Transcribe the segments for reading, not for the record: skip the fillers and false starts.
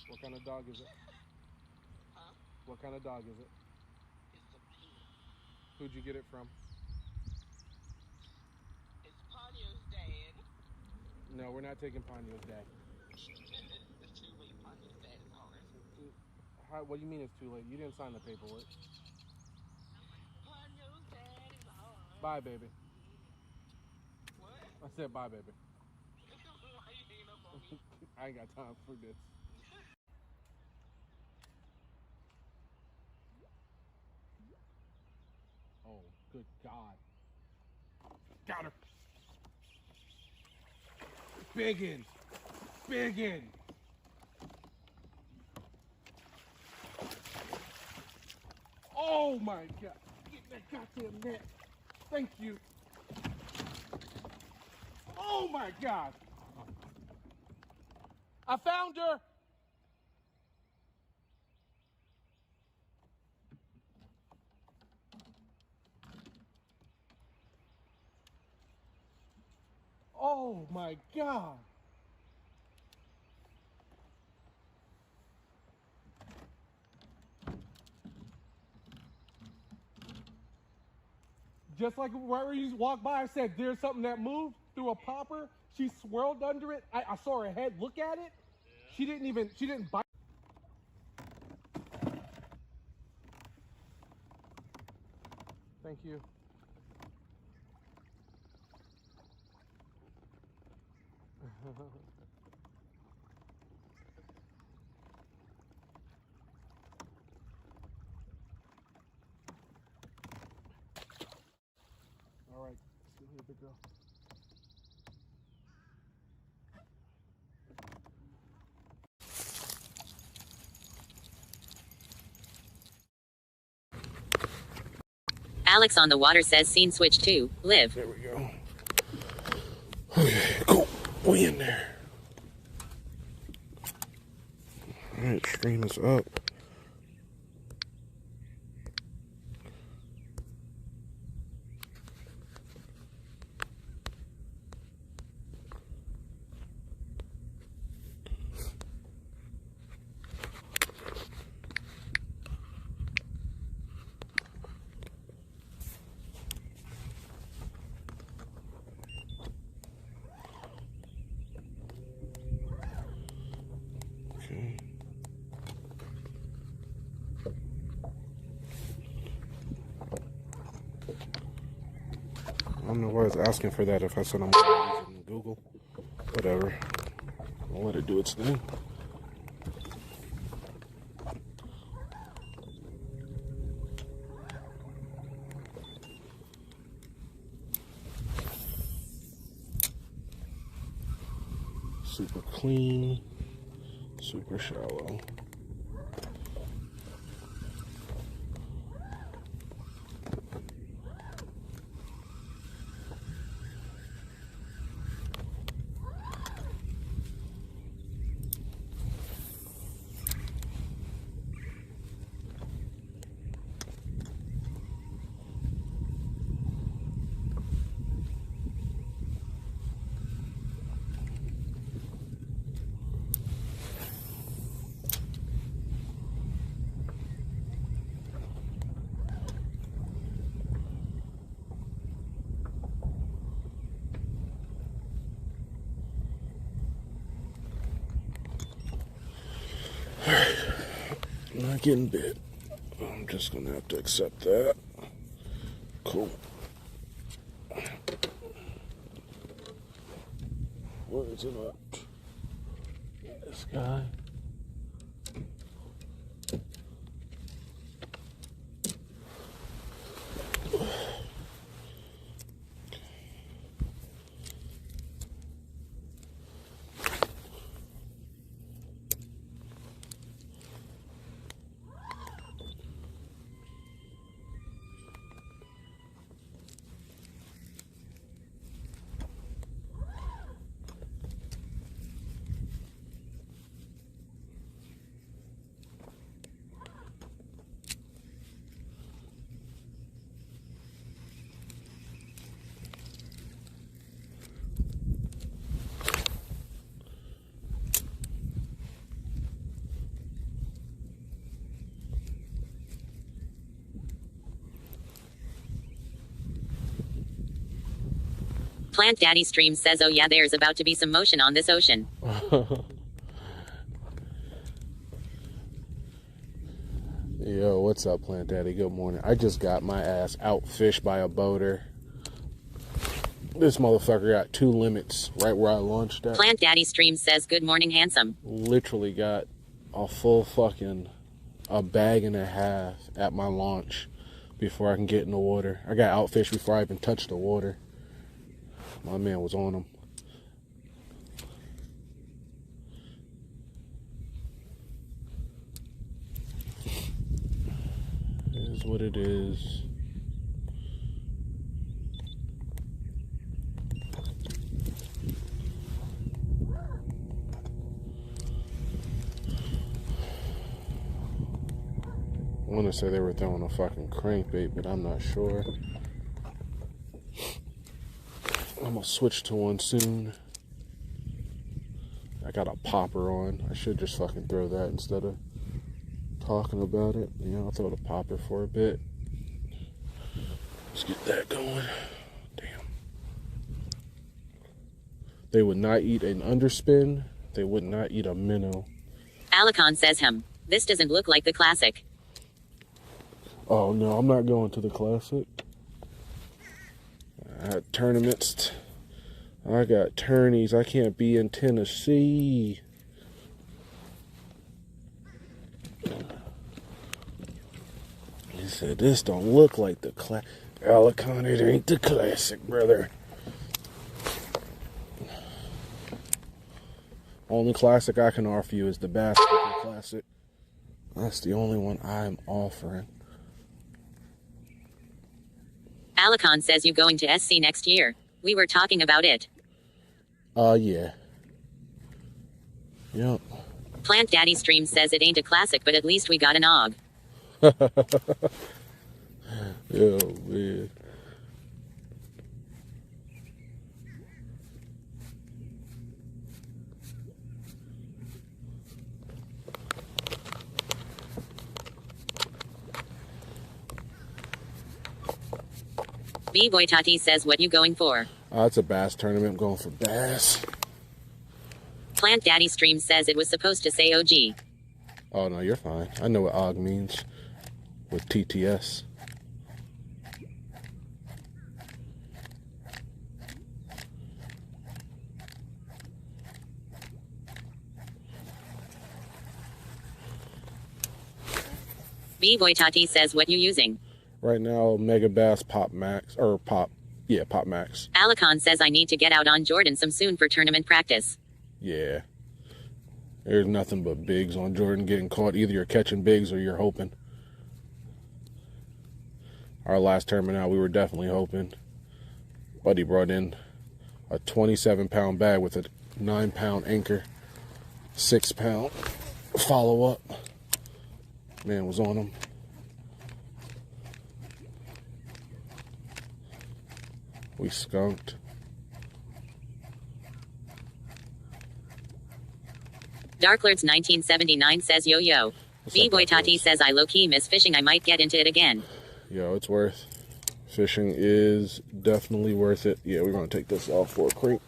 What kind of dog is it? Huh? What kind of dog is it? It's a pig. Who'd you get it from? It's Ponyo's dad. No, we're not taking Ponyo's dad. It's too late. Ponyo's dad is ours. What do you mean it's too late? You didn't sign the paperwork. Ponyo's dad is ours. Bye, baby. What? I said bye, baby. Why you hanging up on me? I ain't got time for this. Oh, good God. Got her. Biggin. Biggin. Oh my God. Get that goddamn net. Thank you. Oh my God. I found her. Oh my God. Just like wherever you walked by, I said there's something that moved through a popper. She swirled under it. I saw her head look at it. Yeah. She didn't bite. Thank you. All right, see you, big girl. Alex on the water says scene switch to live. There we go. Okay, cool. We in there. All right, stream is up. Okay. I don't know why it's asking for that if I said I'm using Google. Whatever. I'll let it do its thing. Super clean, super shallow. Alright, I'm not getting bit. I'm just gonna have to accept that. Cool. Where is it at? This guy. Plant Daddy Stream says, oh yeah, there's about to be some motion on this ocean. Yo, what's up, Plant Daddy? Good morning. I just got my ass outfished by a boater. This motherfucker got 2 limits right where I launched at. Plant Daddy Stream says, good morning, handsome. Literally got a full fucking a bag and a half at my launch before I can get in the water. I got outfished before I even touched the water. My man was on him. It is what it is. I want to say they were throwing a fucking crankbait, but I'm not sure. I'm gonna switch to one soon. I got a popper on. I should just fucking throw that instead of talking about it. You know, I'll throw the popper for a bit. Let's get that going. Damn. They would not eat an underspin. They would not eat a minnow. Alicon says, this doesn't look like the classic. Oh no, I'm not going to the classic. I had tournaments. I got tourneys. I can't be in Tennessee. He said, this don't look like the classic. Alicon, it ain't the classic, brother. Only classic I can offer you is the basketball classic. That's the only one I'm offering. Alicon says, you going to SC next year? We were talking about it. Yeah. Yep. Plant Daddy Stream says it ain't a classic, but at least we got an AUG. Yo, man. B-Boy Tati says, what you going for? It's a bass tournament. I'm going for bass. Plant Daddy Stream says it was supposed to say OG. Oh, no, you're fine. I know what AUG means with TTS. B-Boy Tati says, what you using? Right now, Mega Bass Pop Max, or Pop Max. Alicon says I need to get out on Jordan some soon for tournament practice. Yeah. There's nothing but bigs on Jordan getting caught. Either you're catching bigs or you're hoping. Our last tournament out, we were definitely hoping. Buddy brought in a 27-pound bag with a 9-pound anchor, 6-pound follow-up. Man was on him. We skunked. Darklords 1979 says, yo yo. B-Boy Tati says, I low-key miss fishing, I might get into it again. Yo, it's worth. Fishing is definitely worth it. Yeah, we're gonna take this off for a crank.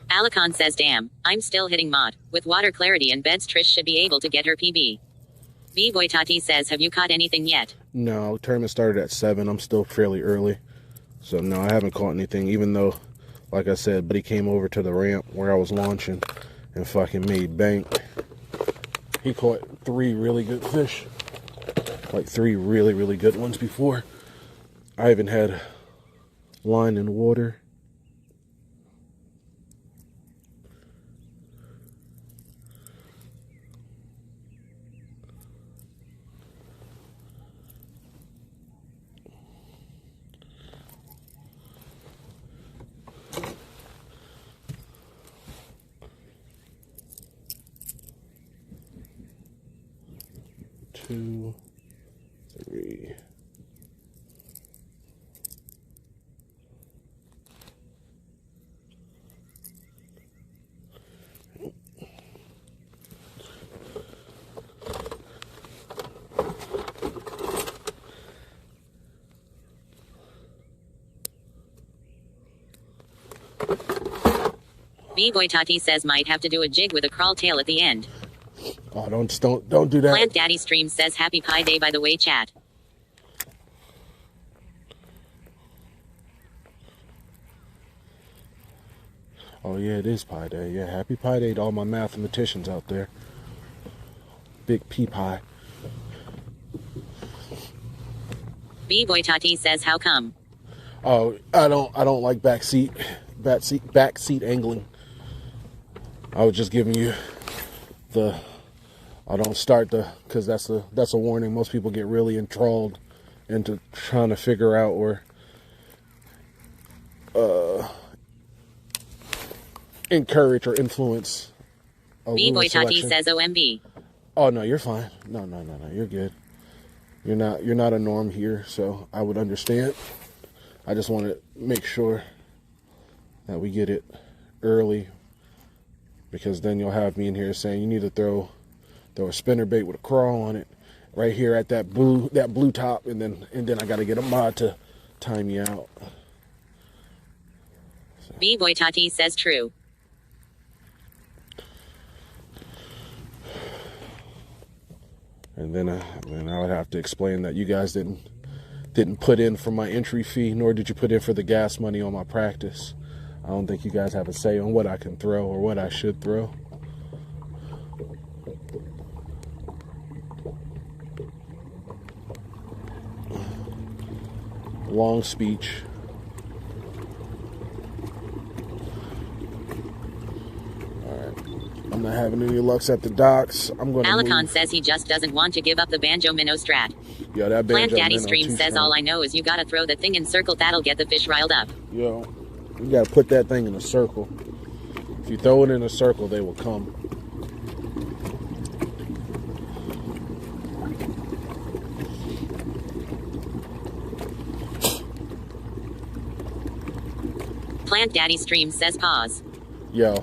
Alicon says, damn, I'm still hitting mod. With water clarity and beds, Trish should be able to get her PB. B-Boy Tati says, have you caught anything yet? No, tournament started at 7. I'm still fairly early. So no, I haven't caught anything, even though, like I said, buddy came over to the ramp where I was launching and fucking made bank. He caught 3 really good fish. Like 3 really, really good ones before. I even had line in water. 2, 3. B-Boy Tati says might have to do a jig with a crawl tail at the end. Oh, don't do that. Plant Daddy Stream says happy Pi Day by the way, chat. Oh yeah, it is Pi Day. Yeah, happy Pi Day to all my mathematicians out there. Big P Pi. B-Boy Tati says how come? Oh, I don't like backseat angling. I was just giving you the, I don't start because that's a warning. Most people get really enthralled into trying to figure out or encourage or influence a B-Boy lure Tati selection. says OMB. Oh no, you're fine. No, you're good. You're not a norm here, so I would understand. I just want to make sure that we get it early, because then you'll have me in here saying you need to throw a spinner bait with a crawl on it right here at that blue top, and then I got to get a mod to time you out. So. B-Boy Tati says true. And then I would have to explain that you guys didn't put in for my entry fee, nor did you put in for the gas money on my practice. I don't think you guys have a say on what I can throw or what I should throw. Long speech. I'm not having any lucks at the docks. I'm going to Alicon says he just doesn't want to give up the banjo minnow strat. Yo, that Plant banjo Daddy minnow Stream too says strong. all I know is you gotta throw the thing in circle, that'll get the fish riled up. Yo, you gotta put that thing in a circle. If you throw it in a circle, they will come. Plant Daddy Stream says pause. Yo.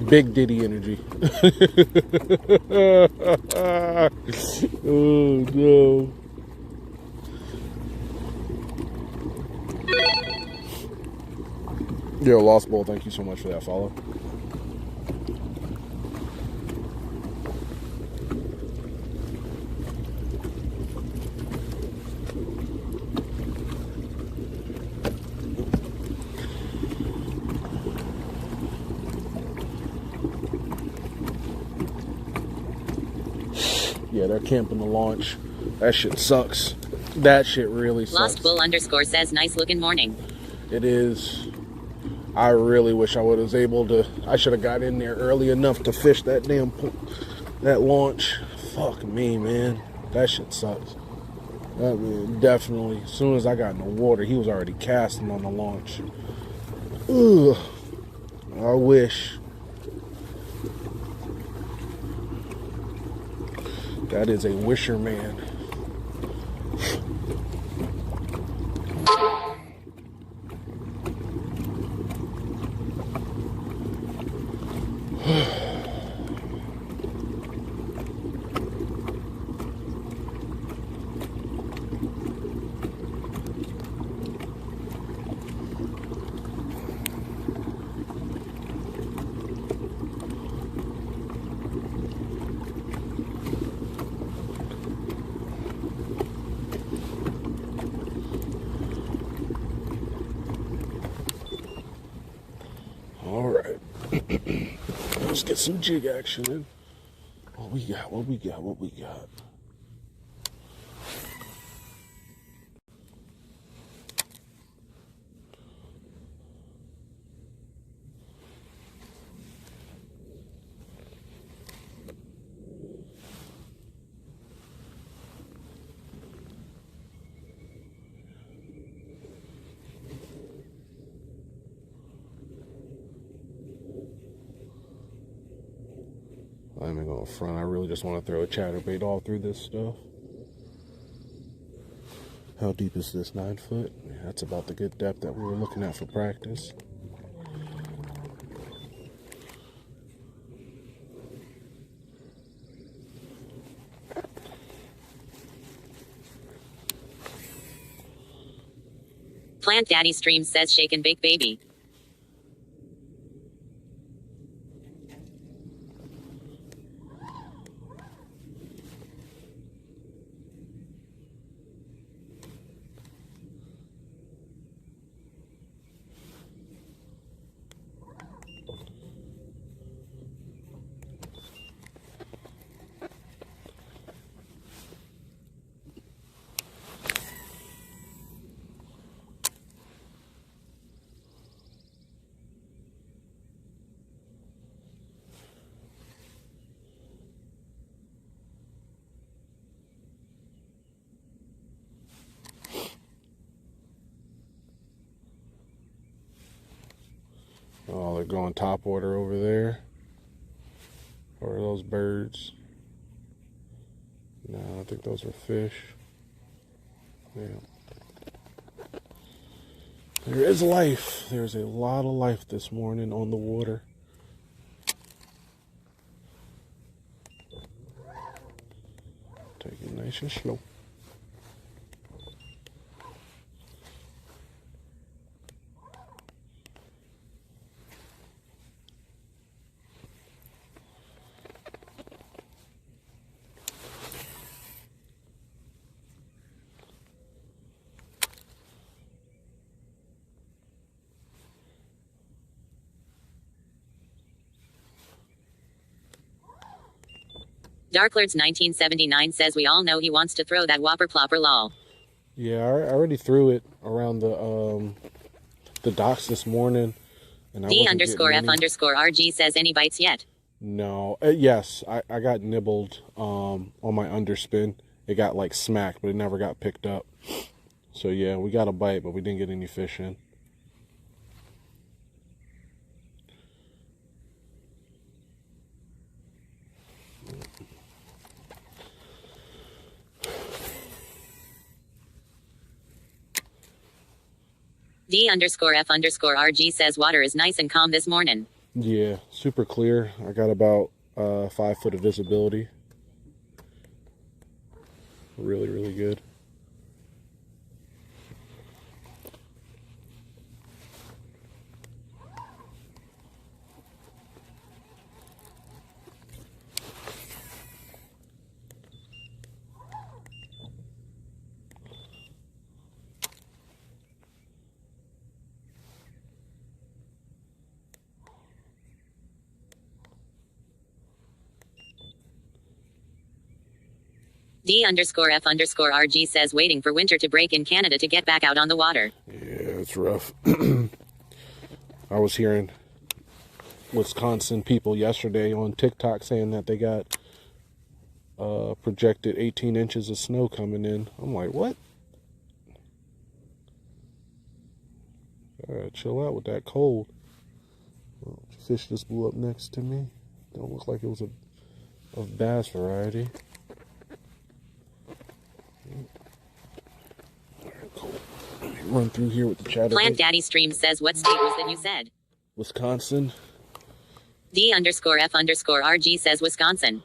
Big Diddy energy. Oh no. Yo, Lost Bowl, thank you so much for that follow. Yeah, they're camping the launch. That shit sucks. That shit really sucks. Lost Bull _ says nice looking morning. It is. I really wish I was able to. I should have got in there early enough to fish that that launch. Fuck me, man. That shit sucks. That man, definitely. As soon as I got in the water, he was already casting on the launch. Ugh. I wish. That is a wisher man. All right. Let's get some jig action in. What we got? What we got? What we got? I'm going to front. I really just want to throw a chatterbait all through this stuff. How deep is this? 9 foot? Yeah, that's about the good depth that we were looking at for practice. Plant Daddy Streams says shake and bake baby. Oh, they're going top order over there. Or are those birds? No, I think those are fish. Yeah. There is life. There's a lot of life this morning on the water. Take it nice and slow. Darklords 1979 says we all know he wants to throw that whopper plopper lol. Yeah, I already threw it around the docks this morning. And D_F_RG says any bites yet? No. Yes, I got nibbled on my underspin. It got like smacked, but it never got picked up. So yeah, we got a bite, but we didn't get any fish in. D_F_RG says water is nice and calm this morning. Yeah, super clear. I got about 5 foot of visibility. Really, really good. D_F_RG says waiting for winter to break in Canada to get back out on the water. Yeah, it's rough. I was hearing Wisconsin people yesterday on TikTok saying that they got projected 18 inches of snow coming in. I'm like, what? Chill out with that cold. Well, fish just blew up next to me. Don't look like it was a bass variety. Run through here with the chatterbait. Plant Daddy Stream says what state was that you said? Wisconsin. D_F_RG says Wisconsin.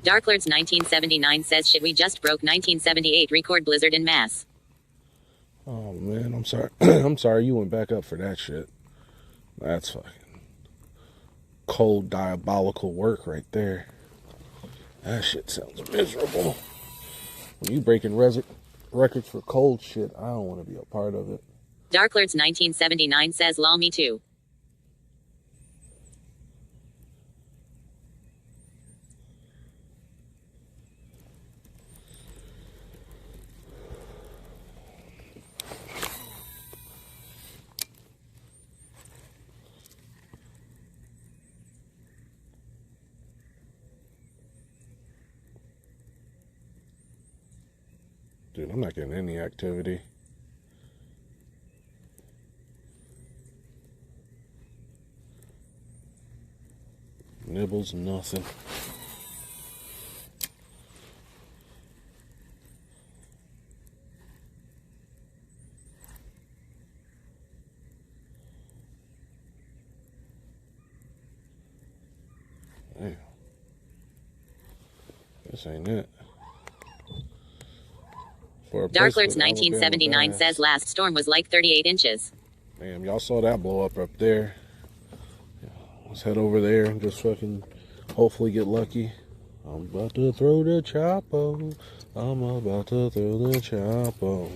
Darklords 1979 says shit we just broke 1978 record blizzard in Mass. Oh man, I'm sorry. I'm sorry you went back up for that shit. That's fucking cold, diabolical work right there. That shit sounds miserable. When you breaking records for cold shit, I don't want to be a part of it. Darklords 1979 says lol me too. Dude, I'm not getting any activity. Nibbles, nothing. Damn. This ain't it. Darklords 1979 says last storm was like 38 inches. Damn, y'all saw that blow up there. Let's head over there and just fucking hopefully get lucky. I'm about to throw the chopper. I'm about to throw the chopper.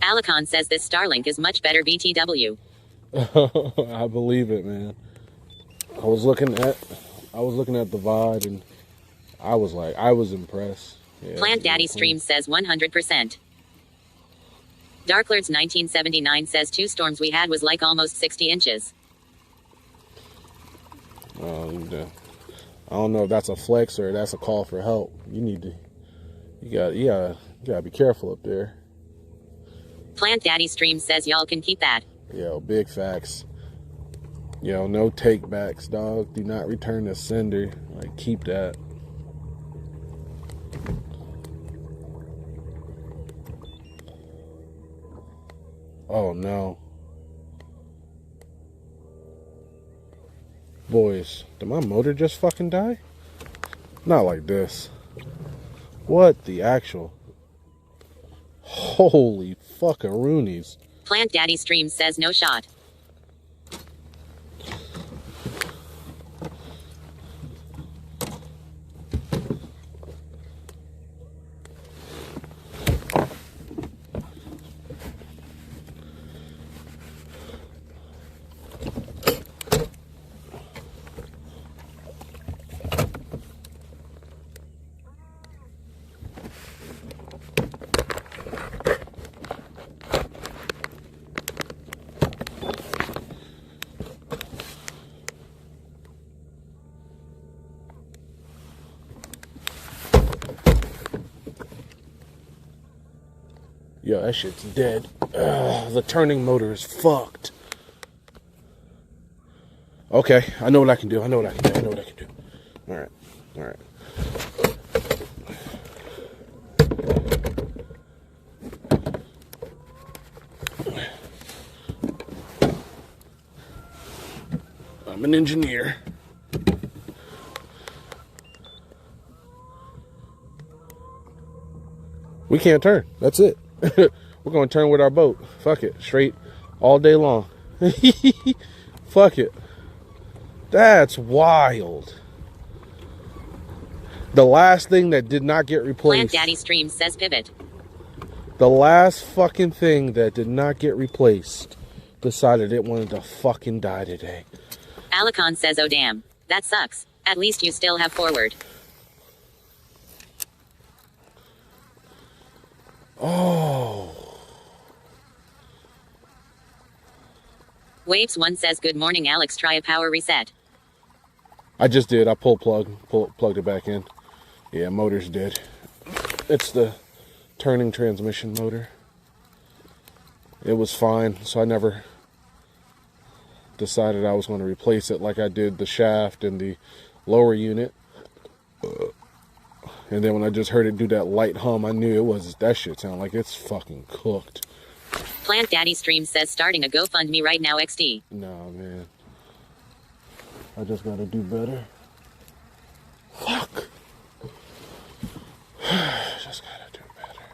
Alicon says this Starlink is much better BTW. I believe it, man. I was looking at the VOD and I was impressed. Yeah, Plant Daddy Stream says 100%. Darklords 1979 says 2 storms we had was like almost 60 inches. I don't know if that's a flex or that's a call for help. You gotta be careful up there. Plant Daddy Stream says y'all can keep that. Yo, big facts. Yo, no takebacks, dog. Do not return the sender. Like, keep that. Oh, no. Boys, did my motor just fucking die? Not like this. What the actual... Holy fuckaroonies. Plant Daddy Stream says no shot. Yo, that shit's dead. The turning motor is fucked. Okay, I know what I can do. Alright. I'm an engineer. We can't turn. That's it. We're going to turn with our boat. Fuck it. Straight all day long. Fuck it. That's wild. The last thing that did not get replaced. Plant Daddy Stream says pivot. The last fucking thing that did not get replaced decided it wanted to fucking die today. Alicon says oh damn. That sucks. At least you still have forward. Oh. Waves1 says, good morning, Alex. Try a power reset. I just did. I plugged it back in. Yeah, motor's dead. It's the turning transmission motor. It was fine, so I never decided I was going to replace it like I did the shaft and the lower unit. And then when I just heard it do that light hum, I knew that shit sounded like it's fucking cooked. Plant Daddy Stream says, starting a GoFundMe right now, XD. Nah, man. I just gotta do better. Fuck. Just gotta do better.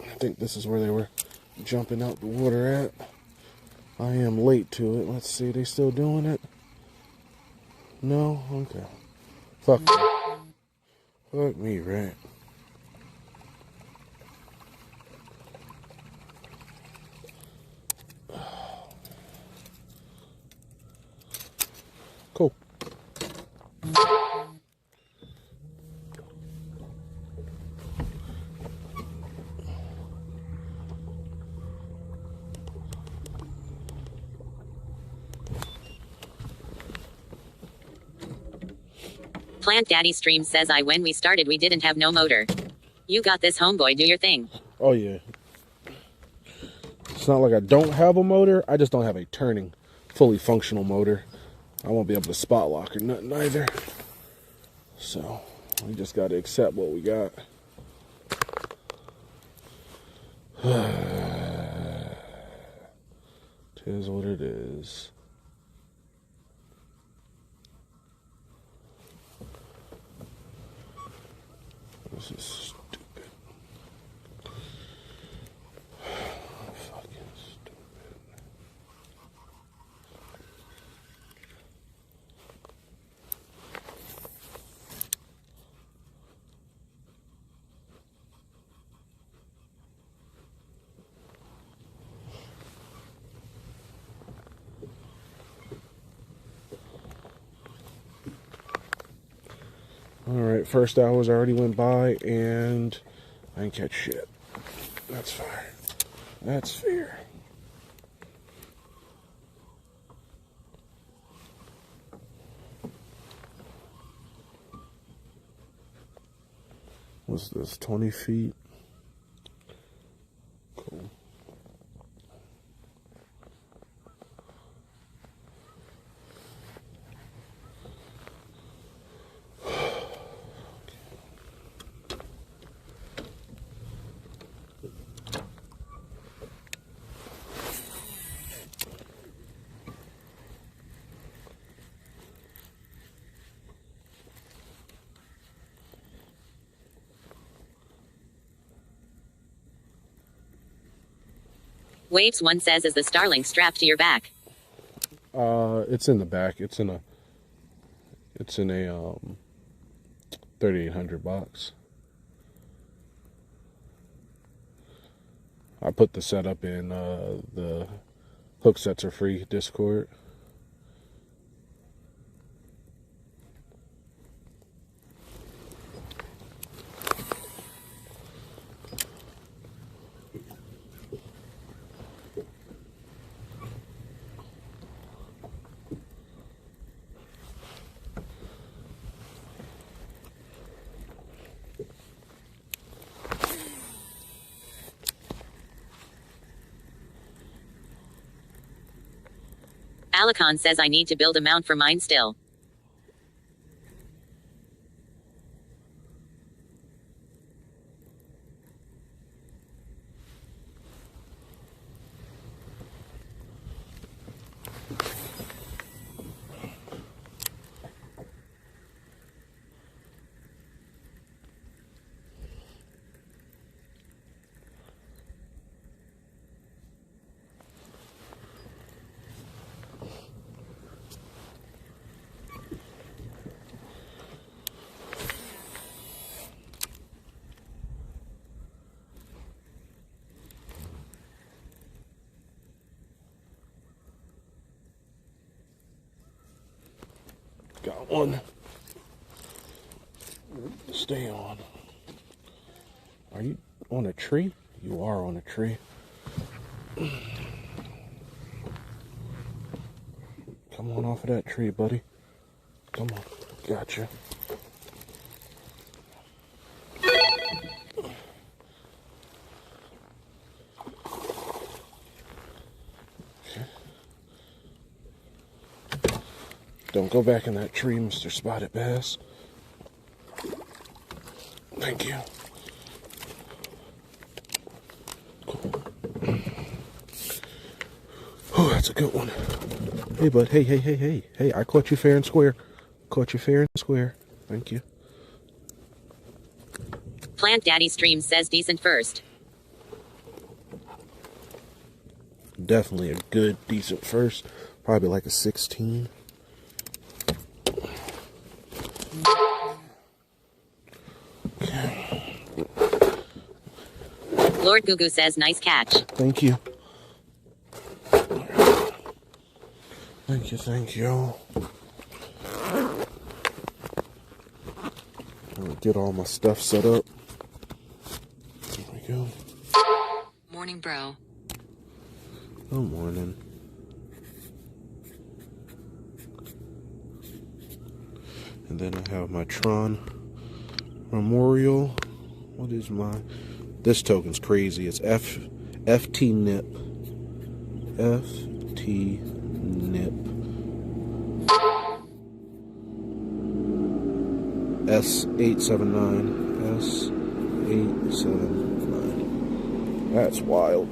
I think this is where they were jumping out the water at. I am late to it. Let's see, they still doing it? No? Okay. Fuck me. Fuck me, right? Cool. Plant Daddy Stream says, when we started, we didn't have no motor. You got this, homeboy. Do your thing. Oh, yeah. It's not like I don't have a motor. I just don't have a turning, fully functional motor. I won't be able to spot lock or nothing either. So, we just got to accept what we got. Tis what it is. This is stupid. Fucking stupid. Alright, first hours already went by and I didn't catch shit. That's fair. That's fair. What's this, 20 feet? Cool. Waves1 says, is the Starlink strapped to your back? It's in the back. It's in a 3800 box. I put the setup in the hook sets are free Discord. Alicon says, I need to build a mount for mine still. Got one. Stay on. Are you On a tree? You are on a tree. Come on off of that tree, buddy. Come on. Gotcha. Don't go back in that tree, Mr. Spotted Bass. Thank you. Cool. Oh, that's a good one. Hey, bud. Hey, hey, hey, hey. Hey, I caught you fair and square. Caught you fair and square. Thank you. Plant Daddy Stream says decent first. Definitely a good, decent first. Probably like a 16. Lord Gugu says nice catch. Thank you. Thank you, thank you. I'm gonna get all my stuff set up. There we go. Morning, bro. Good morning. And then I have my Tron Memorial. What is my... This token's crazy. It's FT NIP. FT NIP. S879. S879. That's wild.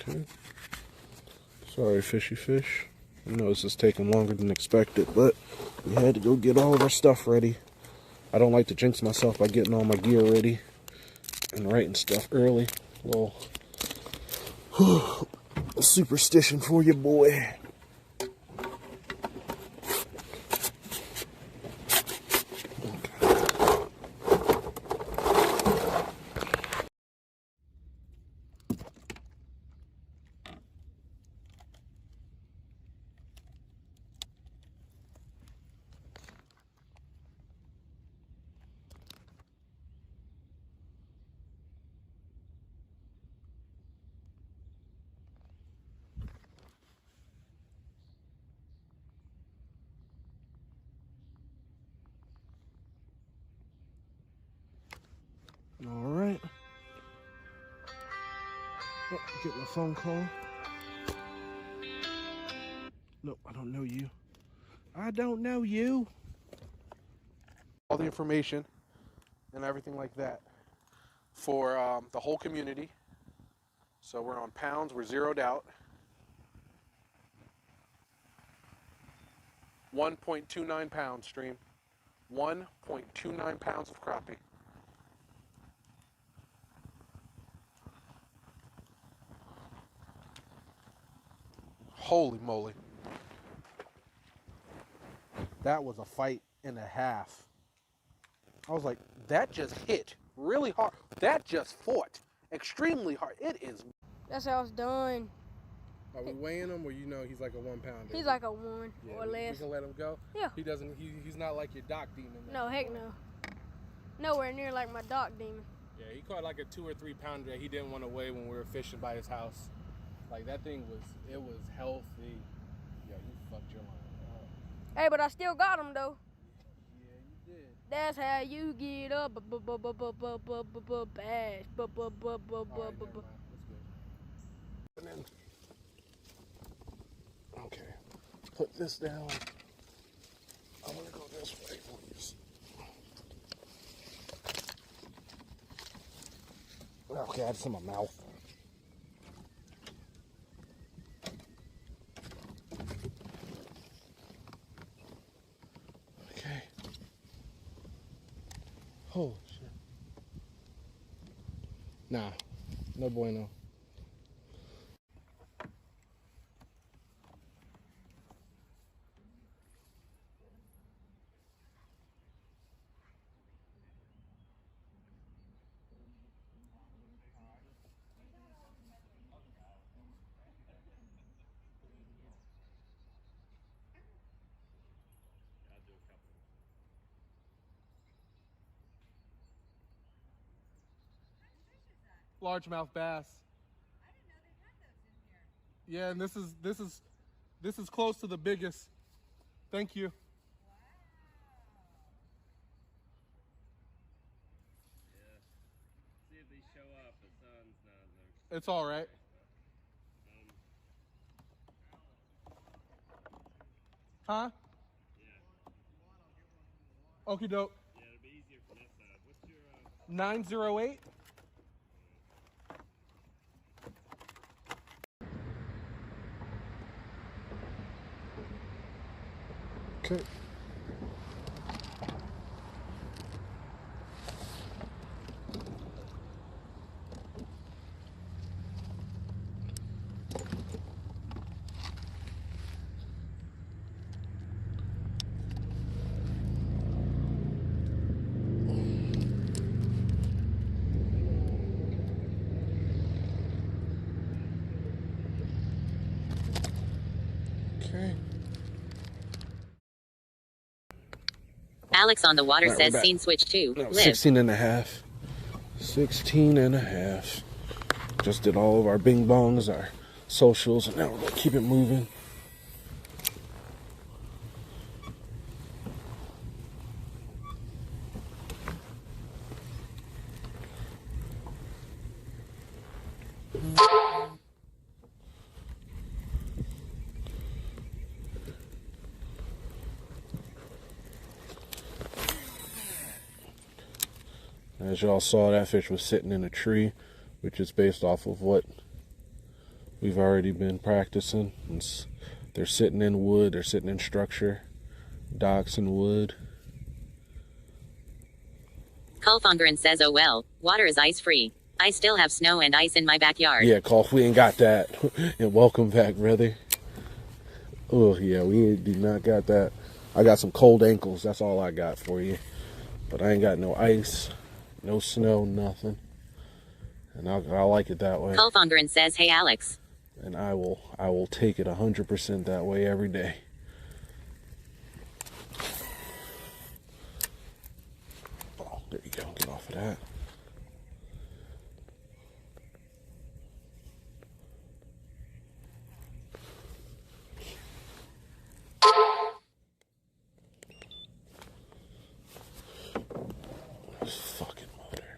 Okay. Sorry, fishy fish. I know this is taking longer than expected, but we had to go get all of our stuff ready. I don't like to jinx myself by getting all my gear ready and writing stuff early. Well, superstition for you, boy. All right. Oh, get my phone call. Nope, I don't know you. I don't know you. All the information and everything like that for the whole community. So we're on pounds. We're zeroed out. 1.29 pounds, stream. 1.29 pounds of crappie. Holy moly. That was a fight and a half. I was like, that just hit really hard. That just fought extremely hard. It is. That's how it's done. Are we weighing him, or you know he's like a 1 pounder? He's like a 1 or less. We can let him go? Yeah. He doesn't, he's not like your dock demon. No, heck no. Nowhere near like my dock demon. Yeah, he caught like a 2 or 3 pounder that he didn't want to weigh when we were fishing by his house. Like that thing was, it was healthy. Yeah, you fucked your line up. Hey, but I still got him though. Yeah, you did. That's how you get up. Bash. And then, okay, put this down. I'm gonna go this way, please. Okay, I just in my mouth. Okay. Holy shit. Nah, no bueno. largemouth bass. I didn't know they had those in here. Yeah, and this is close to the biggest. Thank you. Wow. Yeah. See if they show up. The sun's not there. It's all right. Huh? Yeah. Okie doke. Yeah, it'll be easier from that side. What's your 908. Okay. Okay. Alex on the water Alright, we're says back. scene switch 2. No, Live. 16 and a half. 16 and a half. Just did all of our bing bongs, our socials, and now we're going to keep it moving. As y'all saw, that fish was sitting in a tree, which is based off of what we've already been practicing. They're sitting in wood, they're sitting in structure, docks and wood. Kulfongren says, oh well, water is ice free. I still have snow and ice in my backyard. Yeah, Colf, we ain't got that. And welcome back, brother. Oh, yeah, we do not got that. I got some cold ankles, that's all I got for you. But I ain't got no ice, no snow, nothing. And I like it that way. Kulfongren says, hey Alex. And I will take it 100% that way every day. Oh, there you go. Get off of that. This fucking motor.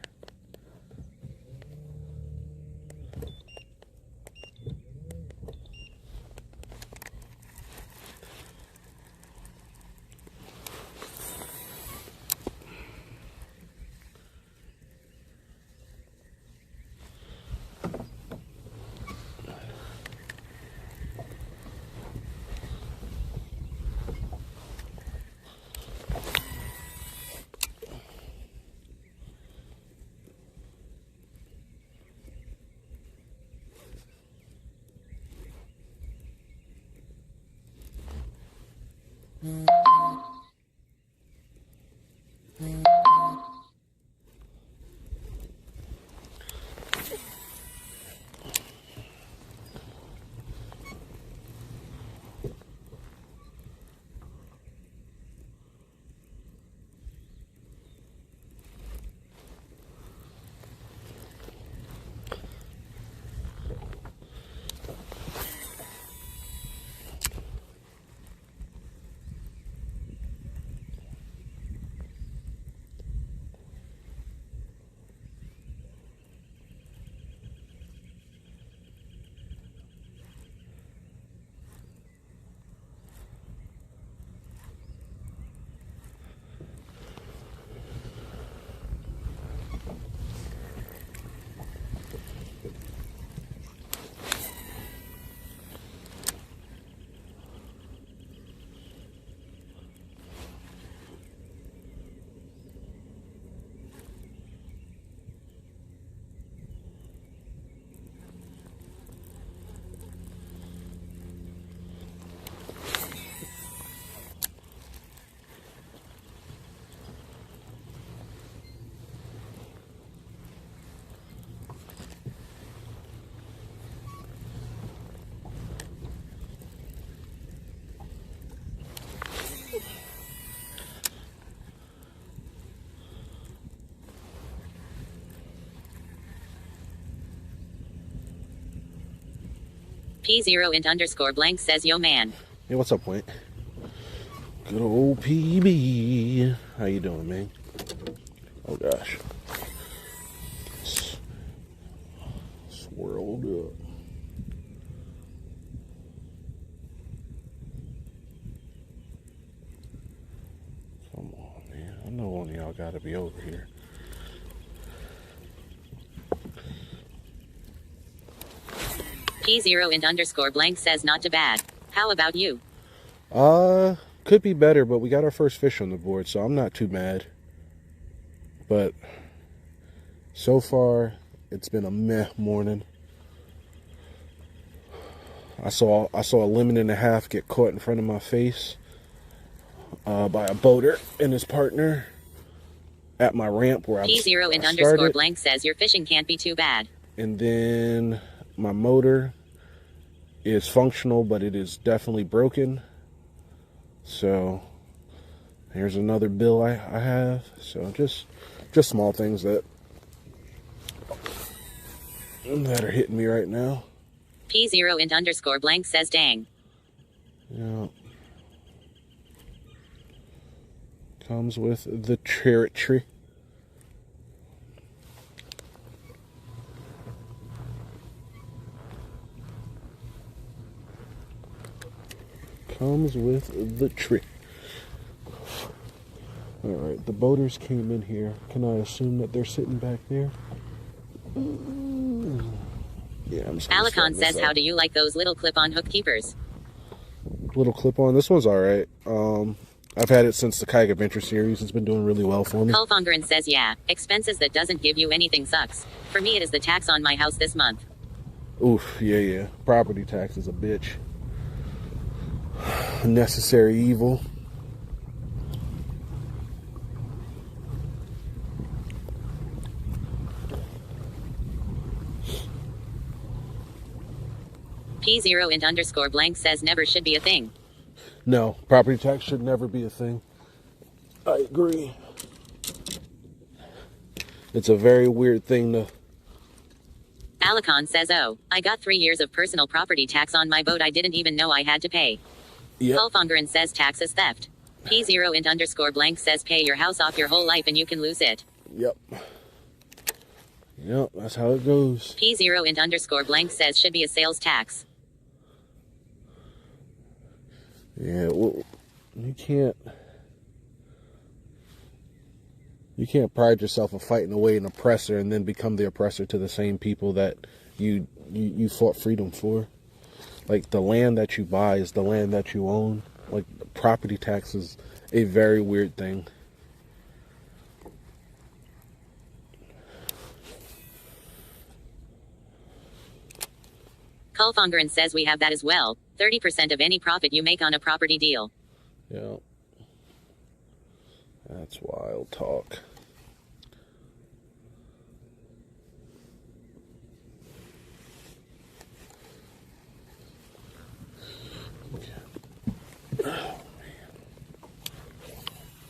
P0int_blank says, yo man. Hey, what's up, Point? Good old PB. How you doing, man? Oh gosh. Swirled up. Come on, man. I know one of y'all gotta be over here. P0int_blank says, not too bad. How about you? Could be better, but we got our first fish on the board, so I'm not too mad. But so far, it's been a meh morning. I saw a lemon and a half get caught in front of my face by a boater and his partner at my ramp where I started. P0int_blank says, your fishing can't be too bad. And then my motor is functional, but it is definitely broken. So here's another bill I have. So just small things that are hitting me right now. P0int_blank says, dang. Yeah. Comes with the territory. Comes with the tree. Alright, the boaters came in here. Can I assume that they're sitting back there? Yeah, I'm just gonna Alicon start this says, up. how do you like those little clip-on hook keepers? Little clip-on. This one's alright. I've had it since the Kayak Adventure series. It's been doing really well for me. Kulfongerin says, yeah, expenses that doesn't give you anything sucks. For me, it is the tax on my house this month. Oof, yeah. Property tax is a bitch. A necessary evil. P0int_blank says, never should be a thing. No, property tax should never be a thing. I agree. It's a very weird thing to... Alicon says, oh, I got 3 years of personal property tax on my boat I didn't even know I had to pay. Yep. Kulfongerin says, tax is theft. P0int_blank says, pay your house off your whole life and you can lose it. Yep, that's how it goes. P0int_blank says, should be a sales tax. Yeah, well, you can't pride yourself of fighting away an oppressor and then become the oppressor to the same people that you fought freedom for. Like, the land that you buy is the land that you own. Like, property tax is a very weird thing. Kulfongerin says, we have that as well. 30% of any profit you make on a property deal. Yeah. That's wild talk.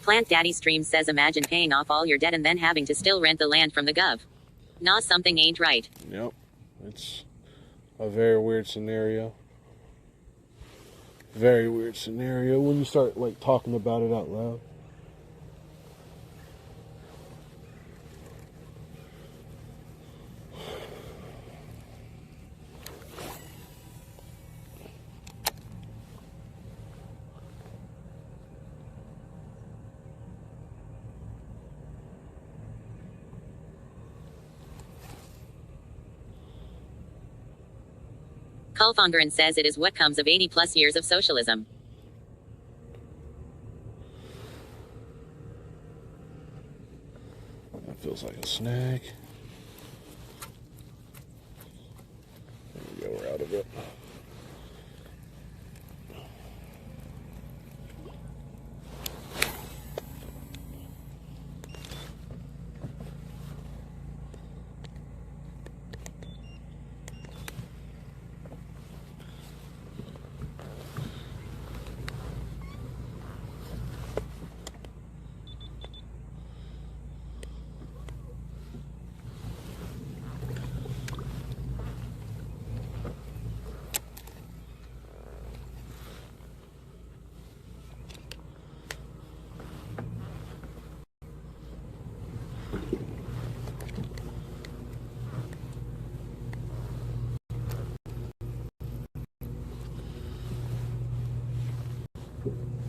Plant Daddy Stream says, imagine paying off all your debt and then having to still rent the land from the gov. Nah, something ain't right. Yep. It's a very weird scenario. Very weird scenario when you start, like, talking about it out loud. Kulfongerin says, it is what comes of 80 plus years of socialism. That feels like a snag. There we go, we're out of it.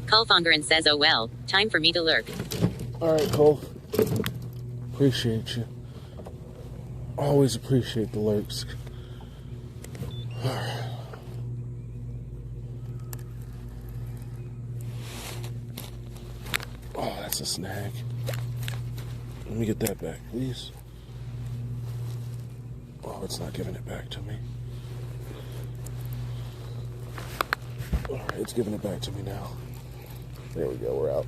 Colfongerin says, oh well, time for me to lurk. Alright, Cole. Appreciate you. Always appreciate the lurks. Alright. Oh, that's a snag. Let me get that back, please. Oh, it's not giving it back to me. Alright, it's giving it back to me now. There we go, we're out.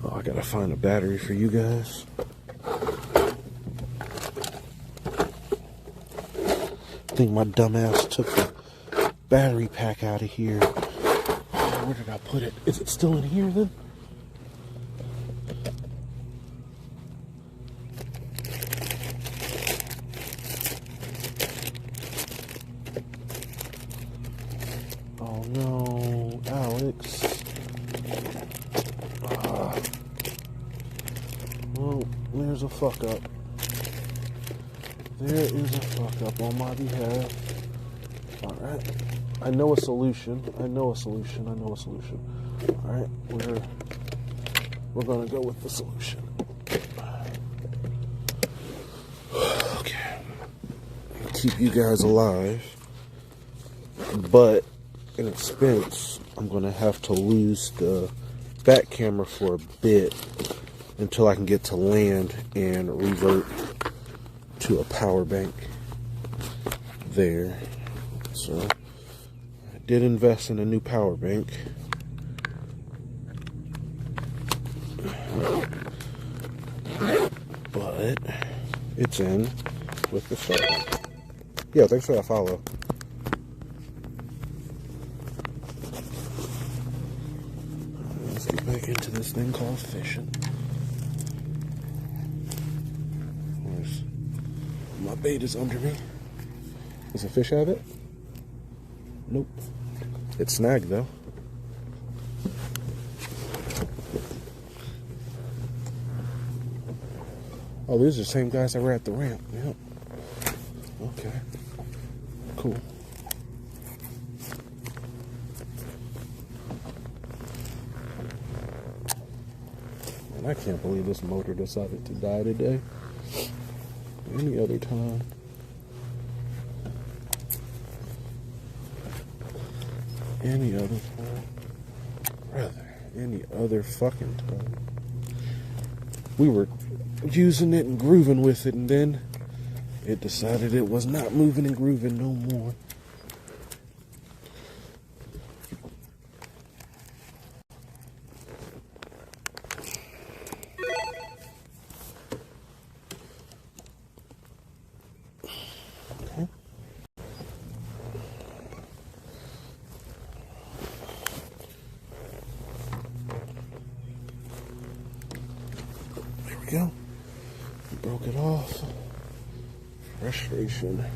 Oh, I gotta find a battery for you guys. I think my dumbass took the battery pack out of here. Where did I put it? Is it still in here then? Oh no, Alex. Well, there's a fuck up. There is a fuck up on my behalf. Alright. I know a solution. Alright, we're gonna go with the solution. Okay. Keep you guys alive. But in expense, I'm gonna have to lose the back camera for a bit until I can get to land and revert to a power bank there. So I did invest in a new power bank. But it's in with the start. Yeah, thanks for that follow. Let's get back into this thing called fishing. My bait is under me. Does a fish have it? Nope. It's snagged though. Oh, these are the same guys that were at the ramp. Yep. Okay. Cool. And I can't believe this motor decided to die today. Any other time. Any other time. Brother, any other fucking time. We were using it and grooving with it, and then it decided it was not moving and grooving no more. Go. Broke it off. Frustration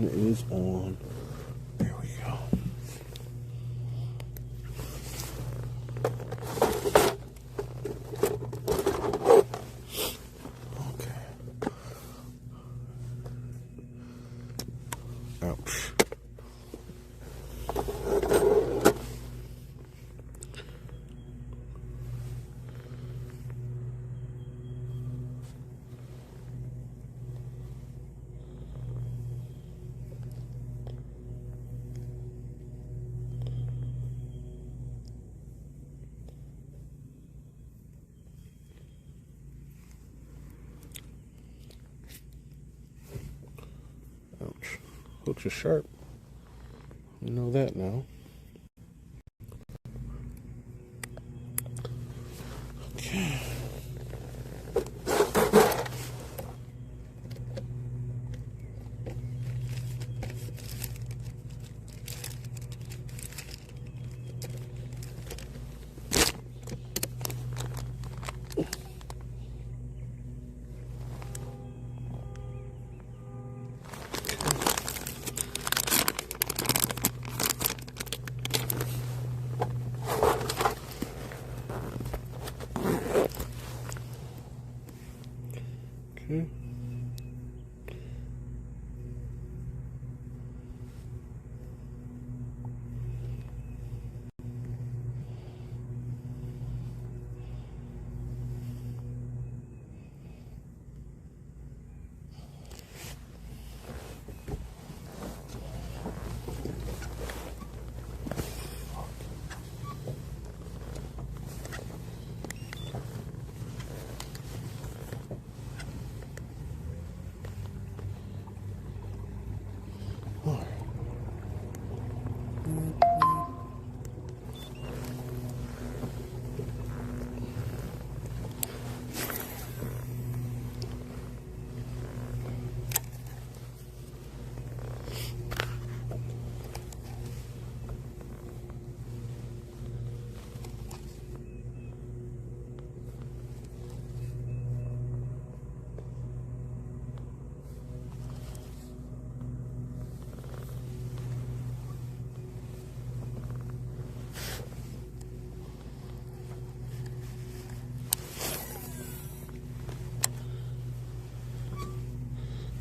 is on. There we go. Okay. Ouch. Ouch. Hooks are sharp. You know that now. Okay.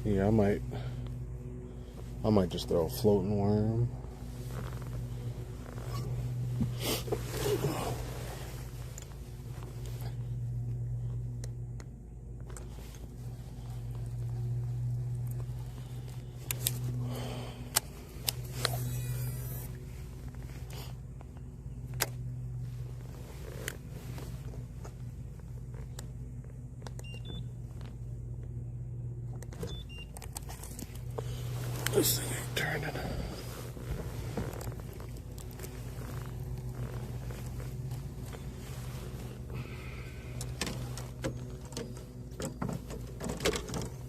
Yeah, I might just throw a floating worm. This thing ain't turning.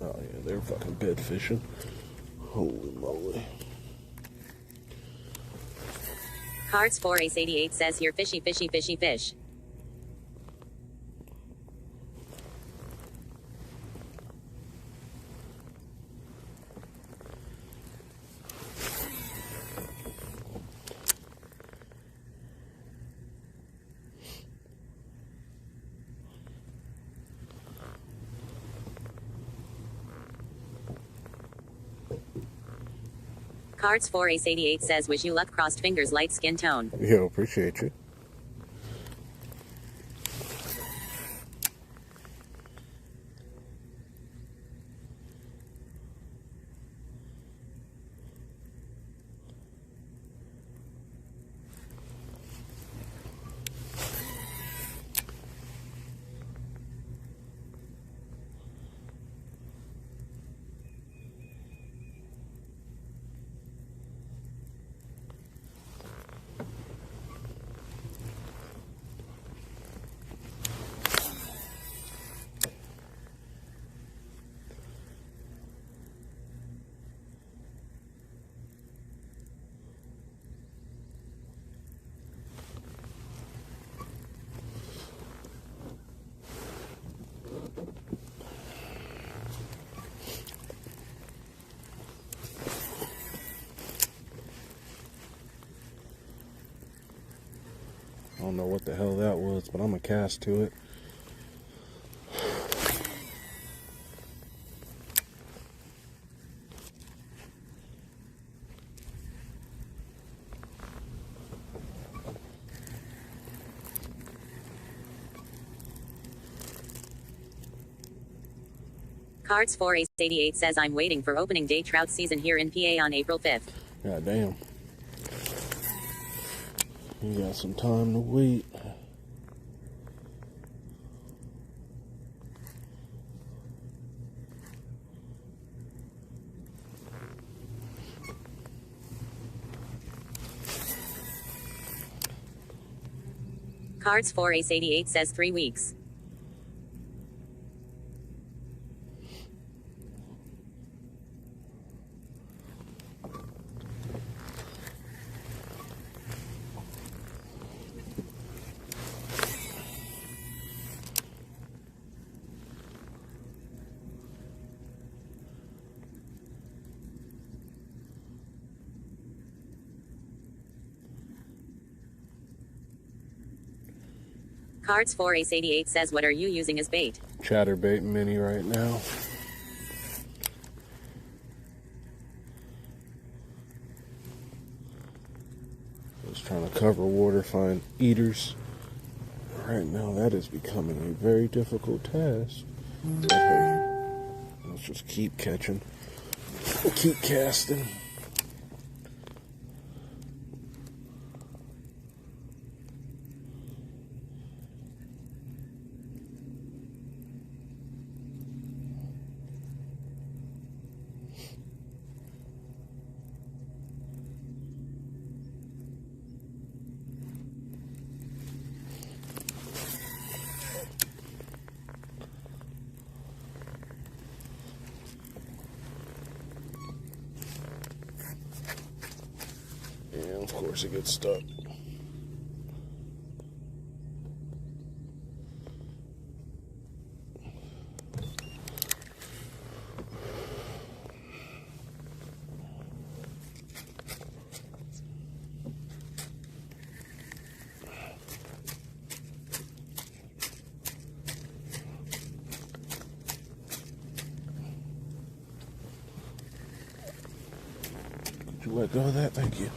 Oh yeah, they're fucking bed fishing. Holy moly. Cards 4 Ace 88 says here fishy fishy fishy fish. Cards 4 Ace 88 says wish you luck, crossed fingers, light skin tone. Yo, appreciate you. I don't know what the hell that was, but I'm gonna cast to it. Cards 4 Ace 88 says I'm waiting for opening day trout season here in PA on April 5th. God damn. You got some time to wait. Cards 4 Ace 88 says 3 weeks. Cards 4 Ace 88 says what are you using as bait? Chatterbait mini right now. Just trying to cover water, find eaters. Right now that is becoming a very difficult task. Okay. Let's just keep catching. Keep casting. And of course it gets stuck. Did you let go of that? Thank you.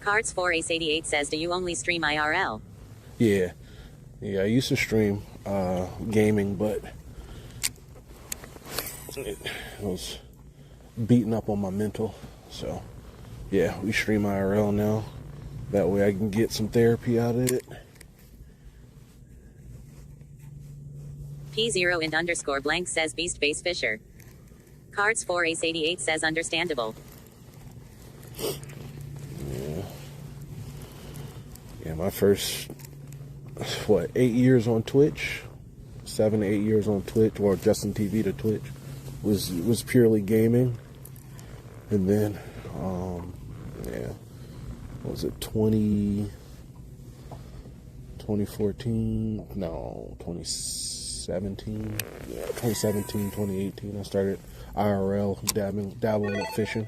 Cards 4 Ace 88 says, do you only stream IRL? Yeah. Yeah, I used to stream gaming, but it was beating up on my mental. So, yeah, we stream IRL now. That way I can get some therapy out of it. P0 and underscore blank says Beast Base Fisher. Cards 4 Ace 88 says understandable. Yeah, my first, 8 years on Twitch, 7 to 8 years on Twitch, or Justin TV to Twitch, was purely gaming. And then, what was it, 2014, no, 2017, 2018, I started IRL, dabbling at fishing.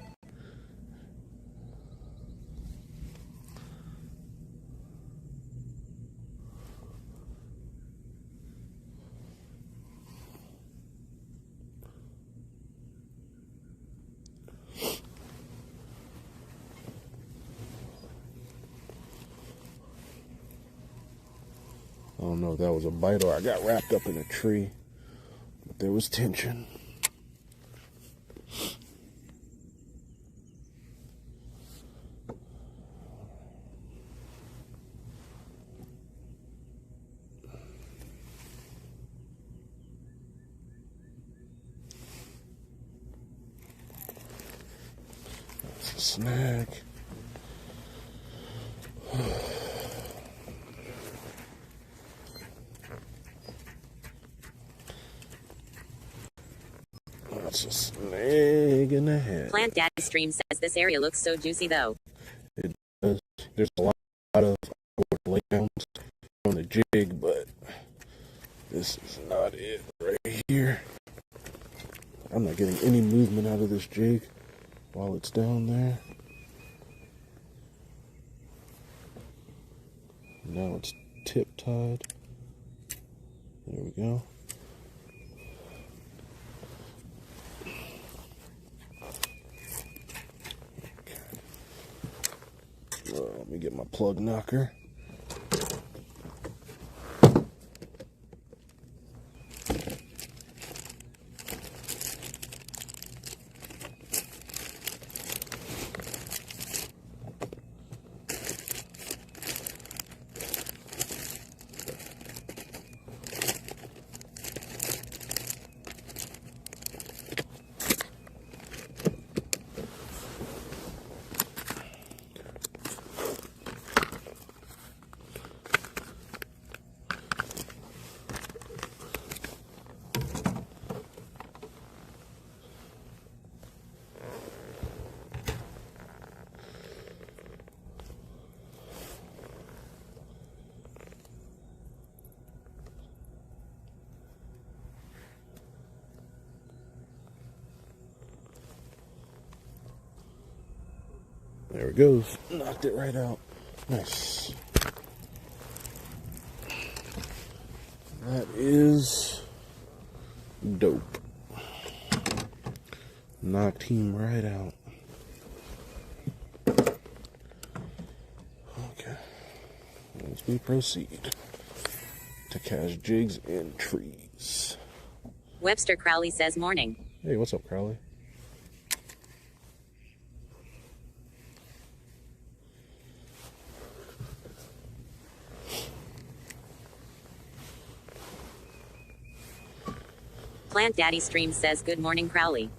I don't know if that was a bite or I got wrapped up in a tree, but there was tension. That's a snack. That's a snag in the head. Plant Daddy Stream says this area looks so juicy though. It does. There's a lot of laydowns on the jig, but this is not it right here. I'm not getting any movement out of this jig while it's down there. Now it's tip tied. There we go. Well, let me get my plug knocker. There it goes. Knocked it right out. Nice. That is dope. Knocked him right out. Okay. As we proceed to catch jigs in trees. Webster Crowley says morning. Hey, what's up, Crowley? Plant Daddy Stream says good morning Crowley.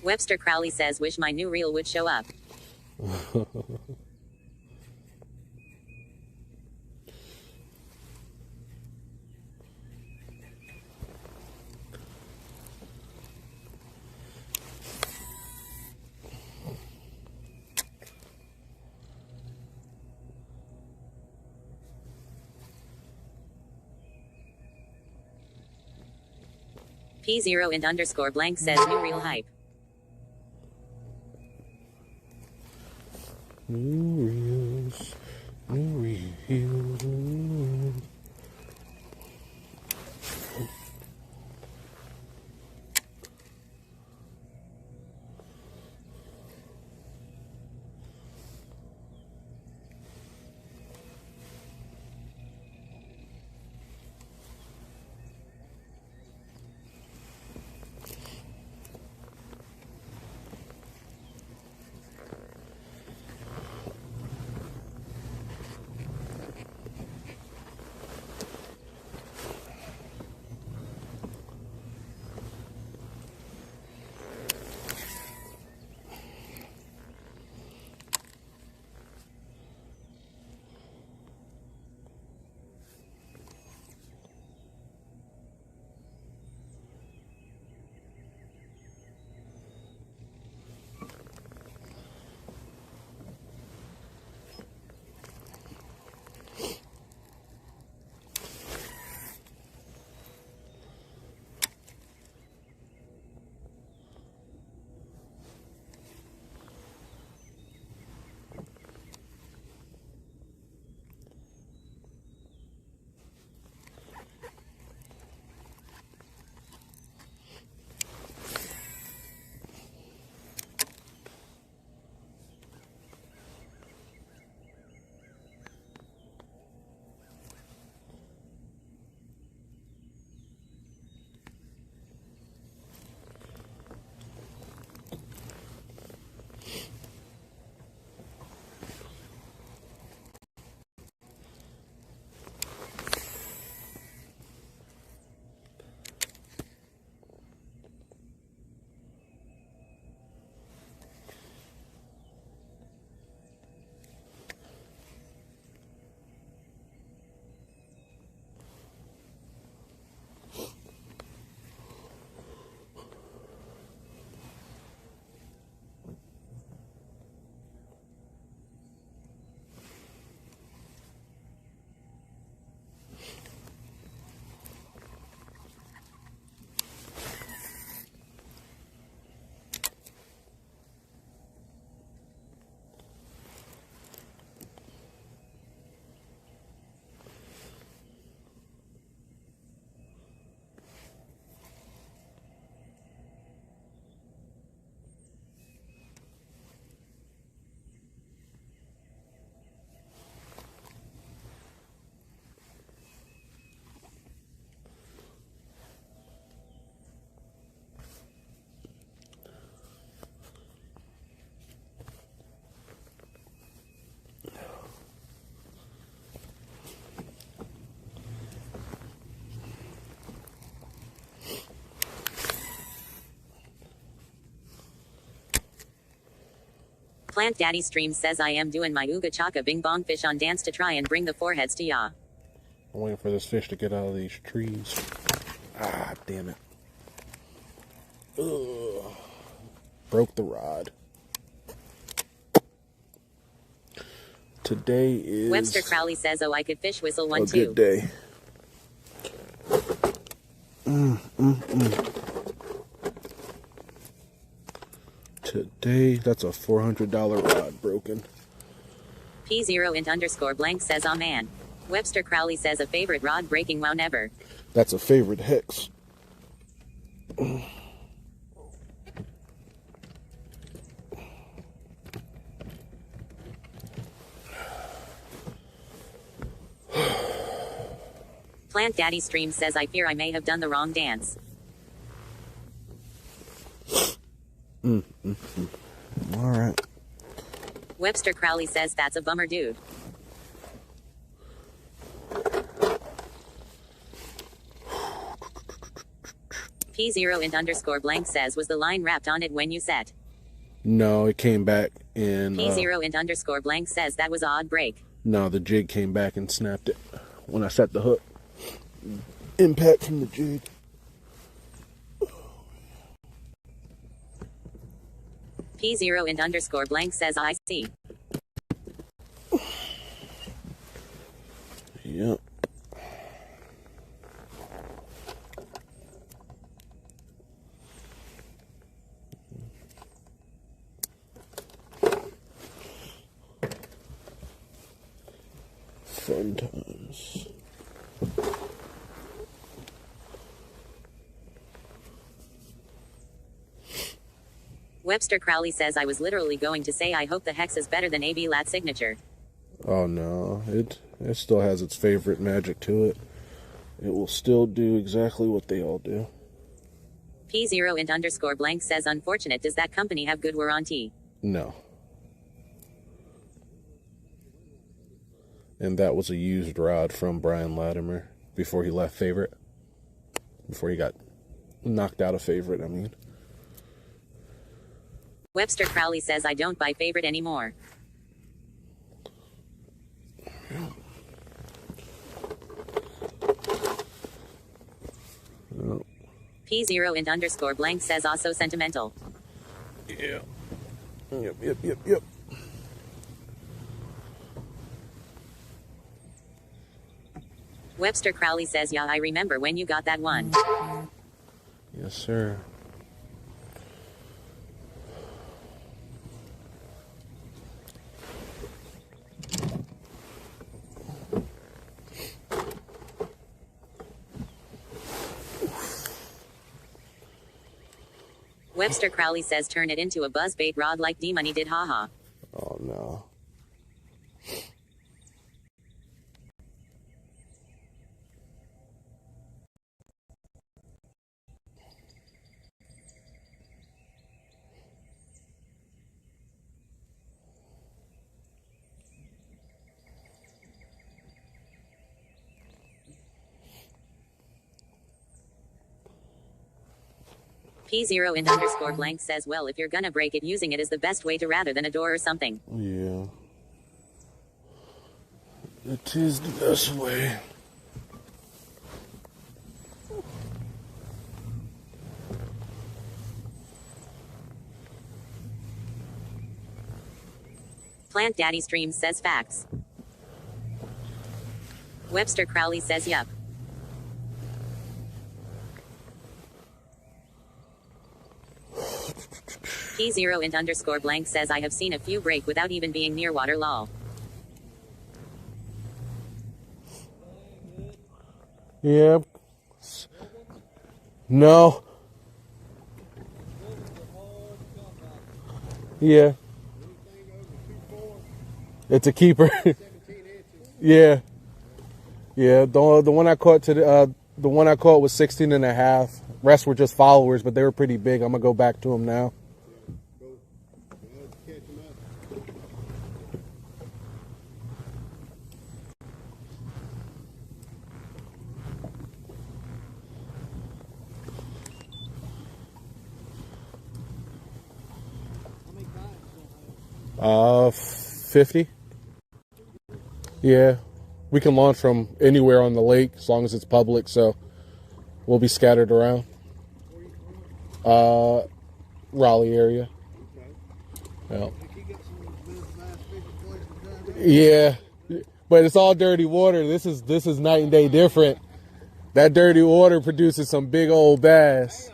Webster Crowley says, wish my new reel would show up. P0 and underscore blank says new reel hype. New reels, new reels, new reels. Plant Daddy Stream says I am doing my Ooga Chaka Bing Bong fish on dance to try and bring the foreheads to ya. I'm waiting for this fish to get out of these trees. Ah, damn it. Ugh. Broke the rod. Today is... Webster Crowley says, oh, I could fish whistle one a too. good day. Today, that's a $400 rod broken. P0 and underscore blank says, oh man. Webster Crowley says a favorite rod breaking wow never. That's a favorite hex. Plant Daddy Stream says I fear I may have done the wrong dance. Alright. Webster Crowley says that's a bummer, dude. P0 int underscore blank says, was the line wrapped on it when you set? No, it came back and P0 int underscore blank says that was odd break. no, the jig came back and snapped it when I set the hook. Impact from the jig. P0 int underscore blank says, I see. Yep. Fun times. Webster Crowley says, I was literally going to say I hope the hex is better than AB lat signature. Oh no, it still has its favorite magic to it. It will still do exactly what they all do. P0 int underscore blank says, unfortunate, does that company have good warranty? No. And that was a used rod from Brian Latimer before he left Favorite. Before he got knocked out of Favorite, I mean. Webster Crowley says, I don't buy Favorite anymore. No. P0 int underscore blank says, also sentimental. Yeah. Yep. Webster Crowley says, yeah, I remember when you got that one. Yes, sir. Webster Crowley says, turn it into a buzzbait rod like D-Money did, haha. Oh, no. P0 int underscore blank says, well, if you're gonna break it, using it is the best way to rather than a door or something. Yeah. It is the best way. Plant Daddy Streams says, facts. Webster Crowley says, yup. P0 int underscore blank says, I have seen a few break without even being near water, lol. Yeah. No. Yeah. It's a keeper. Yeah. Yeah. The one I caught the one I caught was 16 and a half. Rest were just followers, but they were pretty big. I'm gonna go back to them now. 50. Yeah. We can launch from anywhere on the lake as long as it's public, so we'll be scattered around. Raleigh area. Yeah. But it's all dirty water. This is night and day different. That dirty water produces some big old bass.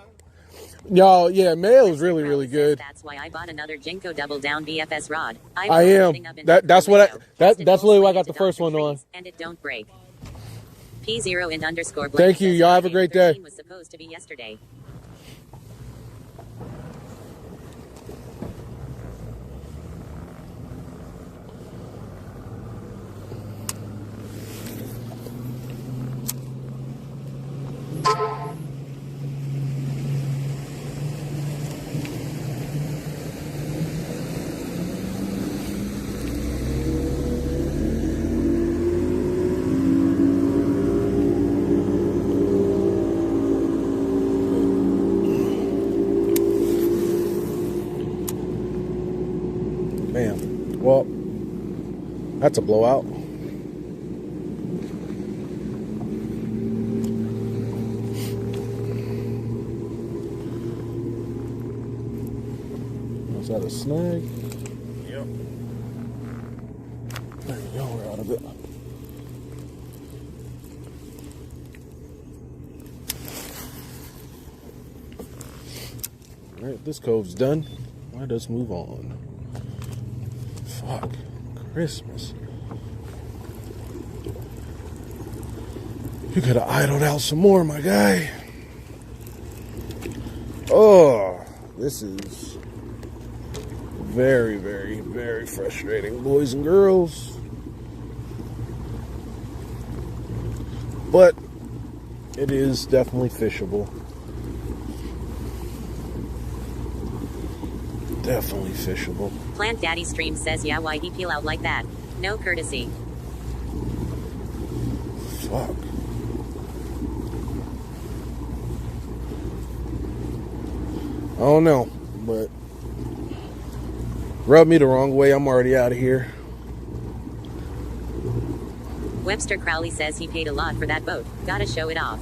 Y'all, yeah, Mayo is really, really good. That's why I bought another Jinko double down BFS rod. I am. That's really why I got the first one on. And it don't break. P0 int underscore blank. Thank you. Y'all have a great day. Was supposed to be yesterday. Damn. Well, that's a blowout. Was that a snag? Yep. There you go, we're out of it. Alright, this cove's done. Let us move on. Fuck. Christmas. You could have idled out some more, my guy. Oh, this is very, very, very frustrating, boys and girls. But it is definitely fishable. Definitely fishable. Plant Daddy Stream says, yeah, why he peel out like that? No courtesy. Fuck. I don't know, but rub me the wrong way. I'm already out of here. Webster Crowley says he paid a lot for that boat. Gotta show it off.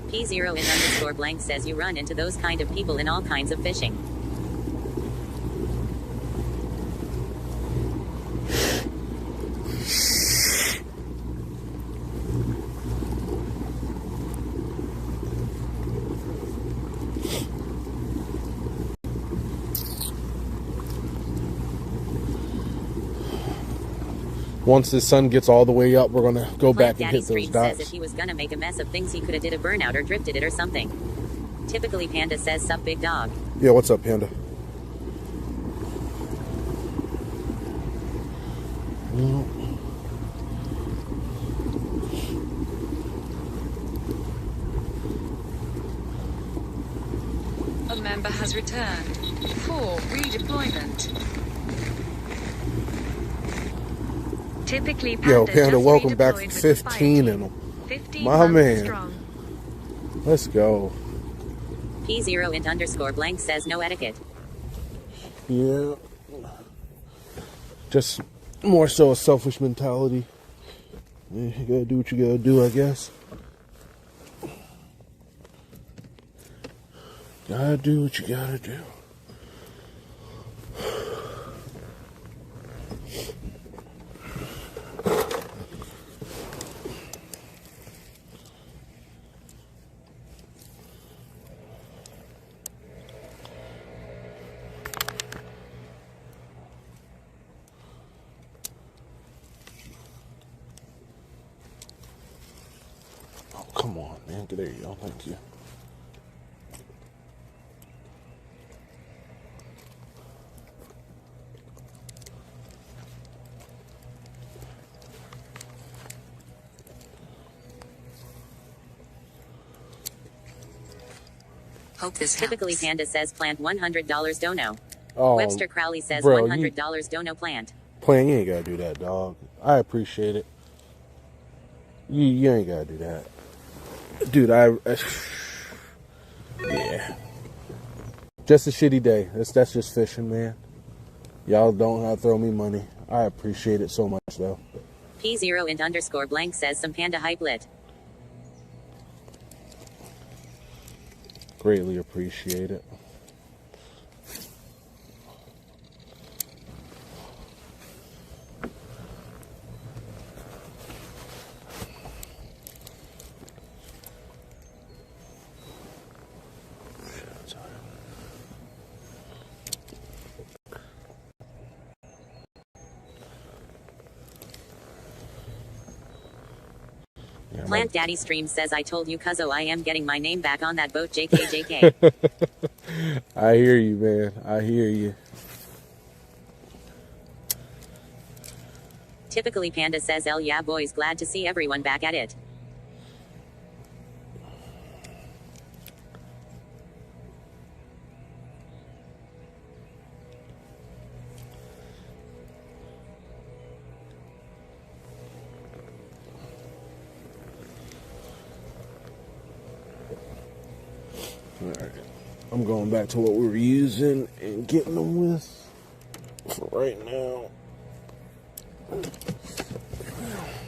P0 in underscore blank says you run into those kind of people in all kinds of fishing. Once the sun gets all the way up, we're gonna go back and Daddy hit those Street dots. says if he was gonna make a mess of things, he could have did a burnout or drifted it or something. Typically Panda says, sup big dog. Yeah, what's up, Panda? A member has returned for redeployment. Typically, Yo, Panda, just welcome back redeployed for with the 15 fire in them. 15 My months man. strong. Let's go. P0 int underscore blank says no etiquette. Yeah. Just more so a selfish mentality. Yeah, you gotta do what you gotta do, I guess. Gotta do what you gotta do. Oh, come on, man. There you go. Thank you. Hope this Typically helps. Panda says plant $100 dono. Oh, Webster Crowley says bro, $100 dono plant. Playing, you ain't gotta do that, dog. I appreciate it. You ain't gotta do that. Dude, yeah. Just a shitty day. That's just fishing, man. Y'all don't have to throw me money. I appreciate it so much, though. P0 int underscore blank says some Panda hype lit. Greatly appreciate it. Plant Daddy Stream says I told you cuzzo I am getting my name back on that boat JK. I hear you, man. I hear you. Typically Panda says L yeah boys, glad to see everyone back at it. Alright. I'm going back to what we were using and getting them with for right now.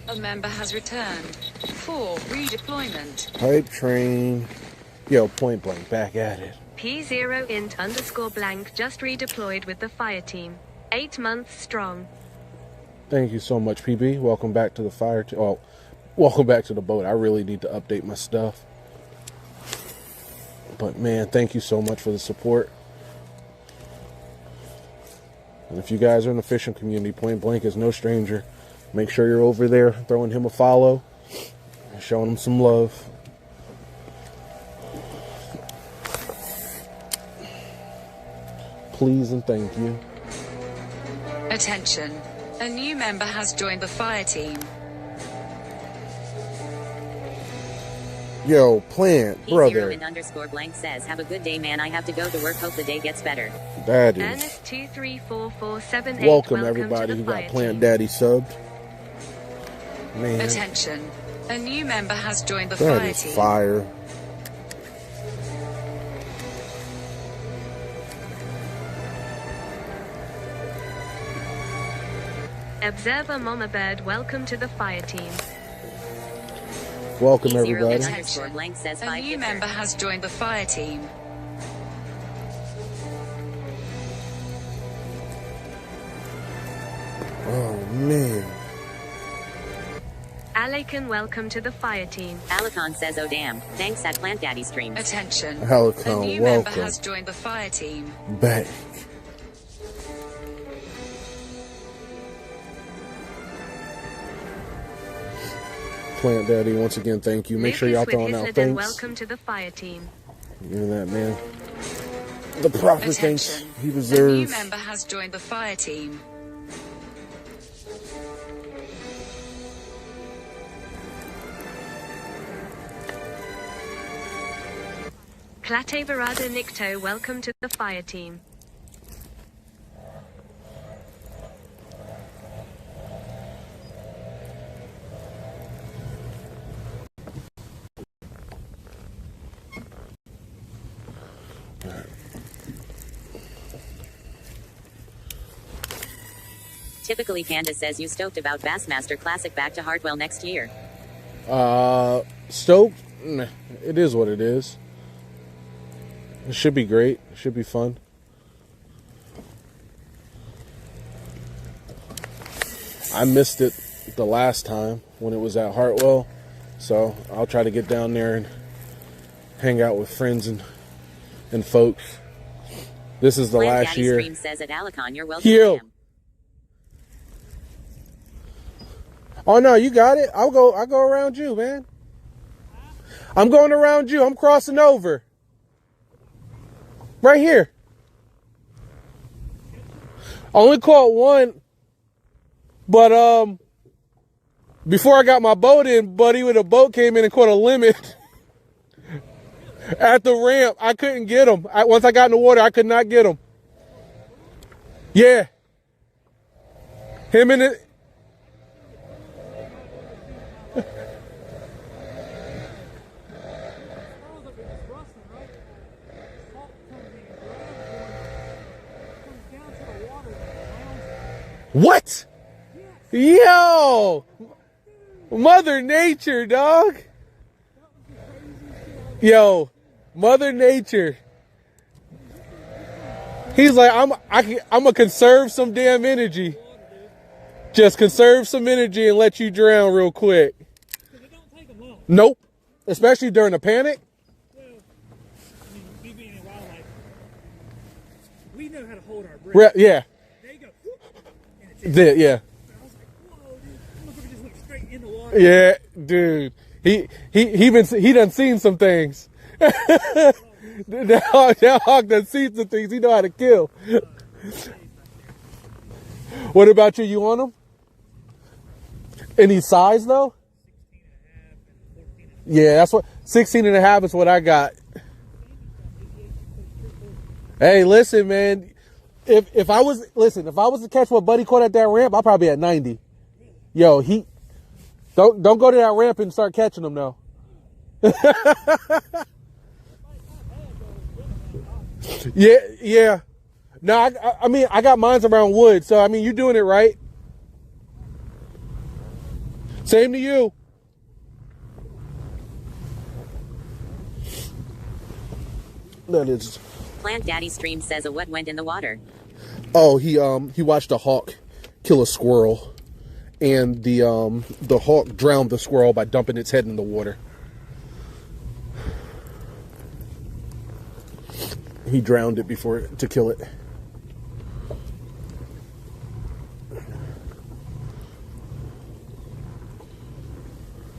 A member has returned for redeployment. Pipe train. Yo, point blank, back at it. P0int_blank just redeployed with the fire team. 8 months strong. Thank you so much, PB. Welcome back to the fire team. Oh, welcome back to the boat. I really need to update my stuff. But man, thank you so much for the support. And if you guys are in the fishing community, Point Blank is no stranger. Make sure you're over there throwing him a follow and showing him some love. Please and thank you. Attention. A new member has joined the fire team. Yo, Plant, brother. P0_blank says, have a good day, man. I have to go to work. Hope the day gets better. That is. Ernest23448. Welcome everybody who got Plant Daddy subbed. Man. Attention. A new member has joined the That fire is team. fire. Observer Mama Bird, welcome to the fire team. Welcome everybody. P0_blank says, A five new years. member has joined the fire team. Oh man. Alakan, welcome to the fire team. Alicon says, oh damn. Thanks at Plant Daddy streams. Attention. Alicon, A new member welcome. has joined the fire team. Back. Plant Daddy, once again, thank you. Make sure y'all Lucas with throwing out Hisleden, thanks. welcome to the fire team. Give me that, man. The proper thanks Attention. he A new deserves. member has joined the fire team. Klate Barada Nikto, welcome to the fire team. Typically, Panda says you stoked about Bassmaster Classic back to Hartwell next year. Stoked? Nah, it is what it is. It should be great. It should be fun. I missed it the last time when it was at Hartwell, so I'll try to get down there and hang out with friends and folks. This is the Plant last Daddy year. stream says at Alicon, you're welcome. Yo. Sam. Oh no, you got it. I go around you, man. I'm going around you. I'm crossing over. Right here. I only caught one, but before I got my boat in, buddy with a boat came in and caught a limit at the ramp. I couldn't get him. Once I got in the water, I could not get him. Yeah. Him and it. What? Yo! Mother Nature, dog. Yo, Mother Nature. He's like, I'm gonna conserve some damn energy. Just conserve some energy and let you drown real quick. Nope. Especially during a panic. We know how to hold our breath. Yeah. There you go. Yeah. I was like, whoa, dude. Motherfucker just went straight in the water. Yeah, dude. He done seen some things. that hawk done seen some things. He know how to kill. What about you? You on him? Any size though? 16.5 and 14. Yeah, that's what 16.5 is what I got. Hey, listen, man. If I was to catch what Buddy caught at that ramp, I'll probably be at 90. Yo, he don't go to that ramp and start catching them though. Yeah. No, I mean, I got mines around wood, so I mean, you're doing it right. Same to you. That is. Plant Daddy Stream says a what went in the water. Oh, he watched a hawk kill a squirrel, and the hawk drowned the squirrel by dumping its head in the water. He drowned it to kill it.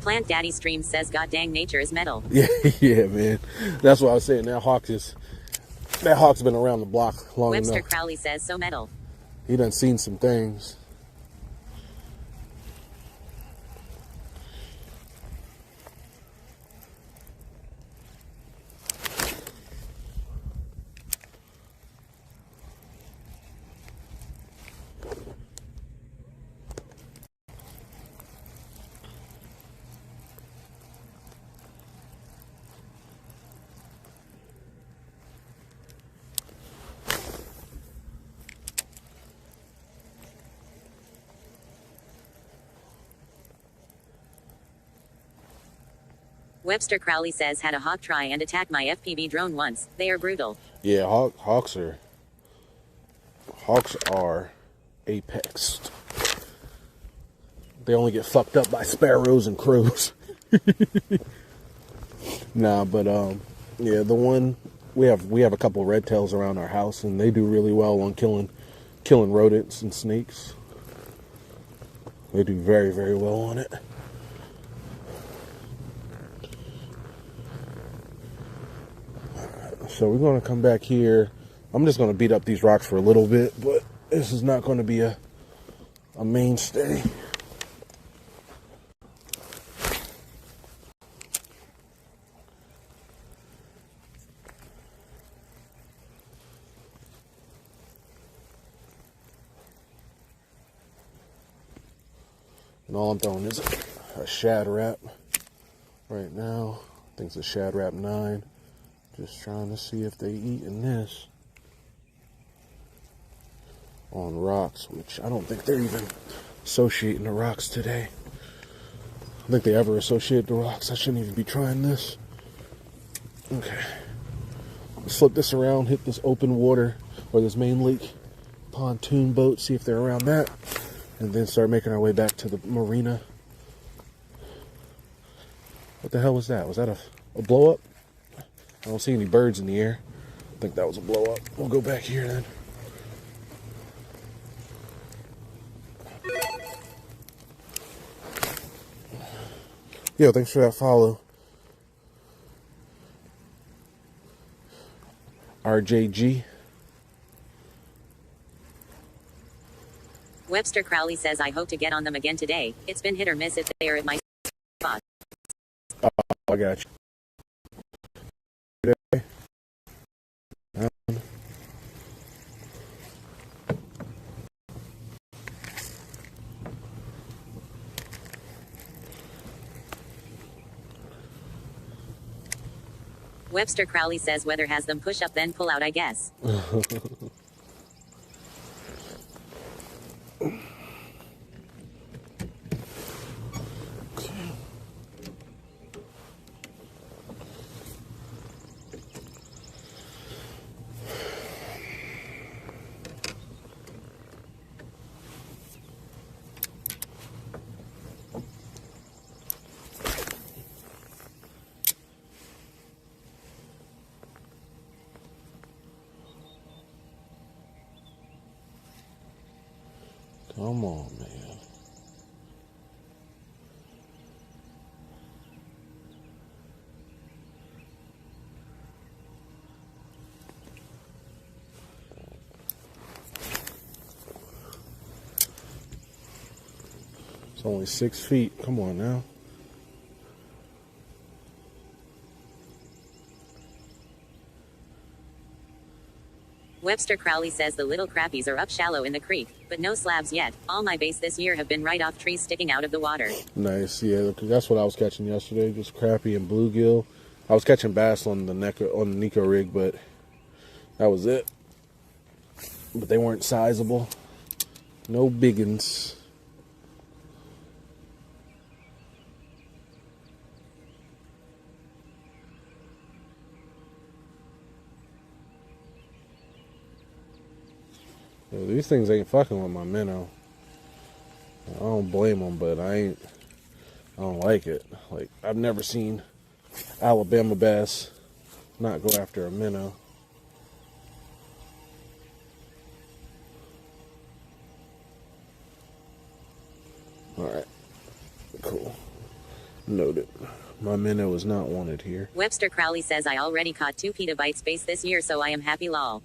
Plant Daddy Stream says god dang nature is metal. Yeah, man. That's what I was saying. That hawk's been around the block long Webster enough. Crowley says so metal. He done seen some things. Webster Crowley says had a hawk try and attack my FPV drone once. They are brutal. Yeah, hawks are apexed. They only get fucked up by sparrows and crows. Nah, but yeah, the one we have a couple red tails around our house, and they do really well on killing rodents and snakes. They do very, very well on it. So we're going to come back here. I'm just going to beat up these rocks for a little bit, but this is not going to be a mainstay. And all I'm throwing is a shad wrap right now. I think it's a shad wrap 9. Just trying to see if they eating this on rocks, which I don't think they're even associating the rocks today. I don't think they ever associate the rocks. I shouldn't even be trying this. Okay. Let's flip this around, hit this open water or this main lake pontoon boat, see if they're around that, and then start making our way back to the marina. What the hell was that? Was that a blow up? I don't see any birds in the air. I think that was a blow up. We'll go back here then. Yo, thanks for that follow. RJG. Webster Crowley says I hope to get on them again today. It's been hit or miss if they are at my spot. Oh, I got you. Webster Crowley says weather has them push up then pull out, I guess. Come on, man. It's only 6 feet. Come on now. Webster Crowley says the little crappies are up shallow in the creek, but no slabs yet. All my bass this year have been right off trees sticking out of the water. Nice, yeah. That's what I was catching yesterday, just crappie and bluegill. I was catching bass on the Nico rig, but That was it. But they weren't sizable. No biggins. Yo, these things ain't fucking with my minnow. I don't blame them, but I don't like it. Like, I've never seen Alabama bass not go after a minnow. Alright. Cool. Noted. My minnow is not wanted here. Webster Crowley says I already caught 2 petabyte space this year, so I am happy lol.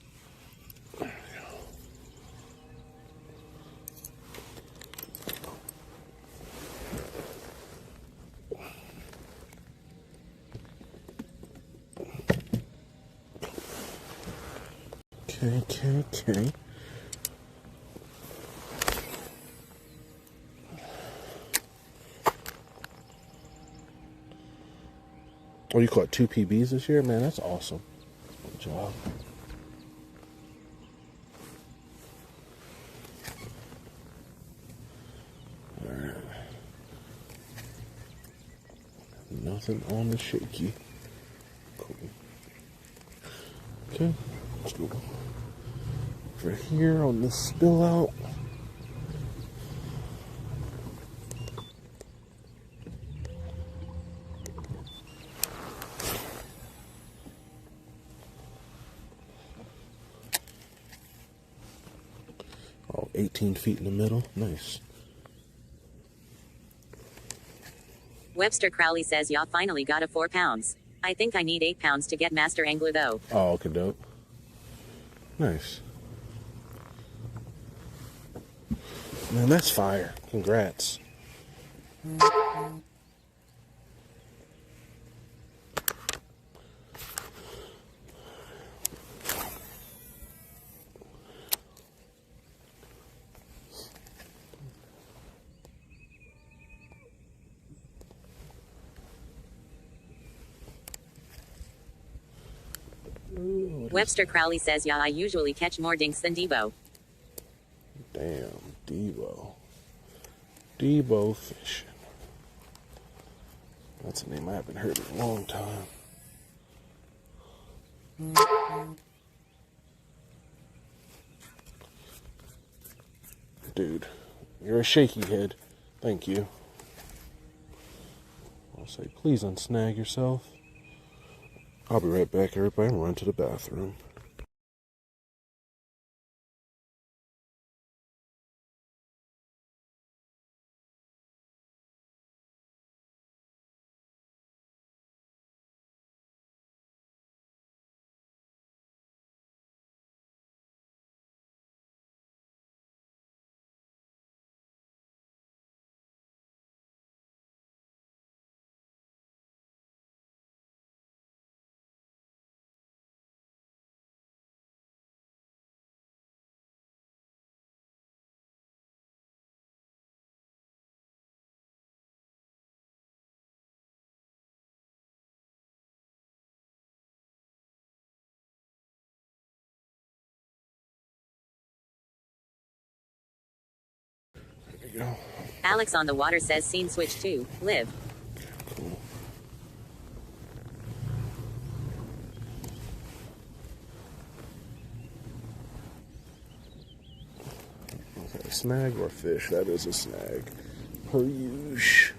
Okay. Oh, you caught 2 PBs this year? Man, that's awesome. Good job. Alright. Nothing on the shaky. Cool. Okay, let's go over here on the spill out. Oh, 18 feet in the middle. Nice. Webster Crowley says y'all finally got a 4 pounds. I think I need 8 pounds to get master angler though. Oh, okay, dope. Nice. Man, that's fire. Congrats. Webster Crowley says yeah, I usually catch more dinks than Debo. Damn, Debo fishing. That's a name I haven't heard in a long time. Dude, you're a shaky head. Thank you. I'll say, please unsnag yourself. I'll be right back, everybody, and run to the bathroom. There you go. Alex on the water says scene switch to live. Cool. Okay, snag or fish? That is a snag. Per usual.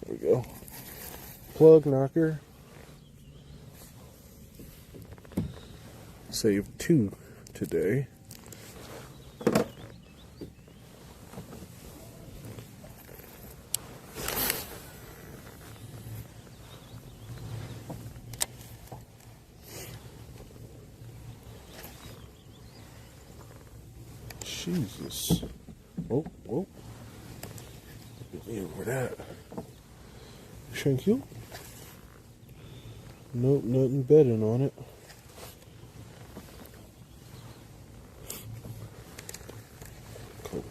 There we go. Plug knocker. Save 2 today. Jesus. Oh, whoa. Yeah, where that? Shank you? Nope, nothing bedding on it. Cool.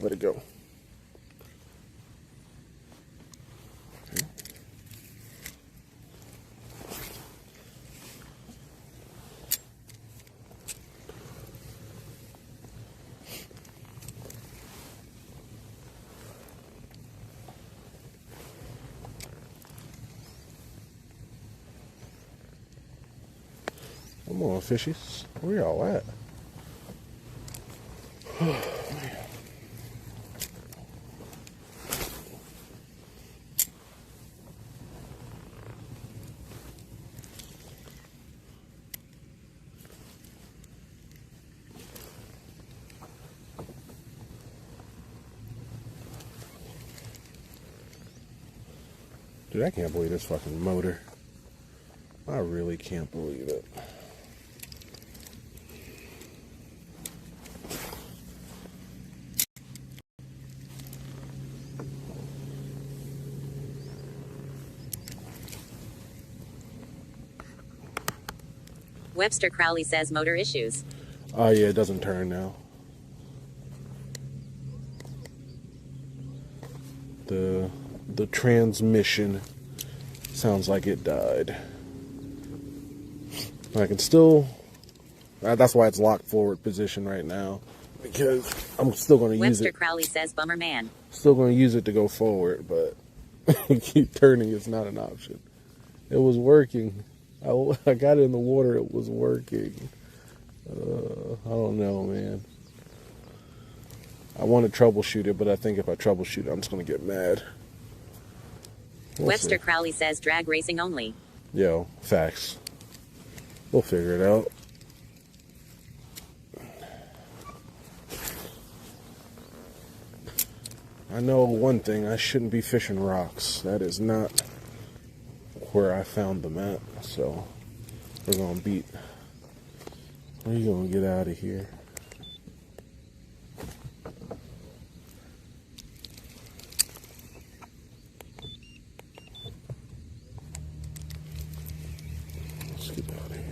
Let it go. Come on, fishies. Where y'all at? Dude, I can't believe this fucking motor. I really can't believe it. Webster Crowley says motor issues. Oh yeah, it doesn't turn now. The transmission sounds like it died. I can still, that's why it's locked forward position right now, because I'm still going to use it. Webster Crowley says bummer man. Still going to use it to go forward, but keep turning is not an option. It was working. I got it in the water. It was working. I don't know, man. I want to troubleshoot it, but I think if I troubleshoot it, I'm just going to get mad. Webster Crowley says drag racing only. Yo, facts. We'll figure it out. I know one thing. I shouldn't be fishing rocks. That is not where I found them at. So we're going to beat. Where are you going to get out of here? Let's get out of here.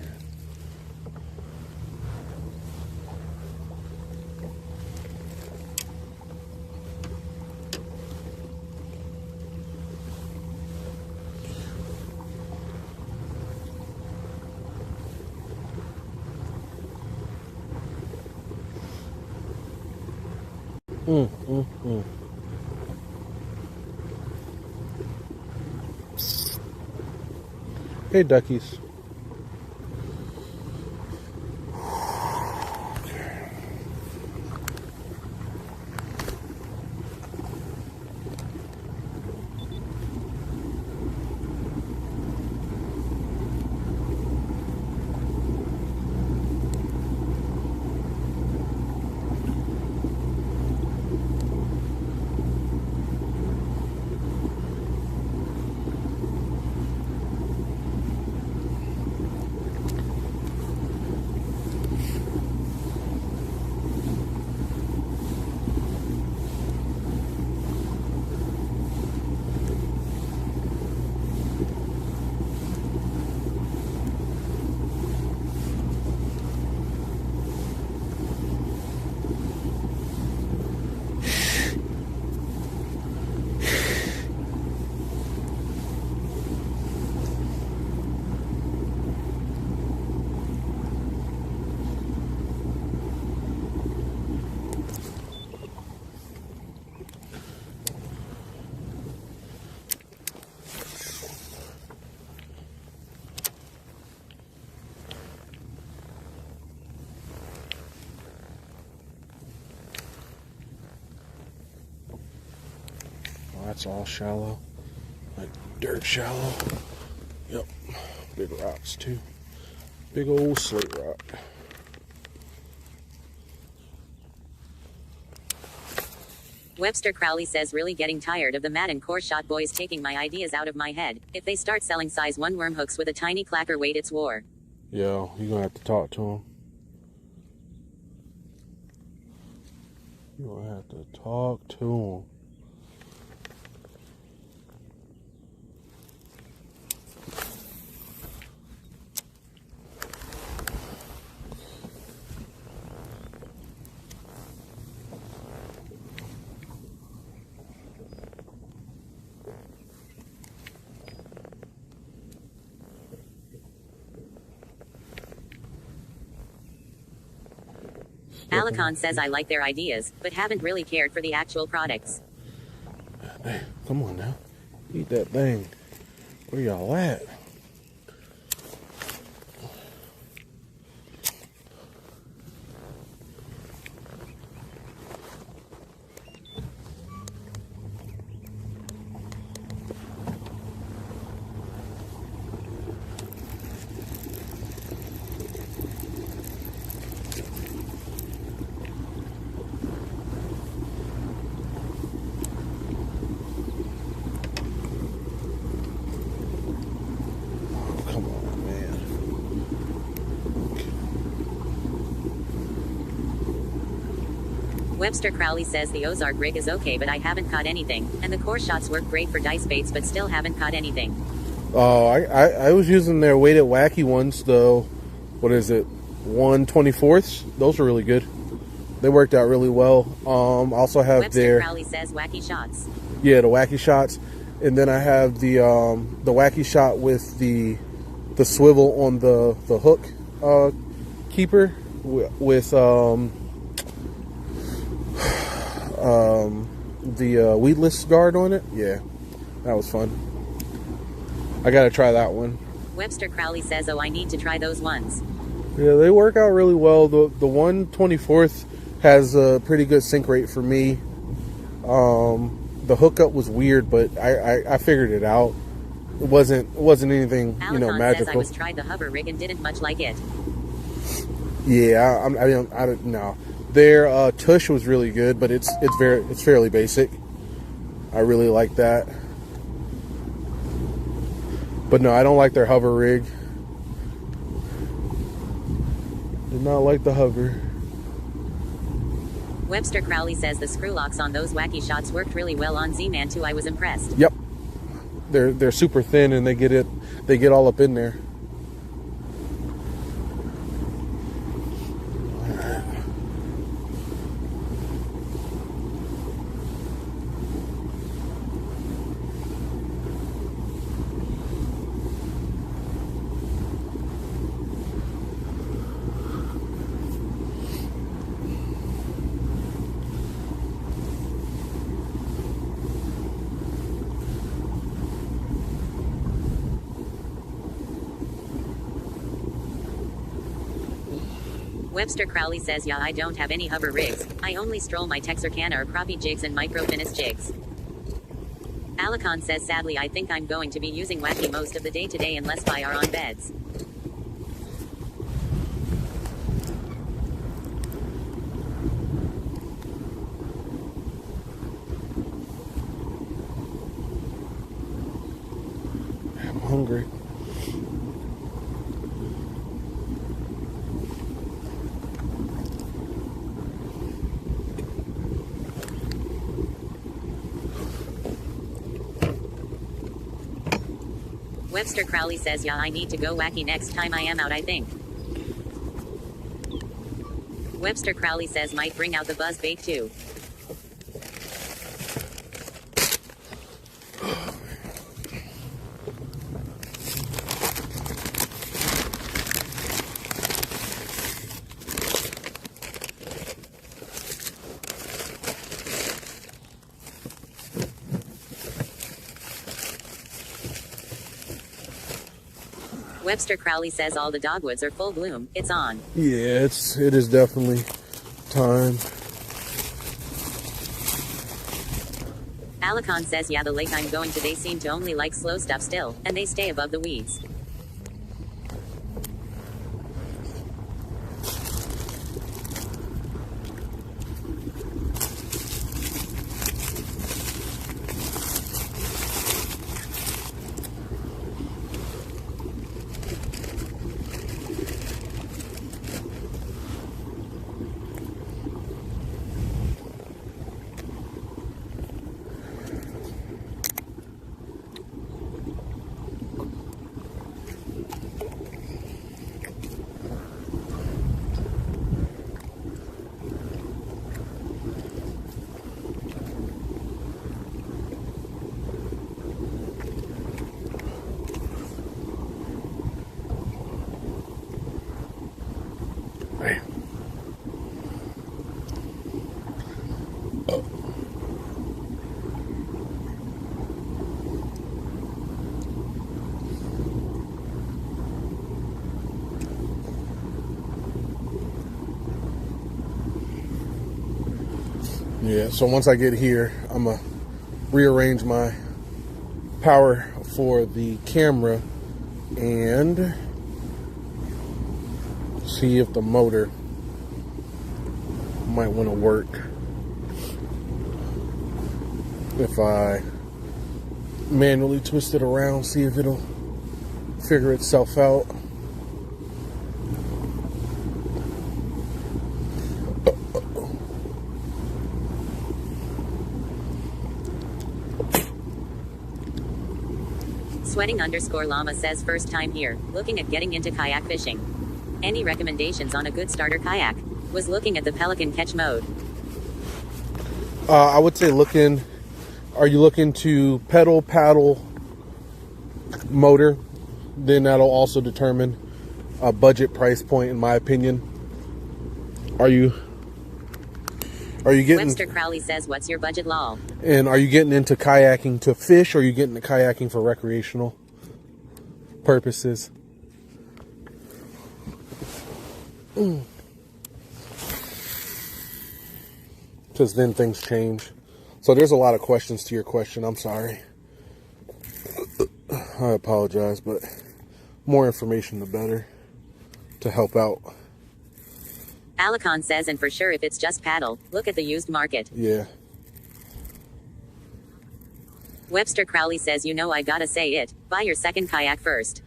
Hey, duckies. that's all shallow, like dirt shallow. Yep, big rocks too. Big old slate rock. Webster Crowley says, really getting tired of the Madden core shot boys taking my ideas out of my head. If they start selling size 1 worm hooks with a tiny clacker weight, it's war. Yeah, you're gonna have to talk to him. You're gonna have to talk to him. Alicon says, I like their ideas, but haven't really cared for the actual products. Hey, come on now. Eat that thing. Where y'all at? Webster Crowley says the Ozark rig is okay, but I haven't caught anything, and the core shots work great for dice baits, but still haven't caught anything. Oh, I was using their weighted wacky ones, though. What is it? 1/24ths? Those are really good. They worked out really well. Also have Webster Crowley says wacky shots. Yeah, the wacky shots, and then I have the wacky shot with the swivel on the hook keeper with the weedless guard on it. Yeah, that was fun. I gotta try that one. Webster Crowley says, oh, I need to try those ones. Yeah, they work out really well. The 1/24th has a pretty good sink rate for me. The hookup was weird, but I figured it out. It wasn't anything, Alicon magical. says I was tried the hover rig and didn't much like it. Yeah, I don't know. Their tush was really good, but it's fairly basic. I really like that. But no, I don't like their hover rig. Did not like the hover. Webster Crowley says the screw locks on those wacky shots worked really well on Z-Man too. I was impressed. Yep. They're super thin and they get all up in there. Webster Crowley says, yeah, I don't have any hover rigs. I only stroll my Texarkana or crappie jigs and micro Venice jigs. Alicon says, sadly, I think I'm going to be using wacky most of the day today unless I are on beds. I'm hungry. Webster Crowley says, yeah, I need to go wacky next time I am out, I think. Webster Crowley says, might bring out the buzz bait too. Webster Crowley says all the dogwoods are full bloom. It's on. Yeah, it is definitely time. Alicon says, yeah, the lake I'm going to, they seem to only like slow stuff still, and they stay above the weeds. Yeah, so once I get here, I'm going to rearrange my power for the camera and see if the motor might want to work. If I manually twist it around, see if it'll figure itself out. Sweating_llama says, first time here, looking at getting into kayak fishing. Any recommendations on a good starter kayak? Was looking at the Pelican catch mode. I would say are you looking to pedal, paddle, motor? Then that'll also determine a budget price point, in my opinion. Are you getting... Webster Crowley says, what's your budget, lol? And are you getting into kayaking to fish, or are you getting into kayaking for recreational purposes? Because then things change. So there's a lot of questions to your question. I'm sorry. I apologize, but more information the better to help out. Alicon says, and for sure if it's just paddle, look at the used market. Yeah. Webster Crowley says, you know I gotta say it, buy your second kayak first.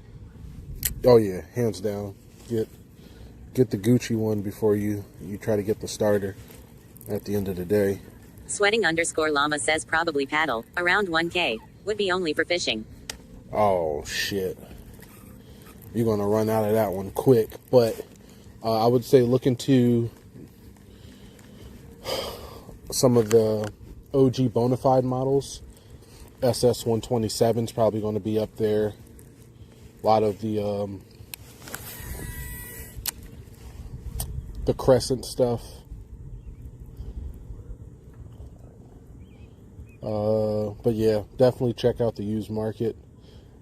Oh yeah, hands down. Get the Gucci one before you try to get the starter at the end of the day. Sweating_llama says, probably paddle, around 1K, would be only for fishing. Oh shit. You're gonna run out of that one quick, but I would say look into some of the OG Bonafide models. SS 127 is probably going to be up there. A lot of the Crescent stuff. But yeah, definitely check out the used market.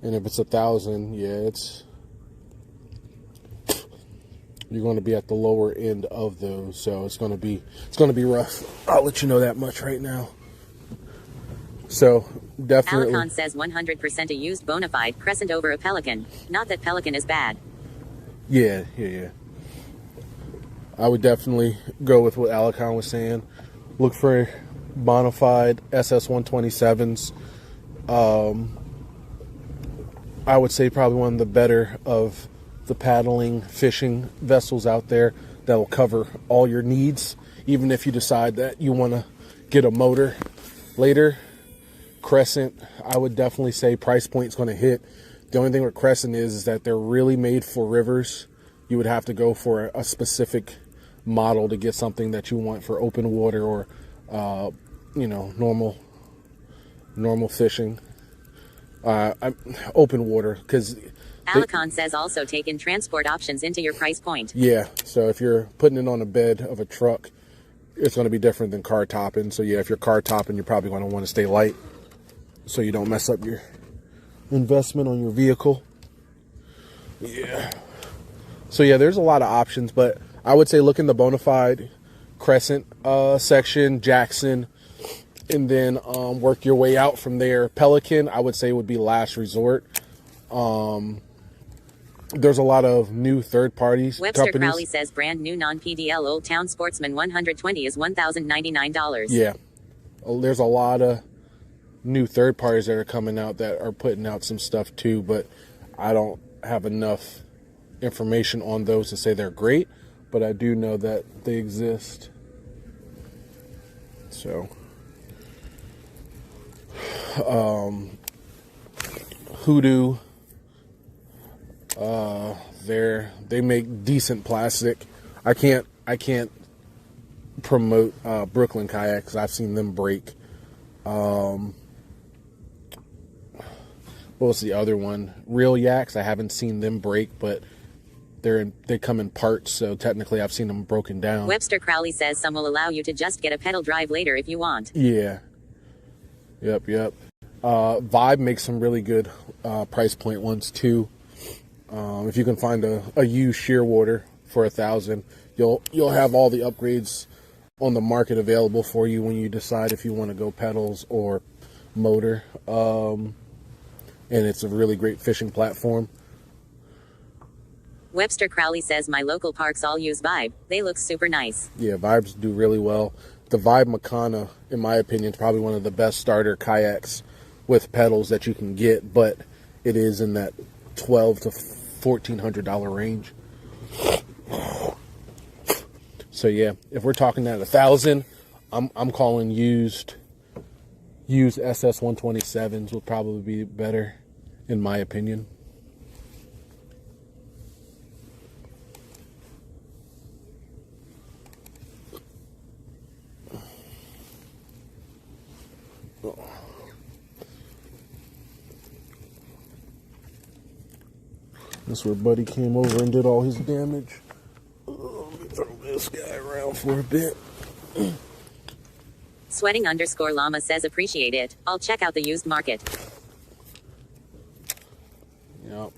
And if it's 1,000, yeah, you're going to be at the lower end of those, so it's going to be rough. I'll let you know that much right now. So definitely. Alicon says 100% a used Bonafide Crescent over a Pelican. Not that Pelican is bad. Yeah. I would definitely go with what Alicon was saying. Look for Bonafide SS 127s. I would say probably one of the better of the paddling fishing vessels out there that will cover all your needs, even if you decide that you want to get a motor later. Crescent, I would definitely say price point is going to hit. The only thing with Crescent is that they're really made for rivers. You would have to go for a specific model to get something that you want for open water or normal fishing. Open water, because Alicon says also take in transport options into your price point. Yeah, so if you're putting it on a bed of a truck, it's going to be different than car topping. So yeah, if you're car topping, you're probably going to want to stay light so you don't mess up your investment on your vehicle. Yeah. So yeah, there's a lot of options, but I would say look in the Bonafide Crescent section, Jackson, and then work your way out from there. Pelican, I would say, would be last resort. There's a lot of new third parties. Webster companies. Crowley says brand new non-PDL Old Town Sportsman 120 is $1,099. Yeah. There's a lot of new third parties that are coming out that are putting out some stuff too, but I don't have enough information on those to say they're great, but I do know that they exist. So, Hoodoo, they make decent plastic. I can't promote Brooklyn Kayaks. I've seen them break. What was the other one? Real Yaks. I haven't seen them break, but they come in parts, so technically I've seen them broken down. Webster Crowley says some will allow you to just get a pedal drive later if you want. Yeah. Yep. Vibe makes some really good price point ones too. If you can find a used Shearwater for $1,000, you'll have all the upgrades on the market available for you when you decide if you want to go pedals or motor. And it's a really great fishing platform. Webster Crowley says my local parks all use Vibe. They look super nice. Yeah, Vibes do really well. The Vibe Makana, in my opinion, is probably one of the best starter kayaks with pedals that you can get, but it is in that $1,200 to $1,400 range. So yeah, if we're talking at $1,000, I'm calling used SS 127s will probably be better, in my opinion. That's where Buddy came over and did all his damage. Let me throw this guy around for a bit. Sweating_llama says appreciate it. I'll check out the used market. Yep.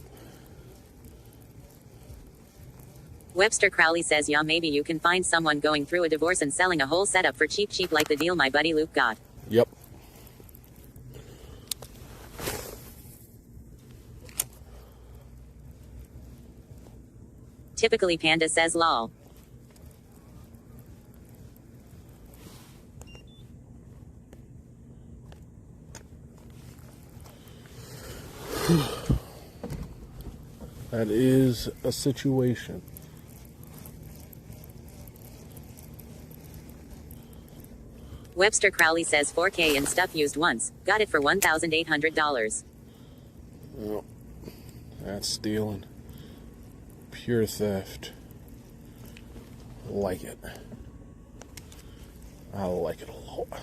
Webster Crowley says yeah, maybe you can find someone going through a divorce and selling a whole setup for cheap like the deal my buddy Luke got. Yep. Typically Panda says lol. That is a situation. Webster Crowley says 4K and stuff used once. Got it for $1,800. Well, that's stealing. Pure theft. Like it. I like it a lot.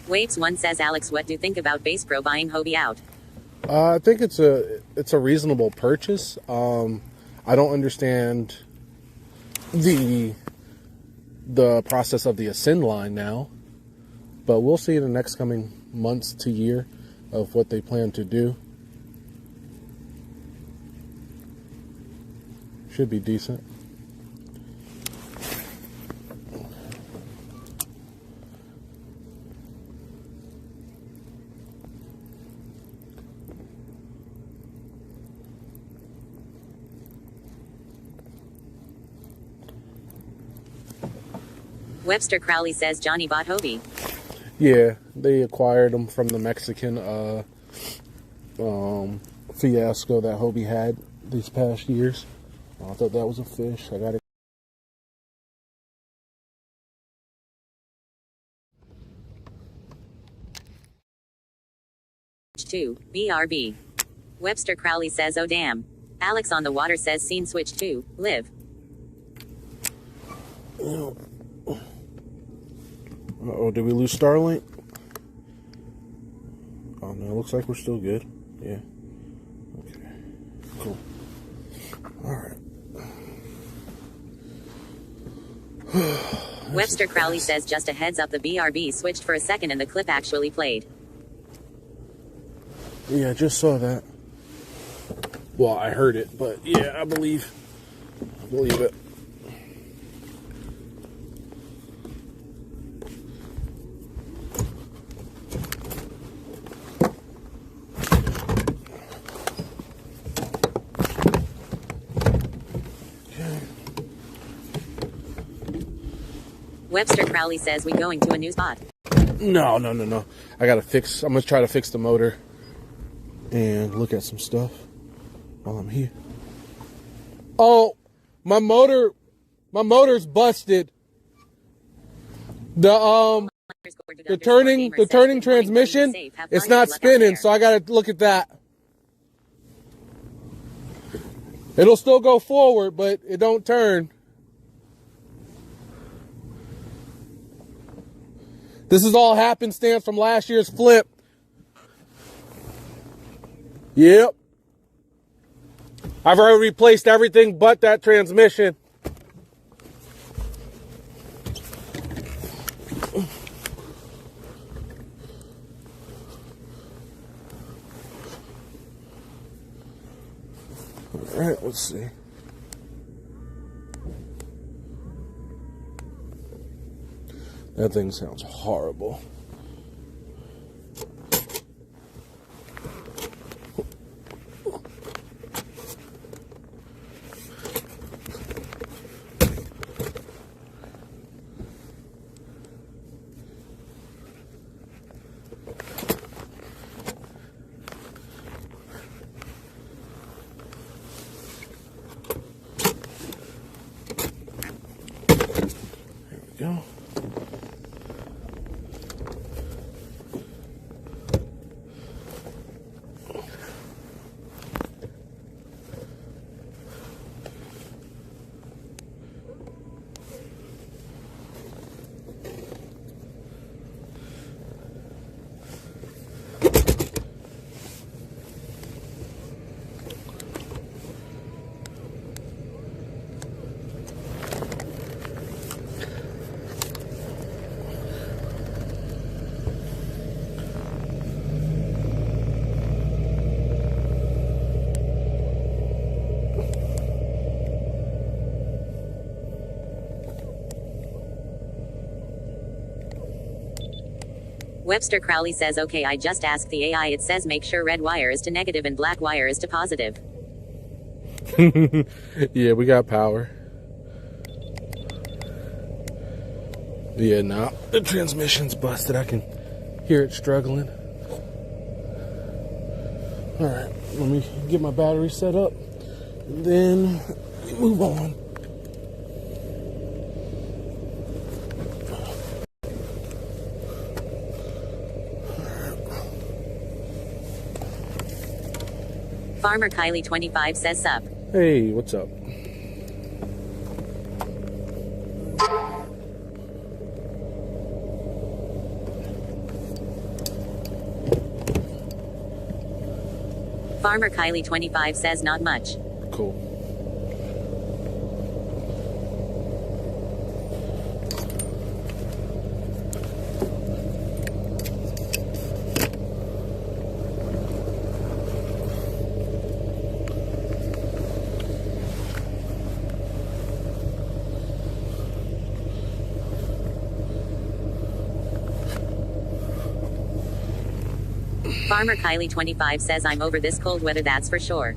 Waves1 says Alex, what do you think about Bass Pro buying Hobie out? I think it's a reasonable purchase. I don't understand the process of the Ascend line now, but we'll see in the next coming months to year of what they plan to do. Should be decent. Webster Crowley says Johnny bought Hobie. Yeah, they acquired them from the Mexican fiasco that Hobie had these past years. I thought that was a fish. I got it. Two BRB. Webster Crowley says oh damn. Alex on the water says scene switch 2 live. Uh-oh, did we lose Starlink? Oh, no, looks like we're still good. Yeah. Okay. Cool. All right. Webster Crowley says just a heads up, the BRB switched for a second and the clip actually played. Yeah, I just saw that. Well, I heard it, but yeah, I believe it. Webster Crowley says we going to a new spot. No. I'm gonna try to fix the motor and look at some stuff while I'm here. Oh, my motor's busted. The turning transmission, it's not spinning, so I gotta look at that. It'll still go forward, but it don't turn. This is all happenstance from last year's flip. Yep. I've already replaced everything but that transmission. All right, let's see. That thing sounds horrible. There we go. Webster Crowley says okay, I just asked the AI, it says make sure red wire is to negative and black wire is to positive. Yeah, we got power. Yeah, nah, the transmission's busted. I can hear it struggling. All right, let me get my battery set up, and then move on. Farmer Kylie 25 says sup. Hey, what's up? Farmer Kylie 25 says not much. Cool. Farmer Kylie 25 says I'm over this cold weather, that's for sure.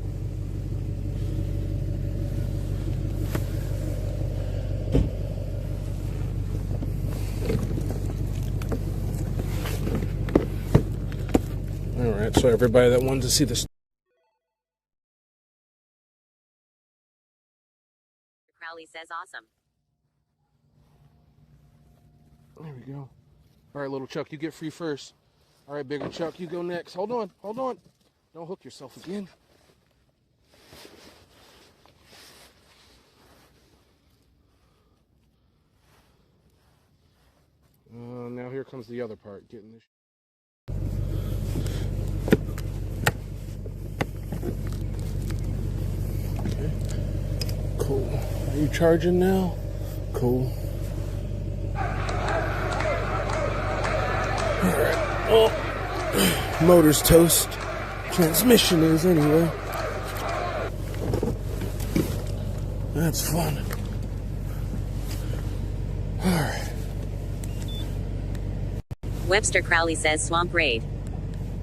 All right, so everybody that wanted to see this. Crowley says awesome. There we go. All right, little Chuck, you get free first. All right, bigger Chuck, you go next. Hold on. Don't hook yourself again. comes the other part, getting this. Okay. Cool. Are you charging now? Cool. Alright. Oh. Motor's toast. Transmission is anyway. That's fun. Alright. Webster Crowley says swamp raid.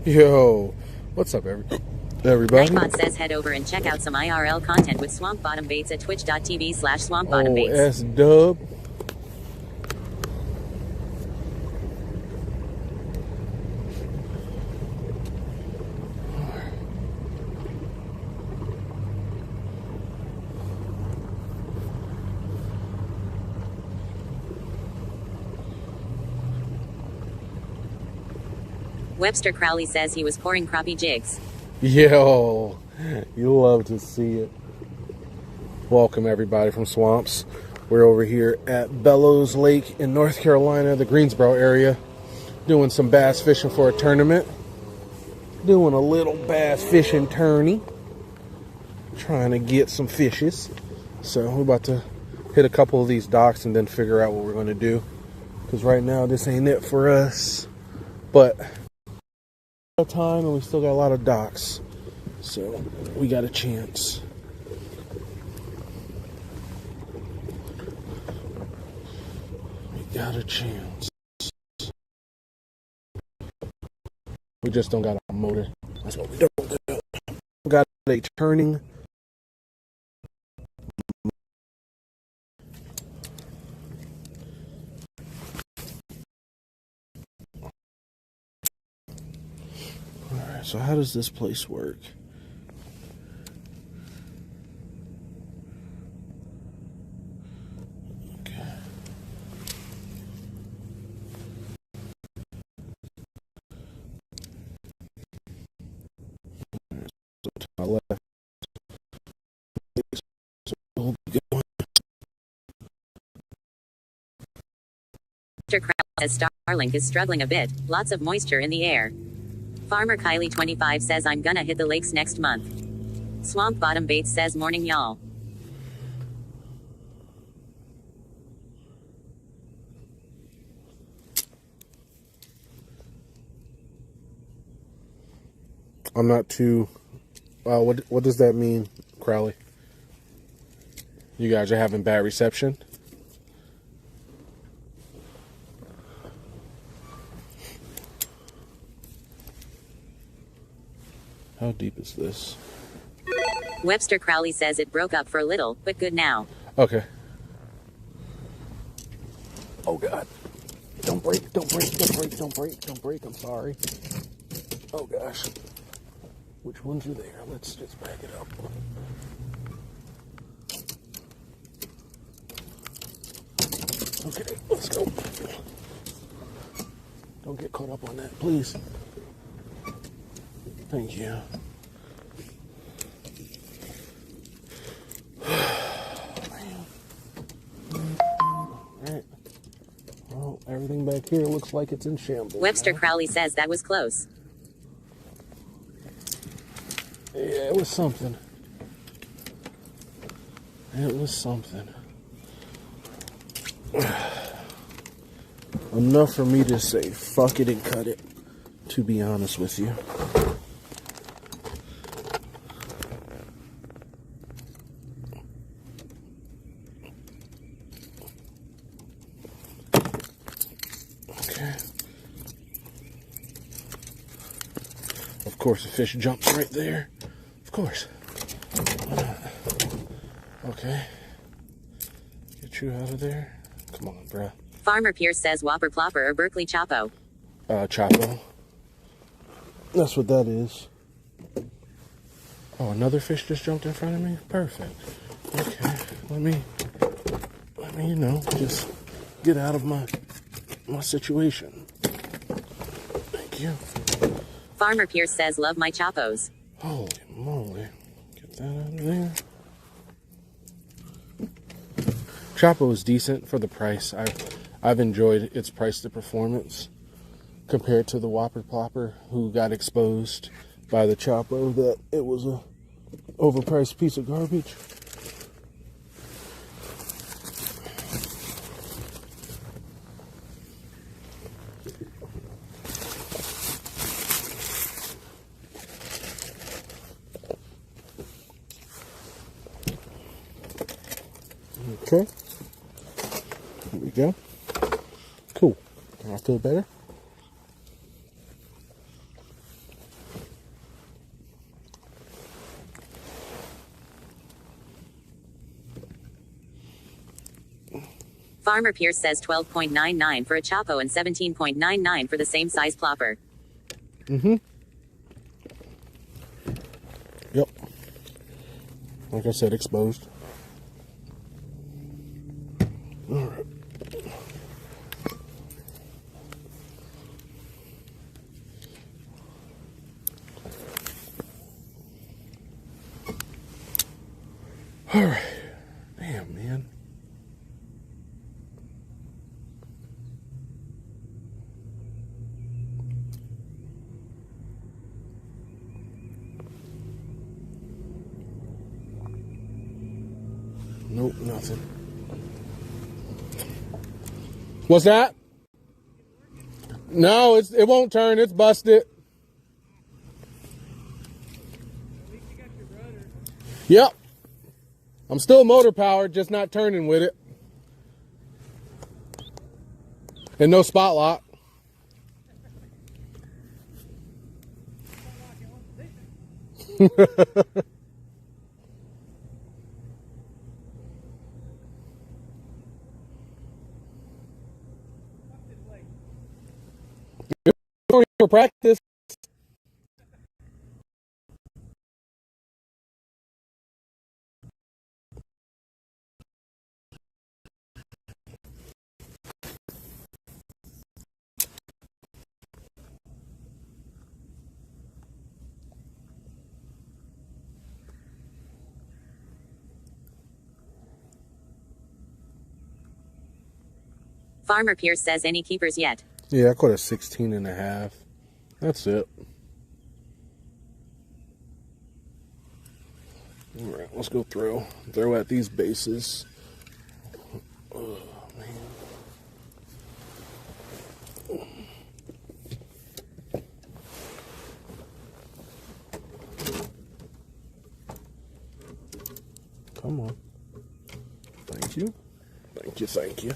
Yo, what's up, everybody? Nightbot says head over and check out some IRL content with swamp bottom baits at twitch.tv/swampbottombaits. Oh, S-dub. Webster Crowley says he was pouring crappie jigs. Yo, you love to see it. Welcome everybody from Swamps. We're over here at Belews Lake in North Carolina, the Greensboro area, doing some bass fishing for a tournament. Doing a little bass fishing tourney. Trying to get some fishes. So we're about to hit a couple of these docks and then figure out what we're going to do. Because right now this ain't it for us. But time and we still got a lot of docks, so we got a chance. We got a chance. We just don't got a motor. That's what we don't do. We got a turning. So how does this place work? Okay. So to my left. So Mr. Crowley says Starlink is struggling a bit, lots of moisture in the air. Farmer Kylie25 says I'm gonna hit the lakes next month. Swamp Bottom Baits says morning y'all. I'm not too. What does that mean, Crowley? You guys are having bad reception? How deep is this? Webster Crowley says it broke up for a little, but good now. Okay. Oh God. Don't break, don't break, don't break, don't break, don't break. I'm sorry. Oh gosh. Which ones are there? Let's just back it up. Okay, let's go. Don't get caught up on that, please. Thank you. Alright. Well, everything back here looks like it's in shambles. Webster Crowley says that was close. Yeah, it was something. It was something. Enough for me to say fuck it and cut it, to be honest with you. Okay. Of course, the fish jumps right there. Of course. Okay. Get you out of there. Come on, bruh. Farmer Pierce says Whopper Plopper or Berkeley Chapo. Chapo. That's what that is. Oh, another fish just jumped in front of me? Perfect. Okay. Let me, you know, just get out of my situation. Thank you. Farmer Pierce says love my Chapos. Holy moly. Get that out of there. Chapo is decent for the price. I've enjoyed its price to performance. compared to the Whopper Plopper, who got exposed by the Chapo that it was a overpriced piece of garbage. Okay, here we go. Cool. I feel better. Farmer Pierce says 12.99 for a Chapo and 17.99 for the same size plopper. Yep. Like I said, exposed. All right. All right. Damn, man. Nope, nothing. What's that? No, it won't turn. It's busted. Yep. I'm still motor powered, just not turning with it. And no spot lock. For practice. Farmer Pierce says any keepers yet. Yeah, I caught a 16.5. That's it. All right, let's go throw at these bases. Oh, man. Come on. Thank you. Thank you, thank you.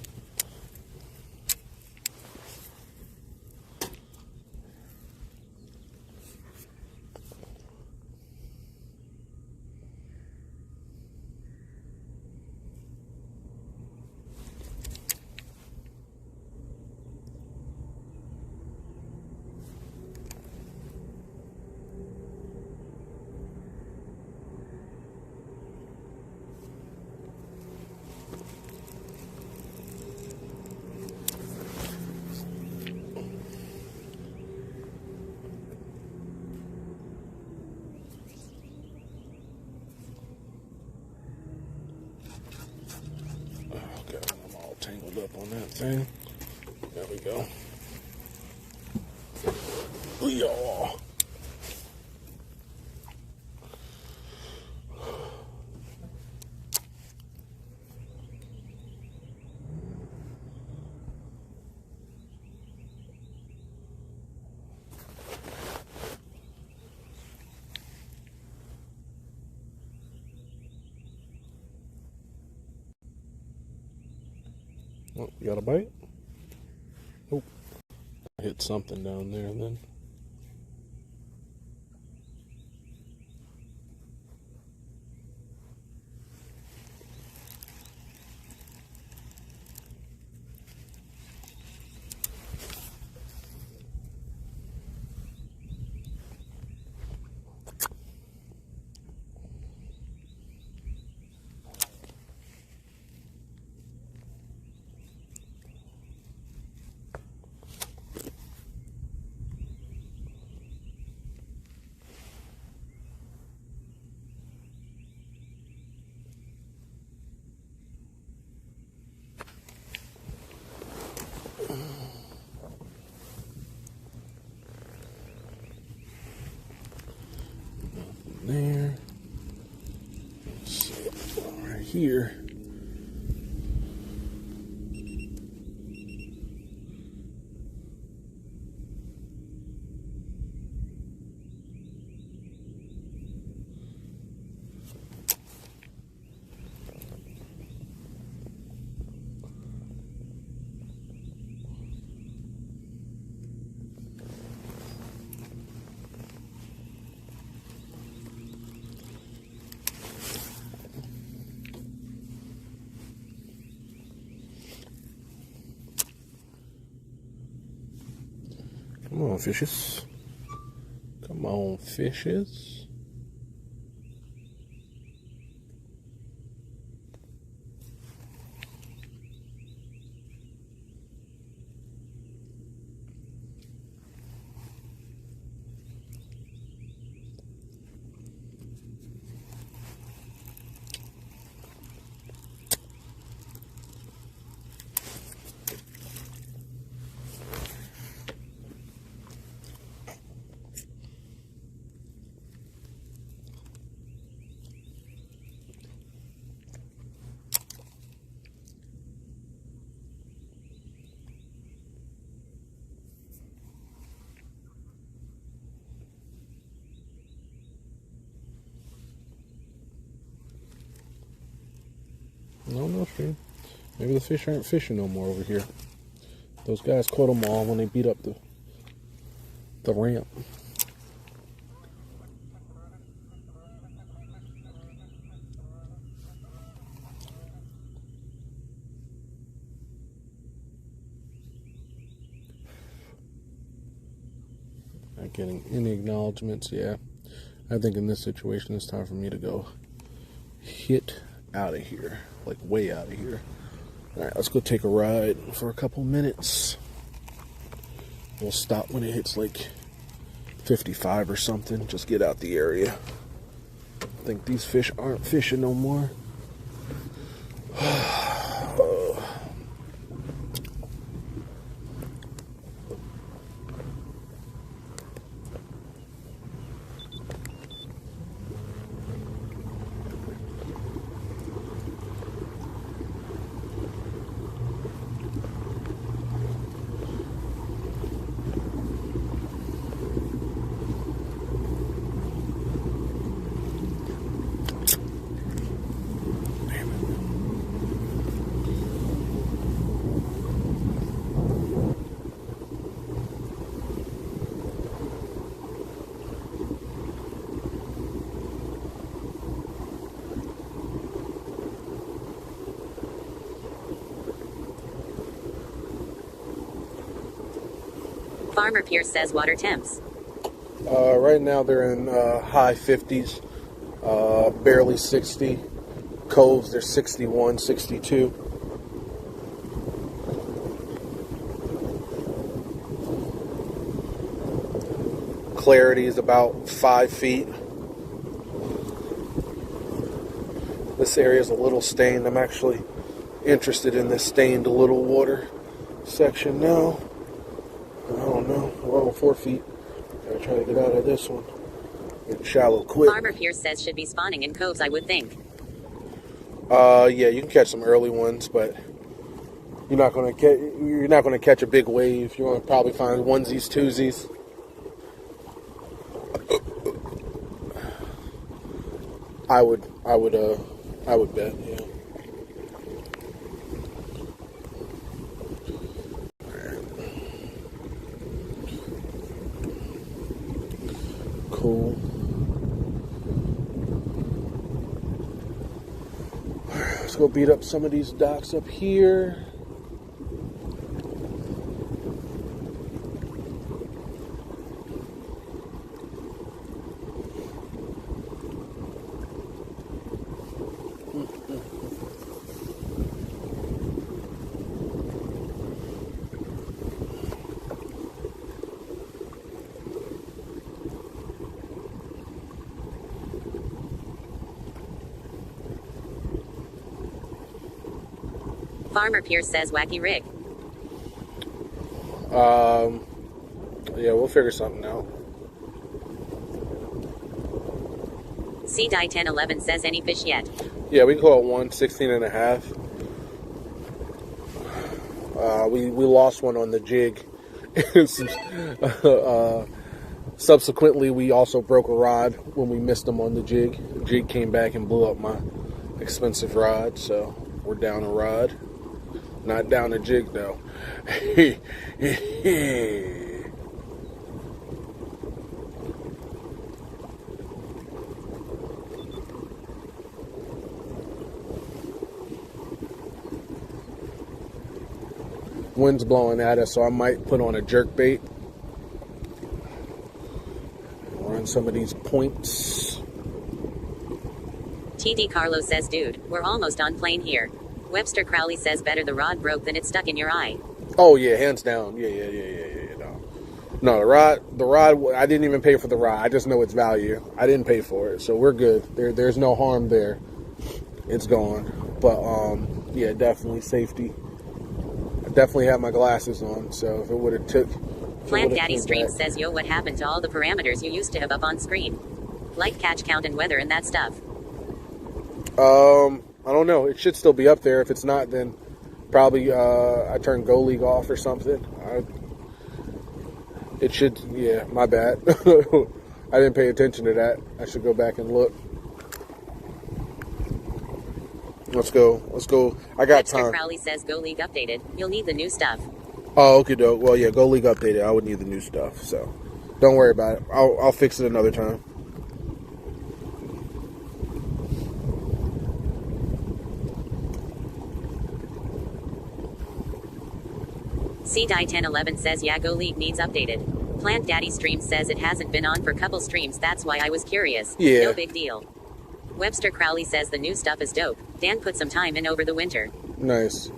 Tangled up on that thing. There we go. Yeah. Oh, you got a bite? Oh, I hit something down there then. here. Come on, fishes. Come on, fishes. No stream. Maybe the fish aren't fishing no more over here. Those guys caught them all when they beat up the ramp. Not getting any acknowledgements. Yeah, I think in this situation it's time for me to go hit out of here, like way out of here. All right, let's go take a ride for a couple minutes. We'll stop when it hits like 55 or something. Just get out the area. I think these fish aren't fishing no more. Farmer Pierce says water temps. Right now they're in high 50s, barely 60. Coves, they're 61, 62. Clarity is about 5 feet. This area is a little stained. I'm actually interested in this stained little water section now. I don't know. We're on 4 feet. Gotta try to get out of this one. Get shallow quick. Farmer Pierce says should be spawning in coves, I would think. Yeah, you can catch some early ones, but you're not gonna catch a big wave. You're gonna probably find onesies, twosies. I would bet, yeah. Cool. Let's go beat up some of these docks up here. Farmer Pierce says wacky rig. Yeah, we'll figure something out. C-Die 1011 says any fish yet. Yeah, we caught one, 16 and a half. We lost one on the jig. Subsequently, we also broke a rod when we missed them on the jig. The jig came back and blew up my expensive rod, so we're down a rod. Not down a jig, though. Wind's blowing at us, so I might put on a jerk bait. Run some of these points. TD Carlos says, dude, we're almost on plane here. Webster Crowley says, better the rod broke than it stuck in your eye. Oh yeah, hands down. Yeah. No, the rod. I didn't even pay for the rod. I just know its value. I didn't pay for it, so we're good. There's no harm there. It's gone. But yeah, definitely safety. I definitely had my glasses on, so if it would have took. Plant Daddy Stream says, yo, what happened to all the parameters you used to have up on screen? Like catch count and weather and that stuff. I don't know. It should still be up there. If it's not, then probably I turned Go League off or something. It should, yeah, my bad. I didn't pay attention to that. I should go back and look. Let's go. I got Webster time. Crowley says, Go League updated. You'll need the new stuff. Oh, okay, doke. Well, yeah, Go League updated. I would need the new stuff, so don't worry about it. I'll fix it another time. CDie1011 says, yeah, Go League needs updated. Plant Daddy Stream says it hasn't been on for a couple streams, that's why I was curious. Yeah. No big deal. Webster Crowley says the new stuff is dope. Dan put some time in over the winter. Nice.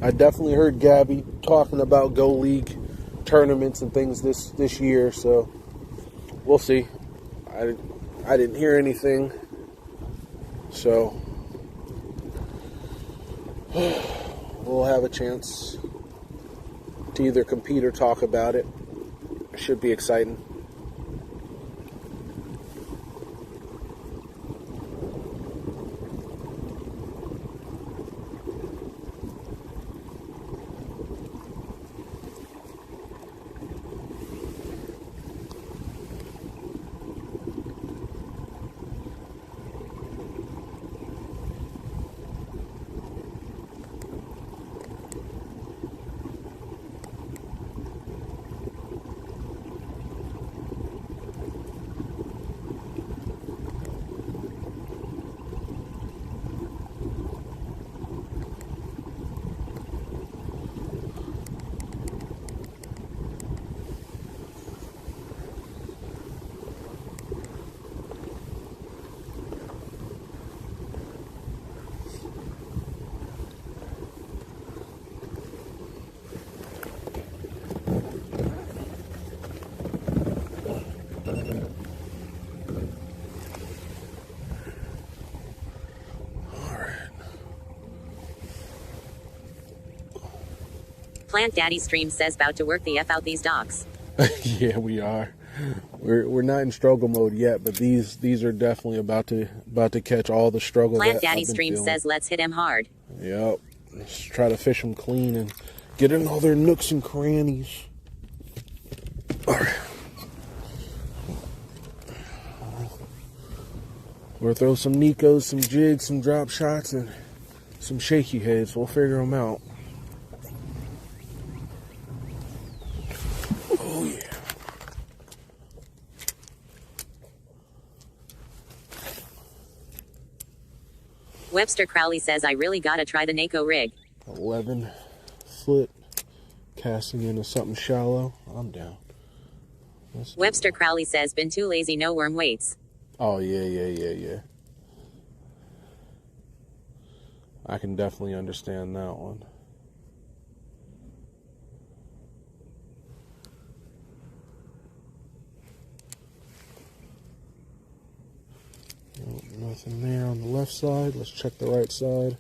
I definitely heard Gabby talking about Go League tournaments and things this year, so we'll see. I didn't hear anything, so we'll have a chance to either compete or talk about it. It should be exciting. Plant Daddy Stream says, about to work the F out these docks. Yeah, we are. We're not in struggle mode yet, but these are definitely about to catch all the struggle. Plant Daddy Stream says, let's hit him hard. Yep. Let's try to fish them clean and get in all their nooks and crannies. All right. We'll throw some Nikos, some jigs, some drop shots, and some shaky heads. We'll figure them out. Oh, yeah. Webster Crowley says, I really gotta try the NACO rig. 11 foot casting into something shallow. I'm down. Webster Crowley says, been too lazy, no worm weights. Oh, yeah. I can definitely understand that one. Nothing there on the left side. Let's check the right side.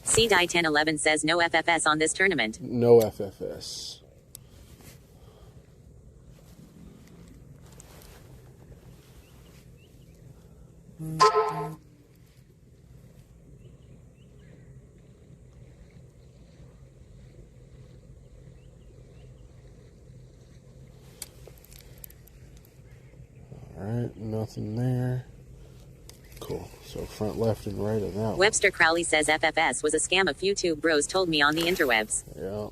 CDie1011 says no FFS on this tournament. No FFS. Alright, nothing there. Cool. So front left and right of that one. Webster Crowley says FFS was a scam a few tube bros told me on the interwebs. Yeah.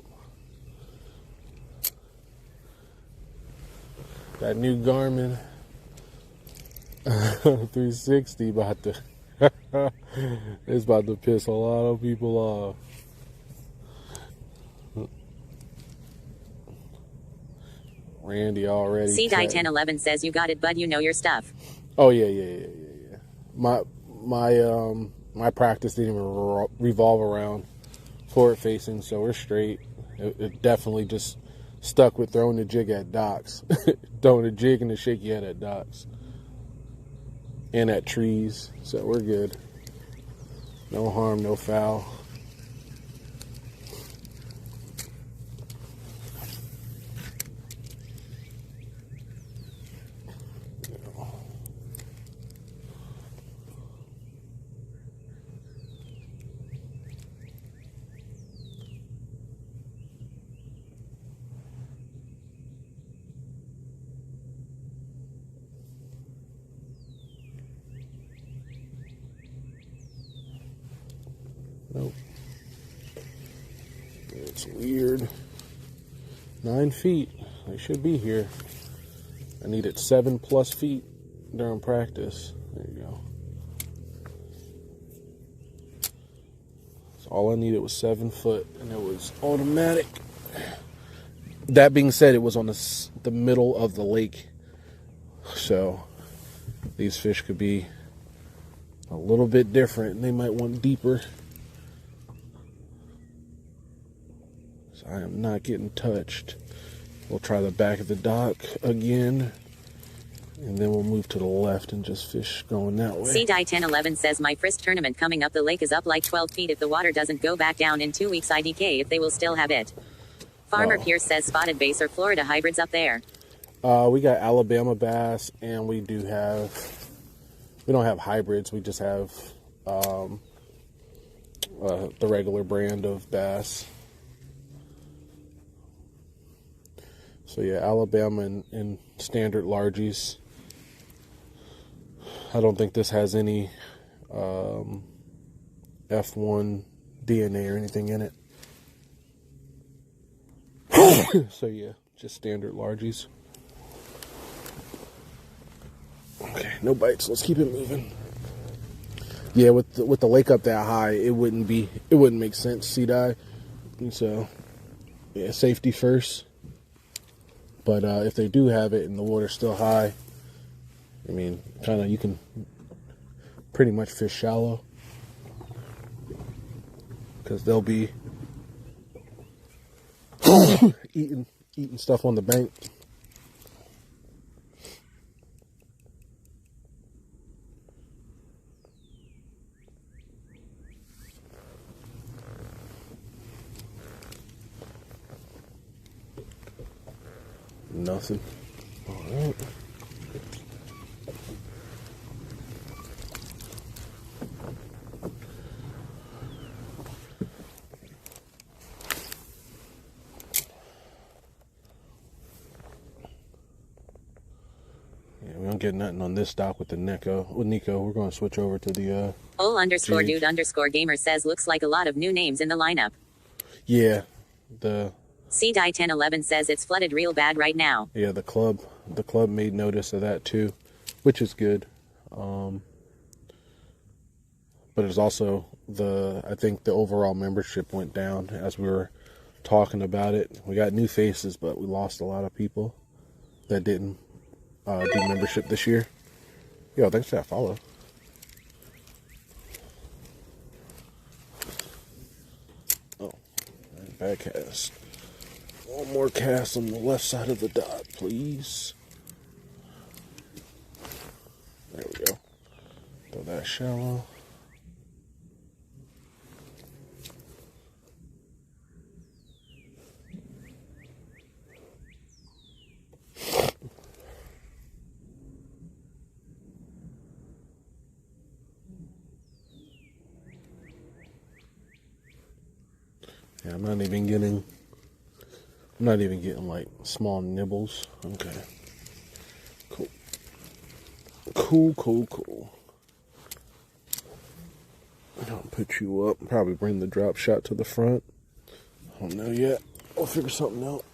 That new Garmin 360 about to it's about to piss a lot of people off. Randy already. C-Die1011 says you got it, bud. You know your stuff. Oh yeah. My practice didn't even revolve around forward facing, so we're straight. It definitely just stuck with throwing the jig at docks, throwing the jig and the shaky head at docks, and at trees. So we're good. No harm, no foul. Nope. It's weird. 9 feet. They should be here. I needed 7+ feet during practice. There you go. So all I needed was 7 foot, and it was automatic. That being said, it was on the middle of the lake. So these fish could be a little bit different, and they might want deeper. I am not getting touched. We'll try the back of the dock again, and then we'll move to the left and just fish going that way. C-Die1011 says my first tournament coming up. The lake is up like 12 feet. If the water doesn't go back down in 2 weeks, IDK if they will still have it. Farmer Pierce says spotted bass or Florida hybrids up there. We got Alabama bass, and we don't have hybrids. We just have the regular brand of bass. So yeah, Alabama and standard largies. I don't think this has any F1 DNA or anything in it. So yeah, just standard largies. Okay, no bites. Let's keep it moving. Yeah, with the lake up that high, it wouldn't make sense. C-Die. So yeah, safety first. But if they do have it and the water's still high, I mean, you can pretty much fish shallow, because they'll be eating stuff on the bank. Nothing. All right. Yeah, we don't get nothing on this dock with Nico. We're going to switch over to the _dude_gamer says looks like a lot of new names in the lineup. Yeah, C-Die1011 says it's flooded real bad right now. Yeah, the club made notice of that too, which is good. But it's also I think the overall membership went down as we were talking about it. We got new faces, but we lost a lot of people that didn't do membership this year. Yo, thanks for that follow. Oh, bad cast. One more cast on the left side of the dock, please. There we go. Throw that shallow. Yeah, I'm not even getting like small nibbles. Okay. Cool. I'll put you up. Probably bring the drop shot to the front. I don't know yet. I'll figure something out.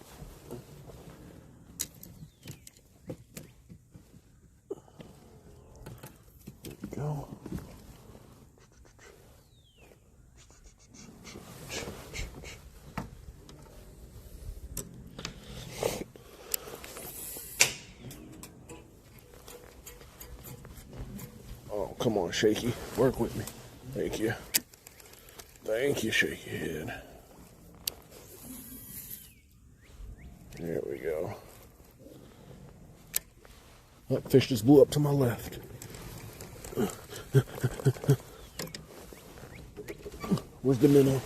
There we go. Oh, come on, Shaky. Work with me. Thank you. Thank you, Shaky Head. There we go. Oh, fish just blew up to my left. Where's the minnow?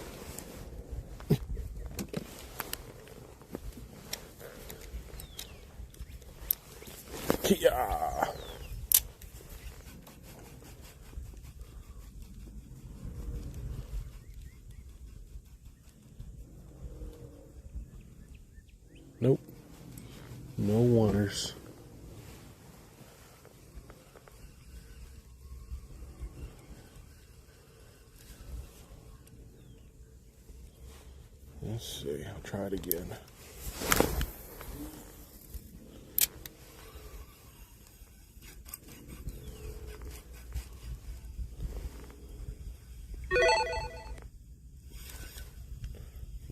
Kia. Nope. No waters. Let's see. I'll try it again.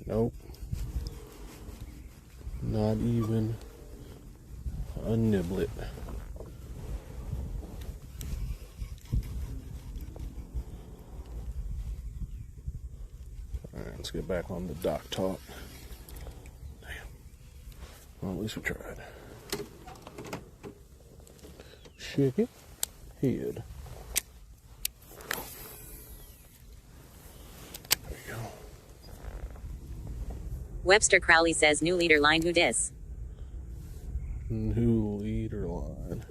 Nope. Not even a niblet. Alright, let's get back on the dock talk. Damn. Well, at least we tried. Chicken head. There we go. Webster Crowley says new leader line who dis. New leader line.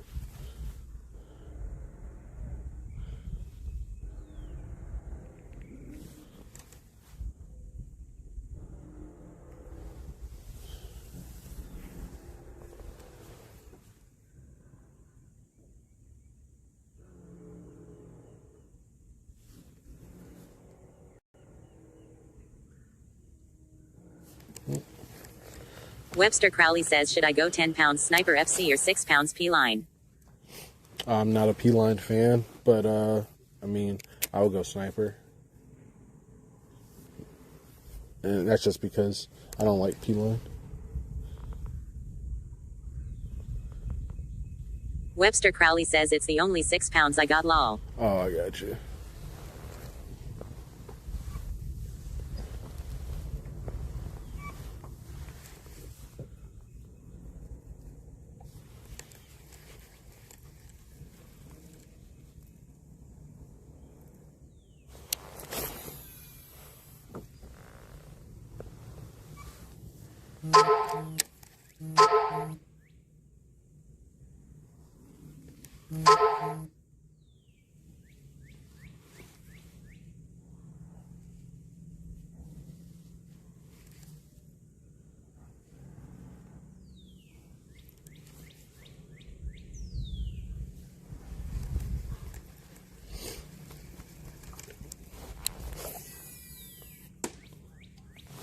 Webster Crowley says, should I go 10 pounds sniper FC or 6 pounds P line? I'm not a P-line fan, but I mean, I would go sniper. And that's just because I don't like P-line. Webster Crowley says it's the only 6 pounds I got lol. Oh, I got you.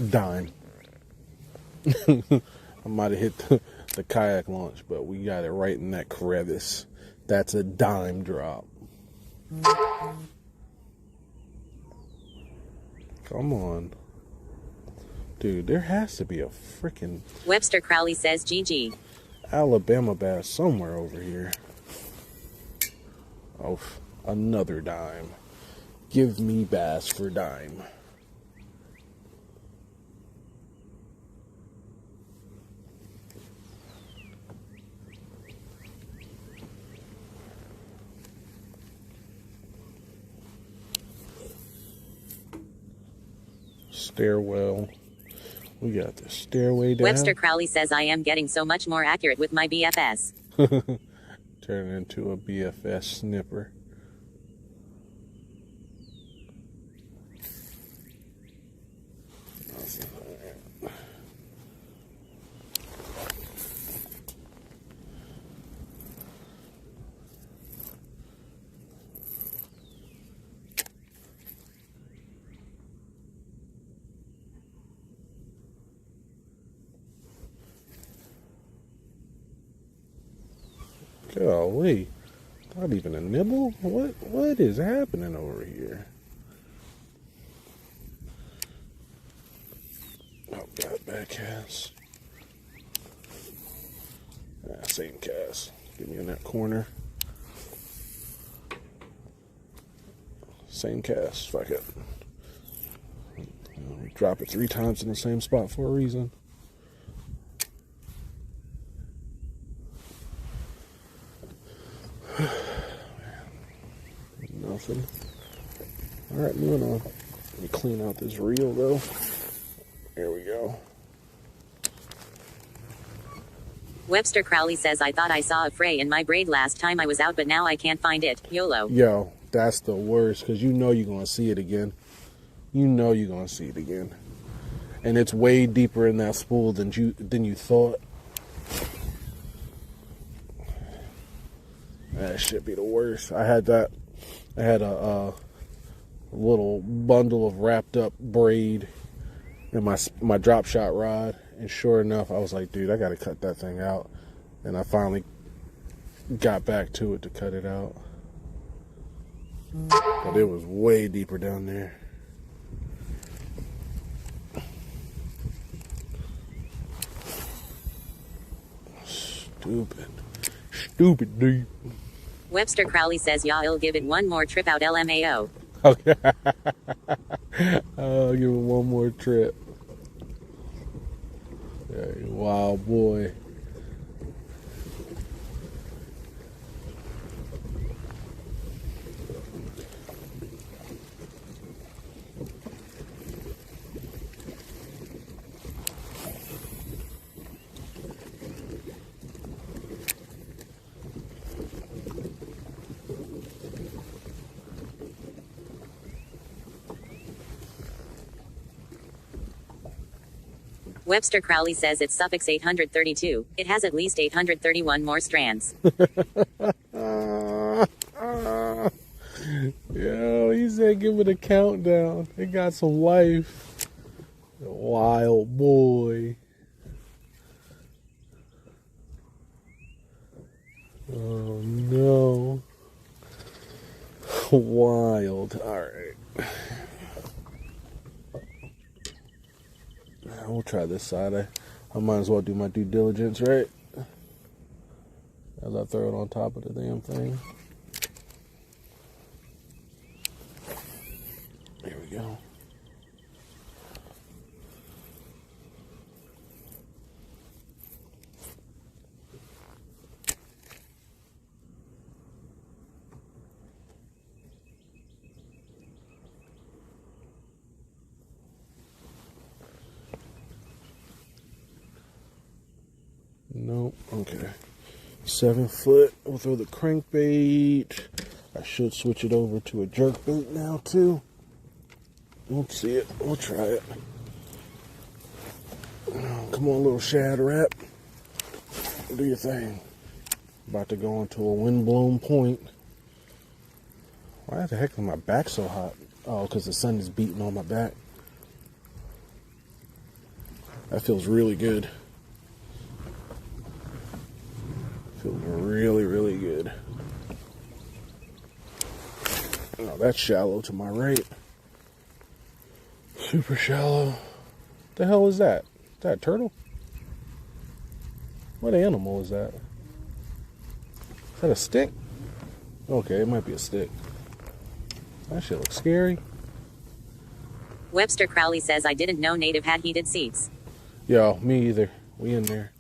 Dime. I might have hit the kayak launch, but we got it right in that crevice. That's a dime drop. Come on. Dude, there has to be a freaking Webster Crowley says GG. Alabama bass somewhere over here. Oh, another dime. Give me bass for dime. Stairwell. We got the stairway down. Webster Crowley says I am getting so much more accurate with my BFS. Turn it into a BFS snipper. Golly. Not even a nibble? What is happening over here? Oh, God, bad cast. Same cast. Get me in that corner. Same cast. Fuck it. Drop it 3 times in the same spot for a reason. Nothing. Alright, moving on. Let me clean out this reel though. There we go. Webster Crowley says, I thought I saw a fray in my braid last time I was out, but now I can't find it. YOLO. Yo, that's the worst, because you know you're going to see it again. You know you're going to see it again. And it's way deeper in that spool than you thought. That should be the worst. I had a little bundle of wrapped up braid in my drop shot rod, and sure enough, I was like, dude, I gotta cut that thing out. And I finally got back to it to cut it out, but it was way deeper down there. Stupid dude. Webster Crowley says, y'all give it one more trip out LMAO. Okay. I'll give it one more trip. Hey, wild boy. Webster Crowley says it's suffix 832. It has at least 831 more strands. Yo, he said give it a countdown. It got some life. Wild boy. Oh no. Wild. Alright. We'll try this side. I might as well do my due diligence, right? As I throw it on top of the damn thing. There we go. Nope. Okay. 7 foot. We'll throw the crankbait. I should switch it over to a jerkbait now too. We'll see it. We'll try it. Oh, come on, little shad wrap. Do your thing. About to go into a windblown point. Why the heck is my back so hot? Oh, because the sun is beating on my back. That feels really good. Feels really, really good. Oh, that's shallow to my right. Super shallow. The hell is that? Is that a turtle? What animal is that? Is that a stick? Okay, it might be a stick. That shit looks scary. Webster Crowley says, I didn't know native had heated seats. Yo, me either. We in there.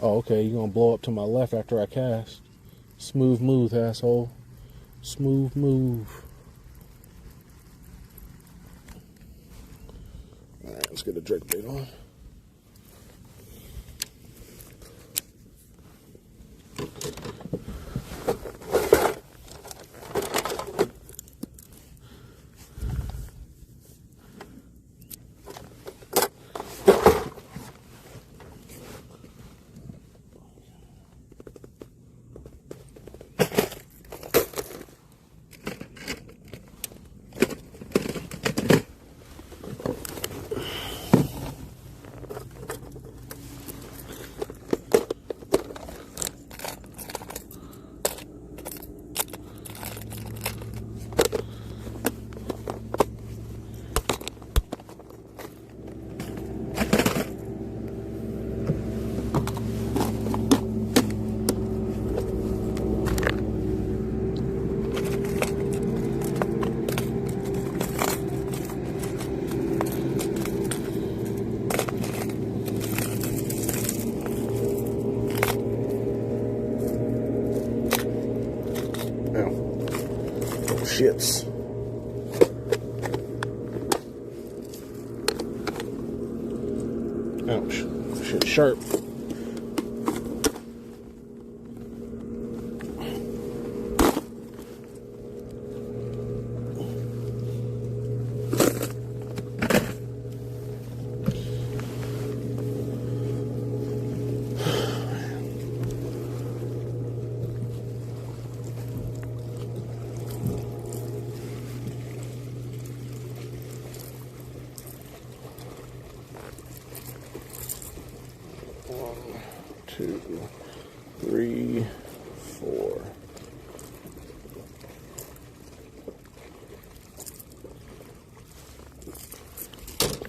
Oh, okay, you're gonna blow up to my left after I cast. Smooth move, asshole. Smooth move. Alright, let's get a jerkbait on. shits. Ouch. Shit sharp. Two, three, four.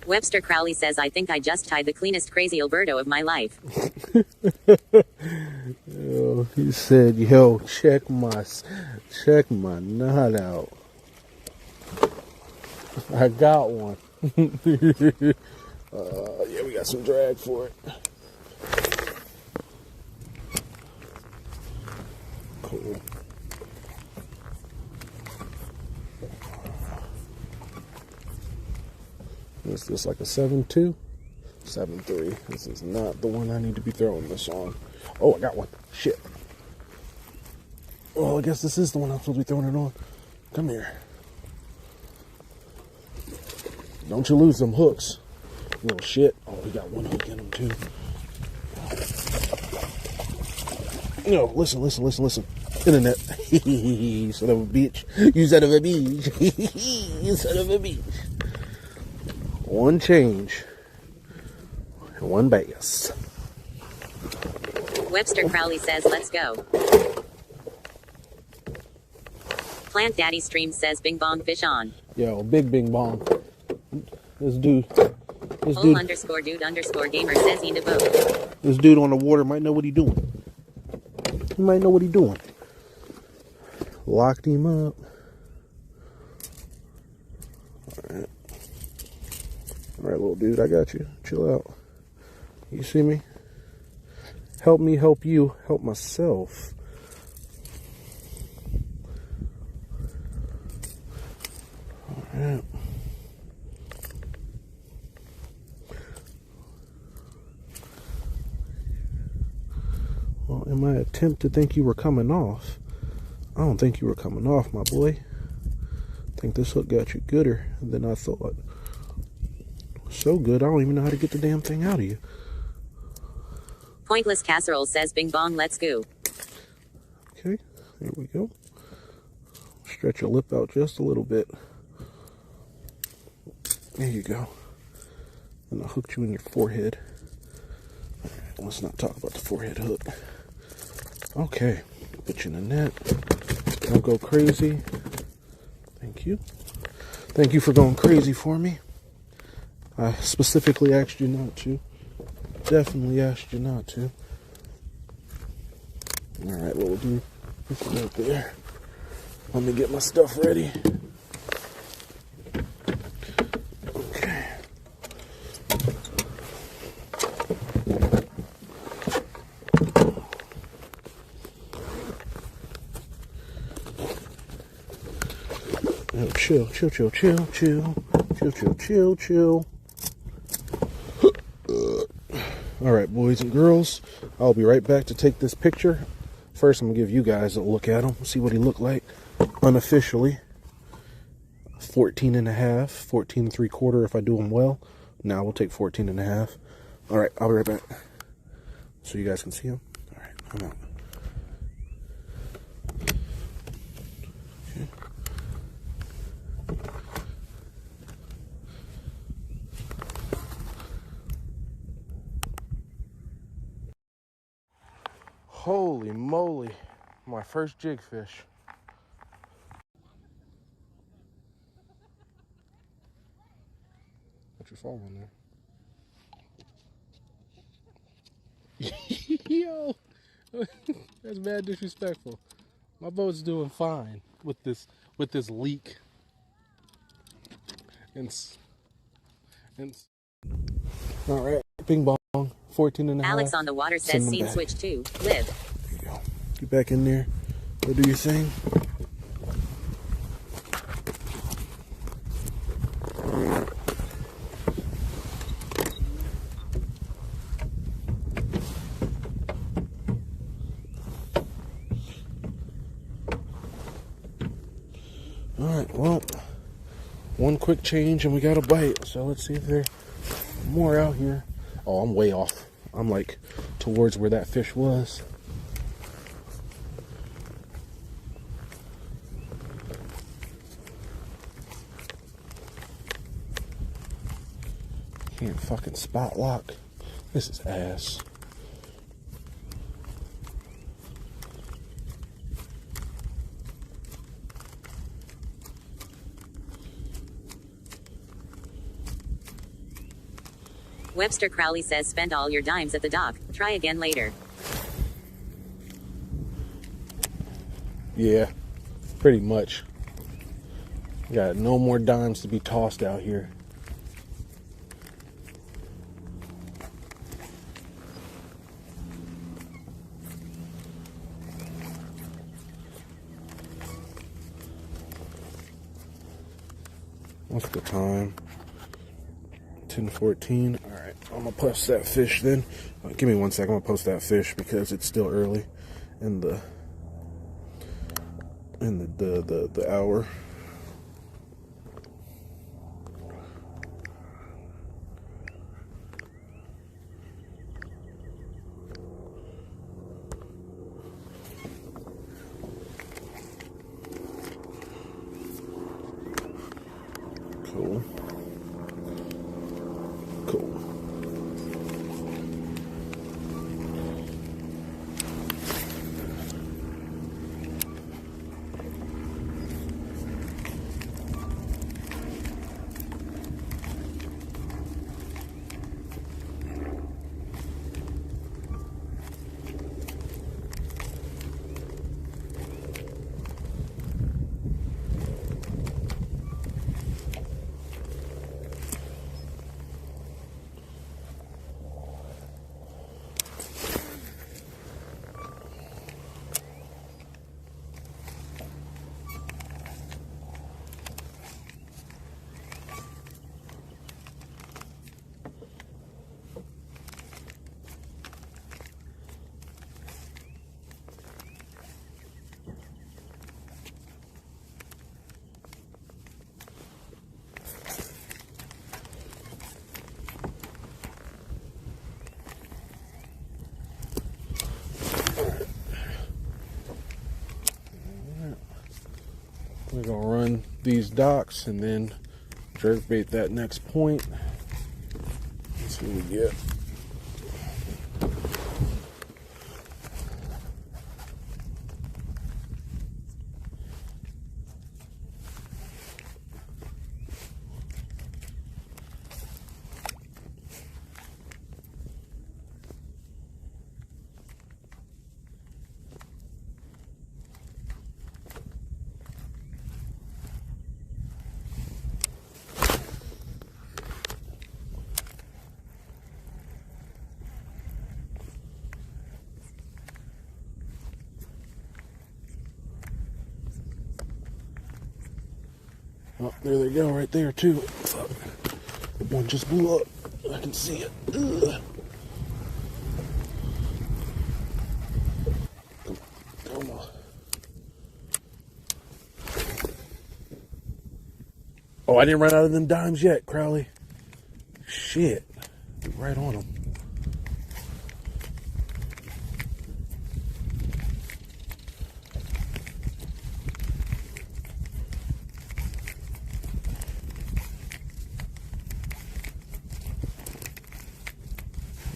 Webster Crowley says, I think I just tied the cleanest crazy Alberto of my life. Yo, he said, yo, check my knot out. I got one. Yeah, we got some drag for it. Cool. Is this like a 7.2? 7.3. This is not the one I need to be throwing this on. Oh, I got one. Shit. Well, I guess this is the one I'm supposed to be throwing it on. Come here. Don't you lose them hooks. Little shit. Oh, we got one hook in them too. No, listen. Internet. You son of a bitch. You son of a bitch. You son of a bitch. One change. One bass. Webster Crowley says, let's go. Plant Daddy Stream says, bing bong fish on. Yo, big bing bong. This dude. Underscore dude underscore gamer says he devote. This dude on the water might know what he doing. He might know what he doing. Locked him up. Alright. Alright, little dude, I got you. Chill out. You see me? Help me help you. Help myself. Alright. Well, in my attempt to think you were coming off, I don't think you were coming off, my boy. I think this hook got you gooder than I thought. So good, I don't even know how to get the damn thing out of you. Pointless Casserole says, bing bong, let's go. Okay, there we go. Stretch your lip out just a little bit. There you go. And I hooked you in your forehead. Alright, let's not talk about the forehead hook. Okay, put you in the net. Don't go crazy. Thank you. Thank you for going crazy for me. I specifically asked you not to. Definitely asked you not to. Alright, what we'll do, put it out there. Let me get my stuff ready. Okay. Oh, chill. Alright, boys and girls, I'll be right back to take this picture. First, I'm going to give you guys a look at him, see what he looked like unofficially. 14 and a half, 14 and 3/4 if I do him well. Now we'll take 14 and a half. Alright, I'll be right back. So you guys can see him. Alright, I'm out. Holy moly, my first jig fish. What you falling there? Yo, that's bad disrespectful. My boat's doing fine with this leak. And all right, ping pong. 14 and a half. Alex on the water says, scene switch 2, live. There you go. Get back in there. Go do your thing. Alright, well, one quick change and we got a bite. So let's see if there's more out here. Oh, I'm way off. I'm like towards where that fish was. Can't fucking spot lock. This is ass. Webster Crowley says spend all your dimes at the dock. Try again later. Yeah, pretty much. Got no more dimes to be tossed out here. What's the time? 10:14. All right, I'm gonna post that fish then. Give me 1 second. I'm gonna post that fish because it's still early in the hour. Cool. Cool. We're gonna run these docks and then jerkbait that next point. Let's see what we get. Oh, there they go, right there too. Fuck. One just blew up. I can see it. Ugh. Come on. Oh, I didn't run out of them dimes yet, Crowley. Shit. Right on them.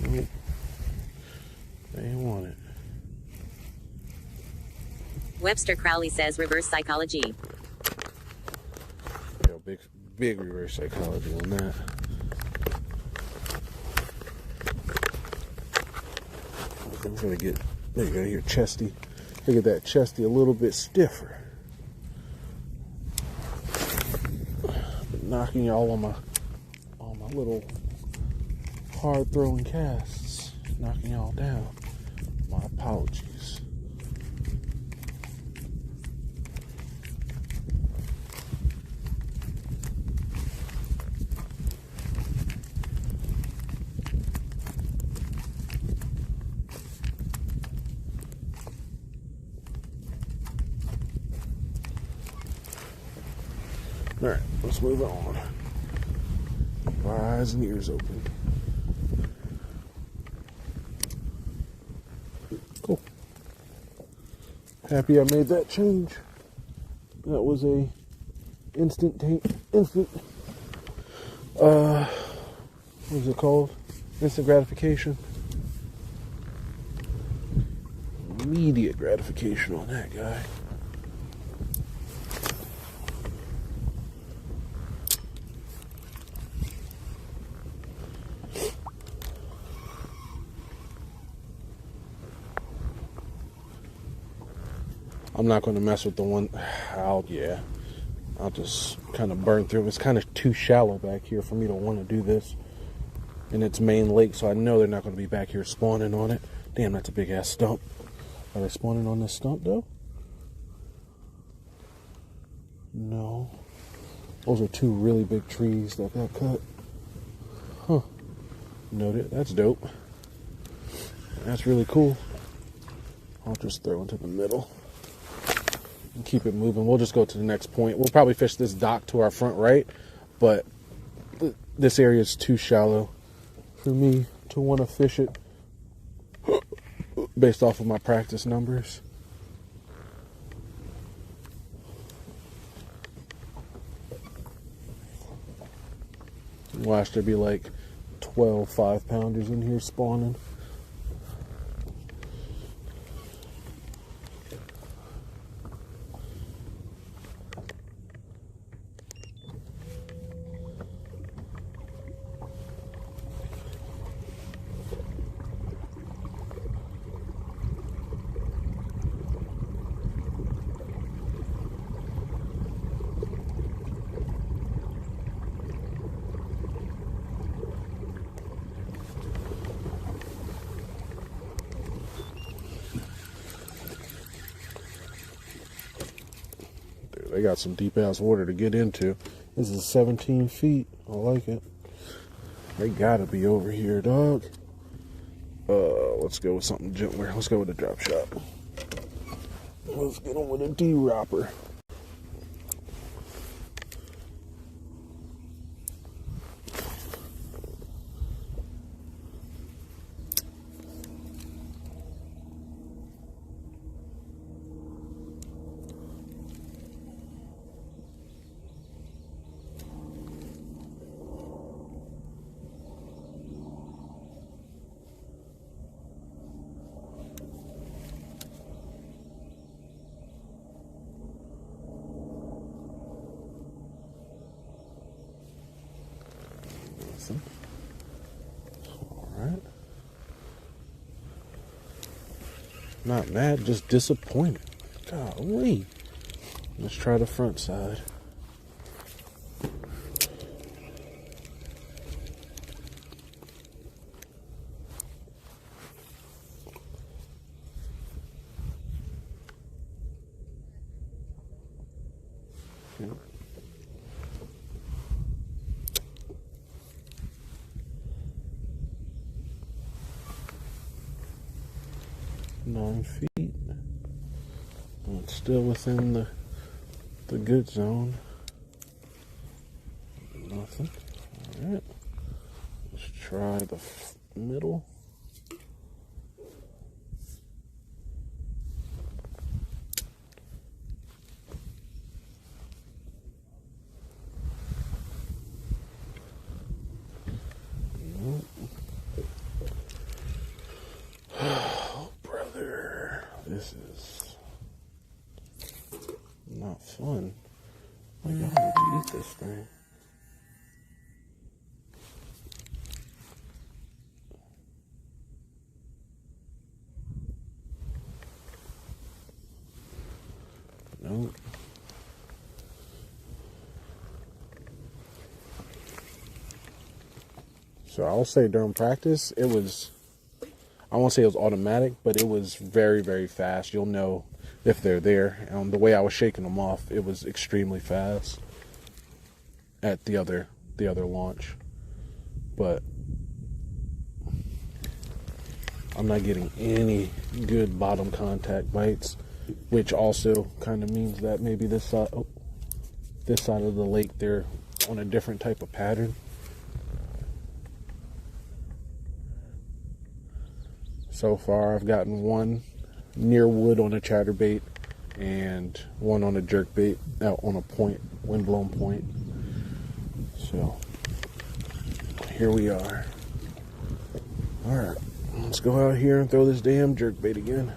Nope. They ain't want it. Webster Crowley says reverse psychology. Yo, big reverse psychology on that. I'm gonna get, there you go, your chesty. Look at that chesty a little bit stiffer. Knocking y'all on my little hard throwing casts. Knocking y'all down. My apologies. Alright, let's move on. Keep our eyes and ears open. Cool. Happy I made that change. That was a instant, what is it called? Instant gratification. Immediate gratification on that guy. I'm not going to mess with the one. I'll just kind of burn through. It's kind of too shallow back here for me to want to do this in its main lake, so I know they're not going to be back here spawning on it. Damn, that's a big ass stump. Are they spawning on this stump though? No. Those are two really big trees that got cut. Huh. Noted. That's dope. That's really cool. I'll just throw into the middle and keep it moving. We'll just go to the next point. We'll probably fish this dock to our front right, but this area is too shallow for me to want to fish it based off of my practice numbers. Watch there be like 12 5-pounders in here spawning. They got some deep ass water to get into. This is 17 feet. I like it. They gotta be over here, dog. Let's go with something gentler. Let's go with a drop shot. Let's get on with a D-ropper. Alright. Not mad, just disappointed. Golly. Let's try the front side. Okay. Nine feet. It's still within the good zone. Nothing. Alright. Let's try the middle. This is not fun. I need to eat this thing. Nope. So I'll say during practice, it was, I won't say it was automatic, but it was very, very fast. You'll know if they're there. The way I was shaking them off, it was extremely fast at the other launch. But I'm not getting any good bottom contact bites, which also kind of means that maybe this side, this side of the lake, they're on a different type of pattern. So far, I've gotten one near wood on a chatterbait and one on a jerkbait out on a point, windblown point. So here we are. All right, let's go out here and throw this damn jerkbait again.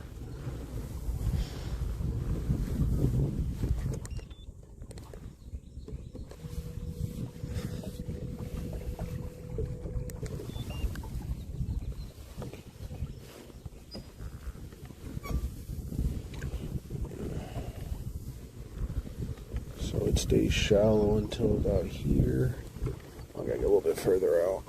So it stays shallow until about here. I gotta get a little bit further out.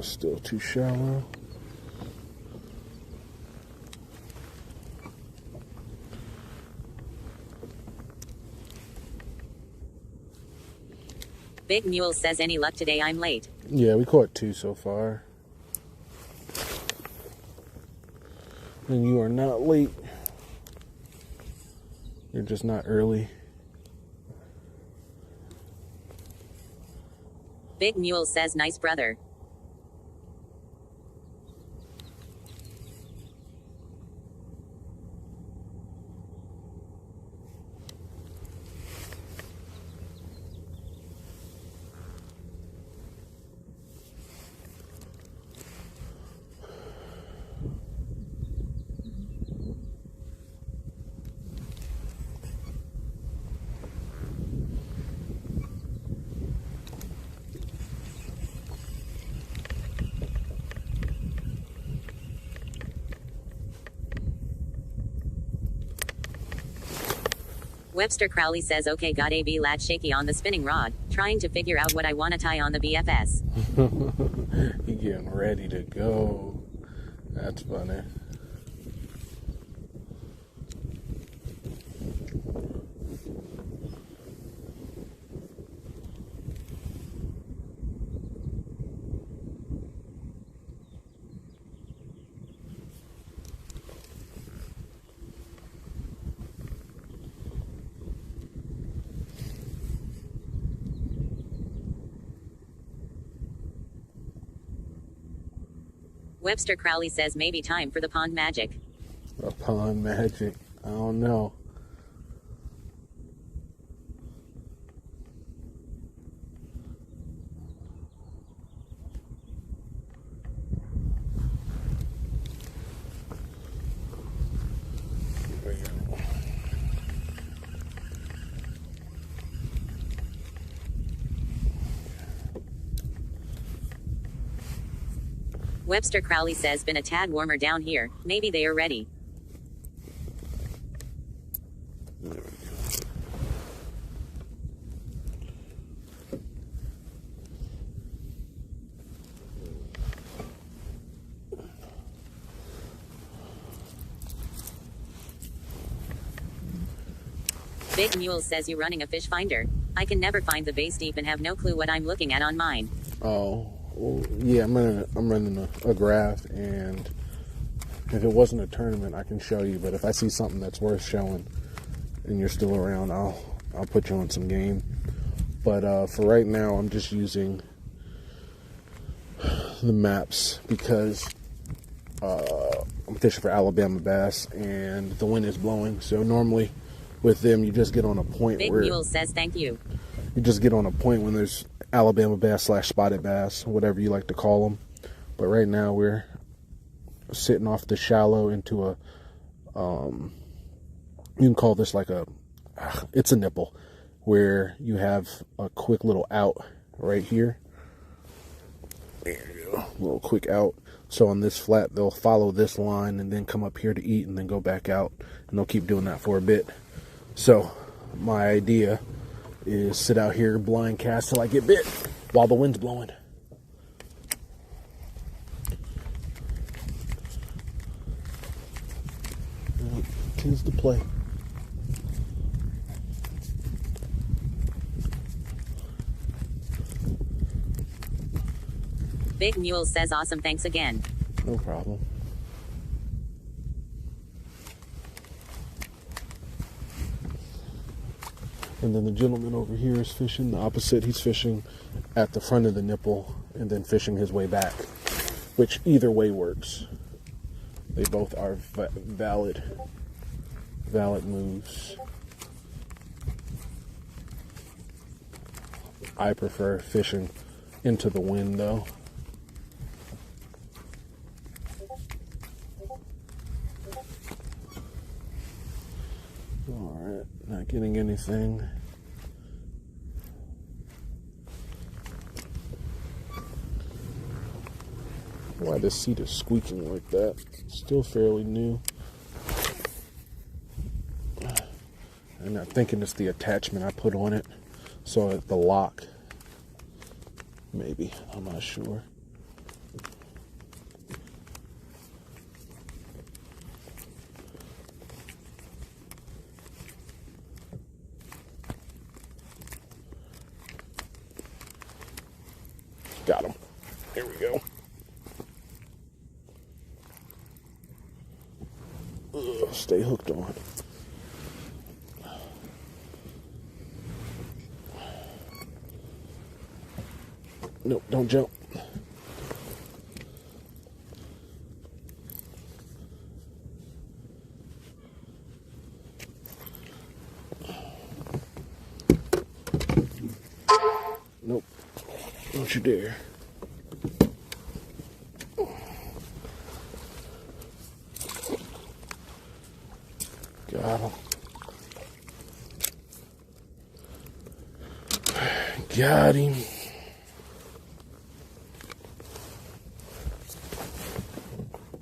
Still too shallow. Big Mule says any luck today, I'm late. Yeah, we caught 2 so far. And you are not late. You're just not early. Big Mule says nice brother. Webster Crowley says okay, got a lat shaky on the spinning rod, trying to figure out what I want to tie on the BFS. He getting ready to go. That's funny. Webster Crowley says maybe time for the pond magic. A pond magic. I don't know. Webster Crowley says been a tad warmer down here, maybe they are ready. Big Mule says you running a fish finder. I can never find the base deep and have no clue what I'm looking at on mine. Oh, well, yeah, I'm running a graph, and if it wasn't a tournament, I can show you. But if I see something that's worth showing, and you're still around, I'll put you on some game. But for right now, I'm just using the maps because I'm fishing for Alabama bass, and the wind is blowing. So normally, with them, you just get on a point Big where Mule says thank you. You just get on a point when there's Alabama bass / spotted bass, whatever you like to call them. But right now we're sitting off the shallow into a, you can call this like it's a nipple, where you have a quick little out right here. There you go, a little quick out. So on this flat, they'll follow this line and then come up here to eat and then go back out. And they'll keep doing that for a bit. So my idea is sit out here, blind cast till I get bit while the wind's blowing. the play. Big Mule says awesome, thanks again. No problem. And then the gentleman over here is fishing the opposite. He's fishing at the front of the nipple and then fishing his way back, which either way works. They both are valid moves. I prefer fishing into the wind though. Alright, not getting anything. Why this seat is squeaking like that? Still fairly new. And I'm thinking it's the attachment I put on it. So the lock. Maybe. I'm not sure. Got him. Here we go. Ugh, stay hooked on. Nope, don't jump. Nope. Don't you dare. Got him. Got him.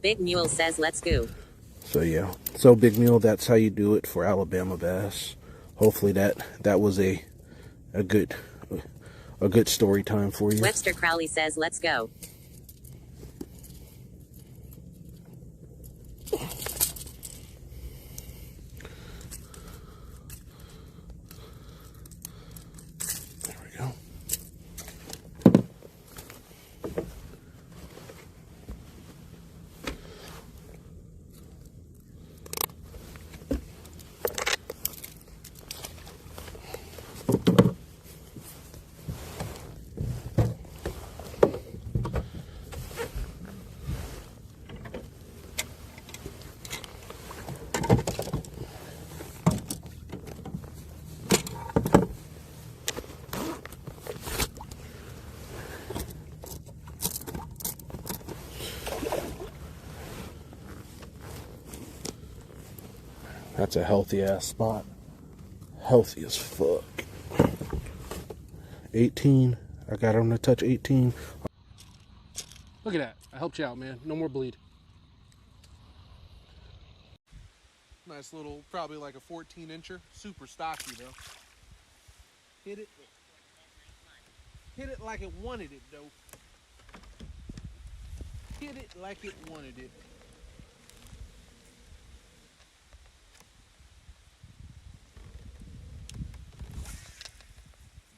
Big Mule says let's go. So yeah. So Big Mule, that's how you do it for Alabama bass. Hopefully that was a good story time for you. Webster Crowley says let's go. There we go. That's a healthy ass spot. Healthy as fuck. 18. I got him to touch 18. Look at that. I helped you out, man. No more bleed. Nice little, probably like a 14-incher. Super stocky though. Hit it. Hit it like it wanted it though. Hit it like it wanted it.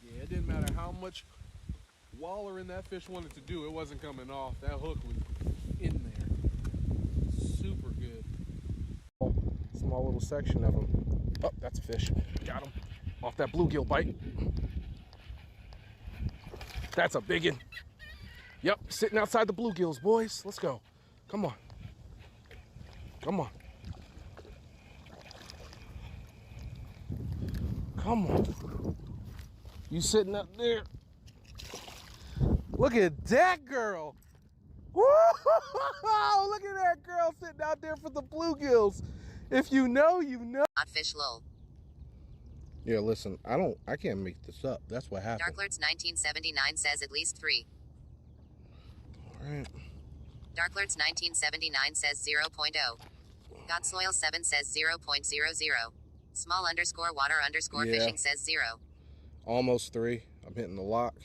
Yeah, it didn't matter how much wallering that fish wanted to do, it wasn't coming off. That hook was in there. Super good. Small little section of them. Oh, that's a fish. Got him. Off that bluegill bite. That's a biggin. Yep, sitting outside the bluegills, boys. Let's go. Come on. Come on. Come on. You sitting up there. Look at that girl. Woo! Look at that girl sitting out there for the bluegills. If you know, you know. Not fish lol. Yeah, listen, I can't make this up. That's what happened. Darklords 1979 says at least 3. Alright. Darklords 1979 says 0.0. Godsoil 7 says 0.00. Small underscore water underscore Yeah. fishing says 0. Almost 3. I'm hitting the lock.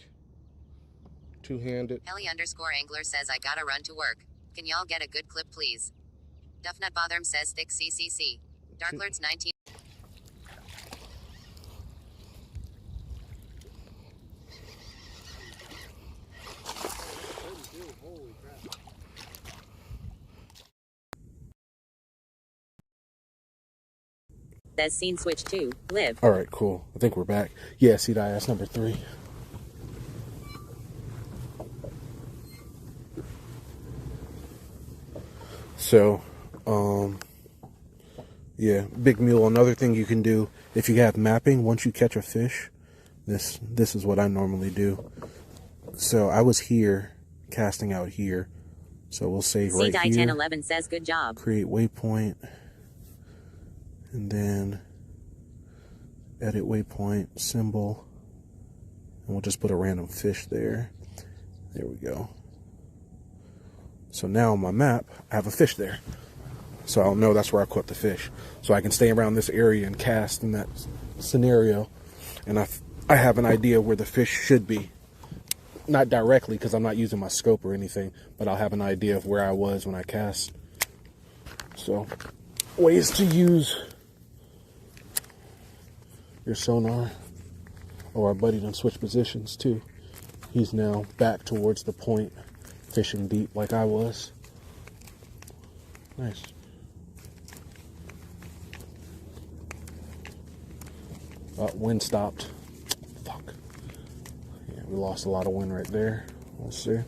Two-handed. Heli underscore angler says I gotta run to work. Can y'all get a good clip please? Duffnut Botherm says thick CCC. Darklord's 19. Says scene switch 2. Live. All right, cool. I think we're back. Yeah, see that? That's number 3. So, yeah, big mule. Another thing you can do if you have mapping, once you catch a fish, this is what I normally do. So I was here casting out here. So we'll save right here. C-Die1011 says good job. Create waypoint, and then edit waypoint symbol, and we'll just put a random fish there. There we go. So now on my map, I have a fish there. So I'll know that's where I caught the fish. So I can stay around this area and cast in that scenario. And I have an idea where the fish should be. Not directly, because I'm not using my scope or anything, but I'll have an idea of where I was when I cast. So, ways to use your sonar. Oh, our buddy done switched positions too. He's now back towards the point, fishing deep like I was. Nice. Wind stopped. Fuck. Yeah, we lost a lot of wind right there. We'll see.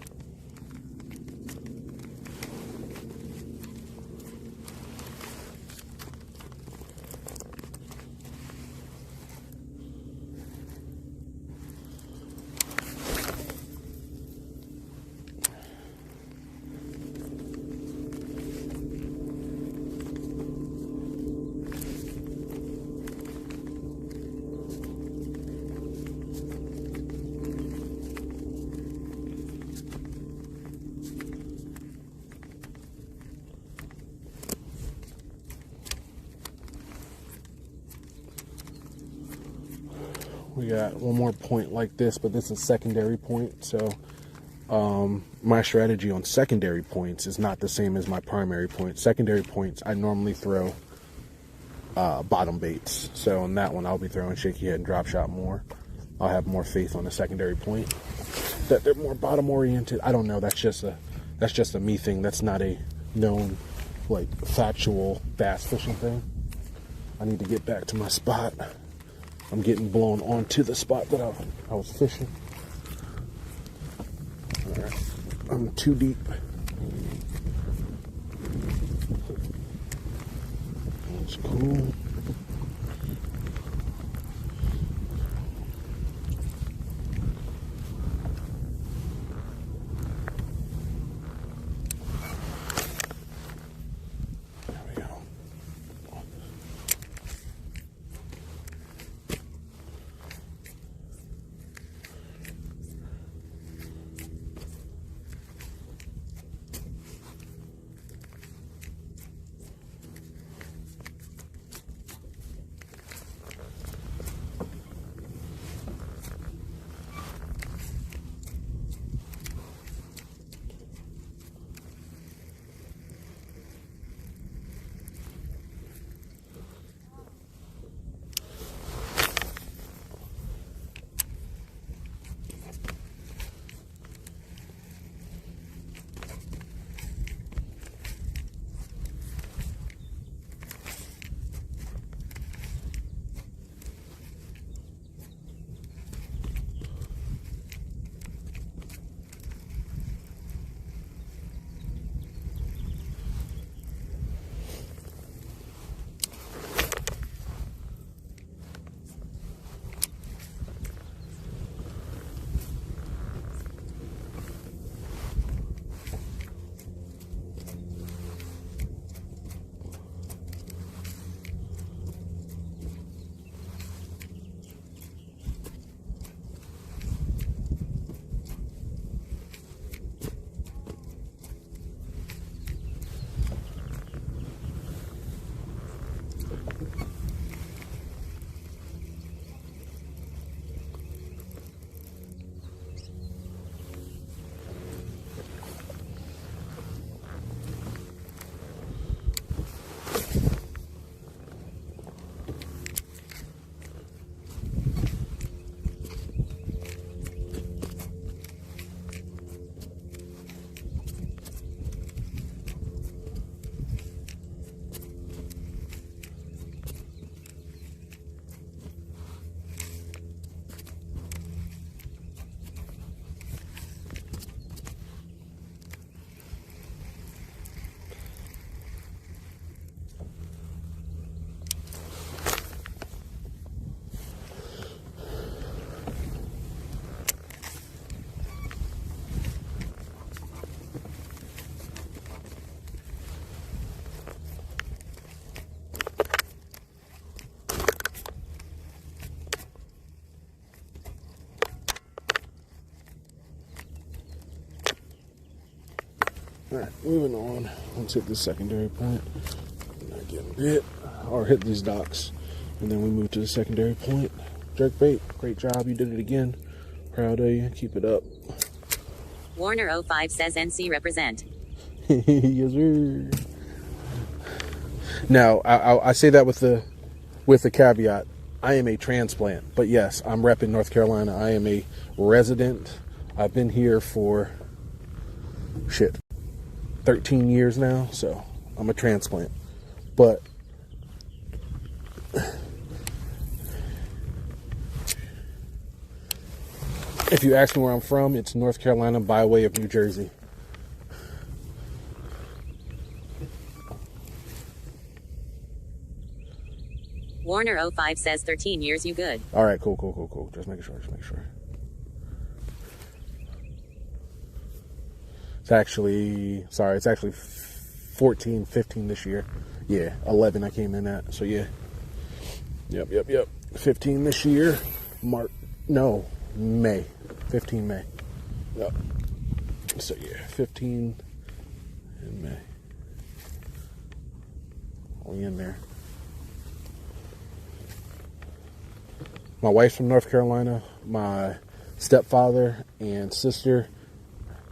We got one more point like this, but this is secondary point. So my strategy on secondary points is not the same as my primary points. Secondary points, I normally throw bottom baits. So on that one, I'll be throwing shaky head and drop shot more. I'll have more faith on the secondary point that they're more bottom oriented. I don't know. That's just a me thing. That's not a known, like, factual bass fishing thing. I need to get back to my spot. I'm getting blown onto the spot that I was fishing. All right, I'm too deep. That's cool. There we go. Alright, moving on. Let's hit this secondary point. Not getting bit. Or hit these docks. And then we move to the secondary point. Jerkbait, great job. You did it again. Proud of you. Keep it up. Warner05 says NC represent. Yes, sir. Now, I say that with the caveat. I am a transplant. But yes, I'm repping North Carolina. I am a resident. I've been here for 13 years now, so I'm a transplant. But if you ask me where I'm from, it's North Carolina by way of New Jersey. Warner05 says 13 years, you good. All right, cool. Just making sure. It's actually 14, 15 this year. Yeah, 11 I came in at. So yeah. Yep. 15 this year. May. 15 May. Yep. So yeah, 15 in May. We in there. My wife's from North Carolina. My stepfather and sister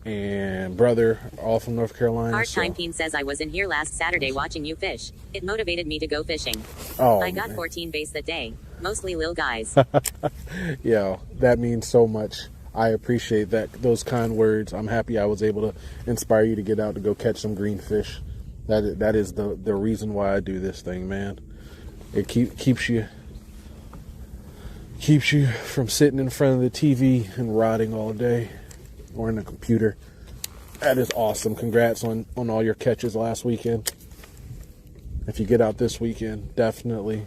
and brother are all from North Carolina. Hard Time Peen says I was in here last Saturday watching you fish. It motivated me to go fishing. Oh, I got 14 bass that day. Mostly lil guys. Yeah, that means so much. I appreciate those kind words. I'm happy I was able to inspire you to get out to go catch some green fish. That is the reason why I do this thing, man. It keeps you from sitting in front of the TV and rotting all day or in the computer. That is awesome. Congrats on all your catches last weekend. If you get out this weekend, definitely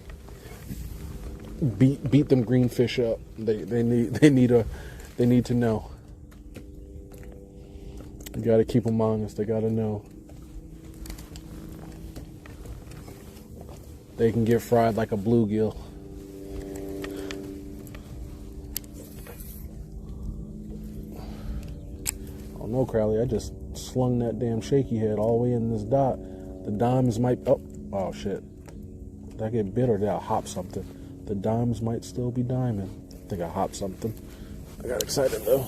beat them green fish up. They need to know. You got to keep them honest. They got to know. They can get fried like a bluegill. Oh no, Crowley, I just slung that damn shaky head all the way in this dot. The dimes might... Oh shit. Did I get bit or did I hop something? The dimes might still be diming. I think I hopped something. I got excited though.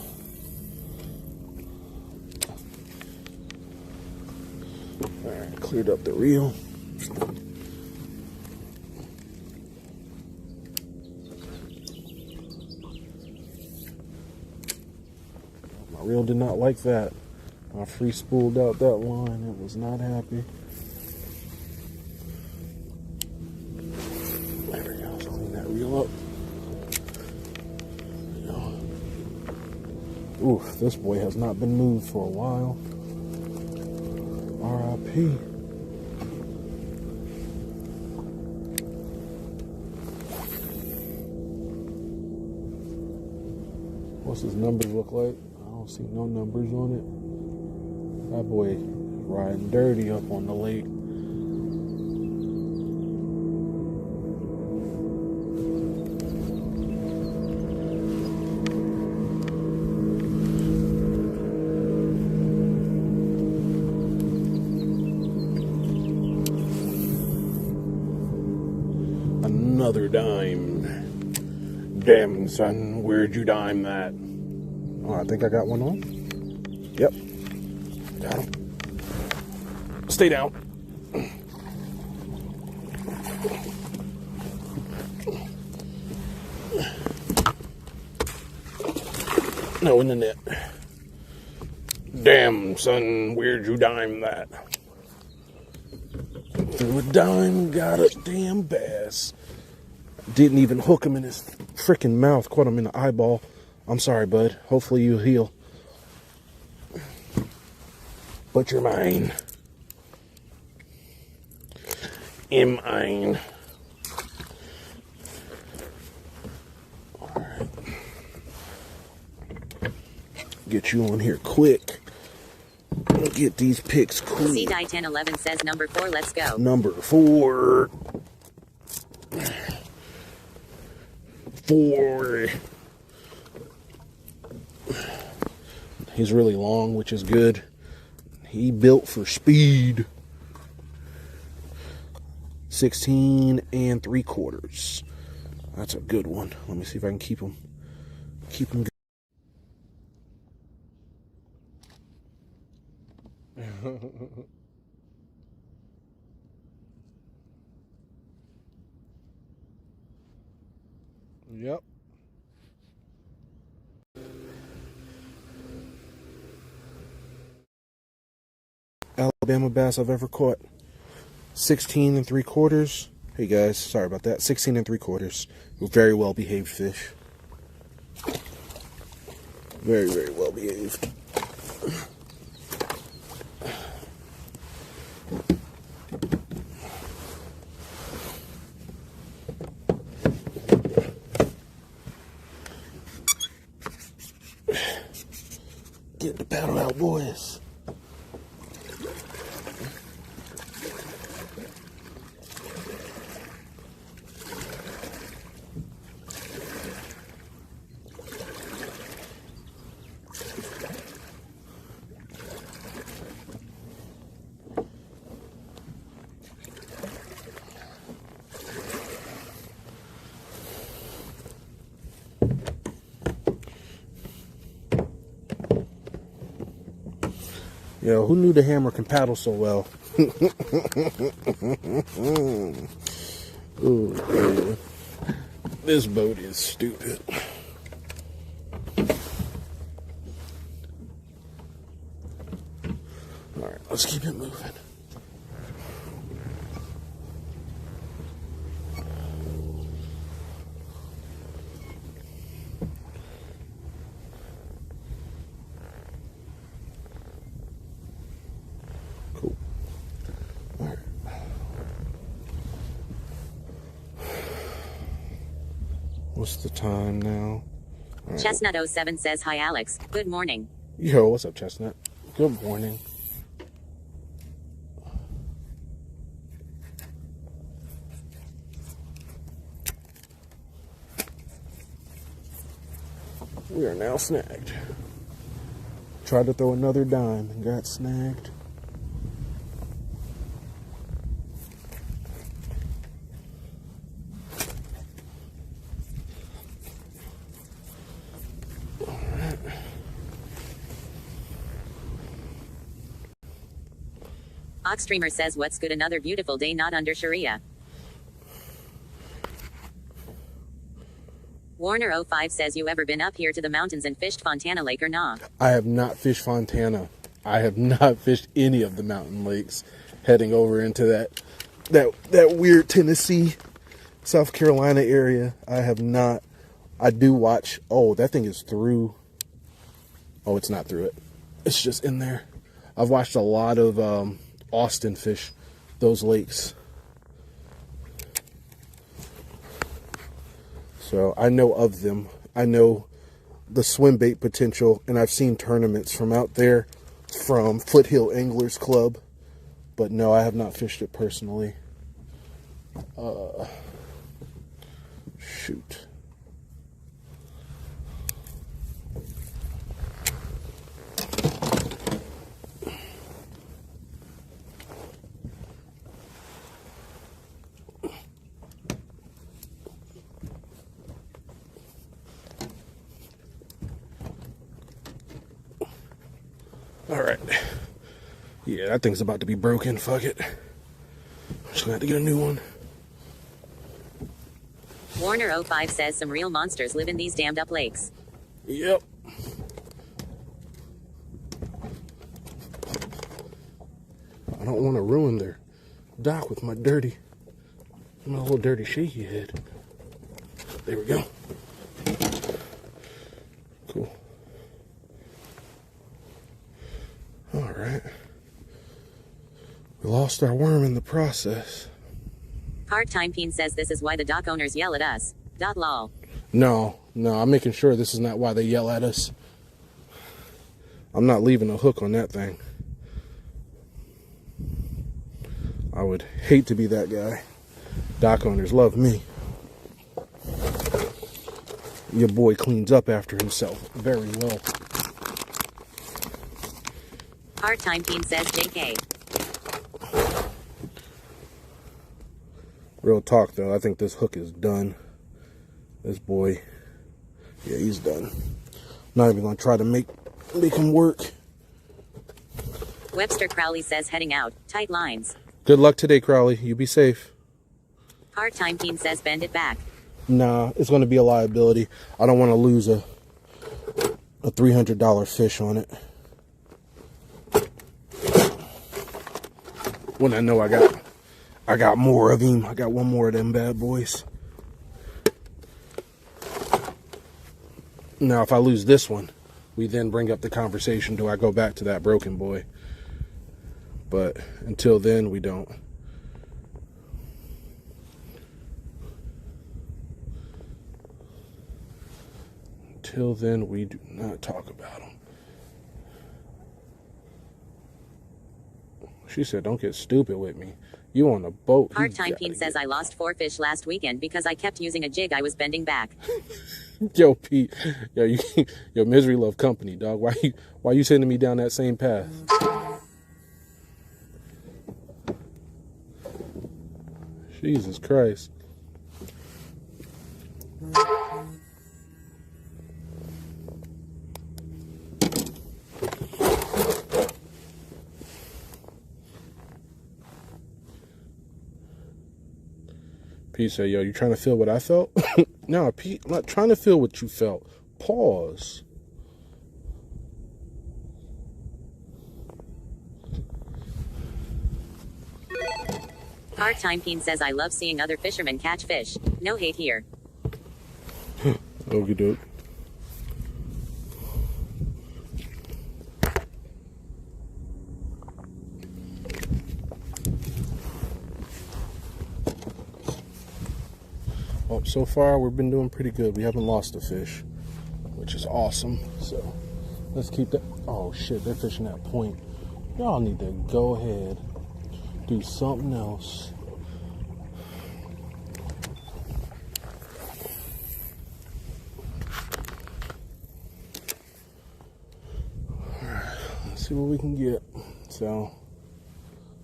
Alright, cleared up the reel. My reel did not like that. I free spooled out that line. It was not happy. There we go. Clean that reel up. Oof, this boy has not been moved for a while. R.I.P. What's his numbers look like? I don't see no numbers on it. That boy riding dirty up on the lake. Another dime. Damn, son, where'd you dime that? Oh, I think I got one on. Yep. Got him. Stay down. No, in the net. Damn, son, where'd you dime that? Threw a dime, got a damn bass. Didn't even hook him in his freaking mouth. Caught him in the eyeball. I'm sorry, bud. Hopefully you heal. But you're mine. Am mine. Alright. Get you on here quick. Get these picks quick. C-Die1011 says number 4, let's go. Number 4. 4. He's really long, which is good. He built for speed. 16 3/4. That's a good one. Let me see if I can keep him. Good. Yep. Alabama bass I've ever caught. 16 3/4. Hey guys, sorry about that. 16 3/4. Very well behaved fish. Very, very well behaved. Get the paddle out, boys. Yo, who knew the hammer can paddle so well? Oh, man. This boat is stupid. Alright, let's keep it moving. What's the time now? Right. Chestnut07 says, hi Alex, good morning. Yo, what's up, Chestnut? Good morning. We are now snagged. Tried to throw another dime and got snagged. Oxstreamer says, what's good, another beautiful day not under Sharia. Warner05 says, you ever been up here to the mountains and fished Fontana Lake or nah? I have not fished Fontana. I have not fished any of the mountain lakes heading over into that weird Tennessee, South Carolina area. I have not. I do watch. Oh, that thing is through. Oh, it's not through it. It's just in there. I've watched a lot of Austin fish those lakes. So I know of them. I know the swim bait potential, and I've seen tournaments from out there from Foothill Anglers Club, but no, I have not fished it personally. Shoot. Alright. Yeah, that thing's about to be broken. Fuck it. Just gonna have to get a new one. Warner05 says, some real monsters live in these dammed up lakes. Yep. I don't want to ruin their dock with my little dirty shaky head. There we go. Cool. Alright. We lost our worm in the process. Part-time Peen says, this is why the dock owners yell at us. Lol. No, I'm making sure this is not why they yell at us. I'm not leaving a hook on that thing. I would hate to be that guy. Dock owners love me. Your boy cleans up after himself very well. Hard time Peen says JK. Real talk though, I think this hook is done. This boy, yeah, he's done. Not even gonna try to make him work. Webster Crowley says heading out. Tight lines. Good luck today, Crowley. You be safe. Hard time Peen says bend it back. Nah, it's gonna be a liability. I don't want to lose a $300 fish on it. When I know I got more of him. I got one more of them bad boys. Now, if I lose this one, we then bring up the conversation, do I go back to that broken boy? But until then, we don't. Until then, we do not talk about them. She said, don't get stupid with me. You on a boat. Hard time Peen says I lost 4 fish last weekend because I kept using a jig I was bending back. Yo, Pete. Yo, yo, misery love company, dog. Why you sending me down that same path? Jesus Christ. Pete said, yo, you trying to feel what I felt? No, Pete, I'm not trying to feel what you felt. Pause. Hard time Peen says I love seeing other fishermen catch fish. No hate here. Okie doke. Well, so far we've been doing pretty good. We haven't lost a fish, which is awesome. So let's keep that. Oh shit, they're fishing that point. Y'all need to go ahead, do something else. Alright, let's see what we can get. So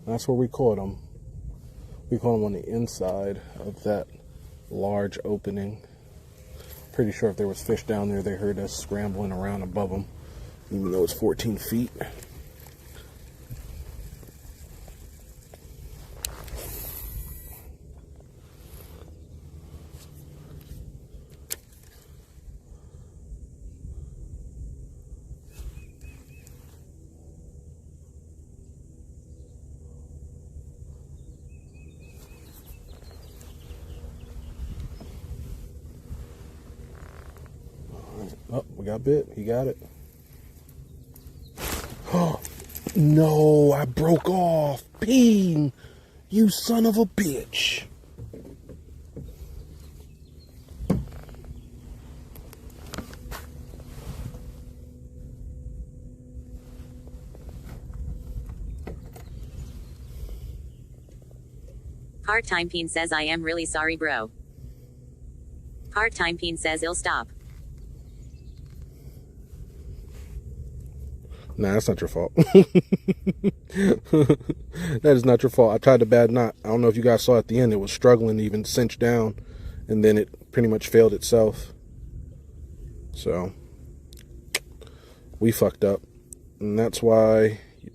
that's where we caught them. We caught them on the inside of that large opening. Pretty sure if there was fish down there, they heard us scrambling around above them, even though it's 14 feet. Oh, we got bit. He got it. Oh, no, I broke off. Peen, you son of a bitch. Hard time Peen says I am really sorry, bro. Hard time Peen says he'll stop. Nah, that's not your fault. That is not your fault. I tried the bad knot. I don't know if you guys saw at the end, it was struggling to even cinch down, and then it pretty much failed itself. So we fucked up, and that's why you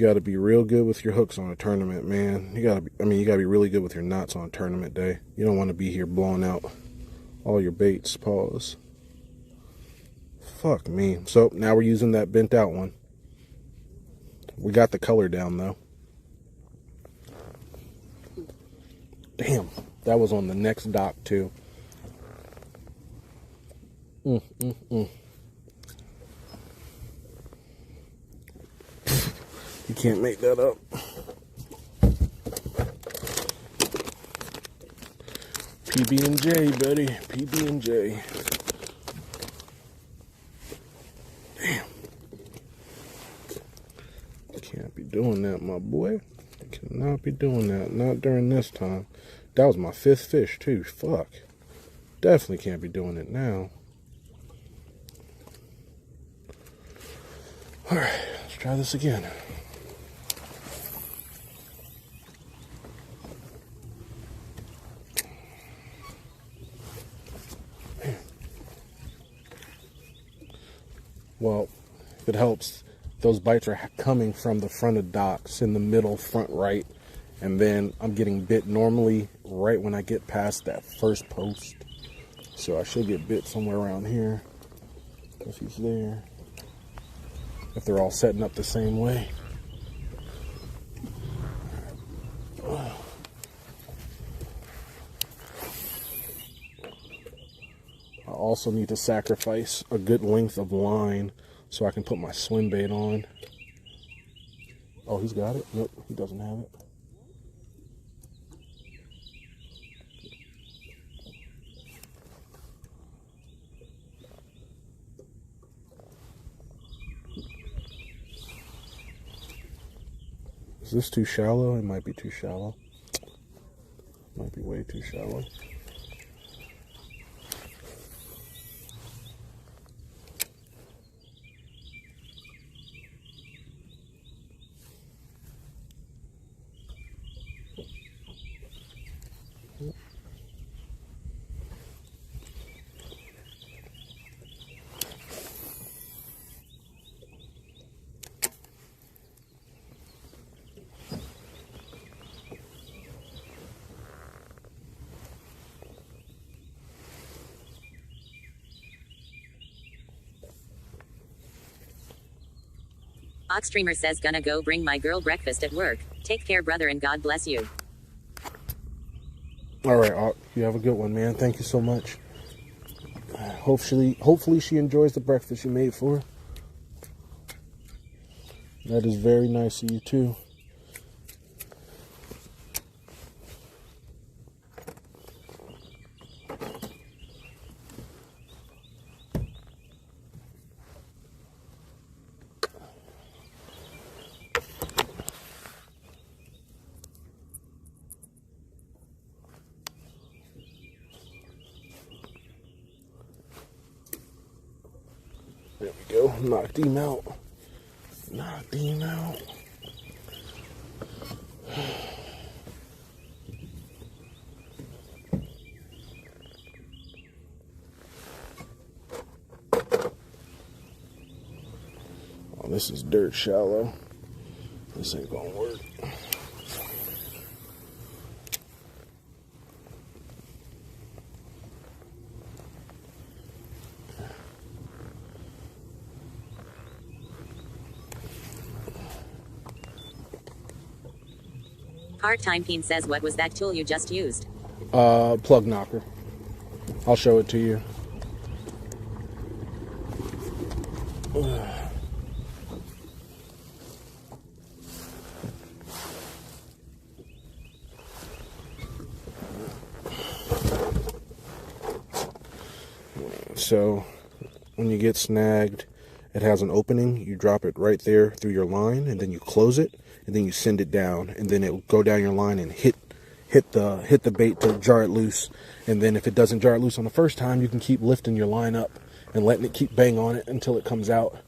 got to be real good with your hooks on a tournament, man. You got to be really good with your knots on a tournament day. You don't want to be here blowing out all your baits. Pause. Fuck me. So now we're using that bent out one. We got the color down though. Damn, that was on the next dock too. You can't make that up. PB&J, buddy. PB&J. Damn. Can't be doing that, my boy. Cannot be doing that. Not during this time. That was my 5th fish, too. Fuck. Definitely can't be doing it now. All right, let's try this again. Well, if it helps, those bites are coming from the front of docks in the middle, front right. And then I'm getting bit normally right when I get past that first post. So I should get bit somewhere around here if he's there. If they're all setting up the same way. I also need to sacrifice a good length of line so I can put my swim bait on. Oh, he's got it? Nope, he doesn't have it. Is this too shallow? It might be too shallow. Might be way too shallow. Oxstreamer says gonna go bring my girl breakfast at work. Take care, brother, and God bless you. All right, Ock, you have a good one, man. Thank you so much. Hopefully she enjoys the breakfast you made for her. That is very nice of you, too. There we go. Knocked him out. Knocked him out. Oh, this is dirt shallow. This ain't gonna work. Hard Time Peen says, what was that tool you just used? Plug knocker. I'll show it to you. So when you get snagged, it has an opening. You drop it right there through your line, and then you close it, and then you send it down, and then it will go down your line and hit the bait to jar it loose. And then if it doesn't jar it loose on the first time, you can keep lifting your line up and letting it keep bang on it until it comes out.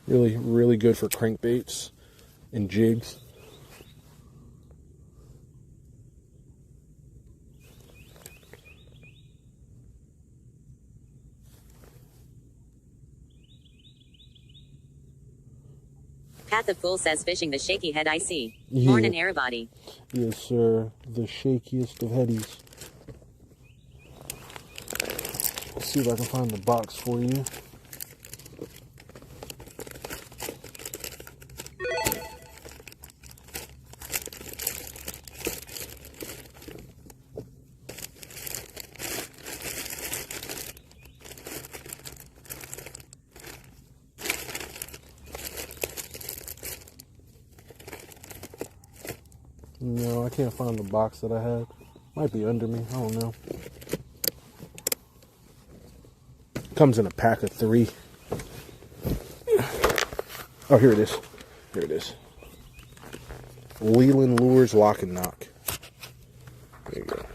Really, really good for crankbaits and jigs. Pat the Fool says, fishing the shaky head I see. Yeah. Morning, everybody. Yes, sir. The shakiest of headies. Let's see if I can find the box for you. No, I can't find the box that I had. Might be under me. I don't know. Comes in a pack of 3. Oh, here it is. Here it is. Leland Lures Lock and Knock. There you go.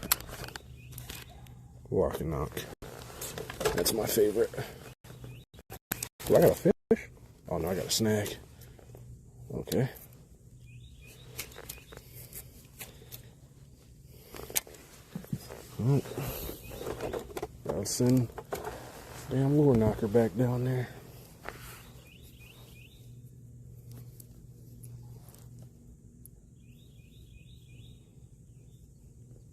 Lock and knock. That's my favorite. Do I got a fish? Oh no, I got a snag. Okay. Alright. I'll send damn lure knocker back down there.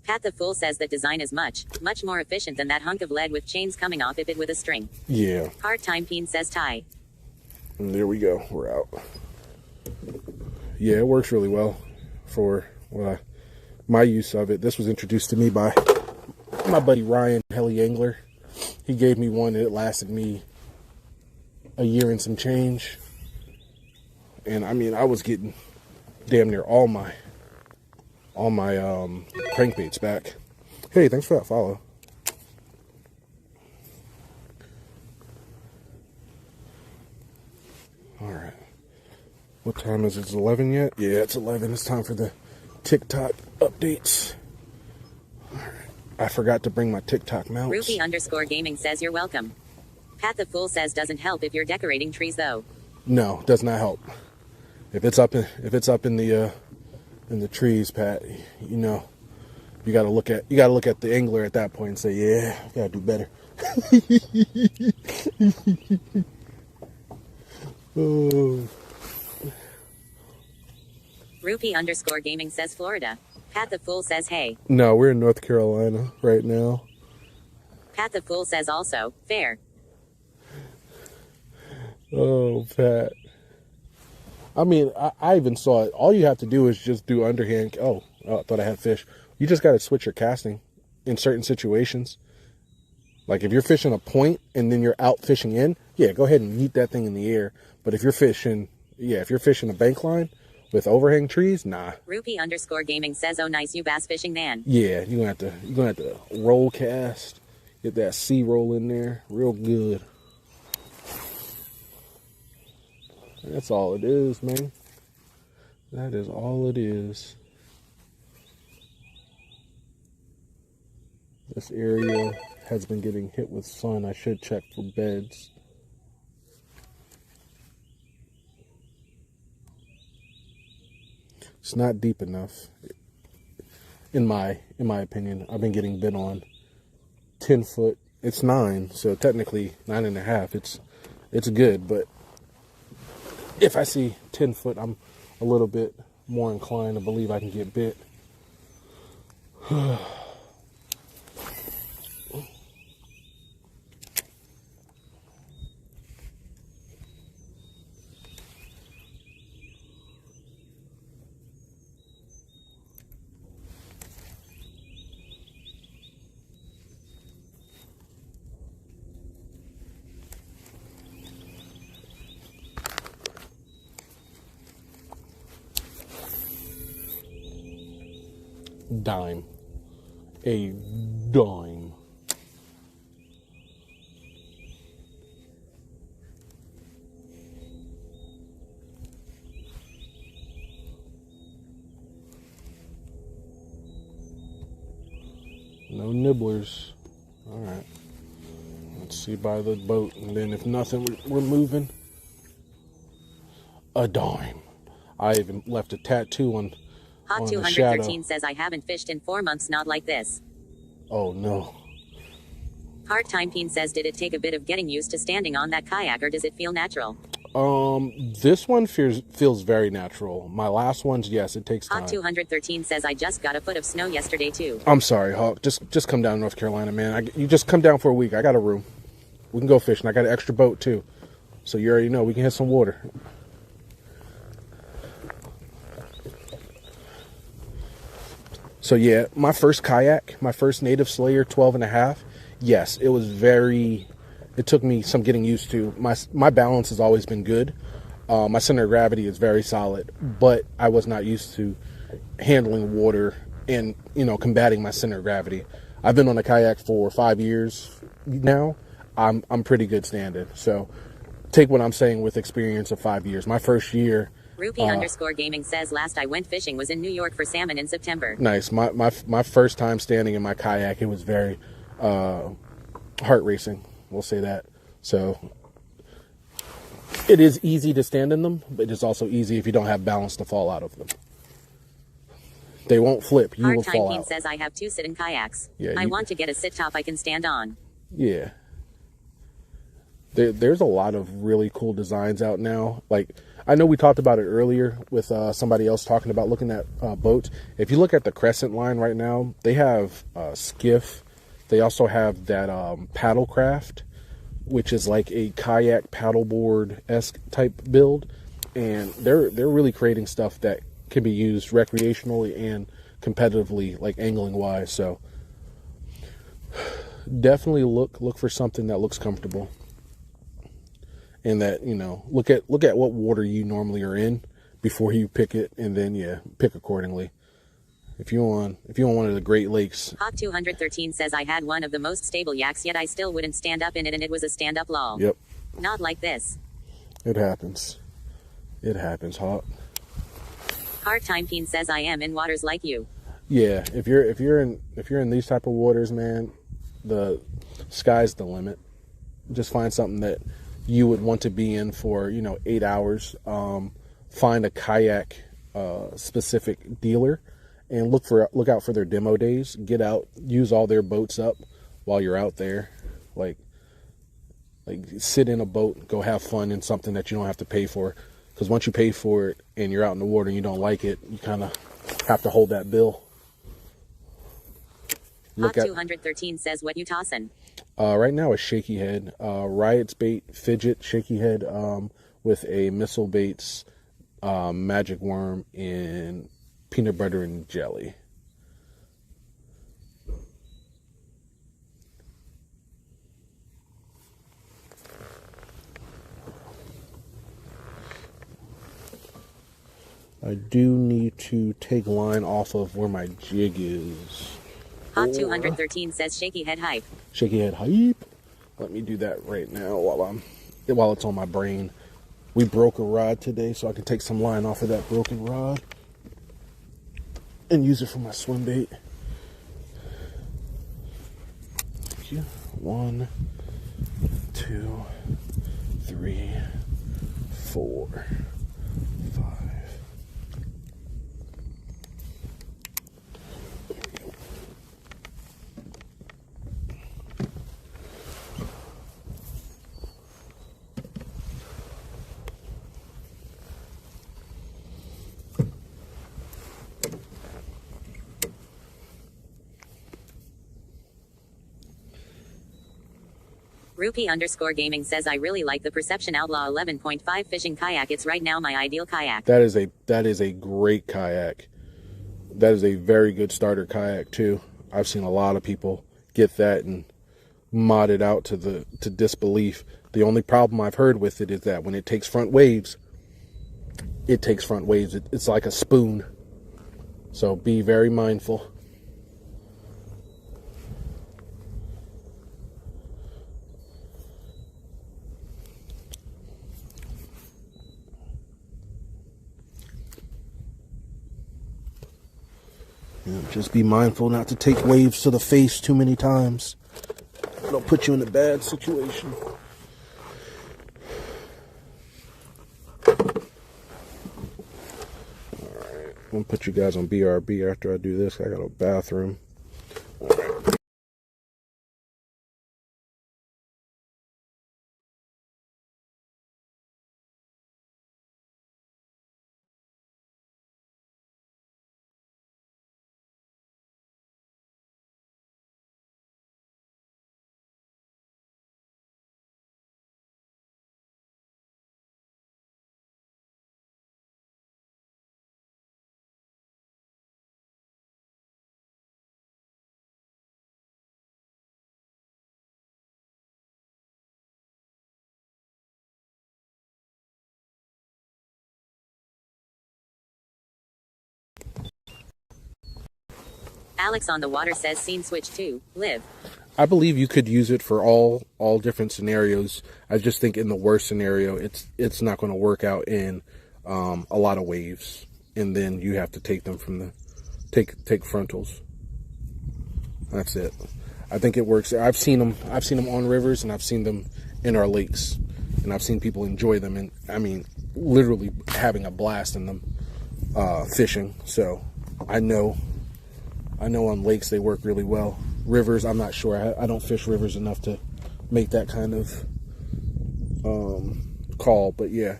Pat the Fool says that design is much more efficient than that hunk of lead with chains coming off it with a string. Yeah. Hard time Peen says tie. And there we go. We're out. Yeah, it works really well for my use of it. This was introduced to me by my buddy Ryan, Heli Angler. He gave me one and it lasted me a year and some change. And I mean, I was getting damn near all my crankbaits back. Hey, thanks for that follow. All right. What time is it? It's 11 yet? Yeah, it's 11. It's time for the TikTok updates. All right. I forgot to bring my TikTok mounts. Rupee_gaming says you're welcome. Pat the Fool says doesn't help if you're decorating trees though. No, does not help. If it's up in the trees, Pat, you know, you gotta look at the angler at that point and say, yeah, I gotta do better. Oh. Rupee_gaming says Florida. Pat the Fool says hey. No, we're in North Carolina right now. Pat the Fool says also fair. Oh, Pat. I mean, I even saw it. All you have to do is just do underhand. Oh, I thought I had fish. You just got to switch your casting in certain situations. Like if you're fishing a point and then you're out fishing in, yeah, go ahead and yeet that thing in the air. But if you're fishing, if you're fishing a bank line with overhang trees, nah. Rupee_gaming says, oh nice, you bass fishing man. Yeah, you're gonna have to roll cast, get that sea roll in there, real good. That's all it is, man. That is all it is. This area has been getting hit with sun. I should check for beds. It's not deep enough, in my opinion. I've been getting bit on 10 foot. It's 9, so technically 9.5. It's good, but if I see 10 foot, I'm a little bit more inclined to believe I can get bit. Dime. A dime. No nibblers. All right. Let's see by the boat, and then if nothing, we're moving. A dime. I even left a tattoo on Hot 213 says I haven't fished in 4 months, not like this. Oh no. Hard time Peen says, did it take a bit of getting used to standing on that kayak, or does it feel natural? This one feels very natural. My last ones, yes, it takes time. Hot 213 says I just got a foot of snow yesterday too. I'm sorry, Hawk. Just come down to North Carolina, man. You just come down for a week. I got a room. We can go fishing. I got an extra boat too. So you already know we can hit some water. So yeah, my first kayak, my first Native Slayer 12.5. Yes, it took me some getting used to. My balance has always been good. My center of gravity is very solid, but I was not used to handling water and, combating my center of gravity. I've been on a kayak for 5 years now. I'm pretty good standing. So take what I'm saying with experience of 5 years. My first year, Rupee_gaming says last I went fishing was in New York for salmon in September. Nice. My first time standing in my kayak, it was very heart racing. We'll say that. So it is easy to stand in them, but it's also easy if you don't have balance to fall out of them. They won't flip. You will fall out. Says I have 2 sit-in kayaks. Yeah, I want to get a sit top I can stand on. Yeah. There's a lot of really cool designs out now. Like, I know we talked about it earlier with somebody else talking about looking at boats. If you look at the Crescent line right now, they have skiff. They also have that paddlecraft, which is like a kayak paddleboard-esque type build. And they're really creating stuff that can be used recreationally and competitively, like angling wise. So definitely look for something that looks comfortable, and that, you know, look at what water you normally are in before you pick it, and then pick accordingly. If you want one of the Great Lakes. Hawk 213 says I had one of the most stable yaks, yet I still wouldn't stand up in it, and it was a stand-up lol. Yep. Not like this. It happens. It happens, Hawk. Hard Time Peen says I am in waters like you. Yeah, if you're in these type of waters, man, the sky's the limit. Just find something that you would want to be in for, 8 hours. Find a kayak specific dealer and look out for their demo days. Get out, use all their boats up while you're out there. Like sit in a boat, go have fun in something that you don't have to pay for. Because once you pay for it and you're out in the water and you don't like it, you kind of have to hold that bill. Hawk 213 says what you tossin'? Right now a shaky head, Riot's bait fidget shaky head, with a Missile Baits magic worm in peanut butter and jelly. I do need to take line off of where my jig is. Hawk 213 says shaky head hype. Shaky head hype. Let me do that right now while it's on my brain. We broke a rod today, so I can take some line off of that broken rod and use it for my swim bait. Thank you. 1, 2, 3, 4, 5. Rupee_gaming says I really like the Perception Outlaw 11.5 fishing kayak. It's right now my ideal kayak. That is a great kayak. That is a very good starter kayak too. I've seen a lot of people get that and mod it out to disbelief. The only problem I've heard with it is that when it takes front waves, it's like a spoon. So be very mindful. Just be mindful not to take waves to the face too many times. It'll put you in a bad situation. Alright, I'm gonna put you guys on BRB after I do this. I got a bathroom. Alright. Alex on the water says scene switch to live. I believe you could use it for all different scenarios. I just think in the worst scenario, it's not going to work out in a lot of waves, and then you have to take them from take frontals. That's it. I think it works. I've seen them on rivers, and I've seen them in our lakes, and I've seen people enjoy them, and I mean, literally having a blast in them, fishing. So I know on lakes they work really well. Rivers, I'm not sure. I don't fish rivers enough to make that kind of call, but yeah,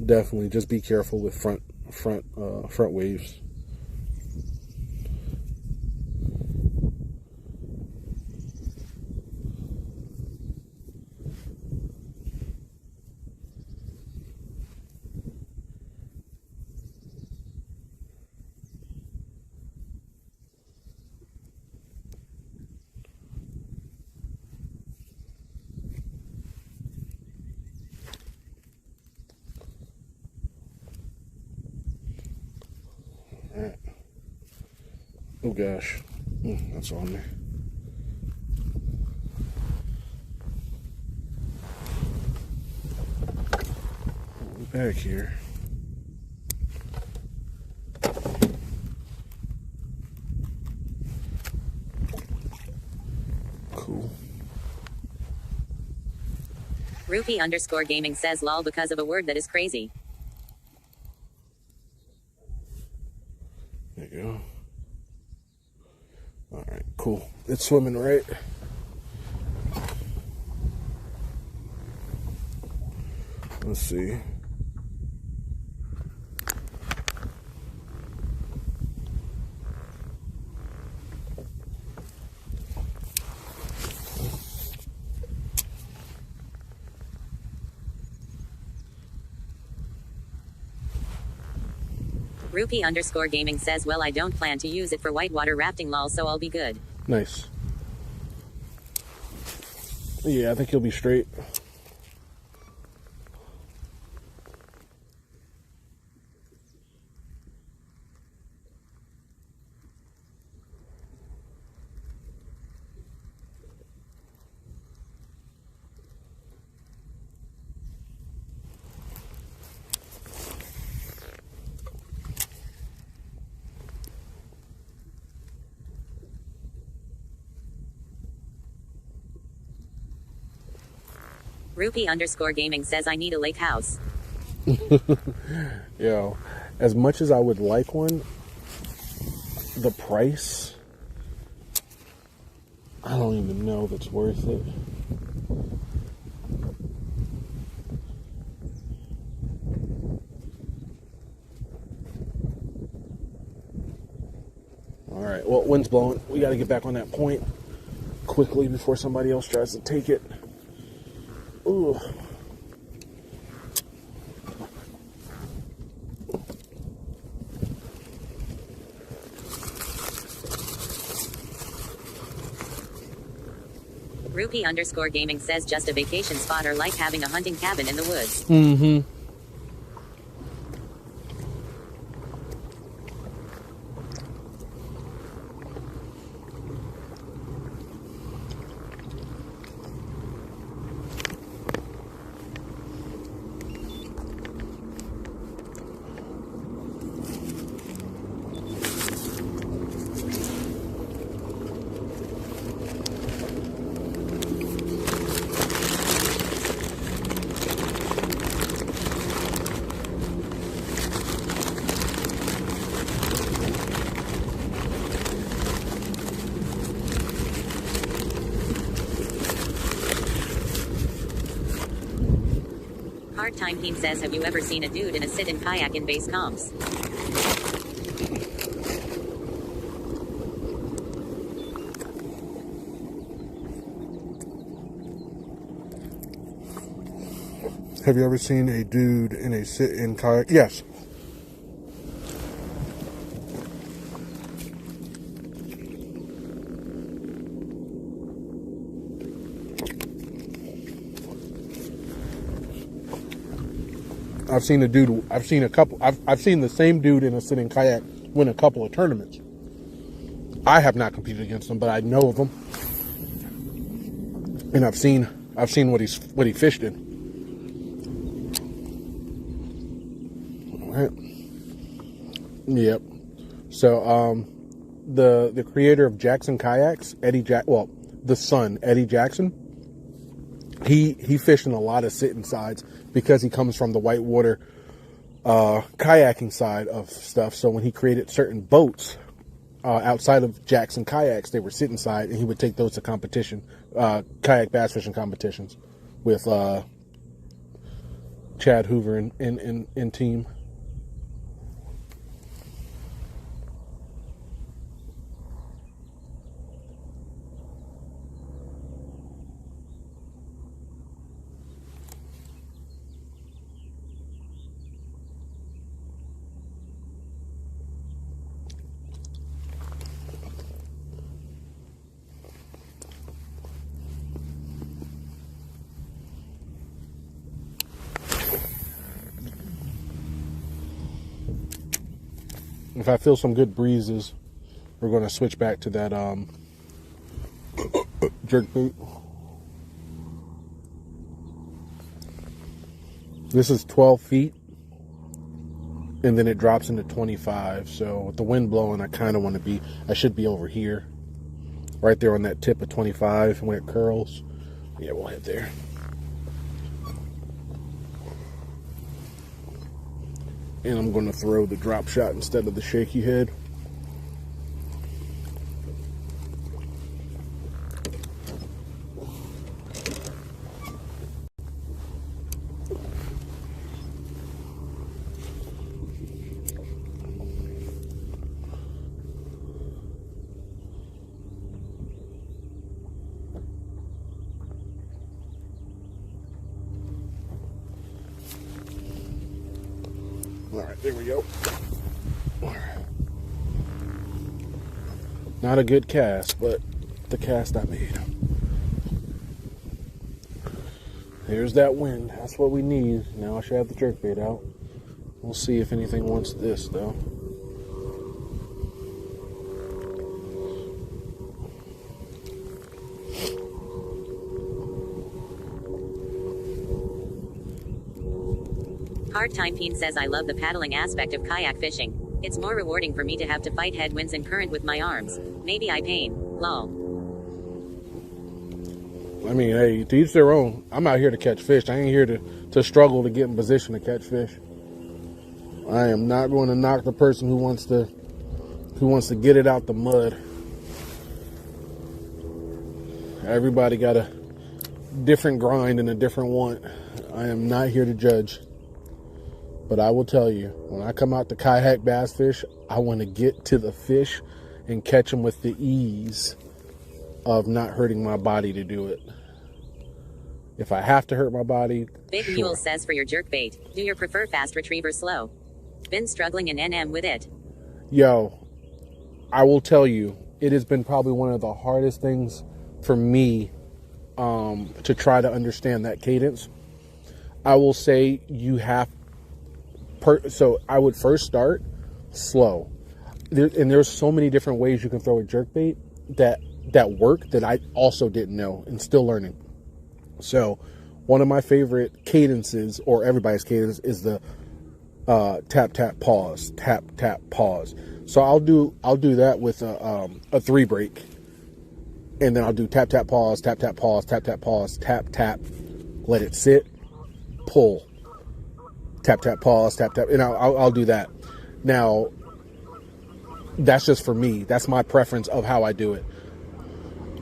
definitely just be careful with front waves. Oh gosh, that's on me. Back here. Cool. Rupee_gaming says lol because of a word that is crazy. There you go. All right, cool. It's swimming, right? Let's see. Rupee_gaming says, well, I don't plan to use it for whitewater rafting lol, so I'll be good. Nice. Yeah, I think he'll be straight. Rupee_gaming says I need a lake house. Yo, as much as I would like one, the price, I don't even know if it's worth it. All right, well, wind's blowing. We got to get back on that point quickly before somebody else tries to take it. Ooh. Rupee_gaming says just a vacation spot or like having a hunting cabin in the woods. Mm-hmm. Hard Time Team says, have you ever seen a dude in a sit-in kayak in base comps? Have you ever seen a dude in a sit-in kayak? Yes. I've seen the same dude in a sitting kayak win a couple of tournaments. I have not competed against him, but I know of him, and I've seen what he fished in. All right. Yep. So the creator of Jackson Kayaks, the son, Eddie Jackson, he fished in a lot of sitting sides because he comes from the whitewater kayaking side of stuff. So when he created certain boats outside of Jackson kayaks, they were sitting side, and he would take those to competition, kayak bass fishing competitions with Chad Hoover and team. If I feel some good breezes, we're going to switch back to that jerk bait. This is 12 feet, and then it drops into 25. So with the wind blowing, I should be over here, right there on that tip of 25 when it curls. Yeah, we'll head there. And I'm going to throw the drop shot instead of the shaky head. All right, there we go. Not a good cast, but the cast I made. Here's that wind. That's what we need. Now I should have the jerkbait out. We'll see if anything wants this, though. Hard Time Peen says I love the paddling aspect of kayak fishing. It's more rewarding for me to have to fight headwinds and current with my arms. Maybe I pain. Lol. I mean, hey, to each their own. I'm out here to catch fish. I ain't here to struggle to get in position to catch fish. I am not going to knock the person who wants to get it out the mud. Everybody got a different grind and a different want. I am not here to judge. But I will tell you, when I come out to kayak bass fish, I want to get to the fish and catch them with the ease of not hurting my body to do it. If I have to hurt my body, Big sure. Mule says for your jerkbait, do you prefer fast retriever slow? Been struggling in NM with it. Yo, I will tell you, it has been probably one of the hardest things for me to try to understand that cadence. I will say you have so I would first start slow. And there's so many different ways you can throw a jerkbait that work that I also didn't know and still learning. So one of my favorite cadences, or everybody's cadence, is the tap tap pause, tap tap pause. So I'll do that with a 3 break, and then I'll do tap tap pause, tap tap pause, tap tap pause, tap tap, let it sit, pull. Tap, tap, pause, tap, tap, and I'll do that. Now, that's just for me. That's my preference of how I do it.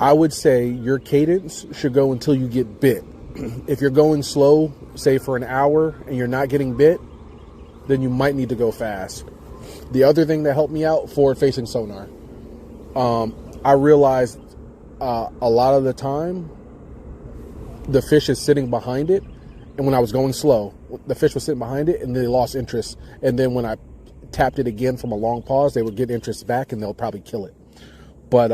I would say your cadence should go until you get bit. If you're going slow, say for an hour, and you're not getting bit, then you might need to go fast. The other thing that helped me out, forward-facing sonar. I realized a lot of the time, the fish is sitting behind it, and when I was going slow, the fish was sitting behind it, and they lost interest. And then when I tapped it again from a long pause, they would get interest back, and they'll probably kill it. But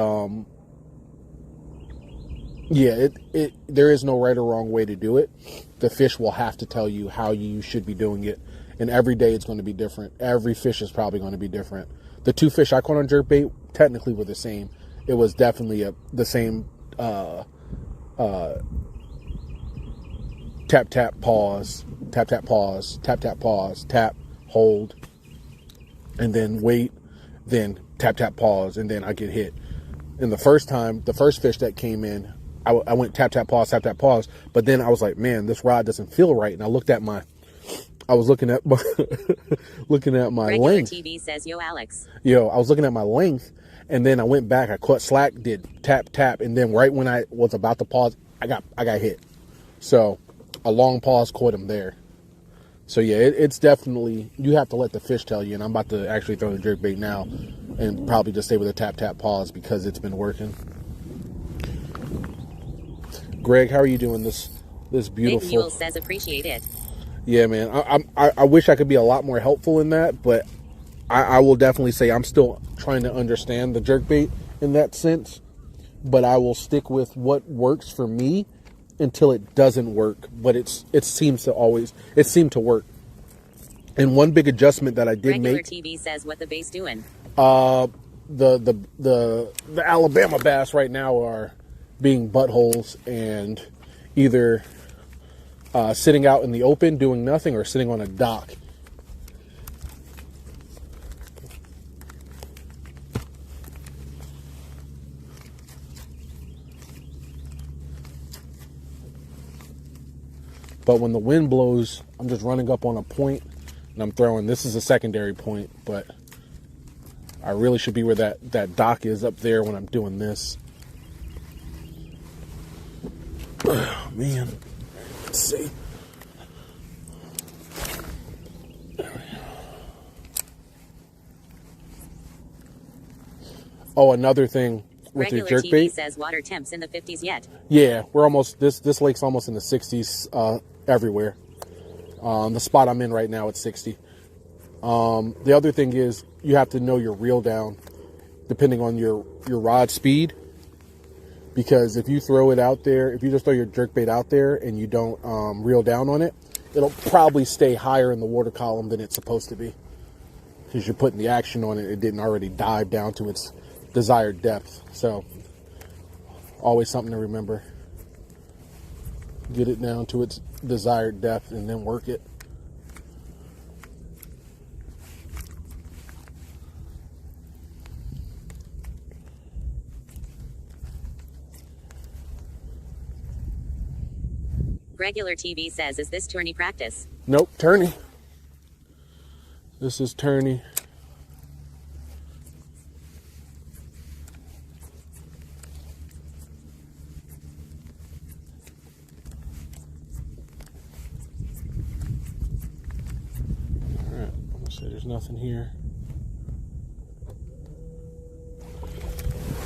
yeah, there is no right or wrong way to do it. The fish will have to tell you how you should be doing it, and every day it's going to be different. Every fish is probably going to be different. The 2 fish I caught on jerkbait technically were the same. It was definitely the same. Tap, tap, pause, tap, tap, pause, tap, tap, pause, tap, hold, and then wait, then tap, tap, pause, and then I get hit. And the first fish that came in, I went tap, tap, pause, tap, tap, pause. But then I was like, man, this rod doesn't feel right. And I was looking at my, looking at my Regular length. TV says, yo, Alex. Yo, I was looking at my length, and then I went back, I caught slack, did tap, tap. And then right when I was about to pause, I got hit. So a long pause caught him there. So yeah, it's definitely, you have to let the fish tell you. And I'm about to actually throw the jerkbait now and probably just stay with a tap, tap, pause because it's been working. Greg, how are you doing this beautiful? Big Mule says appreciate it. Yeah, man. I wish I could be a lot more helpful in that, but I will definitely say I'm still trying to understand the jerkbait in that sense. But I will stick with what works for me until it doesn't work. But it seems to work. And one big adjustment that I did Regular make. TV says what the base doing. The Alabama bass right now are being buttholes and either sitting out in the open doing nothing or sitting on a dock. But when the wind blows, I'm just running up on a point and I'm throwing. This is a secondary point, but I really should be where that dock is up there when I'm doing this. Oh, man. Let's see. Oh, another thing with Regular your TV jerkbait. says water temps in the 50s yet. Yeah, we're almost, this lake's almost in the 60s everywhere. The spot I'm in right now, it's 60. The other thing is you have to know your reel down depending on your rod speed. Because if you throw it out there, if you just throw your jerkbait out there and you don't reel down on it, it'll probably stay higher in the water column than it's supposed to be. Because you're putting the action on it, it didn't already dive down to its desired depth. So, always something to remember. Get it down to its desired depth and then work it. Regular TV says, is this tourney practice? Nope, tourney. This is tourney. Alright, I'm gonna say there's nothing here.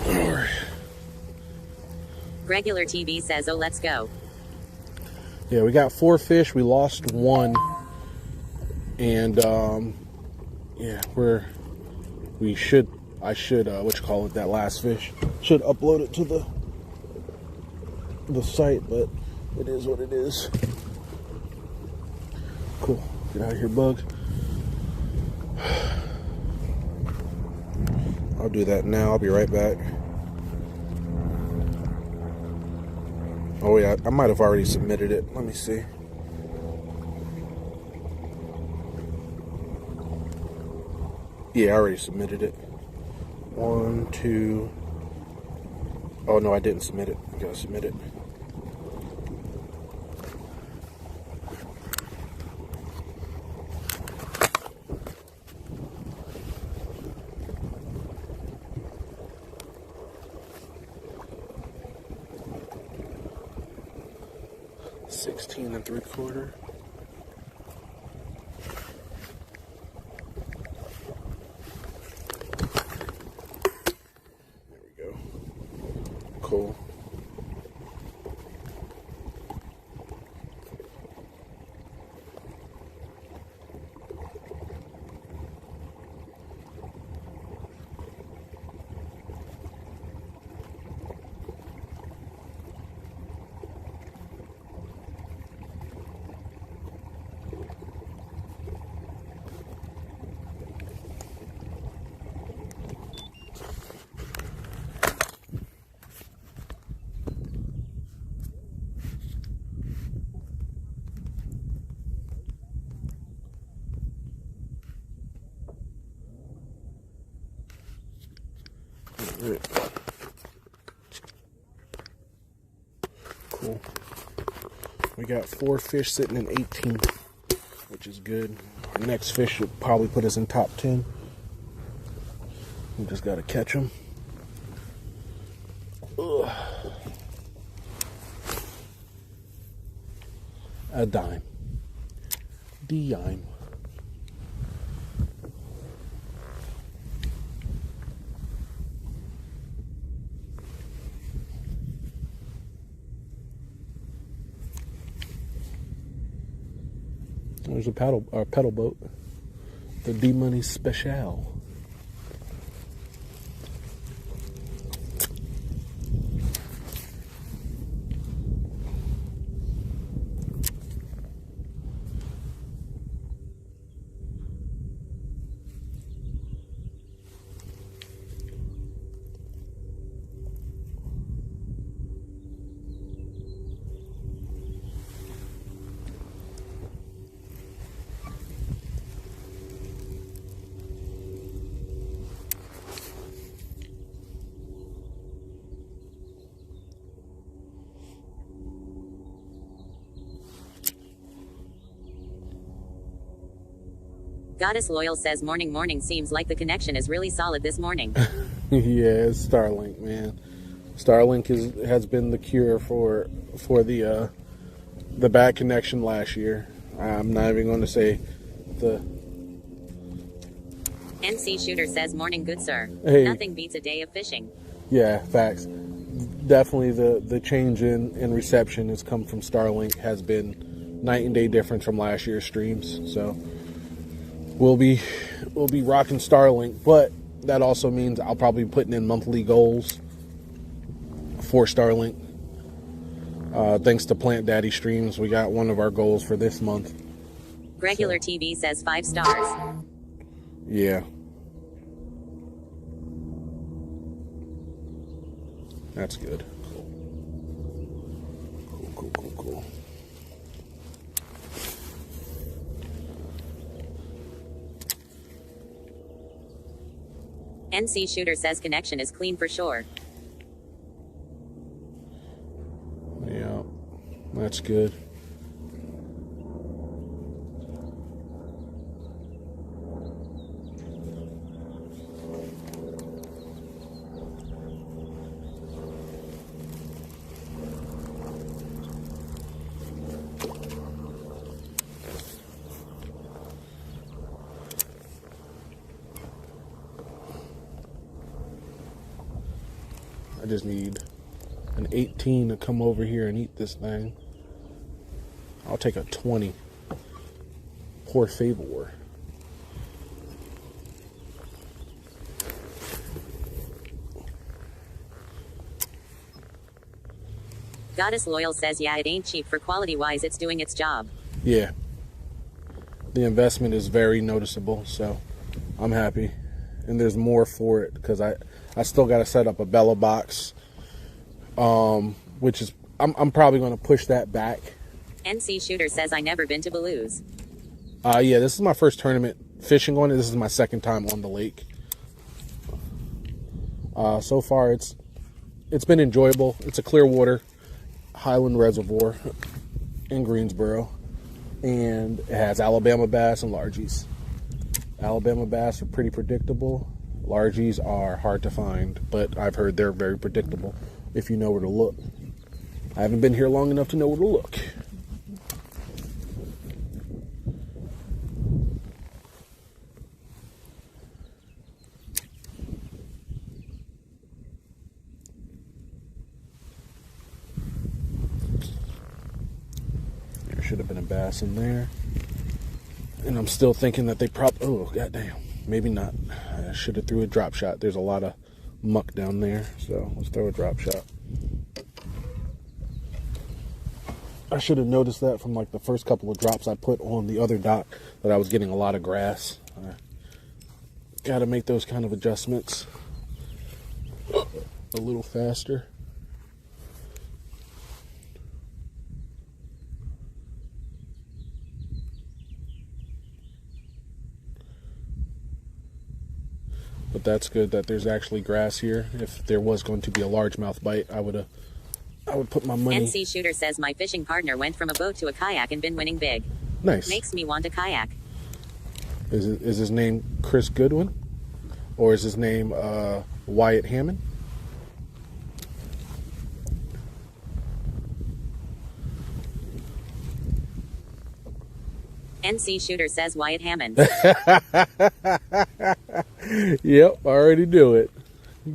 Alright. Regular TV says, oh, let's go. Yeah, we got 4 fish. We lost 1. And, yeah, I should, that last fish. Should upload it to the site, but it is what it is. Cool. Get out of here, bug. I'll do that now. I'll be right back. Oh yeah, I might have already submitted it. Let me see. Yeah, I already submitted it. 1, 2. Oh no, I didn't submit it. I gotta submit it. $16 3/4. There we go. Cool. Right. We got 4 fish sitting in 18, which is good. Our next fish should probably put us in top 10. We just got to catch them. Ugh. A dime. Dime. There's a pedal boat. The D-Money Special. Goddess Loyal says morning seems like the connection is really solid this morning. Yeah, it's Starlink, man. Starlink has been the cure for the bad connection last year. I'm not even going to say the. NC Shooter says morning good sir. Hey. Nothing beats a day of fishing. Yeah, facts. Definitely the change in reception has come from Starlink, has been night and day difference from last year's streams. So we'll be rocking Starlink, but that also means I'll probably be putting in monthly goals for Starlink. Thanks to Plant Daddy Streams, we got one of our goals for this month. Regular TV says 5 stars. Yeah. That's good. Cool. NC Shooter says connection is clean for sure. Yeah, that's good. I just need an 18 to come over here and eat this thing. I'll take a 20. Poor favor. Goddess Loyal says yeah, it ain't cheap for quality wise, it's doing its job. Yeah. The investment is very noticeable, so I'm happy. And there's more for it because I still got to set up a Bella box, which is I'm probably going to push that back. NC Shooter says I never been to Belews. Yeah, this is my first tournament fishing on it. This is my second time on the lake. So far it's been enjoyable. It's a clear water Highland Reservoir in Greensboro, and it has Alabama bass and largies. Alabama bass are pretty predictable. Largies are hard to find, but I've heard they're very predictable if you know where to look. I haven't been here long enough to know where to look. There should have been a bass in there. And I'm still thinking that they oh, goddamn. Maybe not. I should have threw a drop shot. There's a lot of muck down there, so let's throw a drop shot. I should have noticed that from like the first couple of drops I put on the other dock that I was getting a lot of grass. Got to make those kind of adjustments a little faster. But that's good that there's actually grass here. If there was going to be a largemouth bite, I would have I would put my money. NC Shooter says my fishing partner went from a boat to a kayak and been winning big. Nice. Makes me want a kayak. Is his name Chris Goodwin? Or is his name Wyatt Hammond? NC Shooter says Wyatt Hammond. Yep, I already do it.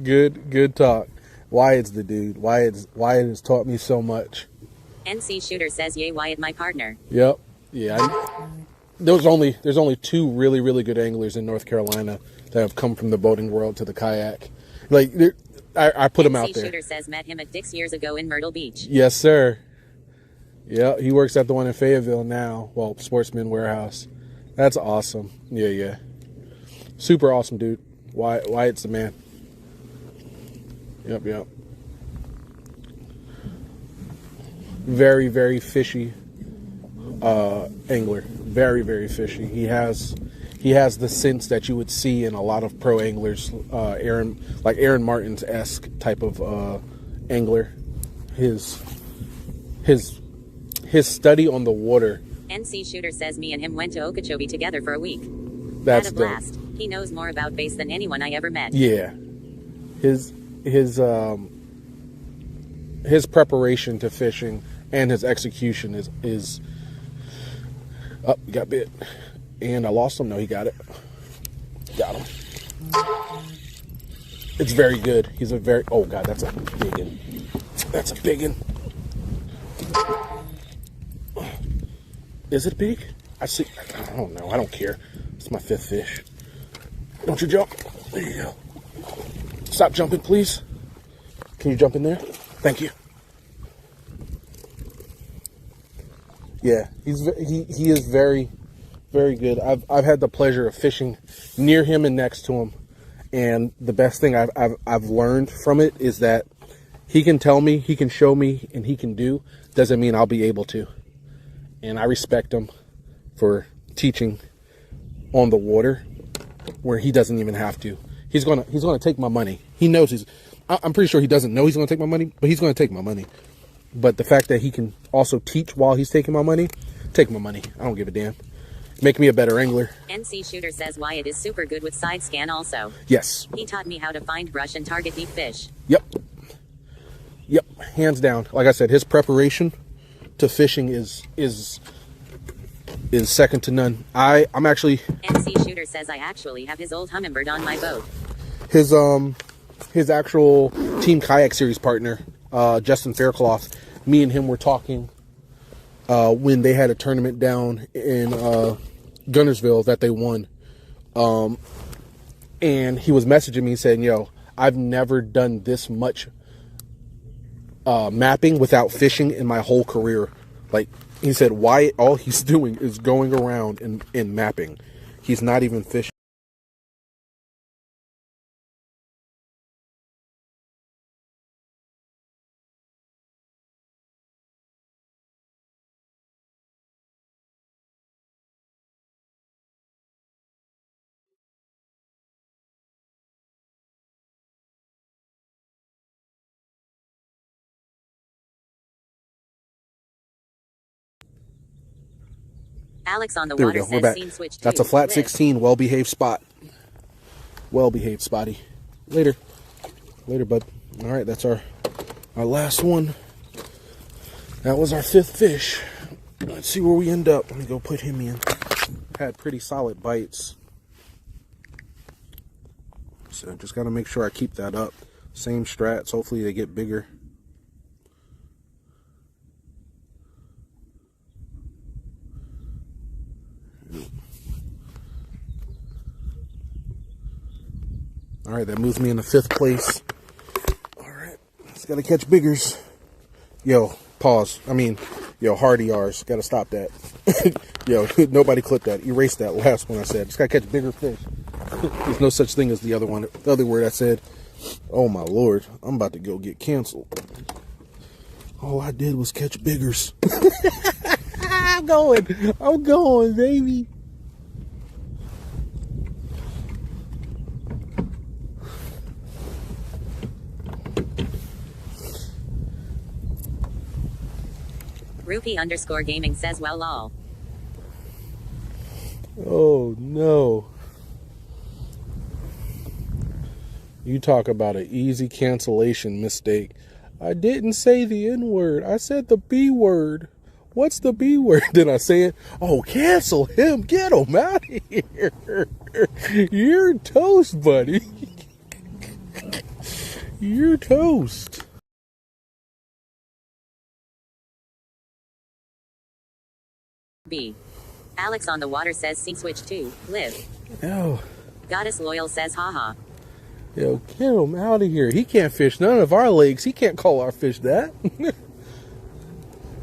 Good talk. Wyatt's the dude. Wyatt has taught me so much. NC Shooter says yay Wyatt my partner. Yep. Yeah. There's only 2 really good anglers in North Carolina that have come from the boating world to the kayak. Like I put him out there. NC Shooter says met him at Dick's years ago in Myrtle Beach. Yes, sir. Yeah, he works at the one in Fayetteville now. Well, Sportsman Warehouse. That's awesome. Yeah. Super awesome, dude. Wyatt's the man. Yep. Very fishy angler. Very fishy. He has the sense that you would see in a lot of pro anglers. Aaron Martin's-esque type of angler. His study on the water. NC Shooter says me and him went to Okeechobee together for a week. That's Had a blast. He knows more about bass than anyone I ever met. Yeah. His preparation to fishing and his execution is oh, he got bit. And I lost him. No, he got it. Got him. It's very good. He's a very, oh God, that's a big one. That's a big one. Is it big? I see. I don't know. I don't care. It's my 5th fish. Don't you jump. There you go. Stop jumping, please. Can you jump in there? Thank you. Yeah, he is very good. I've had the pleasure of fishing near him and next to him, and the best thing I've learned from it is that he can tell me, he can show me, and he can do. Doesn't mean I'll be able to. And I respect him for teaching on the water where he doesn't even have to. He's gonna take my money. He knows I'm pretty sure he doesn't know he's gonna take my money, but he's gonna take my money. But the fact that he can also teach while he's taking my money, take my money. I don't give a damn. Make me a better angler. NC Shooter says Wyatt is super good with side scan also. Yes. He taught me how to find brush and target deep fish. Yep. Hands down. Like I said, his preparation to fishing is second to none. I'm actually NC Shooter says I actually have his old Humminbird on my boat. His actual Team Kayak Series partner, Justin Faircloth, me and him were talking when they had a tournament down in Gunnersville that they won. And he was messaging me saying, yo, I've never done this much mapping without fishing in my whole career. Like, he said, Wyatt, all he's doing is going around and mapping. He's not even fishing. Alex on the There we water go. We're says back. scene switch That's a too. flat Live. 16, well-behaved spot. Well-behaved spotty. Later, bud. All right, that's our last one. That was our 5th fish. Let's see where we end up. Let me go put him in. Had pretty solid bites. So just got to make sure I keep that up. Same strats. Hopefully they get bigger. All right, that moves me into 5th place. All right, just got to catch biggers. Yo, pause. Hardy R's. Got to stop that. Yo, nobody clip that. Erase that last one I said. Just got to catch bigger fish. There's no such thing as the other one. The other word I said. Oh, my Lord. I'm about to go get canceled. All I did was catch biggers. I'm going, baby. Rupee_gaming says, well, lol. Oh, no. You talk about an easy cancellation mistake. I didn't say the N word. I said the B word. What's the B word? Did I say it? Oh, cancel him. Get him out of here. You're toast, buddy. You're toast. B. Alex on the water says, see switch 2. Live. Yo. Goddess Loyal says, haha. Yo, get him out of here. He can't fish none of our lakes. He can't call our fish that.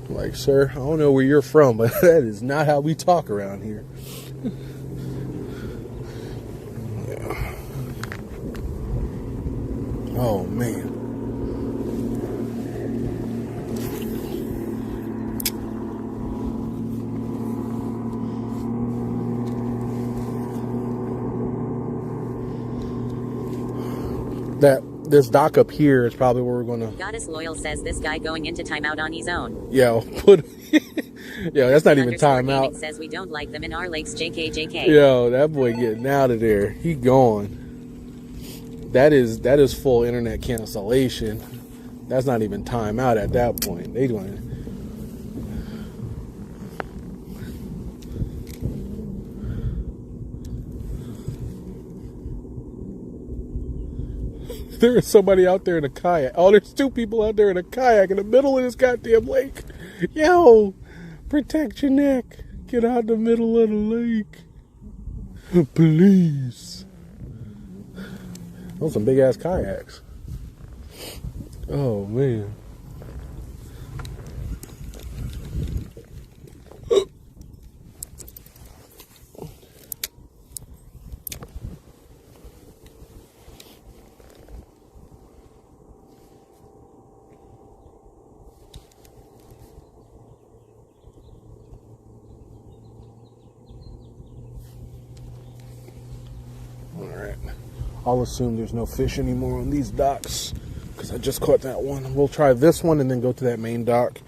Like, sir, I don't know where you're from, but that is not how we talk around here. Yeah. Oh, man. This dock up here is probably where we're gonna. Goddess Loyal says this guy going into timeout on his own. Yo, that's not even timeout. Says we don't like them in our lakes. JK. Yo, that boy getting out of there. He gone. That is full internet cancellation. That's not even timeout at that point. They doing. There is somebody out there in a kayak. Oh, there's two people out there in a kayak in the middle of this goddamn lake. Yo, protect your neck. Get out the middle of the lake. Please. Those some big ass kayaks. Oh, man. I'll assume there's no fish anymore on these docks because I just caught that one. We'll try this one and then go to that main dock.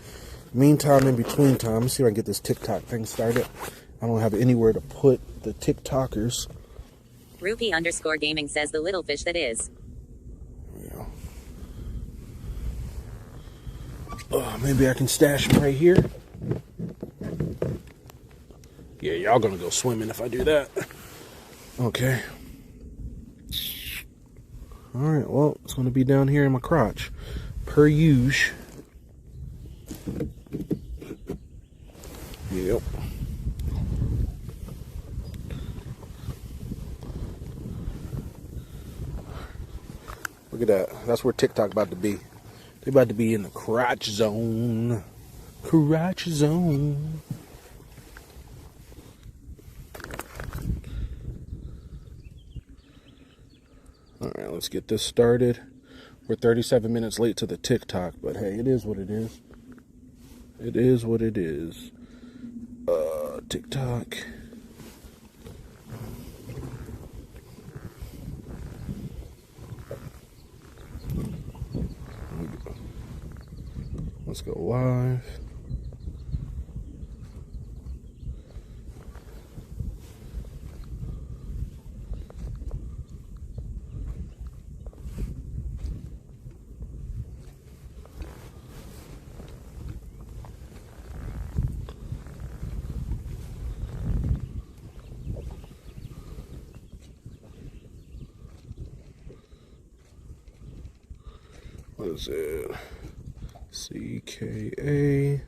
Meantime, in between time, let's see if I can get this TikTok thing started. I don't have anywhere to put the TikTokers. Rupee_gaming says the little fish that is. Yeah. Oh, maybe I can stash them right here. Yeah, y'all gonna go swimming if I do that. Okay. Alright, well, it's going to be down here in my crotch. Per usual. Yep. Look at that. That's where TikTok about to be. They about to be in the crotch zone. Crotch zone. Alright, let's get this started. We're 37 minutes late to the TikTok, but hey, it is what it is. It is what it is. TikTok. Let's go live. What is it? CKA.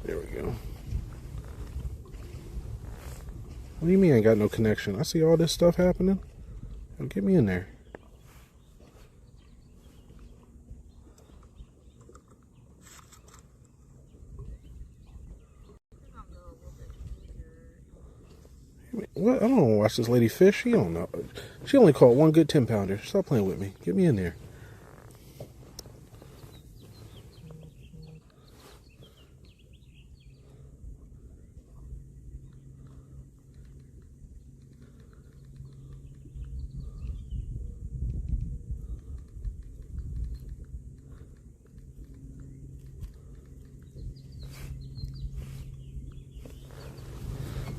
There we go. What do you mean I got no connection? I see all this stuff happening. Get me in there. What? I don't want to watch this lady fish. She don't know. She only caught one good 10-pounder. Stop playing with me. Get me in there.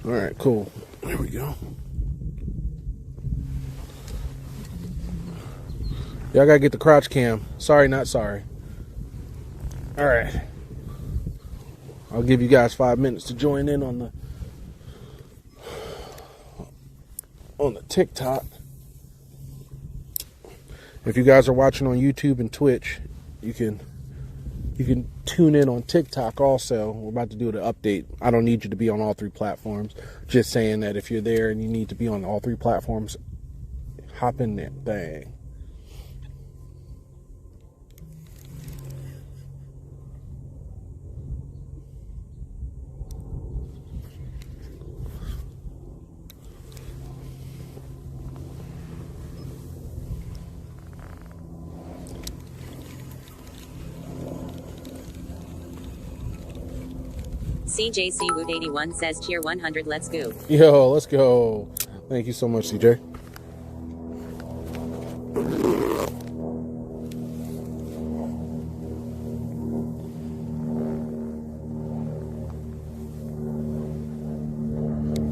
All right, cool. There we go. Y'all gotta get the crotch cam. Sorry, not sorry. All right. I'll give you guys 5 minutes to join in on the TikTok. If you guys are watching on YouTube and Twitch, you can tune in on TikTok also. We're about to do the update. I don't need you to be on all 3 platforms. Just saying that if you're there and you need to be on all 3 platforms, hop in that thing. CJC Woot 81 says cheer 100, let's go. Yo, let's go. Thank you so much, CJ.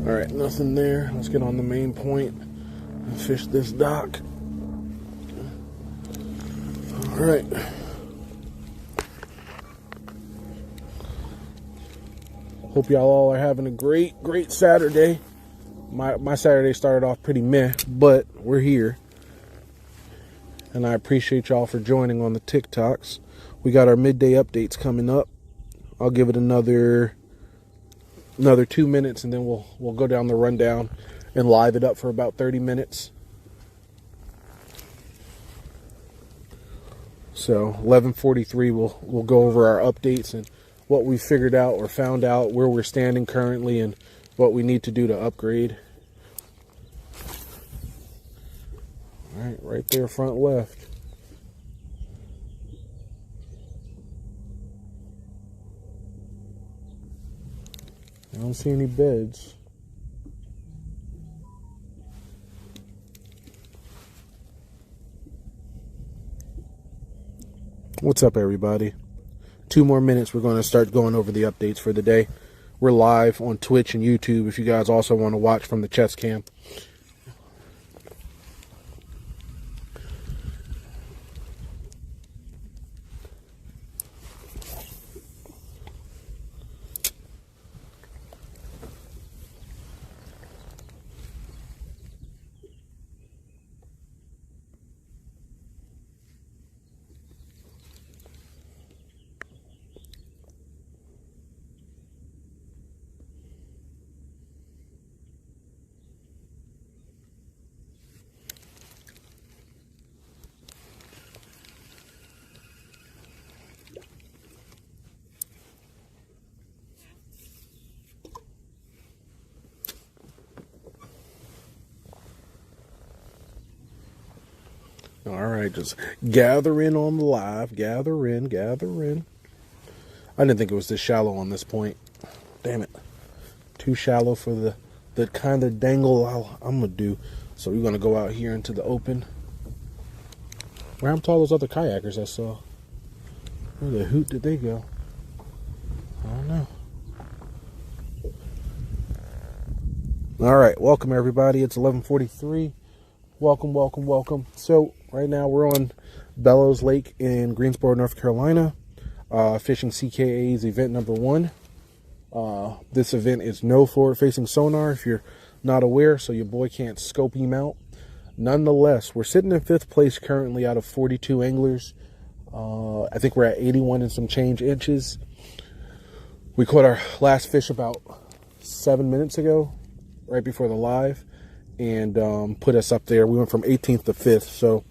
All right, nothing there. Let's get on the main point and fish this dock. All right. Hope y'all all are having a great Saturday. My Saturday started off pretty meh, but we're here. And I appreciate y'all for joining on the TikToks. We got our midday updates coming up. I'll give it another 2 minutes, and then we'll go down the rundown and live it up for about 30 minutes. So 11:43, we'll go over our updates and what we figured out or found out, where we're standing currently, and what we need to do to upgrade. All right, right there, front left. I don't see any beds. What's up, everybody? 2 more minutes, we're going to start going over the updates for the day. We're live on Twitch and YouTube if you guys also want to watch from the chest cam. All right, just gather in on the live. Gather in. I didn't think it was this shallow on this point. Damn it. Too shallow for the kind of dangle I'm going to do. So we're going to go out here into the open. Where happened to all those other kayakers I saw? Where the hoot did they go? I don't know. All right, welcome everybody. It's 11:43. Welcome. So right now we're on Belews Lake in Greensboro, North Carolina, fishing CKA's event number 1. This event is no forward-facing sonar, if you're not aware, so your boy can't scope him out. Nonetheless, we're sitting in 5th place currently out of 42 anglers. I think we're at 81 and some change inches. We caught our last fish about 7 minutes ago, right before the live, and put us up there. We went from 18th to 5th, so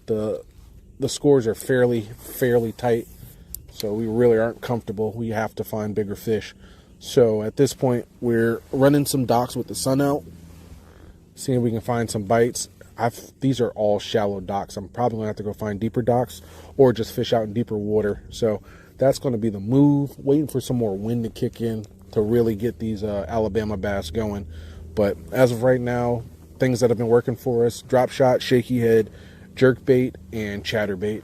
the scores are fairly tight. So we really aren't comfortable. We have to find bigger fish. So at this point, we're running some docks with the sun out, seeing if we can find some bites. These are all shallow docks. I'm probably gonna have to go find deeper docks or just fish out in deeper water. So that's going to be the move. Waiting for some more wind to kick in to really get these Alabama bass going. But as of right now, things that have been working for us: drop shot, shaky head, jerk bait, and chatterbait.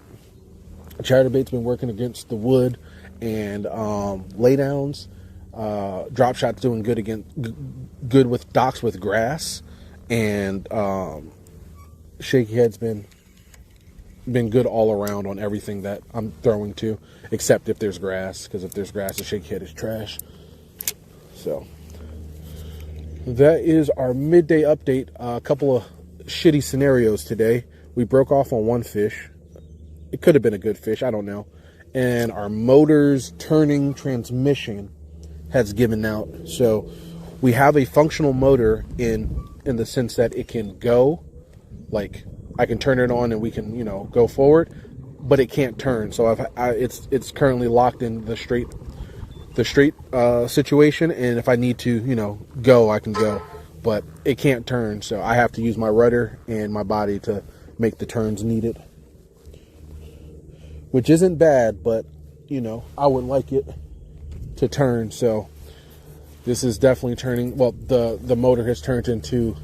Chatterbait's been working against the wood and laydowns. Drop shot's doing good with docks with grass, and shaky head's been good all around on everything that I'm throwing to, except if there's grass, because if there's grass, the shaky head is trash. So that is our midday update. A couple of shitty scenarios today. We broke off on one fish. It could have been a good fish, I don't know. And our motor's turning transmission has given out. So we have a functional motor in the sense that it can go, like I can turn it on and we can, go forward, but it can't turn. So it's currently locked in the straight situation, and if I need to, go, I can go, but it can't turn. So I have to use my rudder and my body to make the turns needed, which isn't bad, but I would like it to turn. So this is definitely turning. Well, the motor has turned into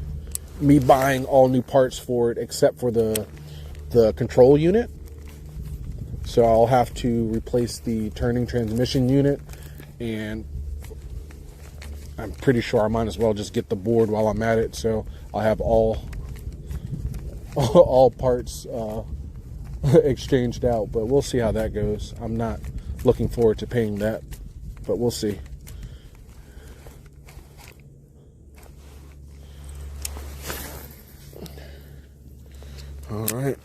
me buying all new parts for it, except for the control unit. So I'll have to replace the turning transmission unit, and I'm pretty sure I might as well just get the board while I'm at it. So I'll have all parts exchanged out, but we'll see how that goes. I'm not looking forward to paying that, but we'll see. All right.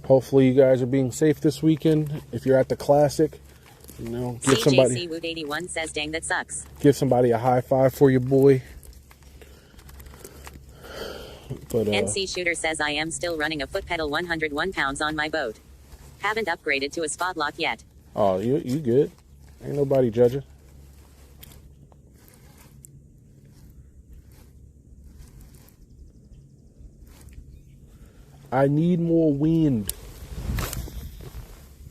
Hopefully you guys are being safe this weekend. If you're at the Classic, give somebody. CJC Wood 81 says, "Dang, that sucks." Give somebody a high five for your boy. But NC Shooter says, "I am still running a foot pedal 101 pounds on my boat. Haven't upgraded to a spot lock yet." Oh, you good? Ain't nobody judging. I need more wind.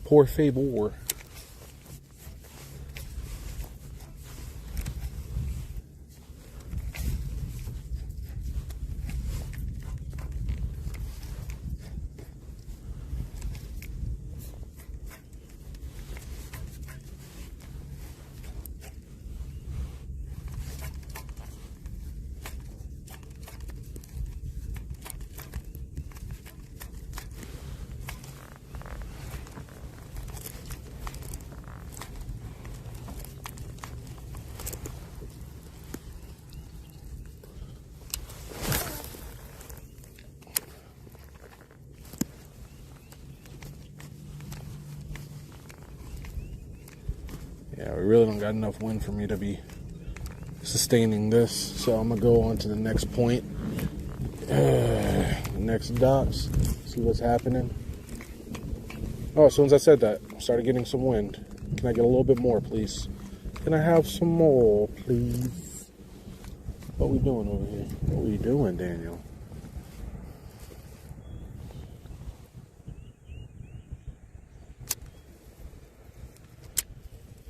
Por favor. Yeah, we really don't got enough wind for me to be sustaining this, so I'm gonna go on to the next point, next docks, see what's happening. Oh, as soon as I said that, I started getting some wind. Can I get a little bit more, please? Can I have some more, please? What we doing over here? What we doing, Daniel?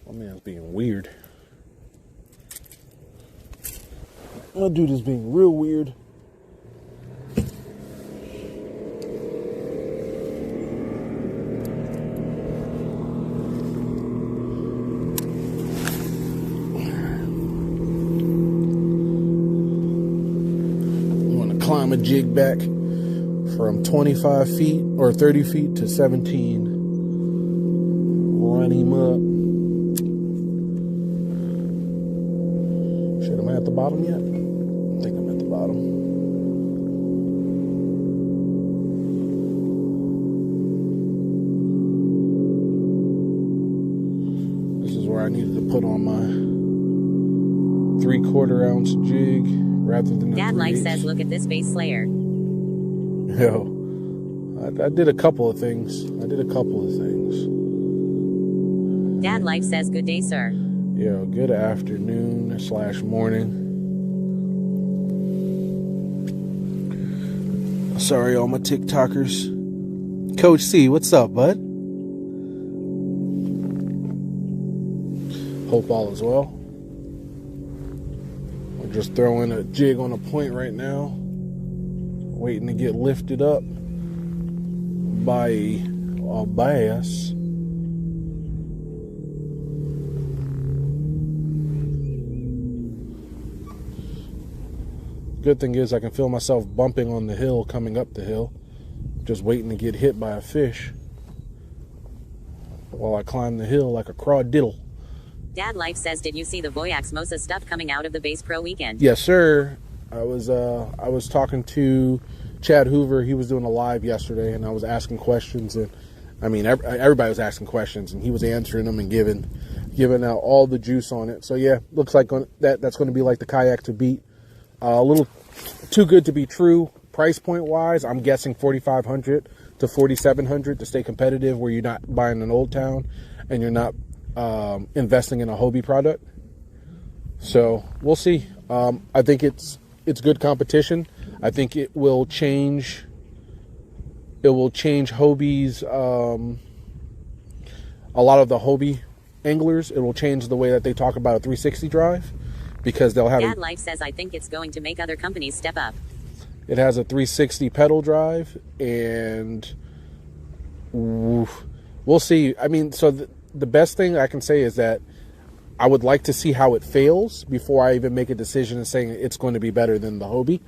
My man's being weird. My dude is being real weird. I'm gonna climb a jig back from 25 feet or 30 feet to 17. Run him up. Shit, am I at the bottom yet? I think I'm at the bottom. This is where I needed to put on my 3/4 ounce jig rather than a Dad Life 3/8. says, "Look at this base slayer." Yo, I did a couple of things. Dad Life says, "Good day, sir." Yo, good afternoon / morning. Sorry, all my TikTokers. Coach C, what's up, bud? Hope all is well. We're just throwing a jig on a point right now, waiting to get lifted up by a bass. Good thing is I can feel myself bumping on the hill coming up the hill. Just waiting to get hit by a fish while I climb the hill like a crawdiddle. Dad Life says, did you see the Voyax Mosa stuff coming out of the Base Pro weekend? Yes, sir. I was talking to Chad Hoover. He was doing a live yesterday, and I was asking questions, and I mean everybody was asking questions, and he was answering them and giving out all the juice on it. So yeah, looks like that's going to be like the kayak to beat. A little too good to be true price point wise. I'm guessing $4,500 to $4,700 to stay competitive, where you're not buying an Old Town and you're not investing in a Hobie product. So we'll see. I think it's good competition. I think it will change. It will change Hobie's. A lot of the Hobie anglers. It will change the way that they talk about a 360 drive, because they'll have. Dad Life says, I think it's going to make other companies step up. It has a 360 pedal drive, and we'll see. I mean, so the best thing I can say is that I would like to see how it fails before I even make a decision and saying it's going to be better than the Hobie,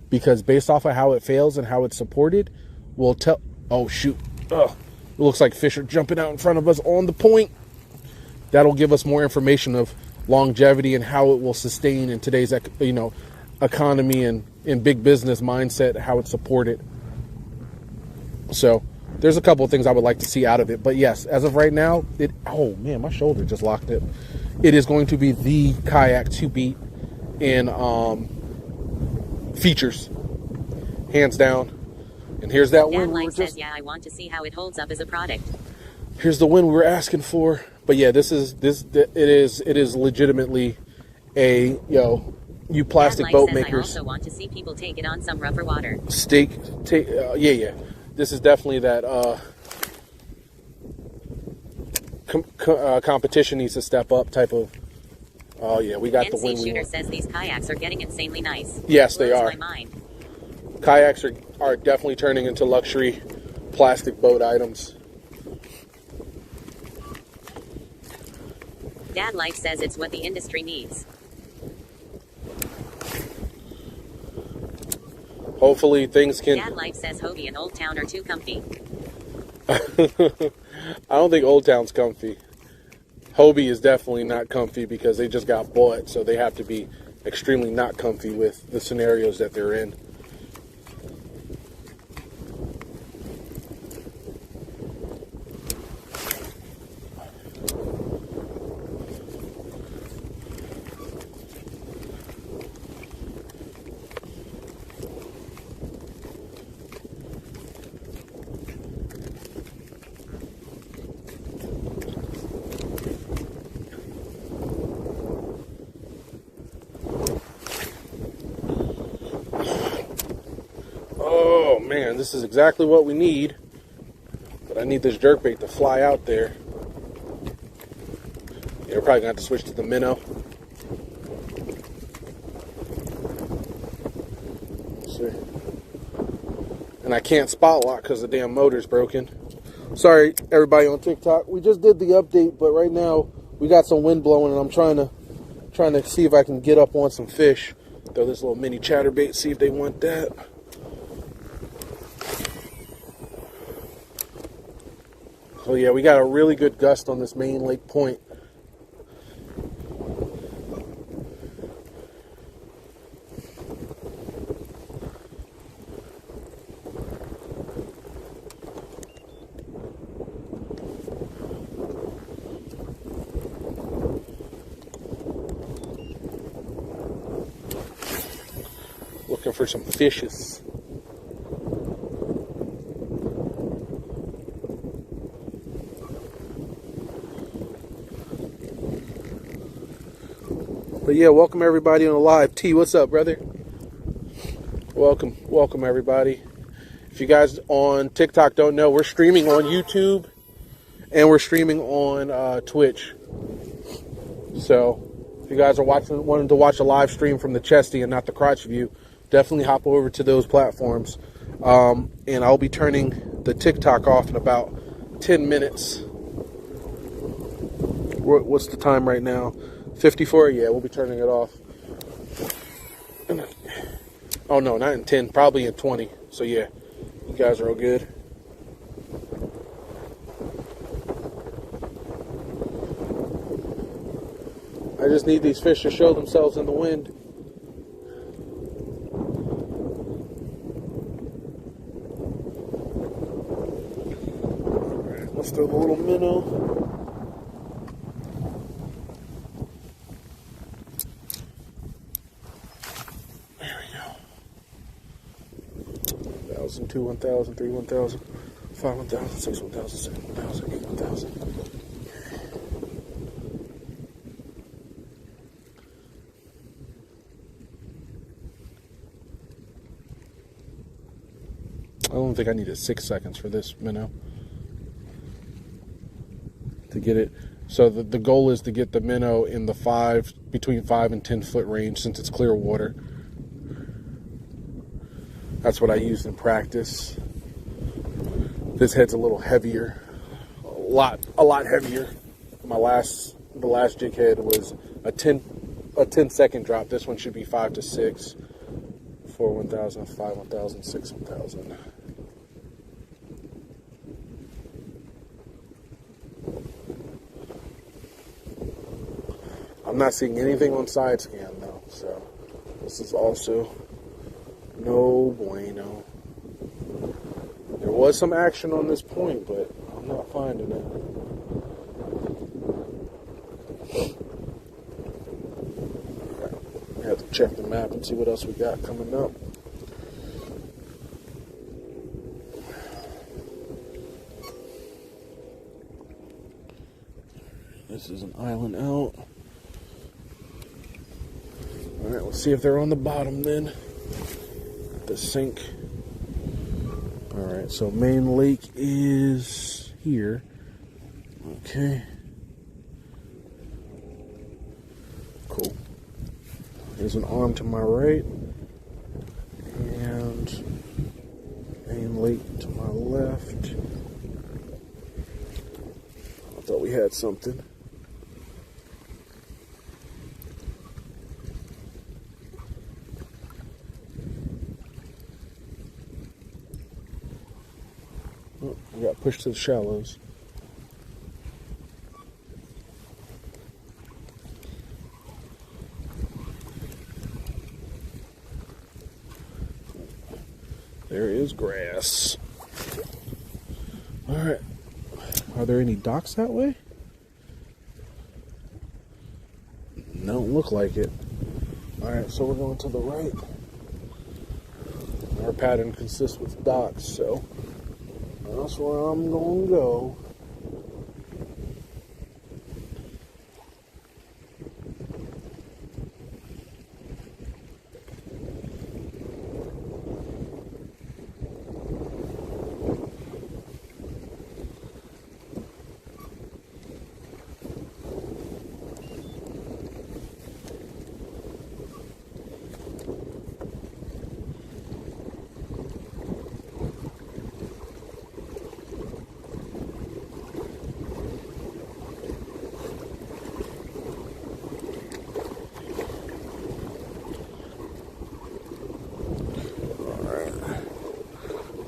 because based off of how it fails and how it's supported, we'll tell. Oh shoot! Ugh. It looks like fish are jumping out in front of us on the point. That'll give us more information of longevity and how it will sustain in today's economy and in big business mindset, how it's supported. So there's a couple of things I would like to see out of it. But yes, as of right now, oh man, my shoulder just locked it. It is going to be the kayak to beat in features, hands down. And here's that Dad one. Life says, yeah, I want to see how it holds up as a product. Here's the win we were asking for. But yeah, it is legitimately a, you plastic boat makers. I also want to see people take it on some rougher water. Yeah. This is definitely that competition needs to step up type of. Oh yeah, we got the win. NC Shooter says these kayaks are getting insanely nice. Yes, they Blows are. my mind. Kayaks are definitely turning into luxury plastic boat items. Dad Life says it's what the industry needs. Hopefully things can. Dad Life says Hobie and Old Town are too comfy. I don't think Old Town's comfy. Hobie is definitely not comfy because they just got bought, so they have to be extremely not comfy with the scenarios that they're in. Oh man, this is exactly what we need. But I need this jerkbait to fly out there. Yeah, we're probably gonna have to switch to the minnow. Let's see. And I can't spot lock because the damn motor's broken. Sorry, everybody on TikTok. We just did the update, but right now we got some wind blowing, and I'm trying to see if I can get up on some fish. Throw this little mini chatterbait, see if they want that. So yeah, we got a really good gust on this main lake point. Looking for some fishes. But yeah, welcome everybody on the live. T, what's up, brother? Welcome everybody. If you guys on TikTok don't know, we're streaming on YouTube and we're streaming on Twitch. So if you guys are wanting to watch a live stream from the chesty and not the crotch view, definitely hop over to those platforms. And I'll be turning the TikTok off in about 10 minutes. What's the time right now? 54? Yeah, we'll be turning it off. Oh, no, not in 10. Probably in 20. So, yeah, you guys are all good. I just need these fish to show themselves in the wind. Alright, let's throw the little minnow. There we go. 1,000, 2, 1,000, 3, 1,000, 5, 1,000, 6, 1,000, 7, 1,000, 8, 1,000. I don't think I needed 6 seconds for this minnow to get it. So the goal is to get the minnow in the between 5 and 10 foot range since it's clear water. That's what I used in practice. This head's a little heavier, a lot heavier. The last jig head was a 10 second drop. This one should be 5 to 6, 4, 1,000, 5, 1,000, 6, 1,000. I'm not seeing anything on side scan though, so this is also no bueno. There was some action on this point, but I'm not finding it. I have to check the map and see what else we got coming up. This is an island out. Alright, let's see if they're on the bottom then. The sink. Alright, so main lake is here. Okay. Cool. There's an arm to my right. And main lake to my left. I thought we had something. Oh, we got pushed to the shallows. There is grass. Alright. Are there any docks that way? Don't look like it. Alright, so we're going to the right. Our pattern consists with docks, so that's where I'm going to go.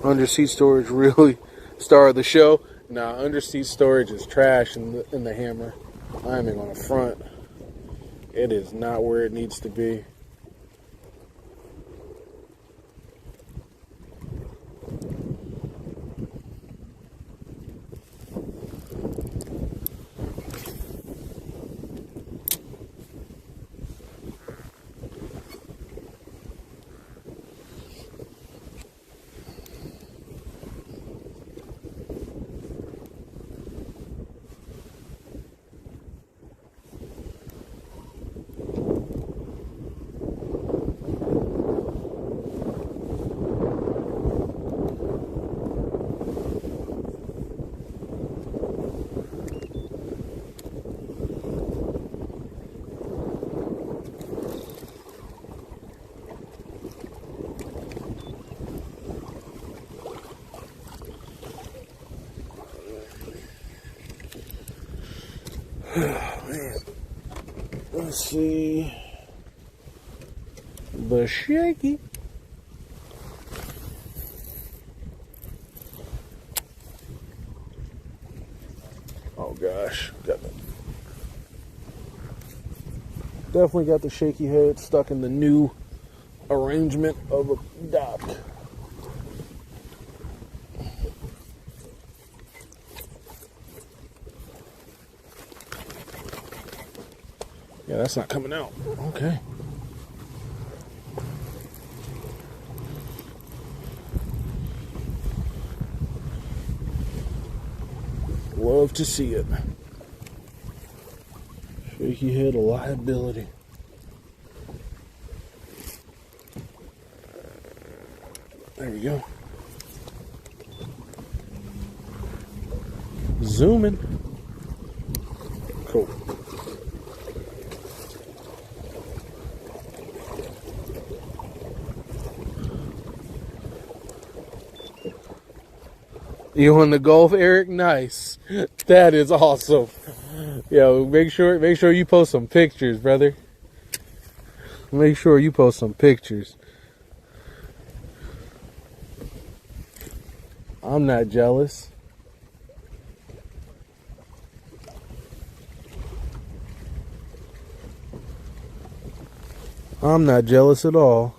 Underseat storage really star of the show. Now, underseat storage is trash in the Hammer. I'm on the front. It is not where it needs to be. Man. Let's see. The shaky. Oh gosh, definitely got the shaky head stuck in the new arrangement of a dock. Yeah, that's not coming out. Okay. Love to see it. Shaky head, a liability. There we go. Zooming. Cool. You on the Gulf, Eric? Nice. That is awesome. Yo, make sure you post some pictures, brother. Make sure you post some pictures. I'm not jealous. I'm not jealous at all.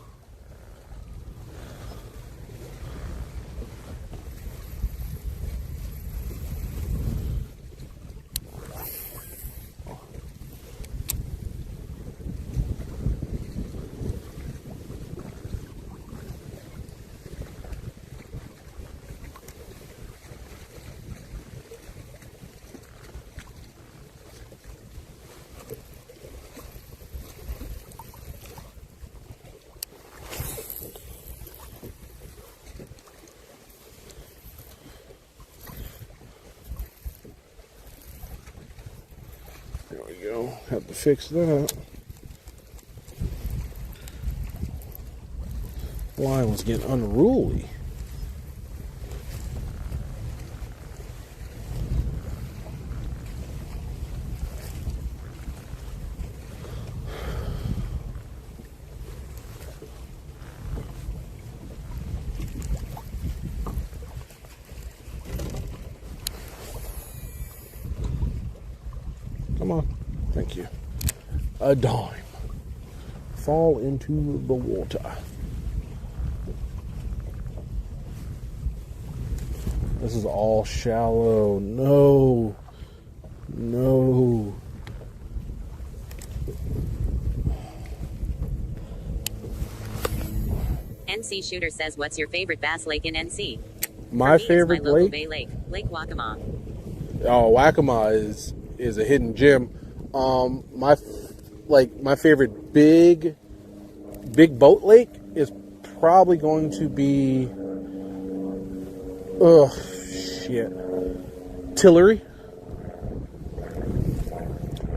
There we go. Have to fix that. Line was getting unruly. Come on. Thank you. A dime. Fall into the water. This is all shallow. No. No. NC Shooter says, what's your favorite bass lake in NC? My For me, favorite it's my local lake? Bay Lake, Lake Waccamaw. Oh, Waccamaw is a hidden gem. My favorite big boat lake is probably going to be Tillery.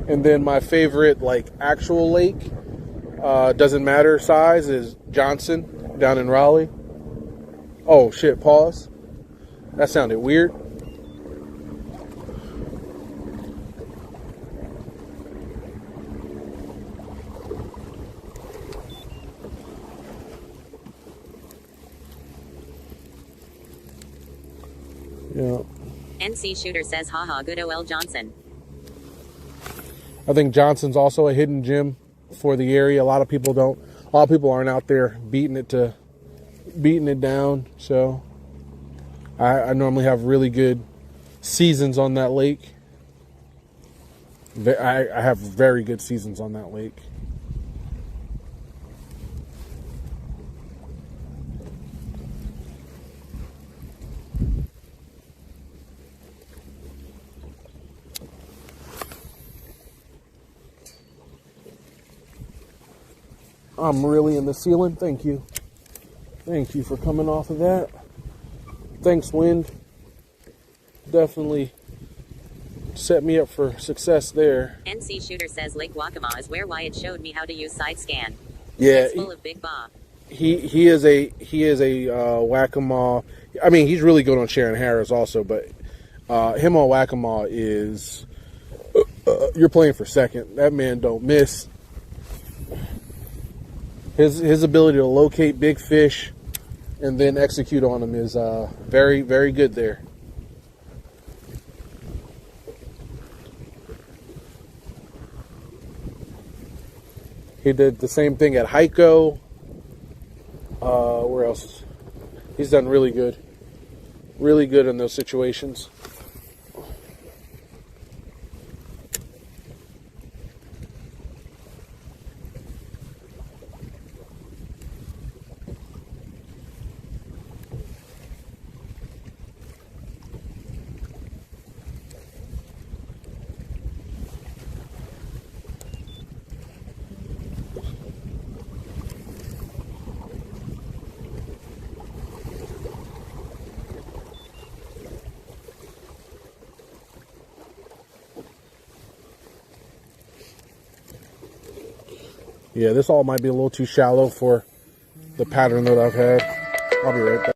And then my favorite actual lake, doesn't matter size, is Johnson down in Raleigh. Oh shit, pause. That sounded weird. Yeah. NC Shooter says, haha, good OL Johnson. I think Johnson's also a hidden gem for the area. A lot of people aren't out there beating it down. So I normally have really good seasons on that lake. I have very good seasons on that lake. I'm really in the ceiling. Thank you. Thank you for coming off of that. Thanks, wind. Definitely set me up for success there. NC Shooter says Lake Waccamaw is where Wyatt showed me how to use side scan. Yeah, It's full of big bob. He is a Waccamaw. I mean, he's really good on Sharon Harris also, but him on Waccamaw is you're playing for second. That man don't miss. His ability to locate big fish and then execute on them is very, very good there. He did the same thing at Heiko. Where else? He's done really good. Really good in those situations. Yeah, this all might be a little too shallow for the pattern that I've had. I'll be right back.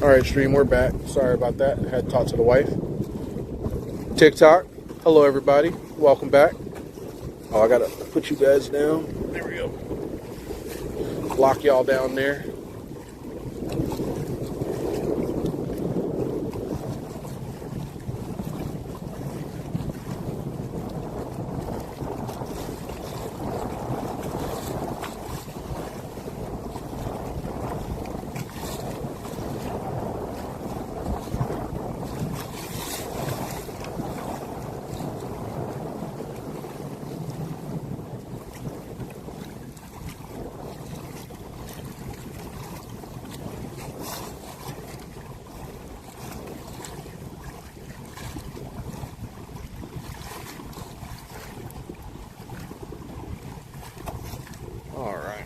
All right, stream, we're back. Sorry about that. I had to talk to the wife. TikTok. Hello, everybody. Welcome back. Oh, I got to put you guys down. There we go. Lock y'all down there. All right.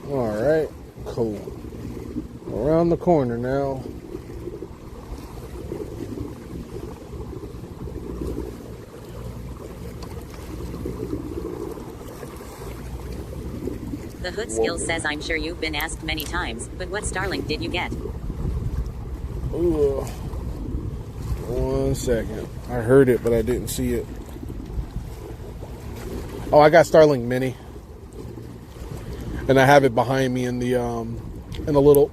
All right, cool. Around the corner now. The Hood Skills says, I'm sure you've been asked many times, but what Starlink did you get? Ooh. 1 second. I heard it, but I didn't see it. Oh, I got Starlink Mini. And I have it behind me in the little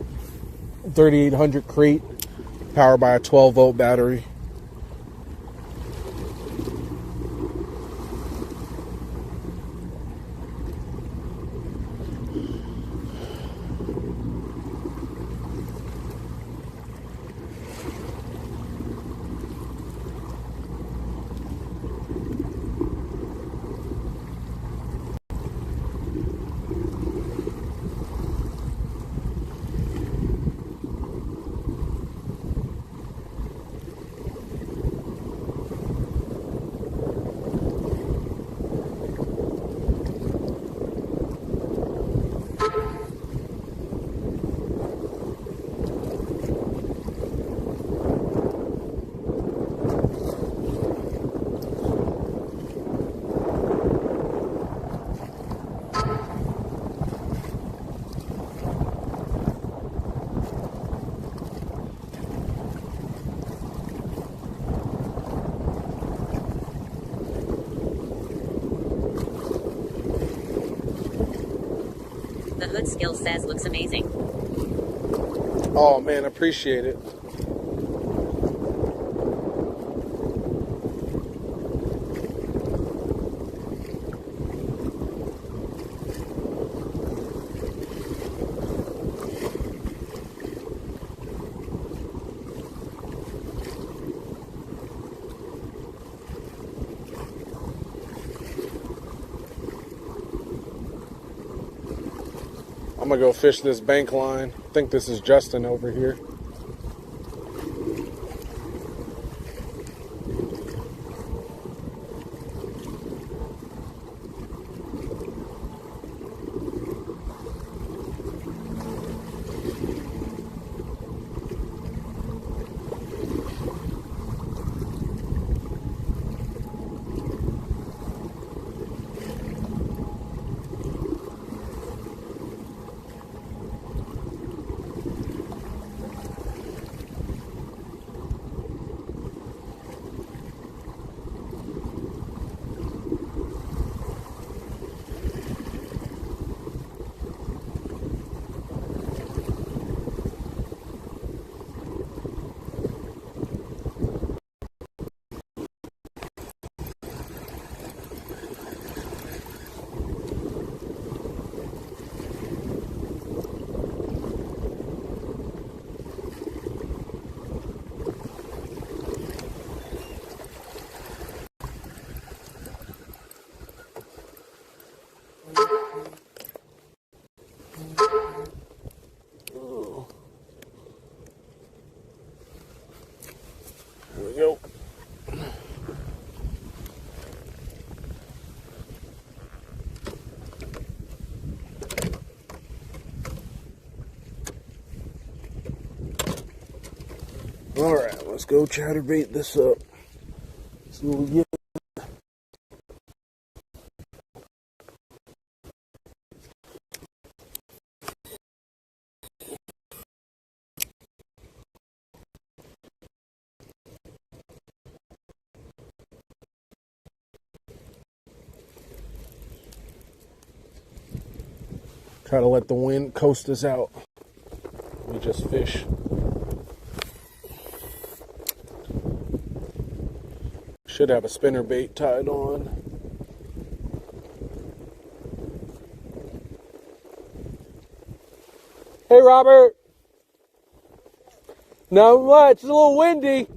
3800 crate, powered by a 12-volt battery. The Hood Skills says, looks amazing. Oh man, appreciate it. I'm gonna go fish this bank line. I think this is Justin over here. Alright, let's go chatterbait this up. See what we get. Try to let the wind coast us out. We just fish. Should have a spinner bait tied on. Hey, Robert. Not much. It's a little windy.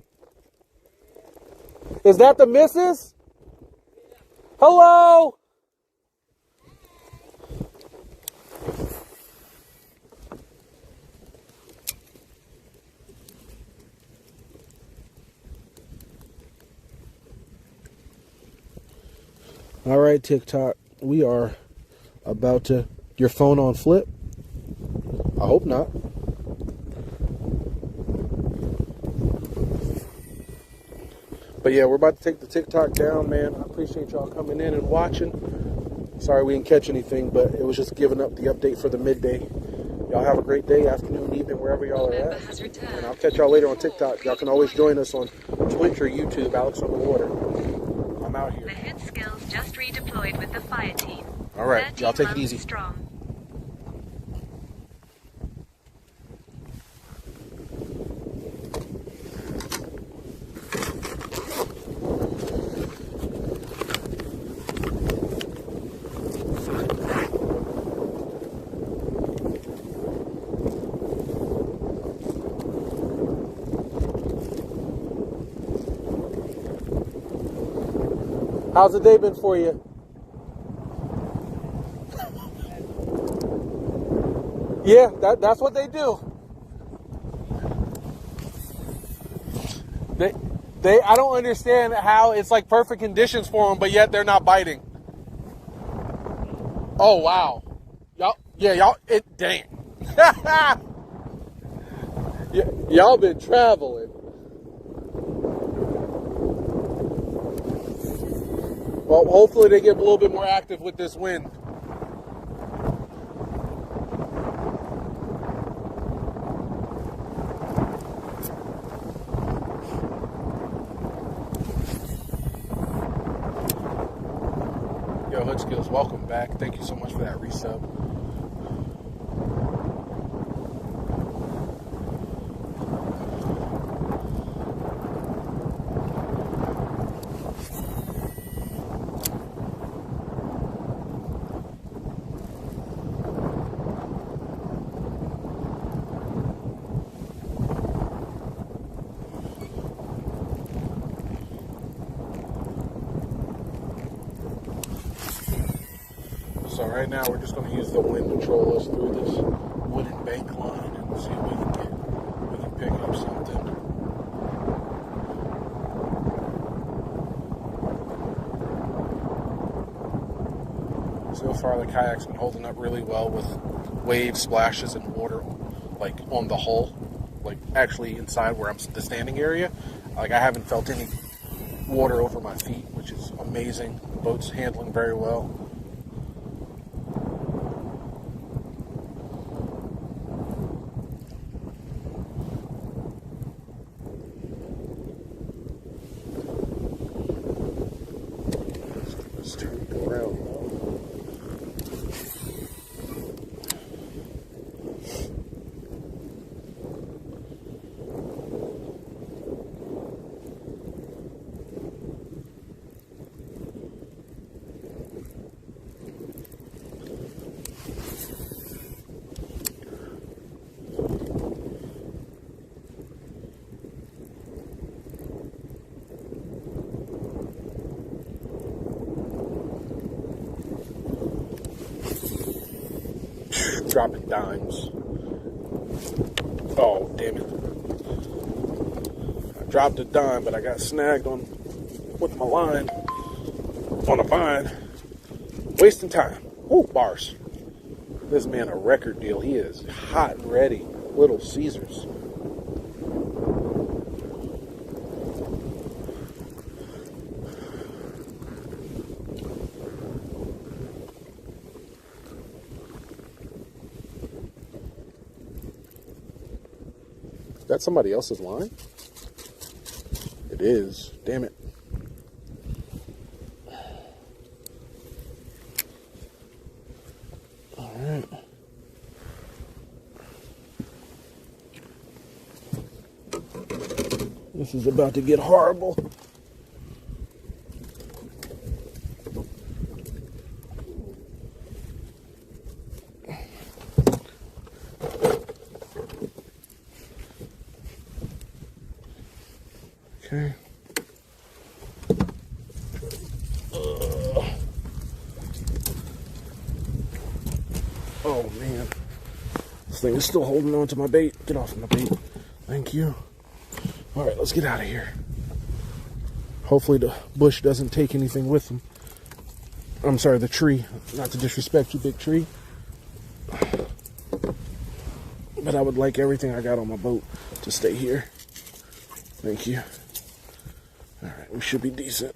Is that the missus? Hello. All right, TikTok. We are about to... Your phone on flip? I hope not. But yeah, we're about to take the TikTok down, man. I appreciate y'all coming in and watching. Sorry we didn't catch anything, but it was just giving up the update for the midday. Y'all have a great day, afternoon, evening, wherever y'all are at. And I'll catch y'all later on TikTok. Y'all can always join us on Twitch or YouTube, Alex on the Water. I'm out here. The hit skills just redeployed with the fire team. All right, y'all take it easy. Strong. How's the day been for you? Yeah, that's what they do. They I don't understand how it's like perfect conditions for them, but yet they're not biting. Oh wow, dang. Y'all been traveling. Well, hopefully they get a little bit more active with this wind. Yo, Hood Skills, welcome back. Thank you so much for that resub. So right now we're just going to use the wind to troll us through this wooden bank line and see if we can pick up something. So far the kayak's been holding up really well with wave splashes and water like on the hull, like actually inside where I'm the standing area. Like I haven't felt any water over my feet, which is amazing. The boat's handling very well. Dropping dimes. Oh, damn it. I dropped a dime, but I got snagged with my line on a vine. Wasting time. Ooh, bars. This man a record deal. He is hot and ready. Little Caesars. that somebody else's line? It is. Damn it. All right. This is about to get horrible. Okay. Oh man, this thing is still holding on to my bait. Get off my bait. Thank you. All right, let's get out of here. Hopefully the bush doesn't take anything with them. I'm sorry, the tree. Not to disrespect you, big tree. But I would like everything I got on my boat to stay here. Thank you. All right, we should be decent.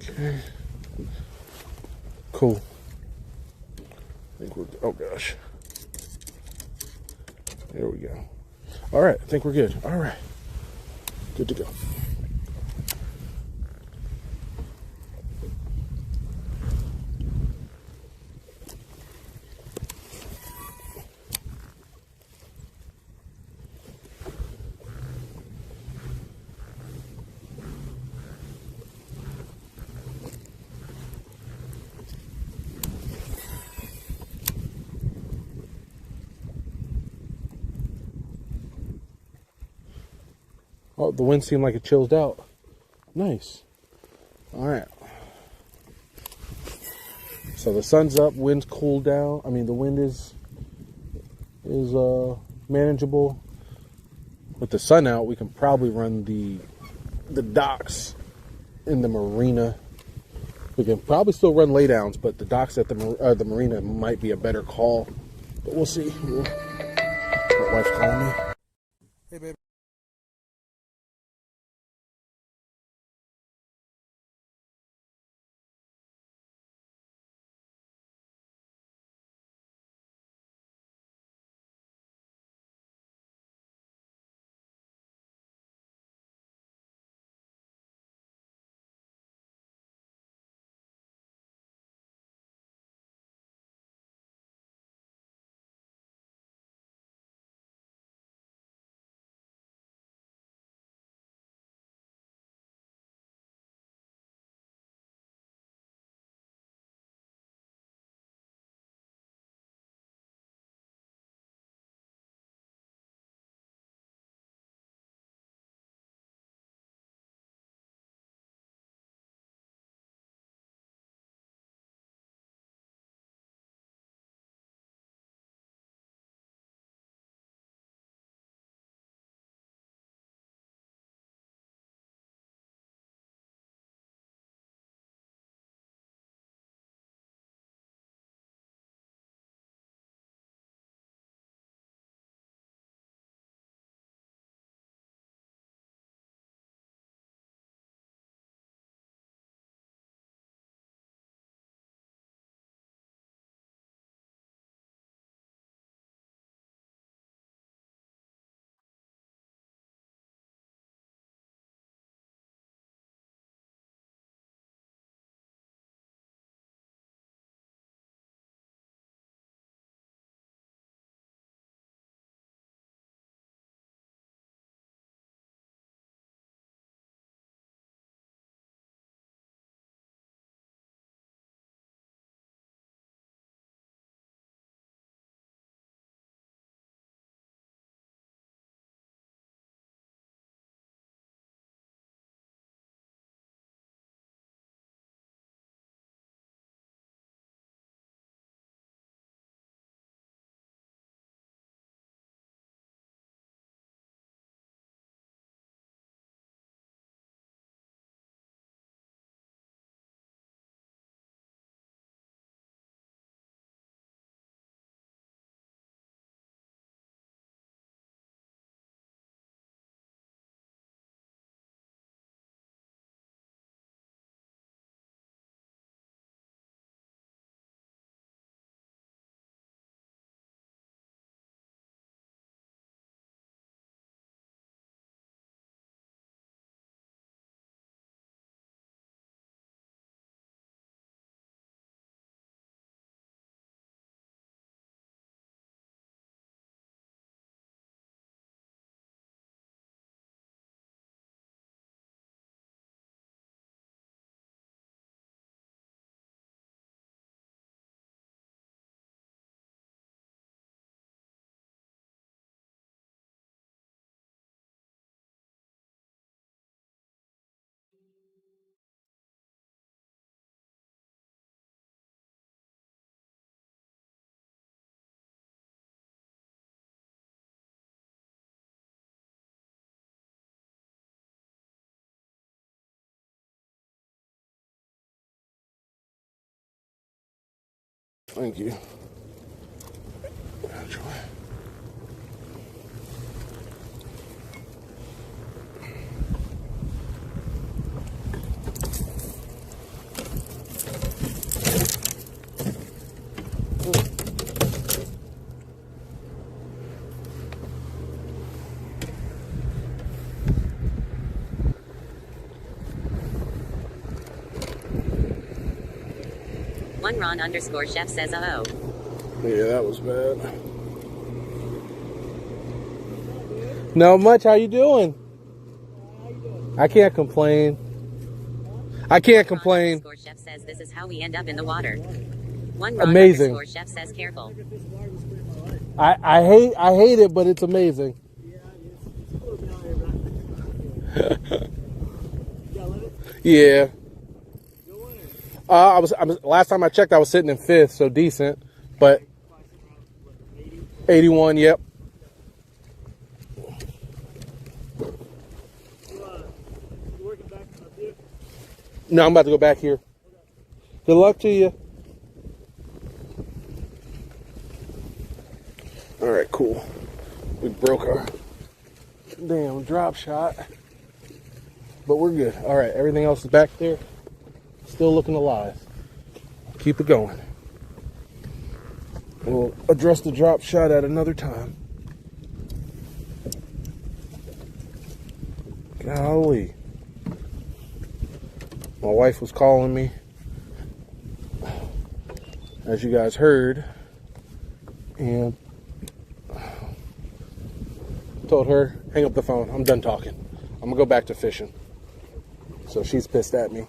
Okay. Cool. I think we're, oh gosh. There we go. All right, I think we're good. All right. Good to go. Oh, the wind seemed like it chilled out. Nice. All right. So the sun's up, wind's cooled down. I mean, the wind is manageable. With the sun out, we can probably run the docks in the marina. We can probably still run laydowns, but the docks at the marina might be a better call. But we'll see. My wife's calling me. Hey, baby. Thank you. Enjoy. One Ron _ chef says, oh. Yeah, that was bad. Not much. How you doing? I can't complain. I can't complain. Ron _ chef says this is how we end up in the water. One Ron Amazing. _ chef says careful. I hate it, but it's amazing. Yeah. I was last time I checked, I was sitting in 5th, so decent, but 81. Yep. No, I'm about to go back here. Good luck to you. All right, cool. We broke our damn drop shot, but we're good. All right, everything else is back there. Still looking alive. Keep it going. We'll address the drop shot at another time. Golly. My wife was calling me, as you guys heard, and told her, hang up the phone. I'm done talking. I'm going to go back to fishing. So she's pissed at me.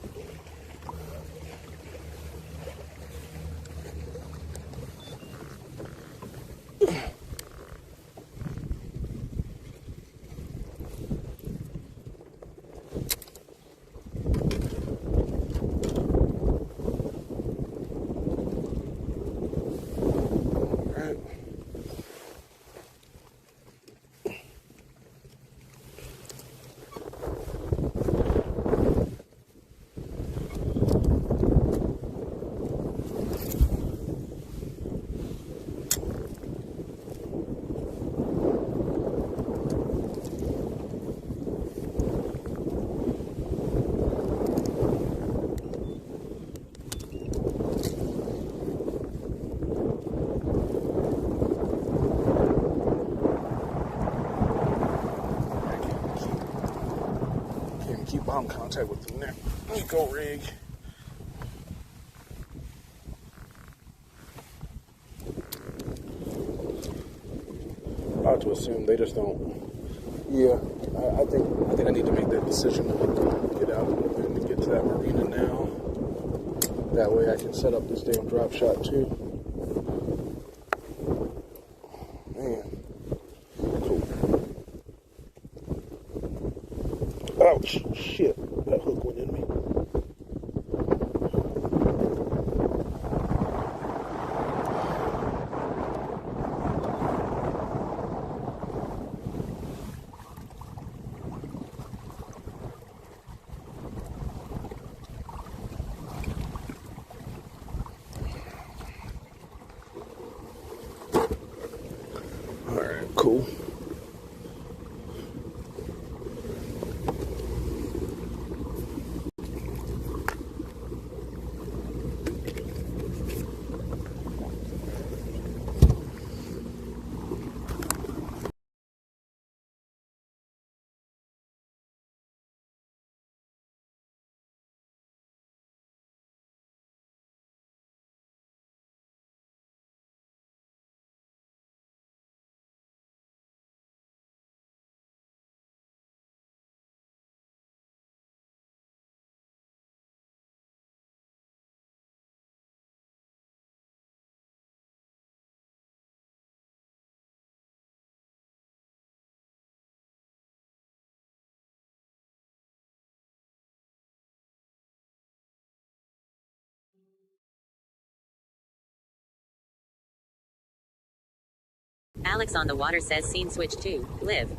Keep bottom contact with the Nico rig. I have to assume they just don't. Yeah, I think I need to make that decision to get out and get to that marina now. That way I can set up this damn drop shot too. Man, cool. Ouch, shit, that hook went in me. All right, cool. Alex on the water says scene switch to live.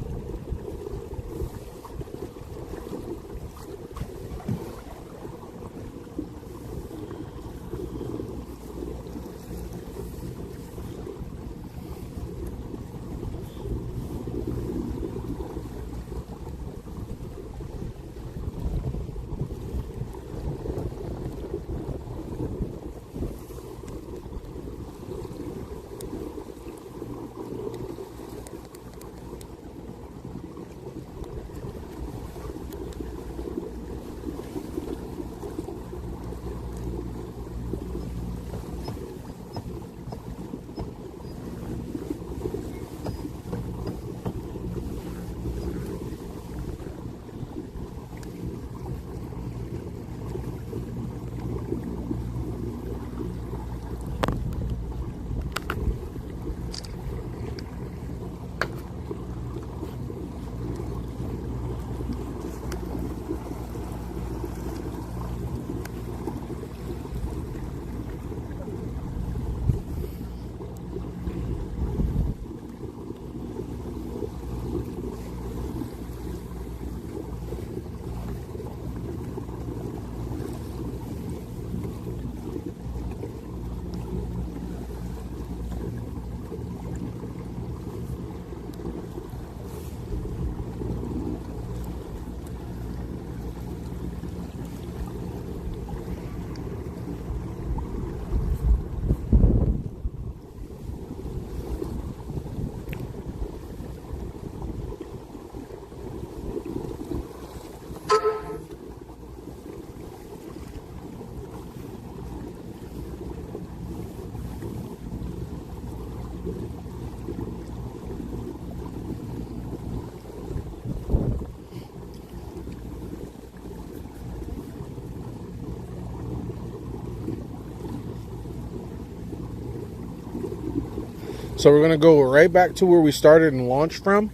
So we're going to go right back to where we started and launched from.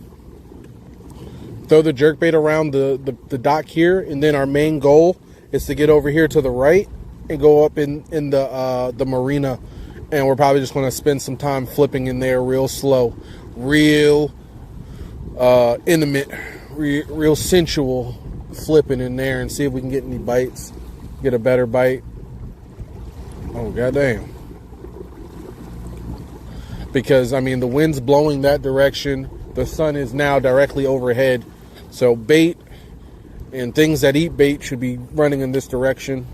Throw the jerkbait around the dock here, and then our main goal is to get over here to the right and go up in the marina. And we're probably just going to spend some time flipping in there real slow, real intimate, real sensual flipping in there and see if we can get any bites, get a better bite. Oh, goddamn. Because, I mean, the wind's blowing that direction. The sun is now directly overhead. So bait and things that eat bait should be running in this direction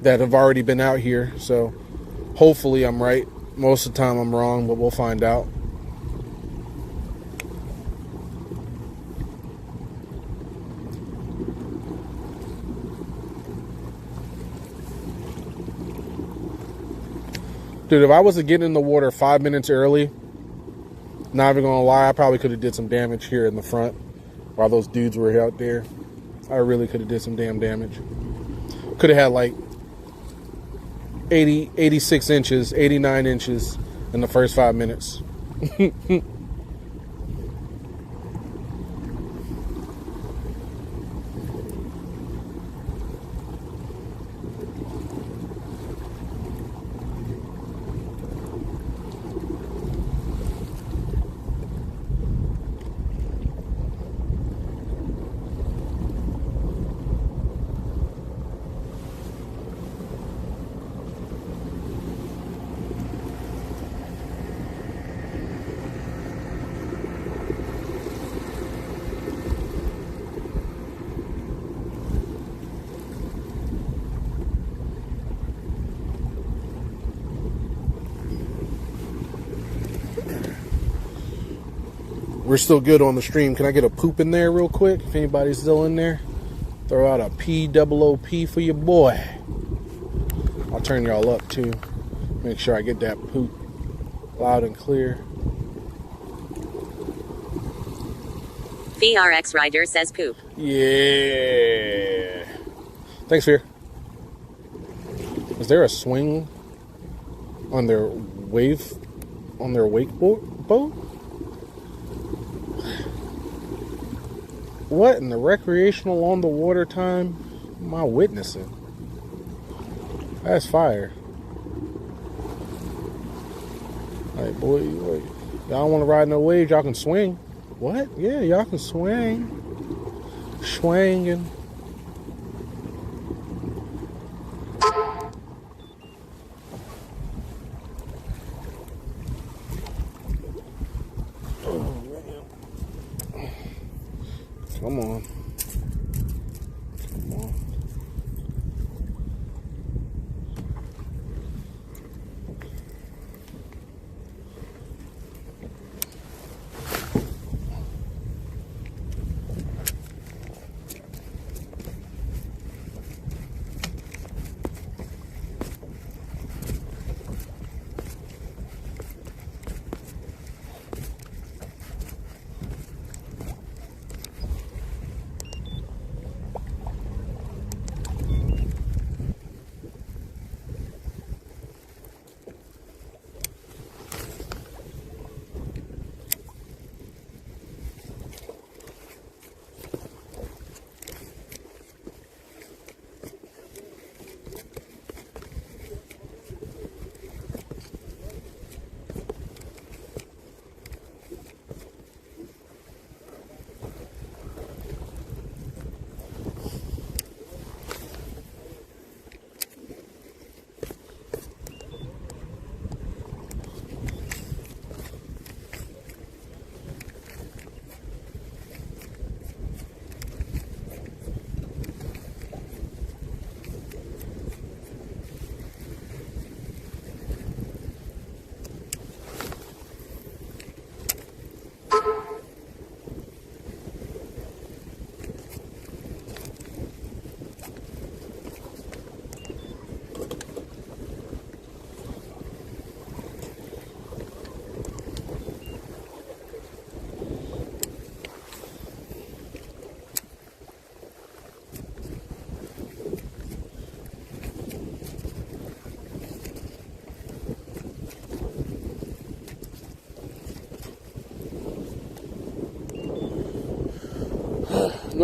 that have already been out here. So hopefully I'm right. Most of the time I'm wrong, but we'll find out. Dude, if I wasn't getting in the water 5 minutes early, not even gonna lie, I probably could have did some damage here in the front while those dudes were out there. I really could have did some damn damage. Could have had like 86 inches, 89 inches in the first 5 minutes. We're still good on the stream. Can I get a poop in there real quick? If anybody's still in there, throw out a P-double-O-P for your boy. I'll turn y'all up too. Make sure I get that poop loud and clear. VRX Rider says poop. Yeah. Thanks, Fear. Is there a swing on their wakeboard boat? What in the recreational on the water time am I witnessing? That's fire. Like, boy, y'all want to ride no waves? Y'all can swing. What? Yeah, y'all can swing. Swinging. Come on. Come on.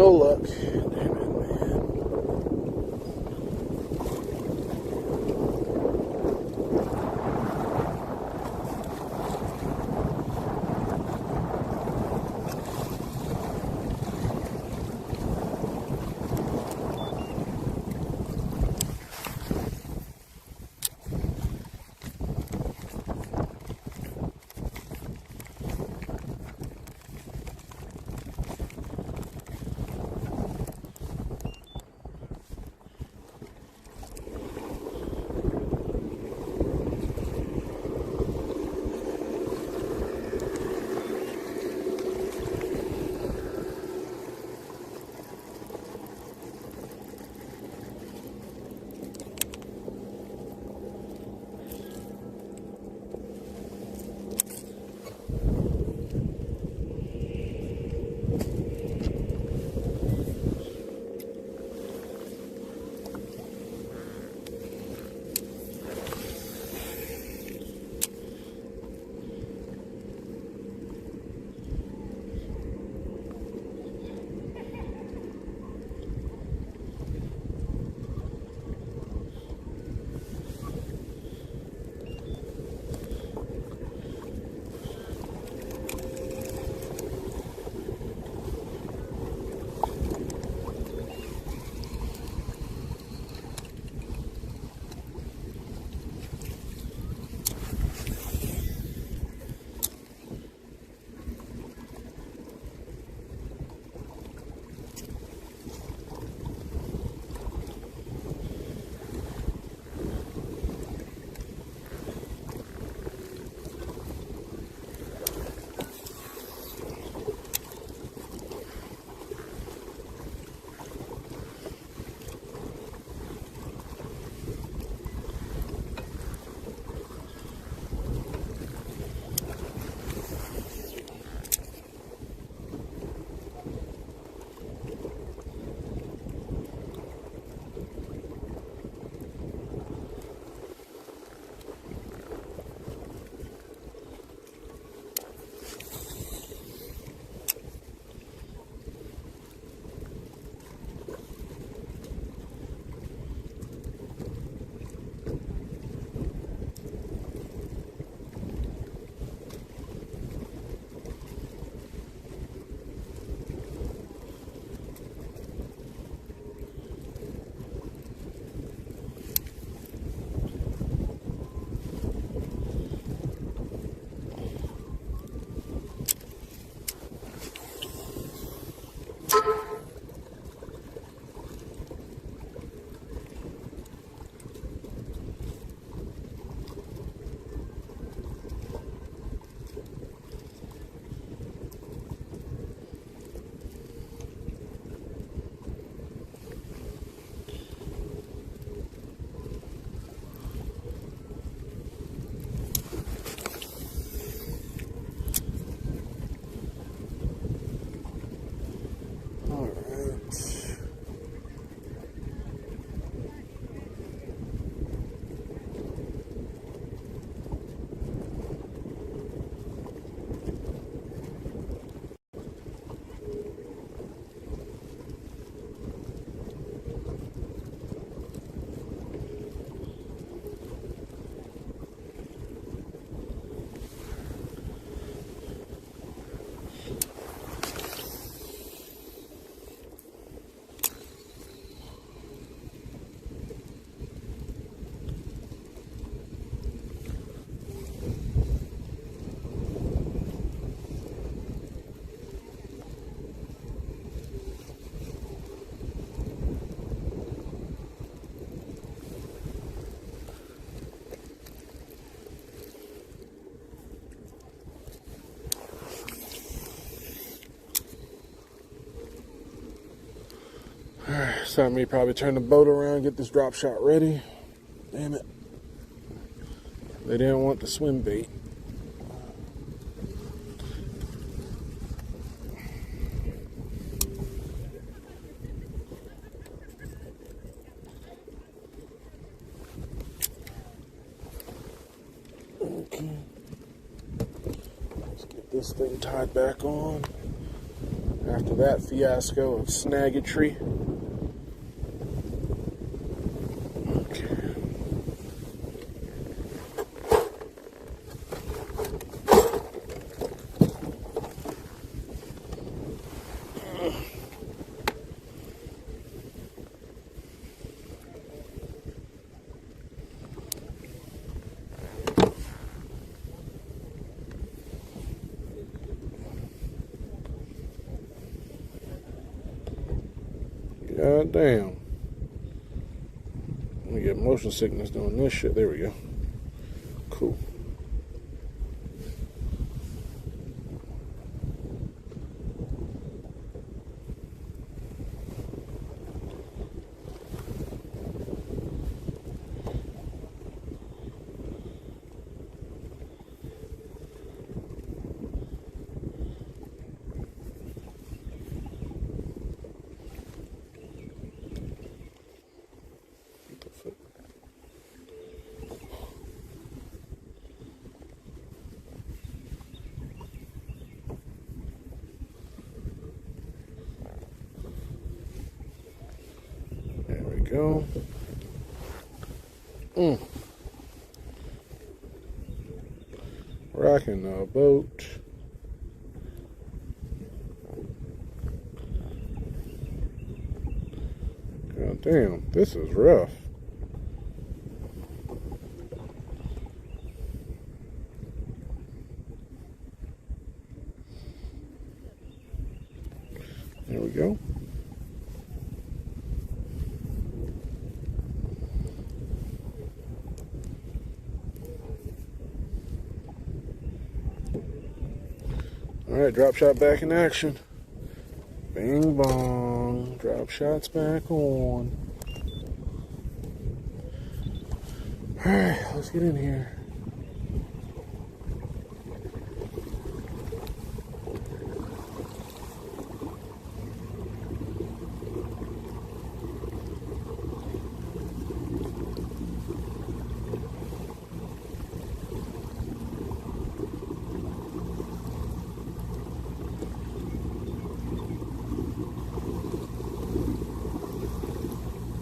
no luck. Damn it, man. It's time for me to probably turn the boat around, get this drop shot ready. Damn it. They didn't want the swim bait. Okay. Let's get this thing tied back on. After that fiasco of snaggetry. God damn. We get motion sickness doing this shit. There we go. Cool. There we go. Rocking the boat. God damn, this is rough. There we go. Alright, drop shot back in action. Bing bong. Drop shots back on. Alright, let's get in here.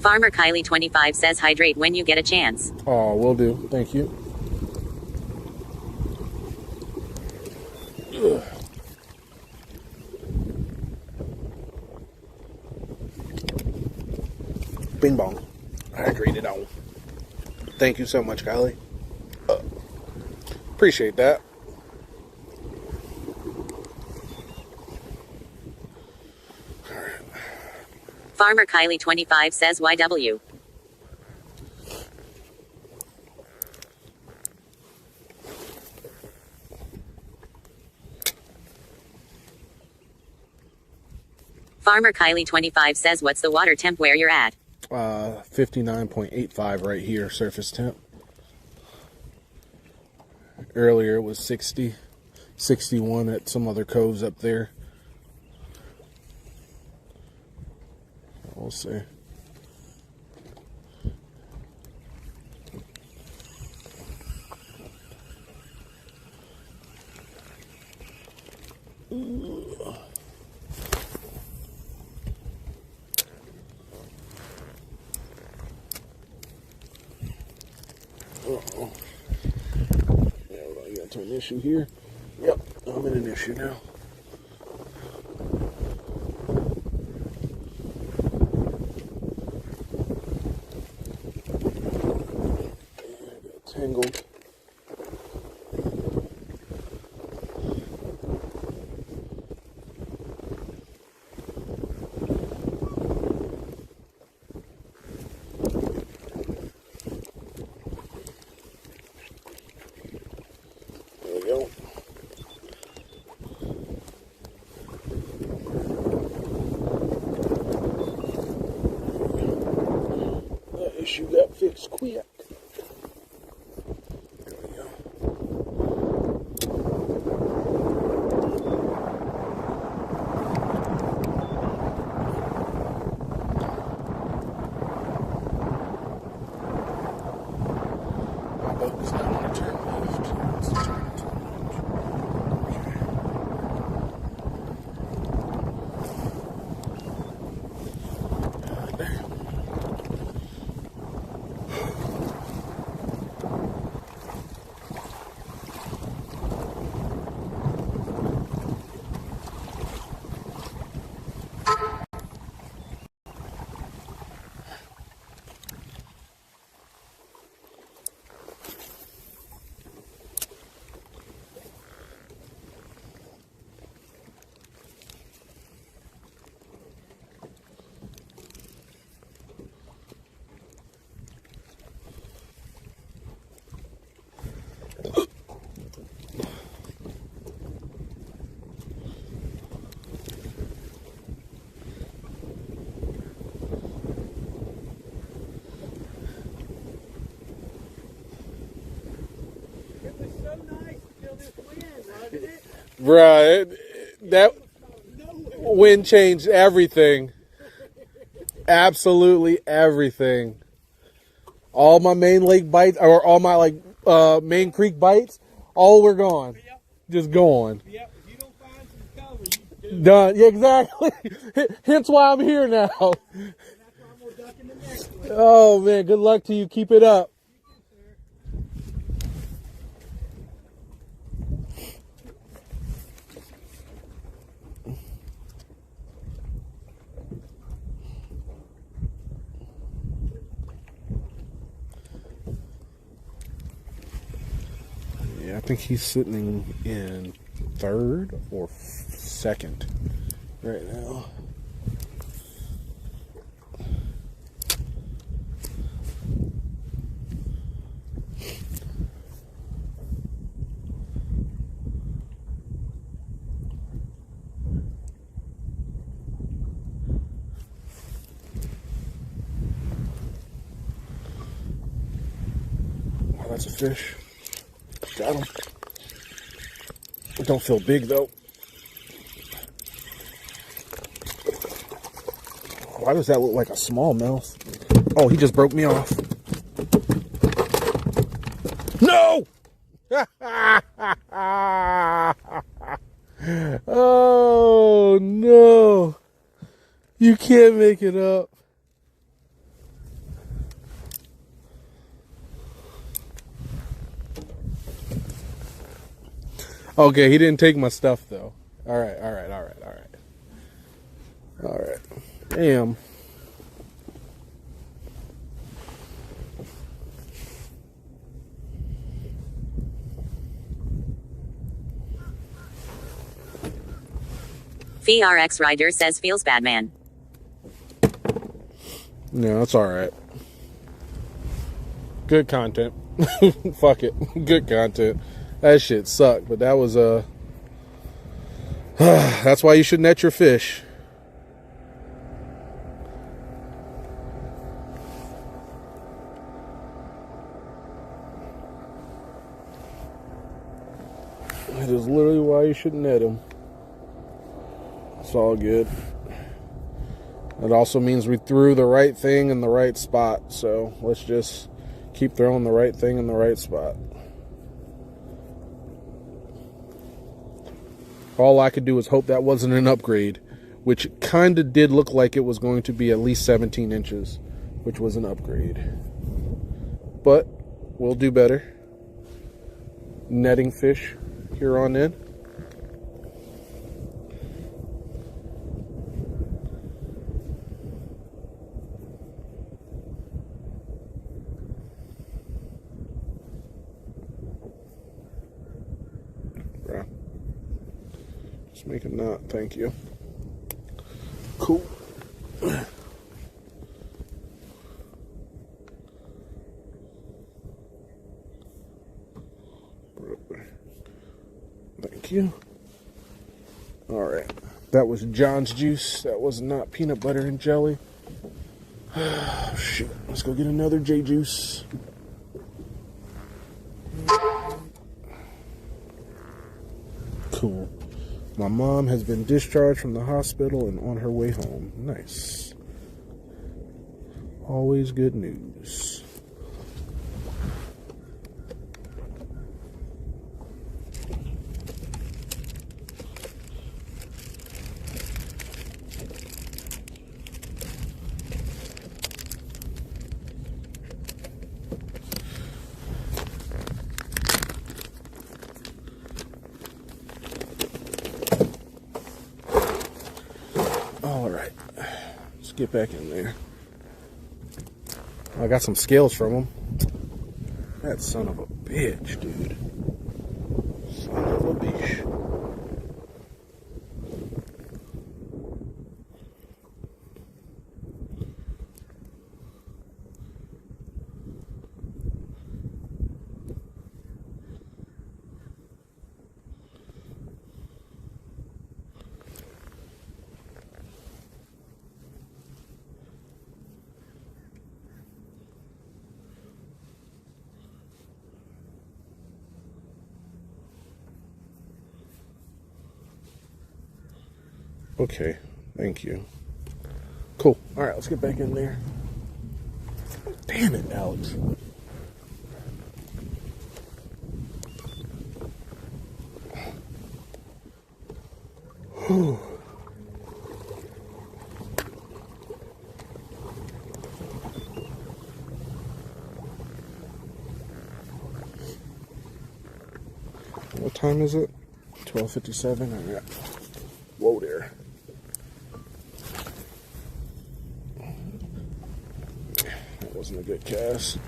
Farmer Kylie 25 says hydrate when you get a chance. Oh, will do. Thank you. Ugh. Bing bong. Hydrated on. Thank you so much, Kylie. Appreciate that. Farmer Kylie 25 says YW. Farmer Kylie 25 says what's the water temp where you're at? 59.85 right here, surface temp. Earlier it was 60, 61 at some other coves up there. We'll see. Uh-oh. Yeah, hold on, you got to an issue here. Yep, I'm in an issue now. Tangled. There we go. That issue got fixed quick. Bruh, that wind changed everything. Absolutely everything. All my main lake bites, or all my like main creek bites, all were gone. Just gone. Yep, if you don't find some cover, you do. Done. Yeah, exactly. Hence why I'm here now. And that's why I'm gonna duck in the next one. Oh man, good luck to you. Keep it up. Yeah, I think he's sitting in third or second right now. Oh, that's a fish. Got him. It don't feel big though. Why does that look like a smallmouth? Oh, he just broke me off. No! Oh no! You can't make it up. Okay, he didn't take my stuff though. All right. Damn. VRX Rider says feels bad, man. No, that's all right. Good content. Fuck it. Good content. That shit sucked, but that was that's why you should net your fish. That is literally why you should net them. It's all good. It also means we threw the right thing in the right spot, so let's just keep throwing the right thing in the right spot. All I could do was hope that wasn't an upgrade, which kind of did look like it was going to be at least 17 inches, which was an upgrade. But we'll do better. Netting fish here on in. Just make a knot, thank you. Cool. Thank you. All right. That was John's juice. That was not peanut butter and jelly. Shit. Let's go get another J juice. Cool. My mom has been discharged from the hospital and on her way home. Nice. Always good news. All right, let's get back in there. I got some scales from him. That son of a bitch, dude. Son of a bitch. Okay, thank you. Cool. All right, let's get back in there. Damn it, Alex. Whew. What time is it? 12:57. All right. Whoa there. That wasn't a good cast.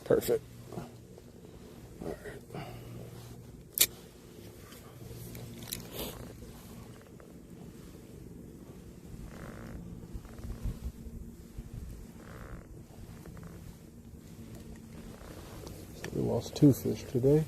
Perfect. All right. So we lost 2 fish today.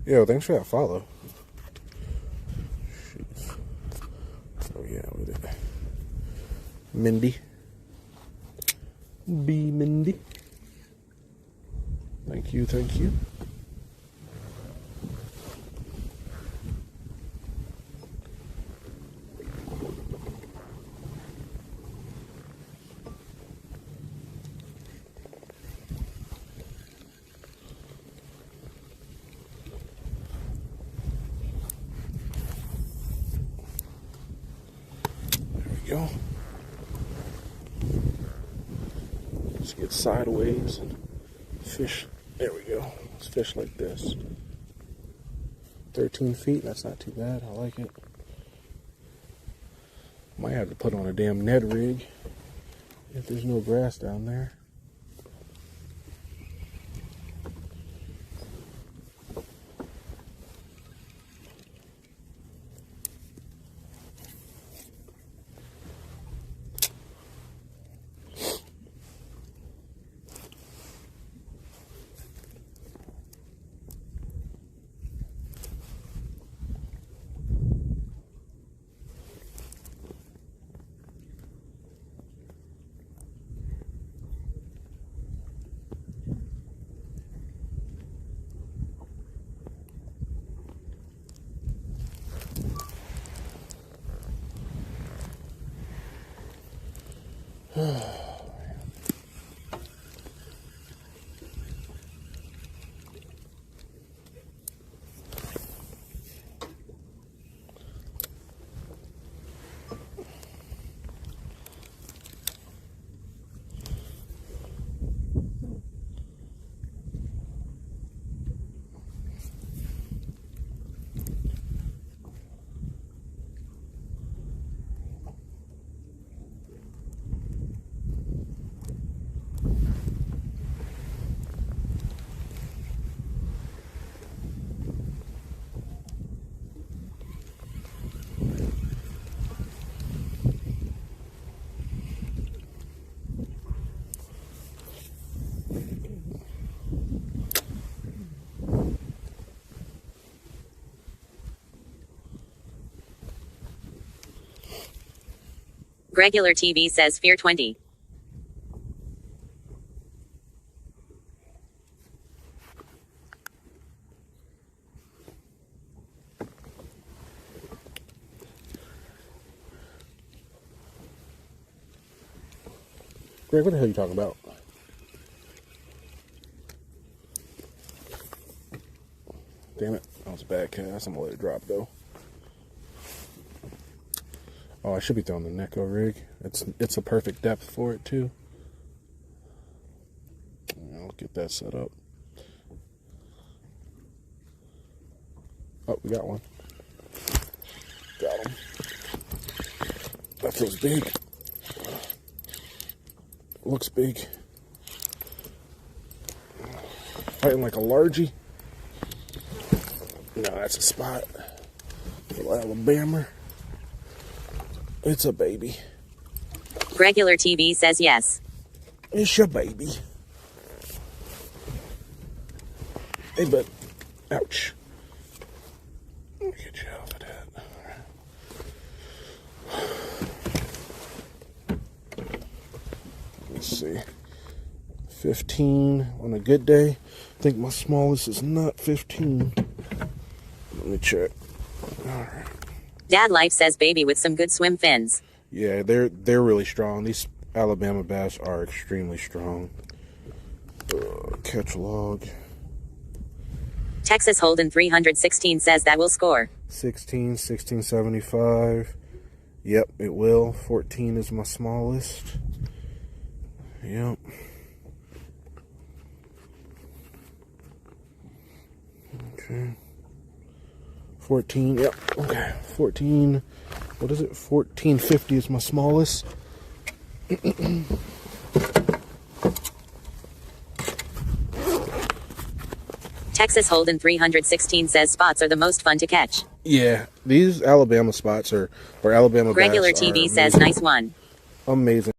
Yo, thanks for that follow. Jeez. Oh yeah, with it. Mindy. B Mindy. Thank you, thank you. Go. Let's get sideways and fish. There we go. Let's fish like this. 13 feet. That's not too bad. I like it. Might have to put on a damn Ned rig if there's no grass down there. Regular TV says Fear 20. Greg, what the hell are you talking about? Damn it. That was a bad cast. I'm going to let it drop, though. Oh, I should be throwing the Neko rig. It's a perfect depth for it, too. I'll get that set up. Oh, we got one. Got him. That feels big. Looks big. Fighting like a largie. No, that's a spot. Little Alabama. It's a baby. Regular TV says yes. It's your baby. Hey, bud. Ouch. Let me get you off of that. Let's see. 15 on a good day. I think my smallest is not 15. Let me check. All right. Dad Life says baby with some good swim fins. Yeah, they're really strong. These Alabama bass are extremely strong. Catch log. Texas Holden 316 says that will score. 1675. Yep, it will. 14 is my smallest. Yep. Okay. 14, yep. Okay. 14. What is it? 1450 is my smallest. Texas Holden 316 says spots are the most fun to catch. Yeah, these Alabama spots or Alabama Regular bass TV are says amazing. nice one. Amazing.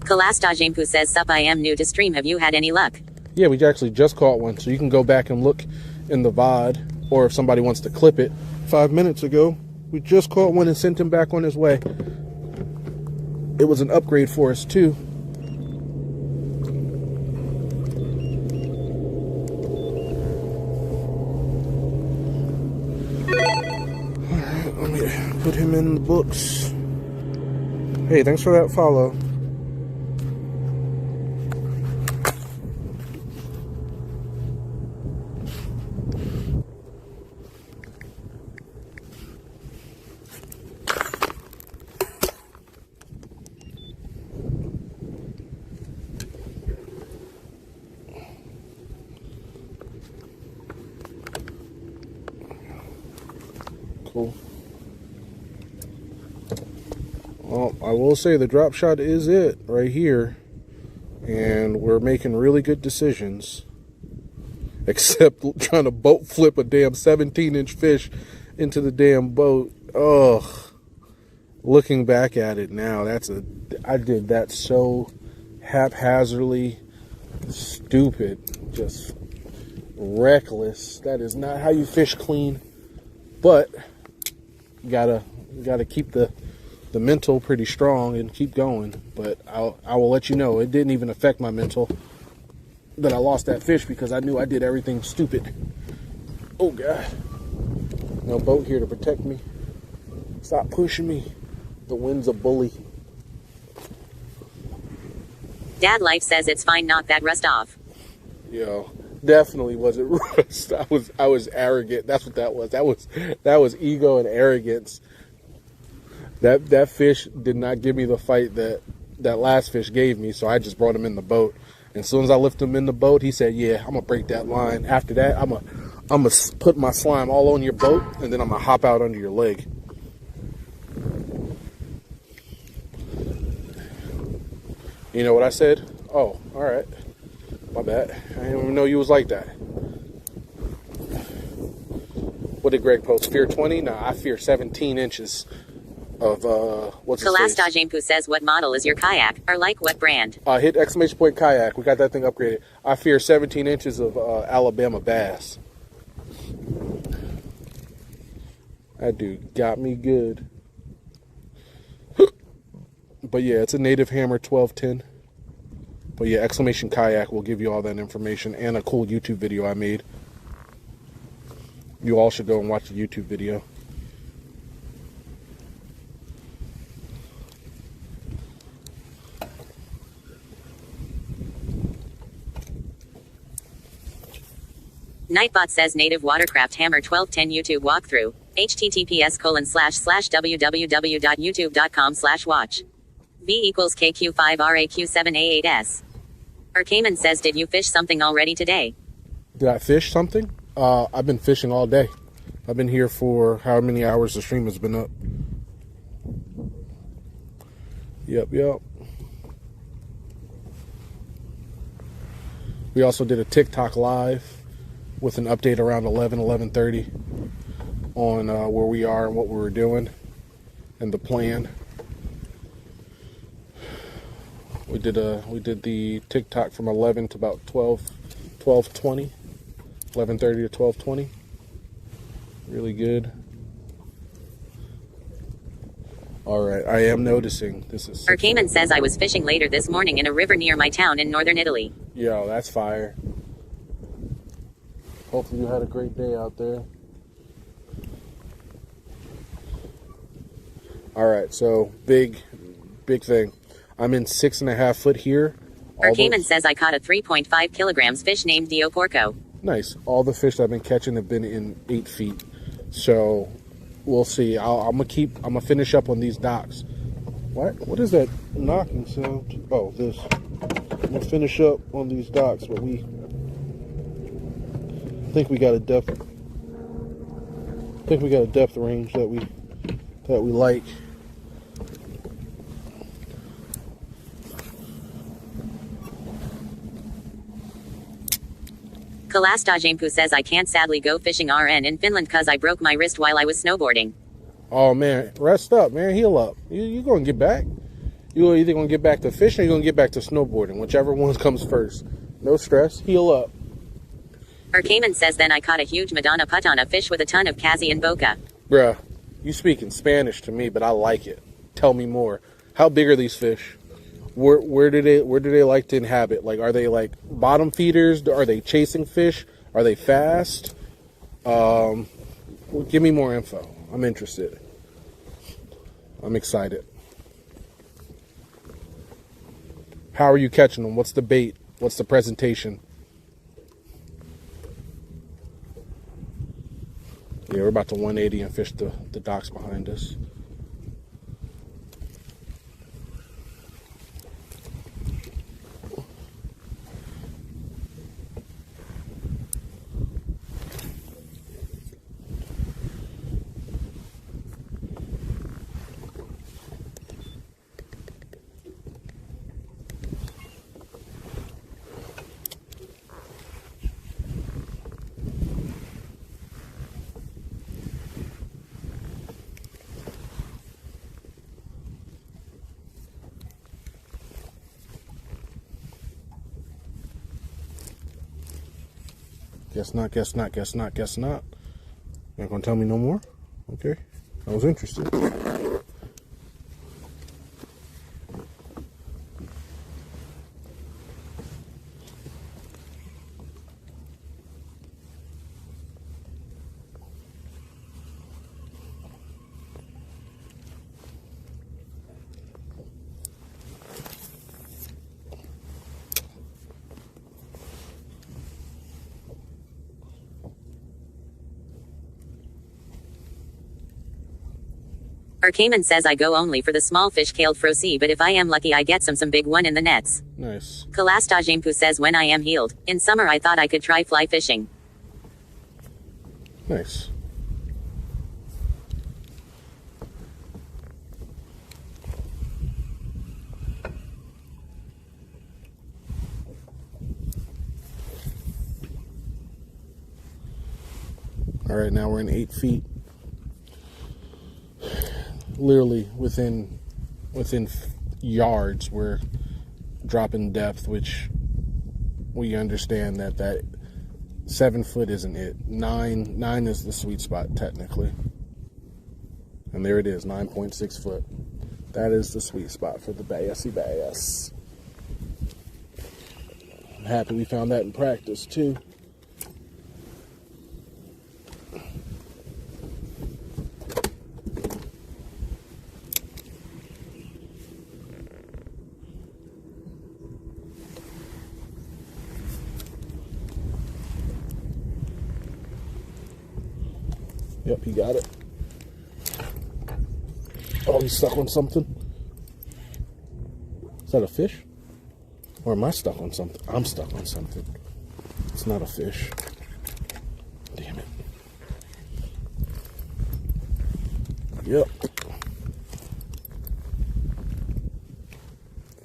Kalastajampu says sup, I am new to stream. Have you had any luck? Yeah, we actually just caught one, so you can go back and look in the VOD, or if somebody wants to clip it. 5 minutes ago, we just caught one and sent him back on his way. It was an upgrade for us, too. Alright, let me put him in the books. Hey, thanks for that follow. Cool. Well, I will say the drop shot is it right here, and we're making really good decisions, except trying to boat flip a damn 17-inch fish into the damn boat. Ugh. Looking back at it now, I did that so haphazardly, stupid, just reckless. That is not how you fish clean, but you gotta keep the mental pretty strong and keep going. But I will let you know, it didn't even affect my mental that I lost that fish, because I knew I did everything stupid. Oh God, no boat here to protect me. Stop pushing me. The wind's a bully. Dad Life says it's fine, knock that rust off. Yo, definitely wasn't rust. I was arrogant. That's what that was. That was ego and arrogance. That fish did not give me the fight that last fish gave me, so I just brought him in the boat. And as soon as I lifted him in the boat, he said, "Yeah, I'm gonna break that line. After that, I'm gonna put my slime all on your boat, and then I'm gonna hop out under your leg." You know what I said? Oh, all right. My bad. I didn't even know you was like that. What did Greg post? Fear 20? Nah, I fear 17 inches of, what's his face? Kalastajampu says, what model is your kayak? Or like what brand? Hit exclamation point kayak. We got that thing upgraded. I fear 17 inches of Alabama bass. That dude got me good. But yeah, it's a native hammer 1210. But yeah, exclamation kayak will give you all that information and a cool YouTube video I made. You all should go and watch the YouTube video. Nightbot says native watercraft hammer 1210 YouTube walkthrough. https://www.youtube.com/watch. V equals KQ5RAQ7A8S. Urkaman says, did you fish something already today? Did I fish something? I've been fishing all day. I've been here for how many hours the stream has been up. Yep. We also did a TikTok live with an update around 11:30 on where we are and what we were doing and the plan. We did the TikTok from 11 to about 12:20, 11:30 to 12:20. Really good. All right, I am noticing this is. Urkaman says, I was fishing later this morning in a river near my town in northern Italy. Yo, that's fire. Hopefully you had a great day out there. All right, so big thing. I'm in 6.5 foot here. Urkaman says, I caught a 3.5 kilograms fish named Dio Porco. Nice. All the fish I've been catching have been in 8 feet. So we'll see. I'm gonna finish up on these docks. What is that knocking sound? Oh, this. I'm gonna finish up on these docks, but I think we got a depth range that we like. Kalastajampu says, I can't sadly go fishing RN in Finland cause I broke my wrist while I was snowboarding. Oh man, rest up, man. Heal up. You gonna get back. You're either gonna get back to fishing or you're gonna get back to snowboarding. Whichever one comes first. No stress. Heal up. Urkaman says, then I caught a huge Madonna putana fish with a ton of Kazi and Boca. Bruh, you speaking Spanish to me, but I like it. Tell me more. How big are these fish? Where do they like to inhabit? Like, are they like bottom feeders? Are they chasing fish? Are they fast? Well, give me more info. I'm interested. I'm excited. How are you catching them? What's the bait? What's the presentation? Yeah, we're about to 180 and fish the docks behind us. Guess not, guess not, guess not, guess not. You not gonna tell me no more? Okay. I was interested. Urkaman says, I go only for the small fish killed frozy, but if I am lucky I get some big one in the nets. Nice. Kalastajampu says, when I am healed. In summer I thought I could try fly fishing. Nice. All right, now we're in 8 feet. Literally within yards, we're dropping depth, which we understand that 7 foot isn't it. 9 is the sweet spot technically. And there it is, 9.6 foot. That is the sweet spot for the bassy bass. I'm happy we found that in practice too. Yep, he got it. Oh, he's stuck on something. Is that a fish? Or am I stuck on something? I'm stuck on something. It's not a fish. Damn it. Yep.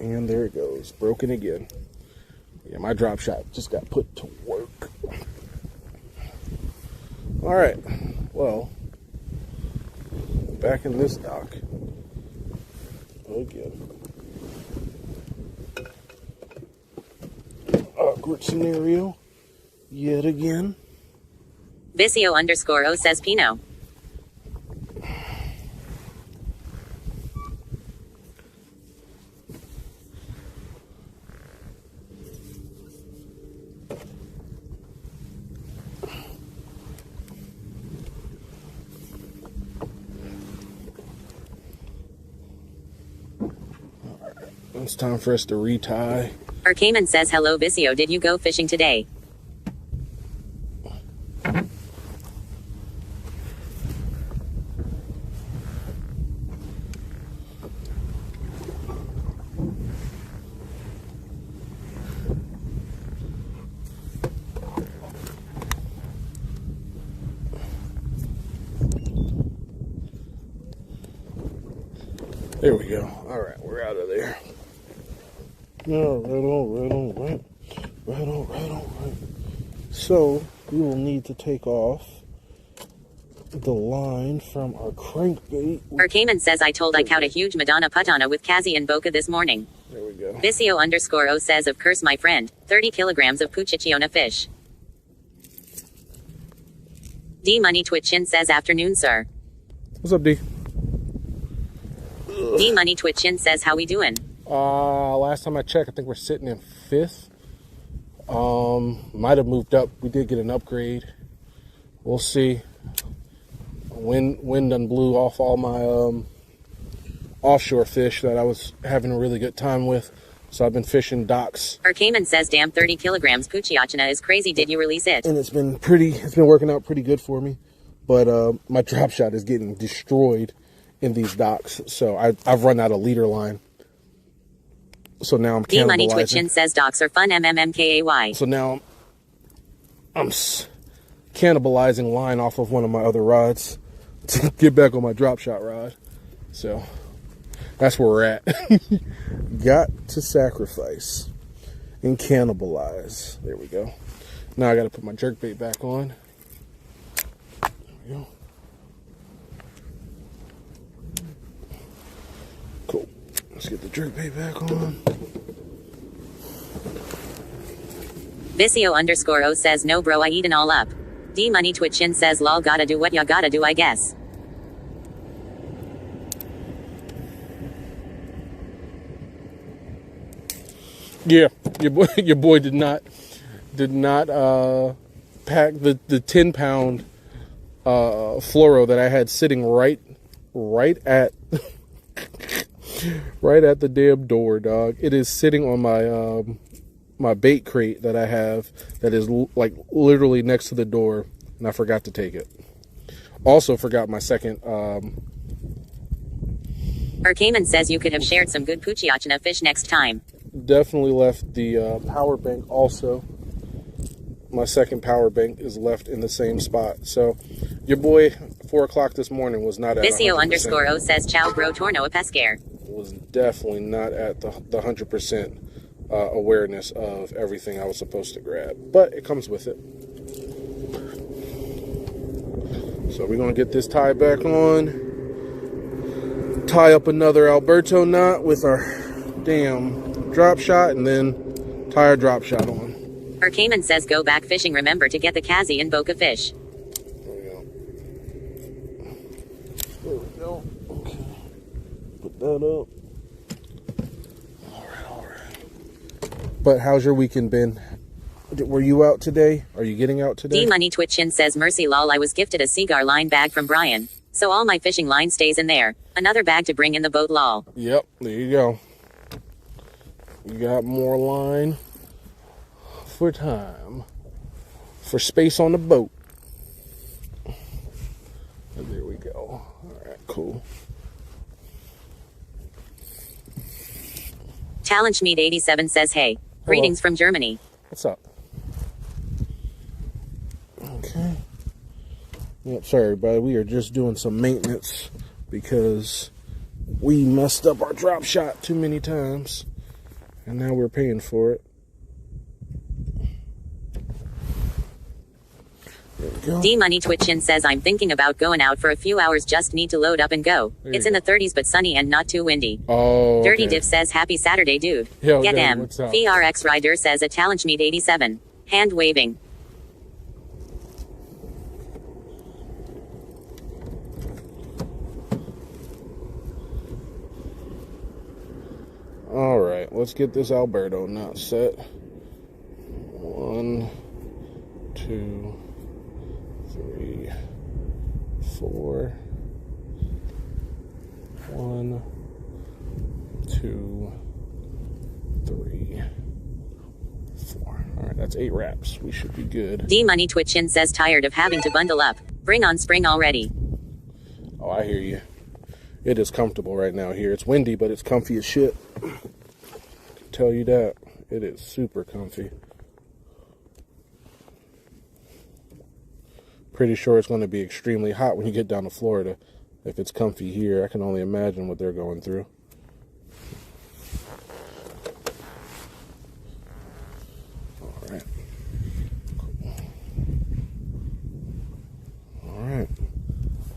And there it goes. Broken again. Yeah, my drop shot just got put to work. All right. Well, back in this dock again. Awkward scenario yet again. Vicio_O says Pino. It's time for us to retie. Arcayman says hello Vicio, did you go fishing today? There we go. All right, we're out of there. All right. So we will need to take off the line from our crankbait. Arcayman says I caught a huge Madonna Putana with Kazi and Boca this morning. There we go. Vicio_O says of course my friend, 30 kilograms of Puchichiona fish. D Money Twitchin says afternoon sir. What's up, D? D Money Twitchin says how we doing? Last time I checked, I think we're sitting in 5th. Might have moved up. We did get an upgrade. We'll see. Wind done blew off all my offshore fish that I was having a really good time with. So I've been fishing docks. Arcayman says damn 30 kilograms Puchiachina is crazy, did you release it? And it's been working out pretty good for me. But my drop shot is getting destroyed in these docks. So I've run out of leader line. So now I'm cannibalizing. D Money Twitchin says docks are fun MMMKAY. So now I'm cannibalizing line off of one of my other rods to get back on my drop shot rod. So that's where we're at. Got to sacrifice and cannibalize. There we go. Now I got to put my jerkbait back on. There we go. Cool. Let's get the jerkbait back on. Vicio_O says no bro I eaten all up. D Money Twitchin says lol gotta do what ya gotta do I guess. Yeah, your boy did not pack the 10-pound fluoro that I had sitting right at the damn door, dog. It is sitting on my bait crate that I have that is like literally next to the door, and I forgot to take it. Also forgot my second. Arcayman says you could have shared some good Puchiachina fish next time. Definitely left the power bank also. My second power bank is left in the same spot. So your boy, 4 o'clock this morning, was not at Vicio_O says ciao bro torno a pescare. Was definitely not at the 100% awareness of everything I was supposed to grab. But it comes with it. So we're going to get this tie back on, tie up another Alberto knot with our damn drop shot, and then tie our drop shot on. Cayman says go back fishing. Remember to get the Kazi and Boca fish. There we go. Okay. Put that up. All right. But how's your weekend been? Were you out today? Are you getting out today? D-Money Twitchin says mercy lol, I was gifted a cigar line bag from Brian. So all my fishing line stays in there. Another bag to bring in the boat lol. Yep, there you go. You got more line for time. For space on the boat. And there we go. Alright, cool. Talentschmied87 says hey. Greetings from Germany. What's up? Okay. Yep, sorry everybody, we are just doing some maintenance because we messed up our drop shot too many times and now we're paying for it. There we go. D-Money Twitchin says I'm thinking about going out for a few hours, just need to load up and go. It's in the 30s but sunny and not too windy. Oh, okay. Dirty Diff says happy Saturday dude. Yo, Get dude, him. what's up? VRX Rider says a Talentschmied87. Hand waving. All right, let's get this Alberto knot set. 1, 2, 3, 4. 1, 2, 3, 4. All right, that's 8 wraps. We should be good. D-Money Twitchin says tired of having to bundle up. Bring on spring already. Oh, I hear you. It is comfortable right now here. It's windy, but it's comfy as shit. I can tell you that. It is super comfy. Pretty sure it's going to be extremely hot when you get down to Florida. If it's comfy here, I can only imagine what they're going through. All right. Cool. All right.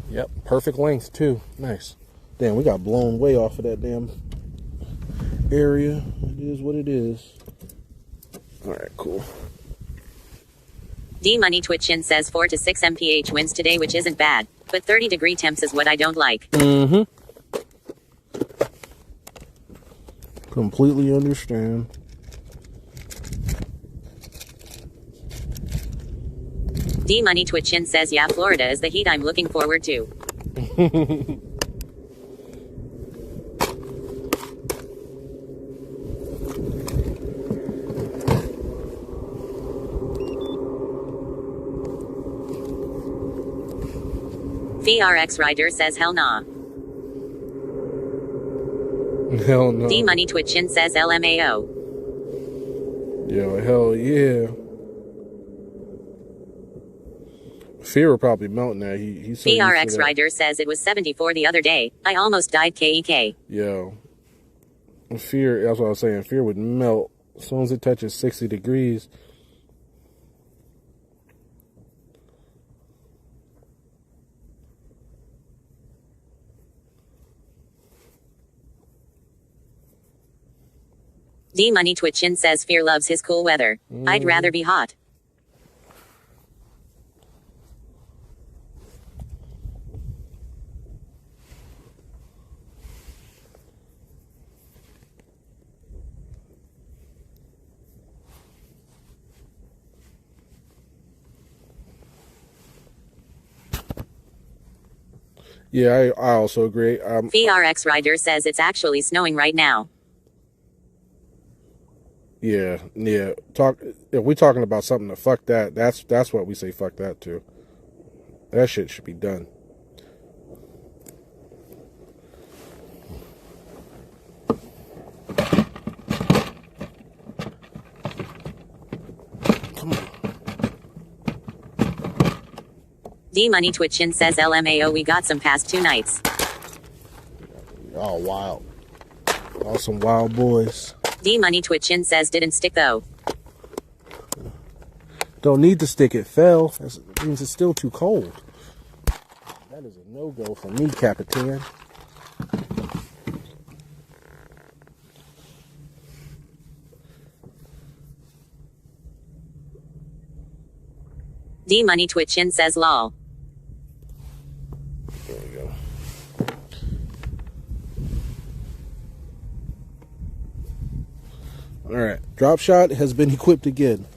Yep, perfect length too. Nice. Damn, we got blown way off of that damn area. It is what it is. All right, cool. D-Money Twitchin says 4 to 6 mph winds today, which isn't bad, but 30-degree temps is what I don't like. Mm-hmm. Completely understand. D-Money Twitchin says yeah, Florida is the heat I'm looking forward to. VRX Rider says hell nah. Hell no. D-Money Twitchin says LMAO. Yo, hell yeah. Fear will probably melt now. He's so VRX Rider says it was 74 the other day. I almost died KEK. Yo. Fear, that's what I was saying. Fear would melt as soon as it touches 60 degrees. D-Money Twitchin says Fear loves his cool weather. I'd rather be hot. Yeah, I also agree. VRX Rider says it's actually snowing right now. Yeah. If we're talking about something to fuck that, that's what we say fuck that to. That shit should be done. Come on. D-Money Twitchin says LMAO, we got some past 2 nights. Oh, wild. All some wild boys. D-Money Twitchin says didn't stick though. Don't need to stick, it fell. That means it's still too cold. That is a no-go for me, Capitan. D Money Twitchin says lol. There we go. Alright, drop shot has been equipped again.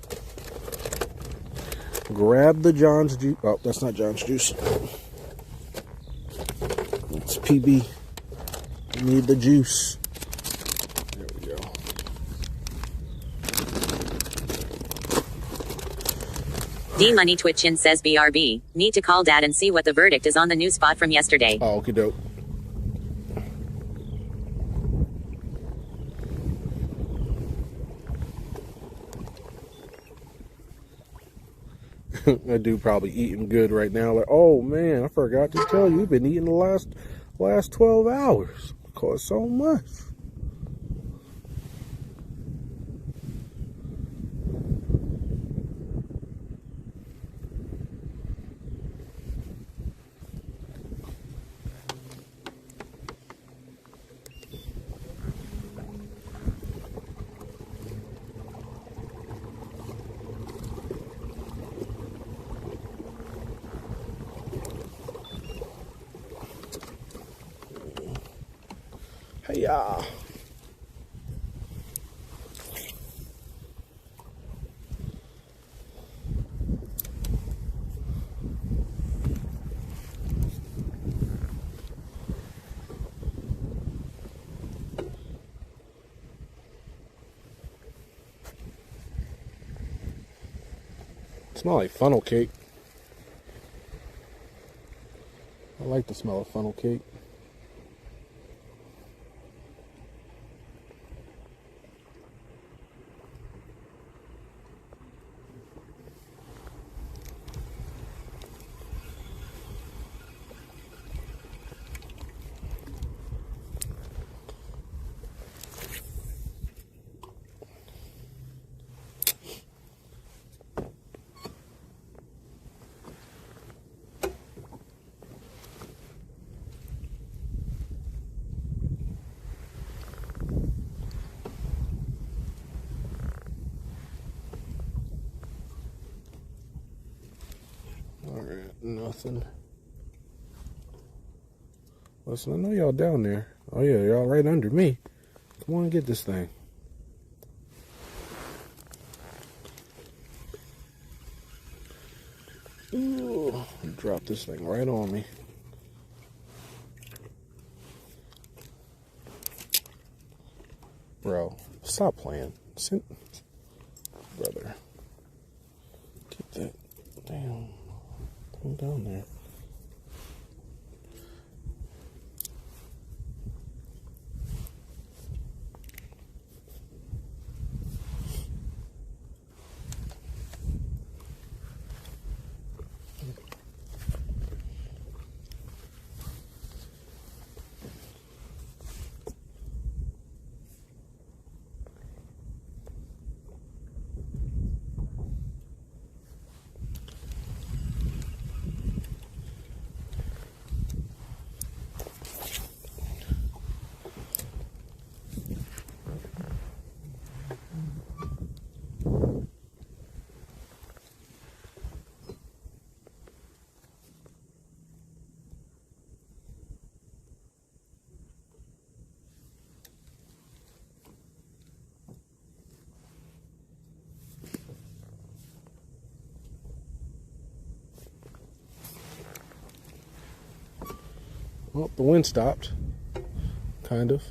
Grab the John's juice. Oh, that's not John's juice. It's PB. You need the juice. There we go. D Money Twitchin says BRB. Need to call dad and see what the verdict is on the new spot from yesterday. Oh, okay, dope. That dude probably eating good right now. Like, oh man, I forgot to tell you, you've been eating the last 12 hours. Cost so much. Hey-ya. Smell like funnel cake. I like the smell of funnel cake. Alright, nothing. Listen, I know y'all down there. Oh yeah, y'all right under me. Come on and get this thing. Ooh, drop this thing right on me. Bro, stop playing. Brother. Get that. Damn. Come down there. Well, the wind stopped. Kind of.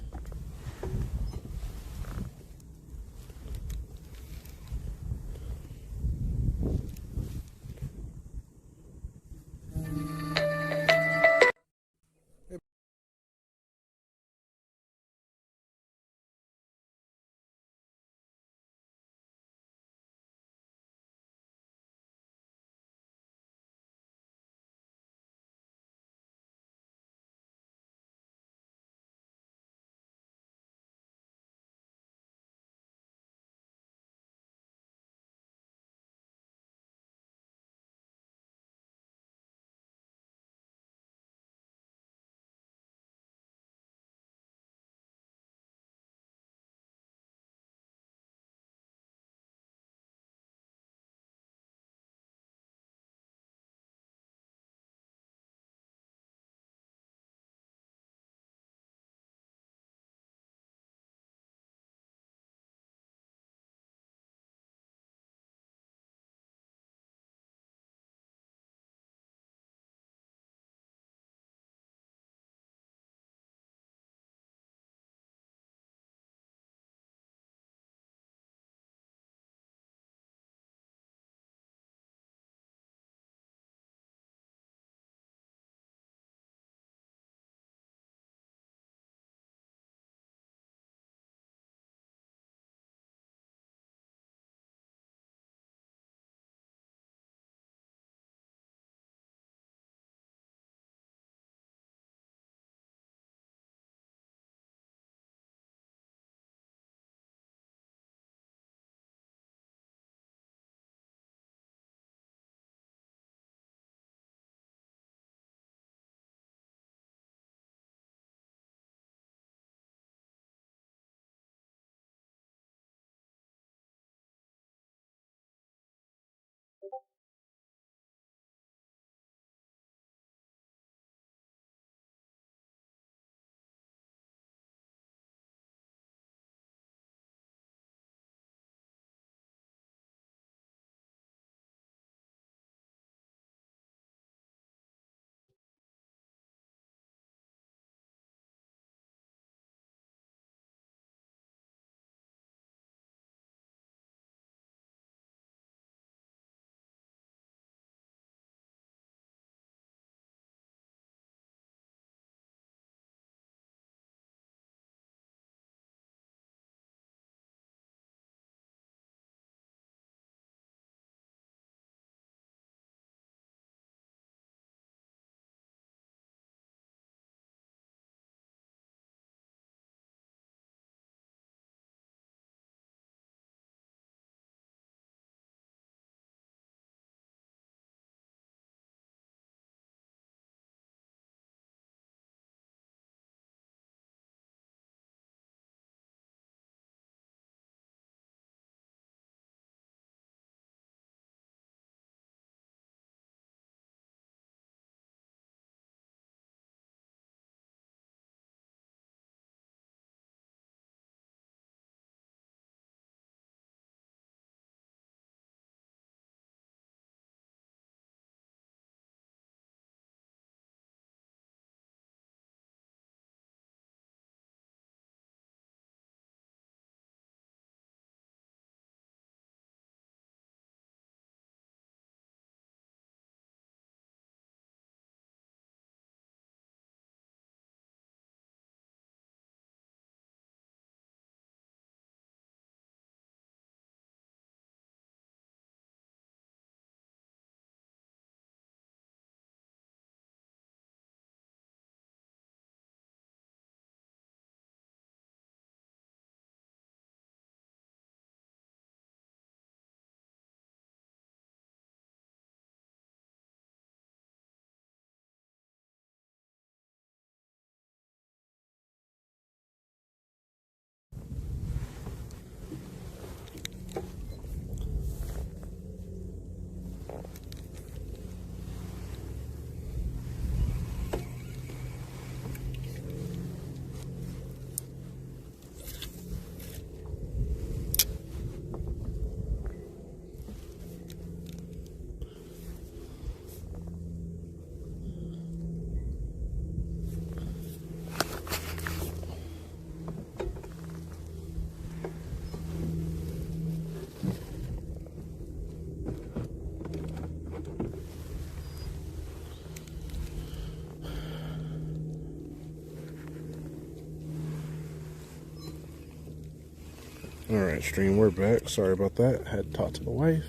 Alright, stream, we're back. Sorry about that. Had to talk to the wife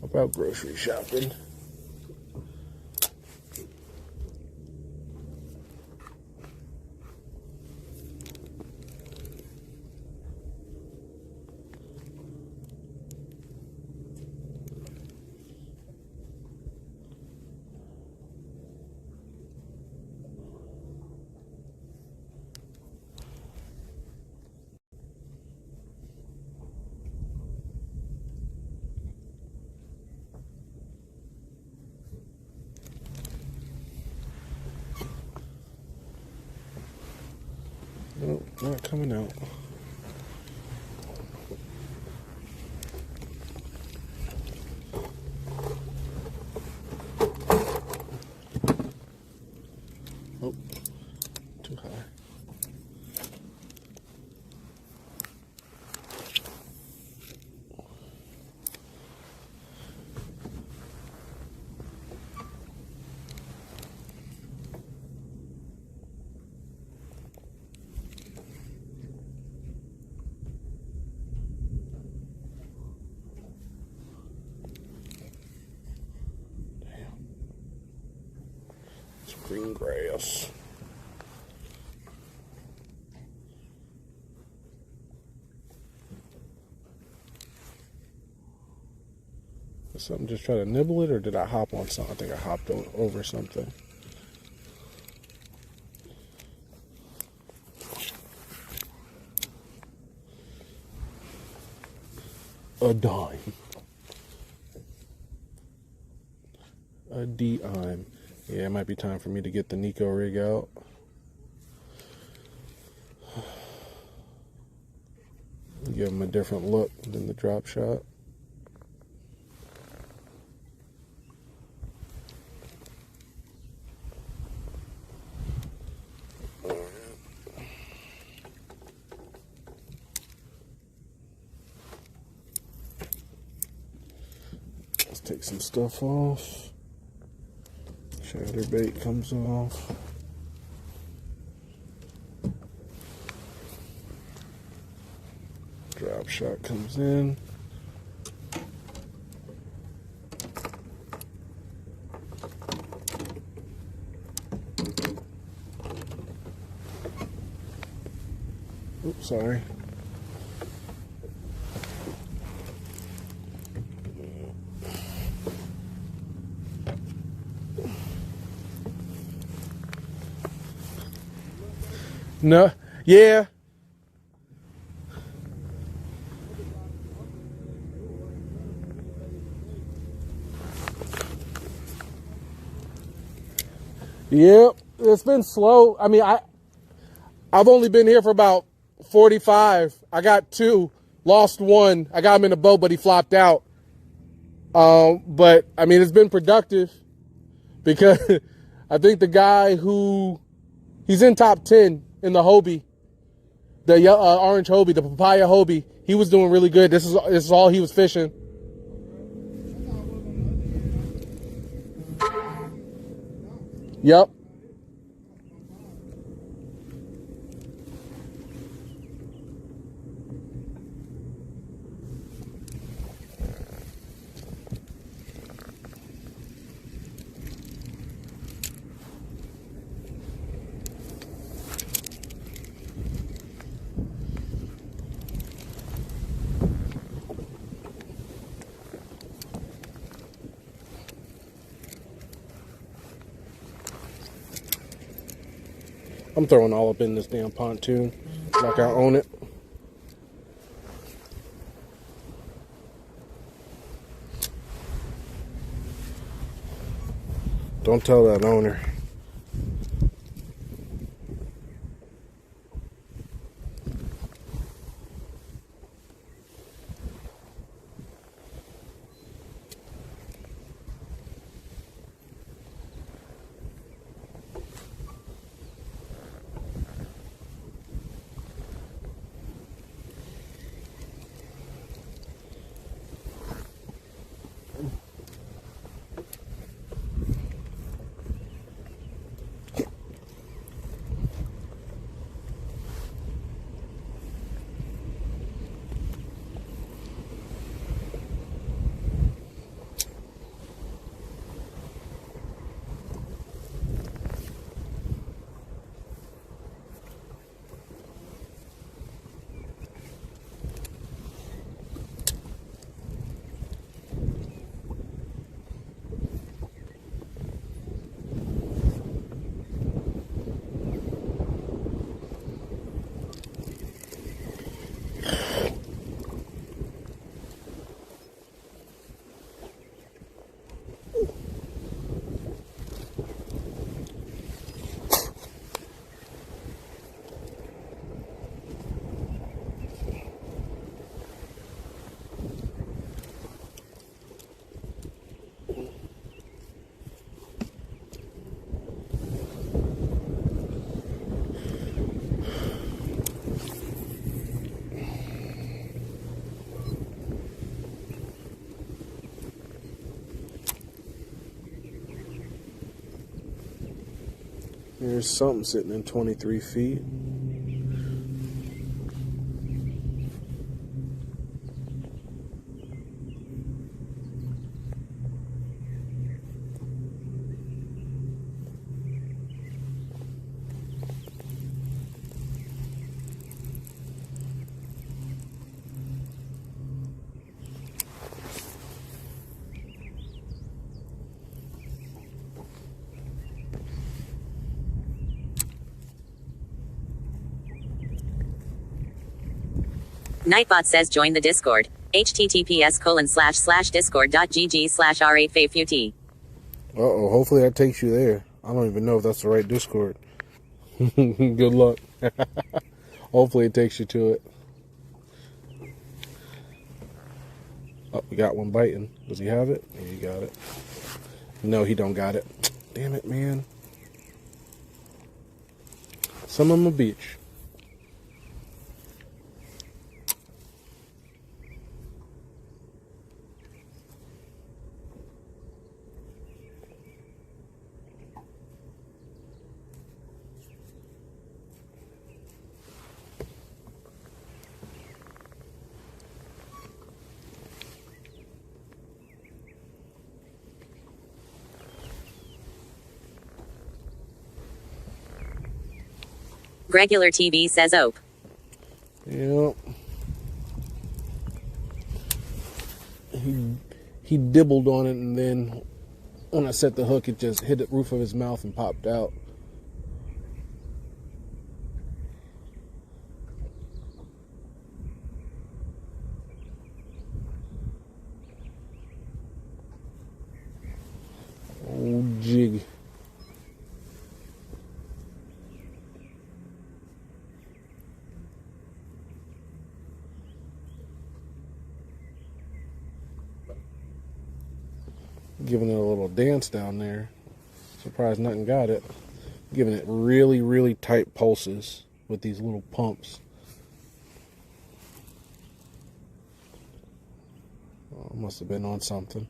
about grocery shopping. Nope, not coming out. Oh, too high. Green grass. Did something just try to nibble it, or did I hop on something? I think I hopped over something. A dime. A dime. Yeah, it might be time for me to get the Nico rig out. Give him a different look than the drop shot. Let's take some stuff off. Chatterbait comes off. Drop shot comes in. Oops, sorry. No, yeah. Yep, it's been slow. I mean, I've only been here for about 45. I got 2, lost 1. I got him in a boat, but he flopped out. But I mean, it's been productive because I think the guy he's in top 10 in the Hobie, the orange Hobie, the papaya Hobie. He was doing really good. This is all he was fishing. Yep. I'm throwing all up in this damn pontoon like I own it. Don't tell that owner. There's something sitting in 23 feet. Nightbot says join the Discord. https://discord.gg/r8fafut. Uh-oh, hopefully that takes you there. I don't even know if that's the right Discord. Good luck. Hopefully it takes you to it. Oh, we got one biting. Does he have it? Yeah, he got it. No, he don't got it. Damn it, man. Some of them a bitch. Regular TV says ope. Yep. He dibbled on it, and then when I set the hook, it just hit the roof of his mouth and popped out. Oh, jig. Giving it a little dance down there. Surprised nothing got it. Giving it really, really tight pulses with these little pumps. Oh, must have been on something.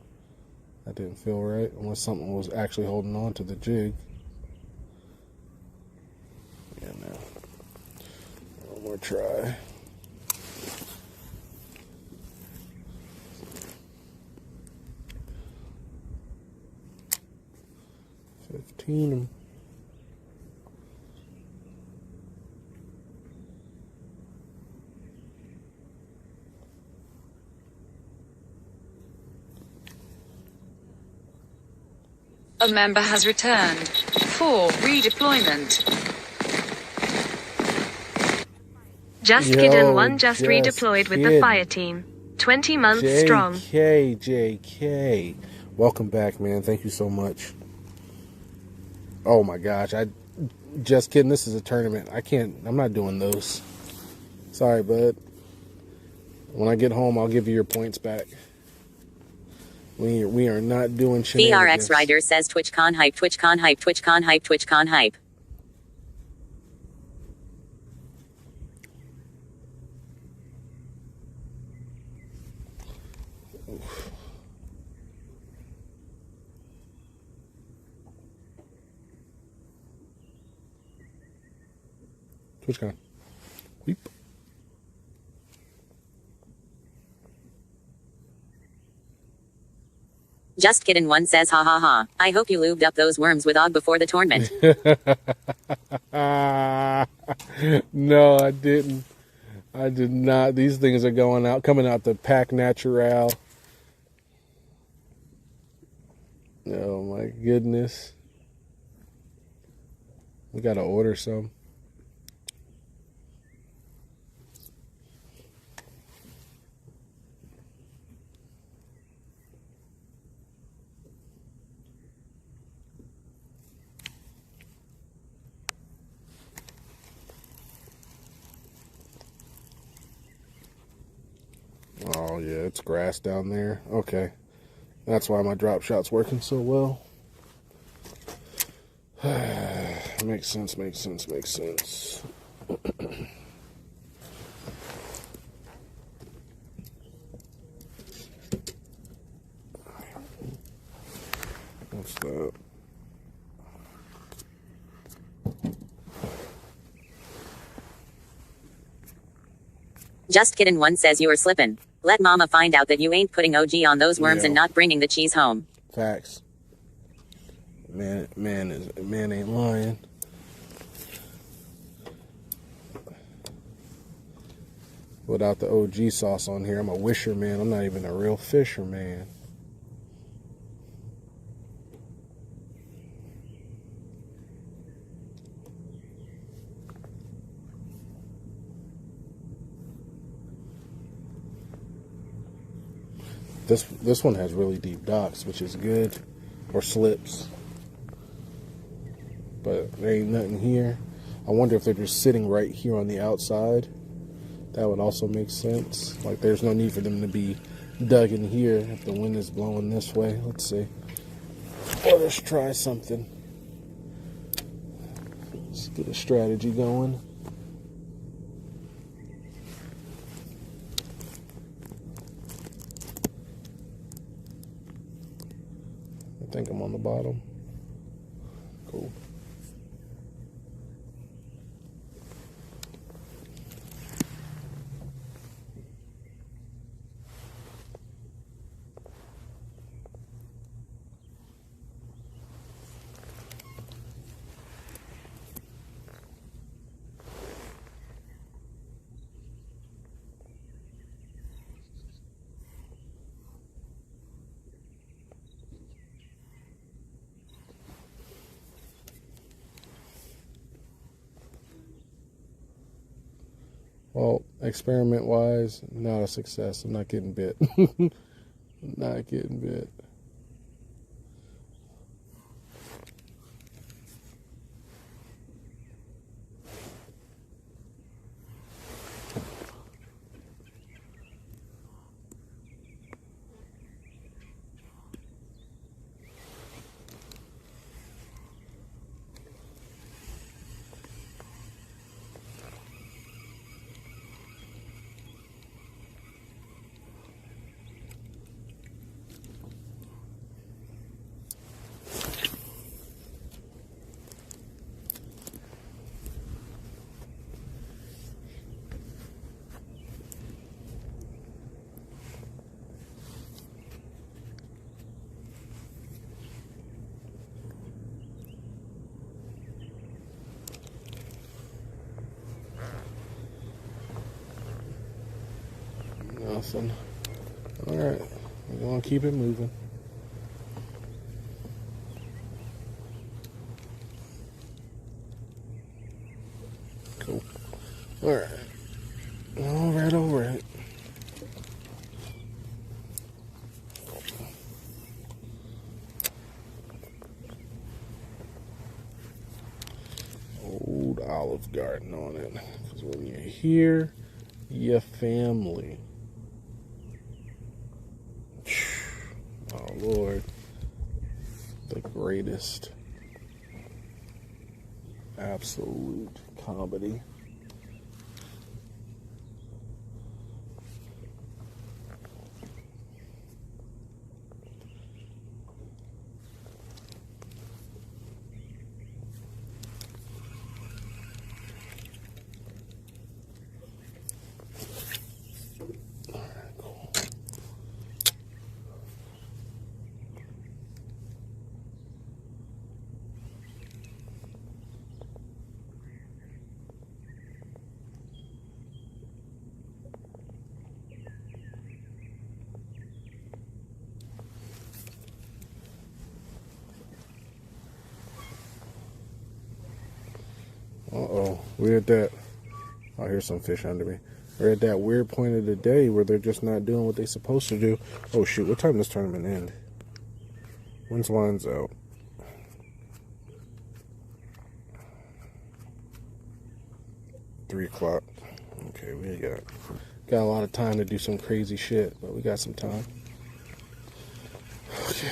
That didn't feel right, unless something was actually holding on to the jig. Yeah, no. One more try. $15. A member has returned for redeployment. Just Yo, Kiddin' one just Just redeployed with the Kiddin'. fire team. 20 months strong. JK. Welcome back, man. Thank you so much. Oh my gosh. Just kidding. This is a tournament. I'm not doing those. Sorry, bud. When I get home, I'll give you your points back. We are not doing shenanigans. VRX Rider says TwitchCon hype, TwitchCon hype, TwitchCon hype, TwitchCon hype. TwitchCon. Weep. Just Kiddin' one says ha ha ha. I hope you lubed up those worms with Og before the tournament. No, I didn't. I did not. These things are coming out the Pack Natural. Oh my goodness. We gotta order some. Oh yeah, it's grass down there. Okay. That's why my drop shot's working so well. Makes sense. What's that? Just kiddin', one says you were slippin'. Let mama find out that you ain't putting OG on those worms Yeah. and not bringing the cheese home. Facts. Man ain't lying. Without the OG sauce on here, I'm a wisher man. I'm not even a real fisher man. This one has really deep docks, which is good, or slips. But there ain't nothing here. I wonder if they're just sitting right here on the outside. That would also make sense. Like, there's no need for them to be dug in here if the wind is blowing this way. Let's see. Let's try something. Let's get a strategy going. I think I'm on the bottom. Cool. Well, experiment-wise, not a success. I'm not getting bit. Not getting bit. Nothing. Alright. We're going to keep it moving. Cool. Alright. Alright. Old Olive Garden on it. Because when you're here, your family. Oh, Lord. The greatest. Absolute comedy. Uh-oh. We're at that. Oh, here's some fish under me. We're at that weird point of the day where they're just not doing what they're supposed to do. Oh, shoot. What time does this tournament end? When's lines out? $3:00. Okay, we got a lot of time to do some crazy shit, but we got some time. Okay.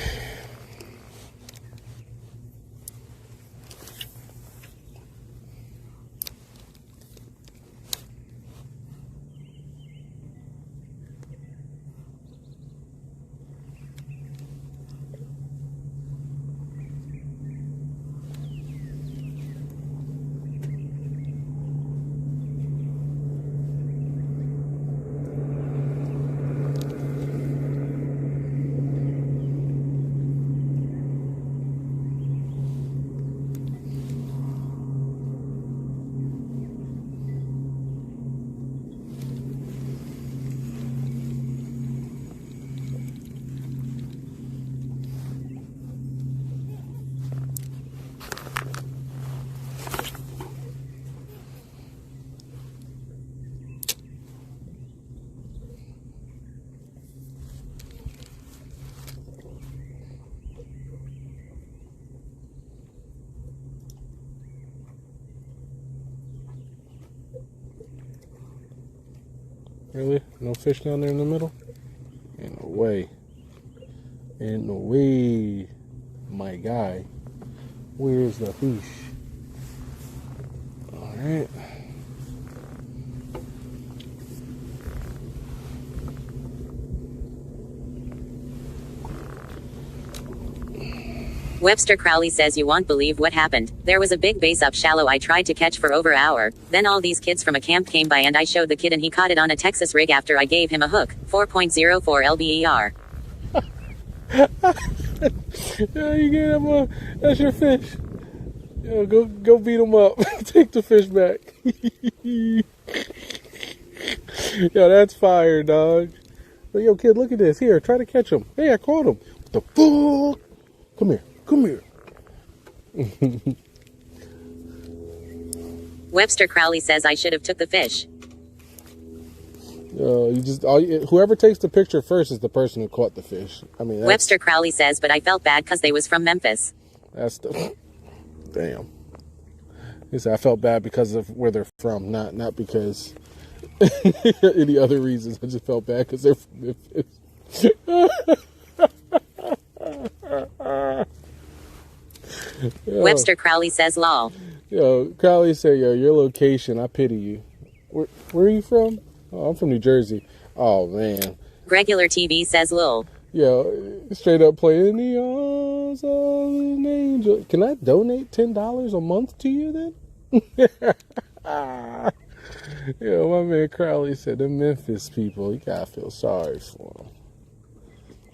Really? No fish down there in the middle? Ain't no way. Ain't no way, my guy. Where's the fish? Alright. Webster Crowley says you won't believe what happened. There was a big bass up shallow I tried to catch for over an hour. Then all these kids from a camp came by and I showed the kid and he caught it on a Texas rig after I gave him a hook. 4.04 lber. Yeah, you get him. That's your fish. Yo, go beat him up. Take the fish back. Yo, that's fire, dog. But yo, kid, look at this. Here, try to catch him. Hey, I caught him. What the fuck? Come here. Come here. Webster Crowley says I should have took the fish. Whoever takes the picture first is the person who caught the fish. I mean, Webster Crowley says, but I felt bad because they was from Memphis. That's the damn. He said I felt bad because of where they're from, not because any other reasons. I just felt bad because they're from Memphis. Webster Crowley says, lol. Yo, Crowley said, yo, your location, I pity you. Where are you from? Oh, I'm from New Jersey. Oh, man. Regular TV says, lol. Yo, straight up playing the arms of an angel. Can I donate $10 a month to you then? Yo, my man Crowley said, the Memphis people, you gotta feel sorry for them.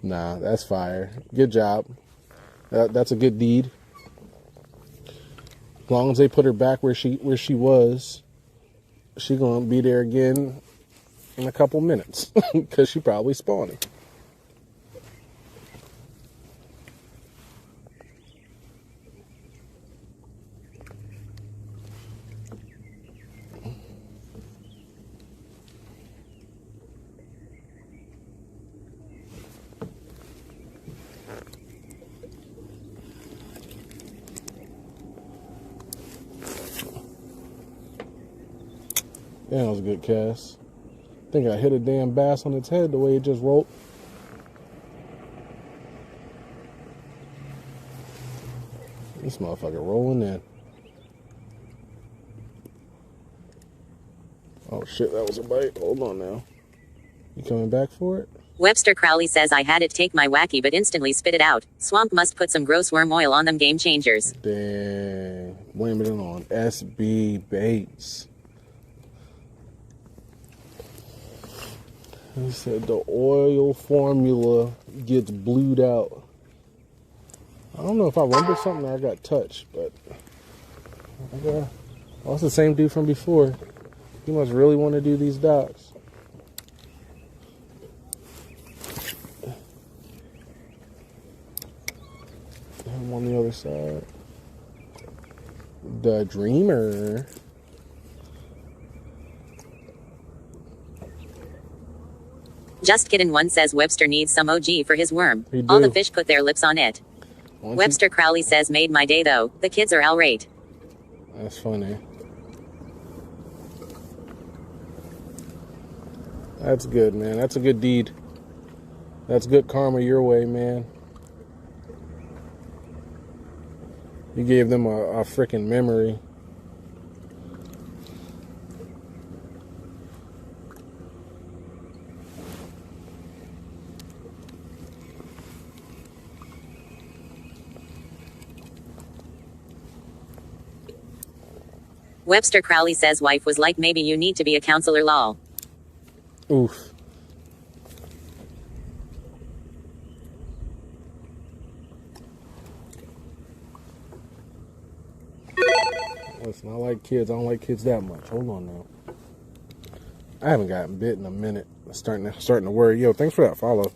Nah, that's fire. Good job. That's a good deed. As long as they put her back where she was, she gonna be there again in a couple minutes because she probably spawning. Yeah, that was a good cast. I think I hit a damn bass on its head the way it just rolled. This motherfucker rolling in. Oh shit, that was a bite. Hold on now. You coming back for it? Webster Crowley says I had it take my wacky but instantly spit it out. Swamp must put some gross worm oil on them game changers. Dang. Blame it on SB Baits. He said the oil formula gets blued out. I don't know if I rumbled something or I got touched, but it's the same dude from before. He must really want to do these docks. I'm on the other side. The Dreamer. Just kidding. One says Webster needs some OG for his worm. He All do. the fish put their lips on it. Webster Crowley says made my day though. The kids are irate. That's funny. That's good, man. That's a good deed. That's good karma your way, man. You gave them a freaking memory. Webster Crowley says wife was like maybe you need to be a counselor lol. Oof. Listen, I like kids. I don't like kids that much. Hold on now. I haven't gotten bit in a minute. I'm starting to worry. Yo, thanks for that follow.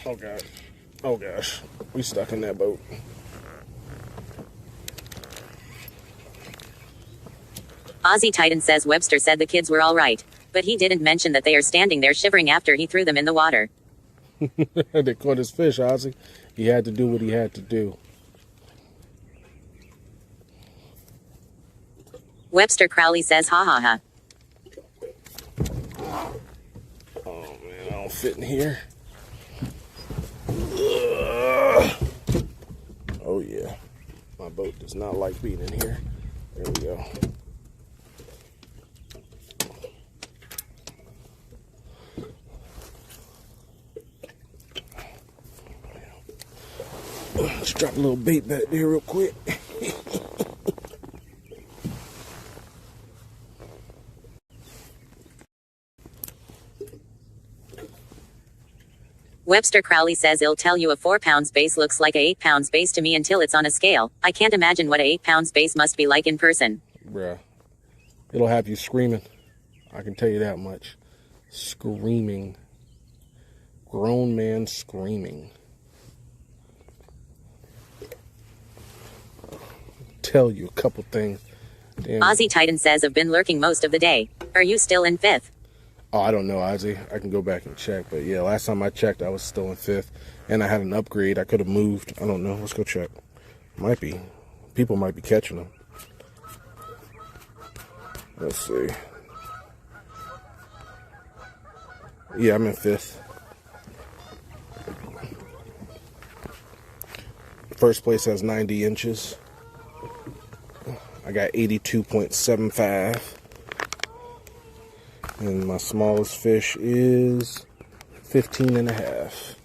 Oh, God. Oh, gosh. We stuck in that boat. Aussie Titan says Webster said the kids were all right, but he didn't mention that they are standing there shivering after he threw them in the water. They caught his fish, Ozzy. He had to do what he had to do. Webster Crowley says ha ha ha. Oh, man, I don't fit in here. Ugh. Oh, yeah. My boat does not like being in here. There we go. Let's drop a little bait back there real quick. Webster Crowley says he'll tell you a 4 pounds base looks like a 8 pounds base to me until it's on a scale. I can't imagine what a 8 pounds base must be like in person. Bruh. It'll have you screaming. I can tell you that much. Screaming. Grown man screaming. Tell you a couple things. Damn. Aussie Titan says I've been lurking most of the day. Are you still in 5th? Oh, I don't know, Ozzy. I can go back and check. But yeah, last time I checked, I was still in 5th. And I had an upgrade. I could have moved. I don't know. Let's go check. Might be. People might be catching them. Let's see. Yeah, I'm in 5th. First place has 90 inches. I got 82.75. And my smallest fish is 15 and a half.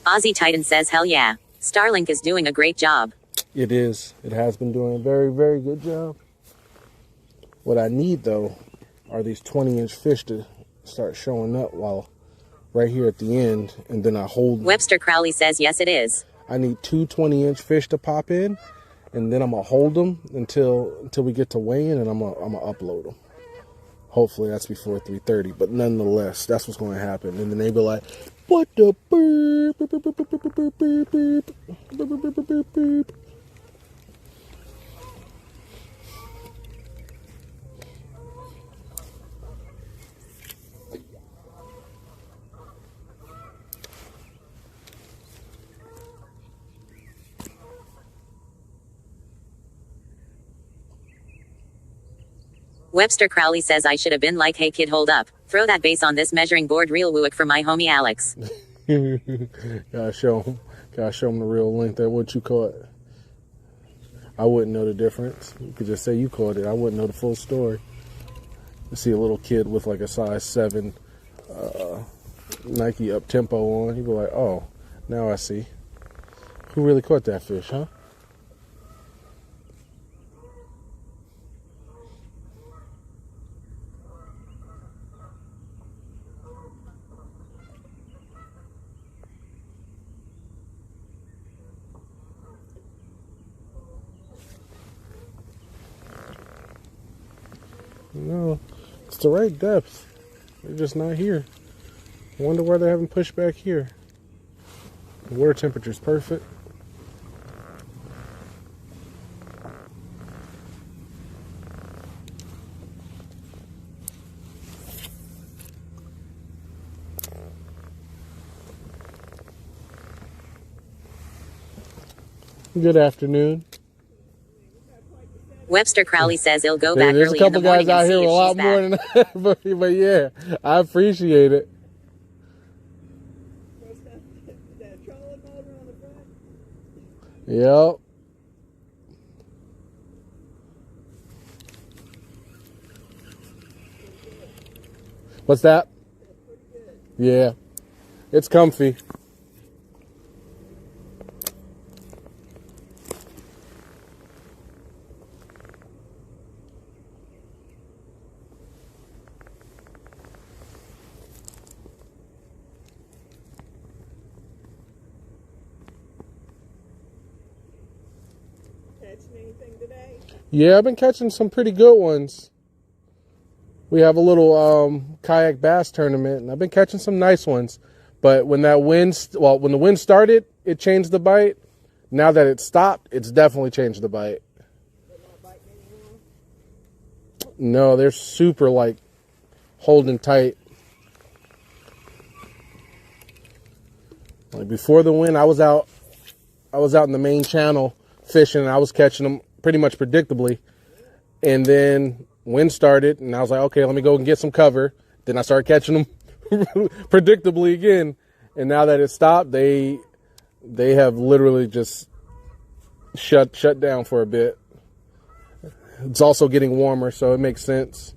Aussie Titan says hell yeah. Starlink is doing a great job. It is. It has been doing a very, very good job. What I need, though, are these 20-inch fish to start showing up while right here at the end, and then I hold them. Webster Crowley says yes it is. I need 2 20-inch fish to pop in, and then I'm going to hold them until we get to weigh-in, and I'm gonna upload them. Hopefully that's before 3:30, but nonetheless, that's what's going to happen. And then they be like, what the beep, beep, beep, beep, beep, beep, beep, beep, beep, beep, beep, beep, beep. Webster Crowley says I should have been like, hey kid, hold up. Throw that base on this measuring board real wooick for my homie Alex. Gotta show him the real length of what you caught. I wouldn't know the difference. You could just say you caught it. I wouldn't know the full story. You see a little kid with like a size 7 Nike up tempo on. He'd be like, oh, now I see. Who really caught that fish, huh? No, it's the right depth. They're just not here. I wonder why they haven't pushed back here. The water temperature's perfect. Good afternoon. Webster Crowley says he'll go back There's early a in the couple morning guys out and see here if a lot she's more back. than that, but yeah, I appreciate it. Yep. What's that? Yeah, it's comfy. Yeah, I've been catching some pretty good ones. we have a little kayak bass tournament, and I've been catching some nice ones. But when that wind, when the wind started, it changed the bite. Now that it stopped, it's definitely changed the bite. No, they're super like holding tight. Like before the wind, I was out in the main channel fishing, and I was catching them pretty much predictably. And then wind started, and I was like, okay, let me go and get some cover. Then I started catching them predictably again. And now that it stopped, they have literally just shut down for a bit. It's also getting warmer, so it makes sense.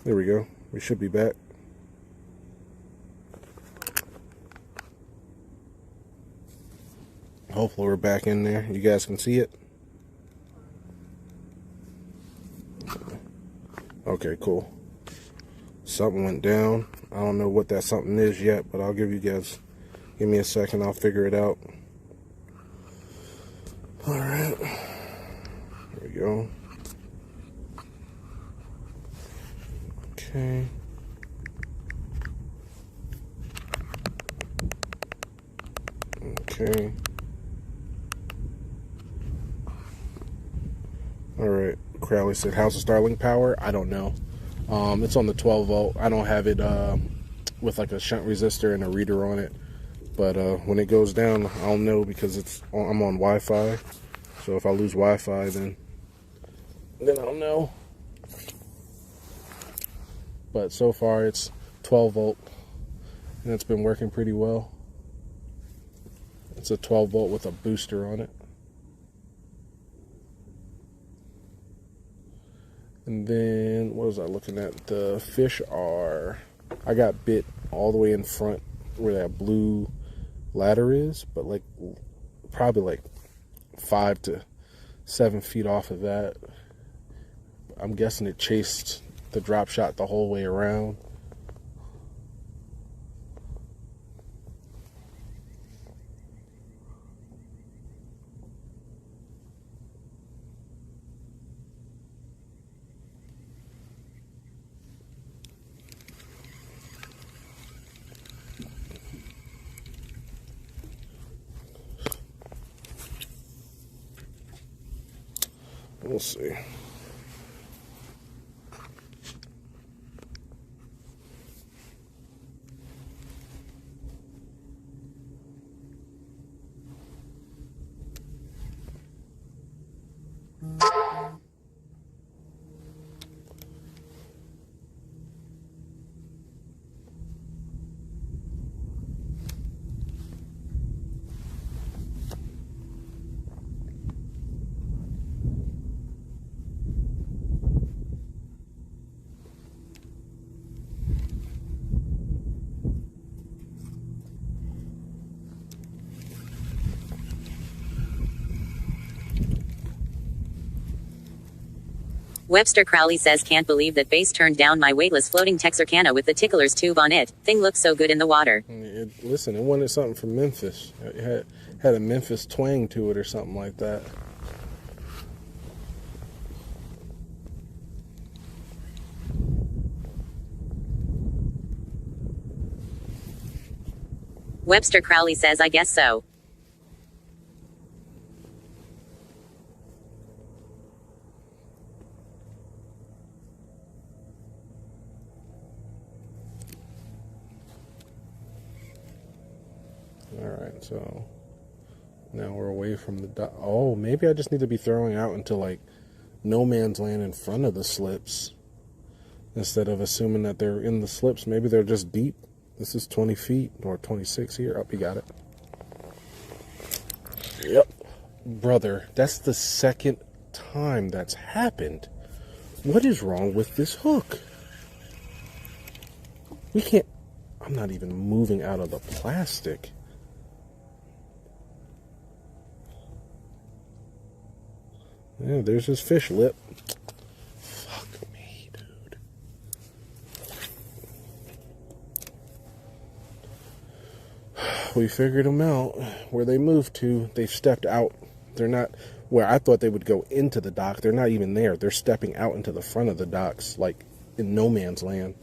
There we go. We should be back. Hopefully we're back in there. You guys can see it. Okay, cool. Something went down. I don't know what that something is yet, but I'll give you guys, give me a second, I'll figure it out. All right. There we go. Okay. Okay. All right. Crowley said, how's the Starlink power? I don't know. It's on the 12 volt. I don't have it with like a shunt resistor and a reader on it. But when it goes down, I'll know because I'm on Wi-Fi. So if I lose Wi-Fi, then I'll know. But so far it's 12 volt, and it's been working pretty well. It's a 12 volt with a booster on it. And then, what was I looking at? The fish are, I got bit all the way in front where that blue ladder is, but like probably like 5 to 7 feet off of that. I'm guessing it chased the drop shot the whole way around. We'll see. Webster Crowley says can't believe that Base turned down my weightless floating Texarkana with the tickler's tube on it. Thing looks so good in the water. Listen, it wanted something from Memphis. It had a Memphis twang to it or something like that. Webster Crowley says I guess so. Alright, so now we're away from the dock. Oh, maybe I just need to be throwing out into like no man's land in front of the slips instead of assuming that they're in the slips. Maybe they're just deep. This is 20 feet or 26 here. Up, you got it. Yep. Brother, that's the second time that's happened. What is wrong with this hook? We can't... I'm not even moving out of the plastic. Yeah, there's his fish lip. Fuck me, dude. We figured them out. Where they moved to, they've stepped out. They're not where I thought they would go into the dock. They're not even there. They're stepping out into the front of the docks, like in no man's land.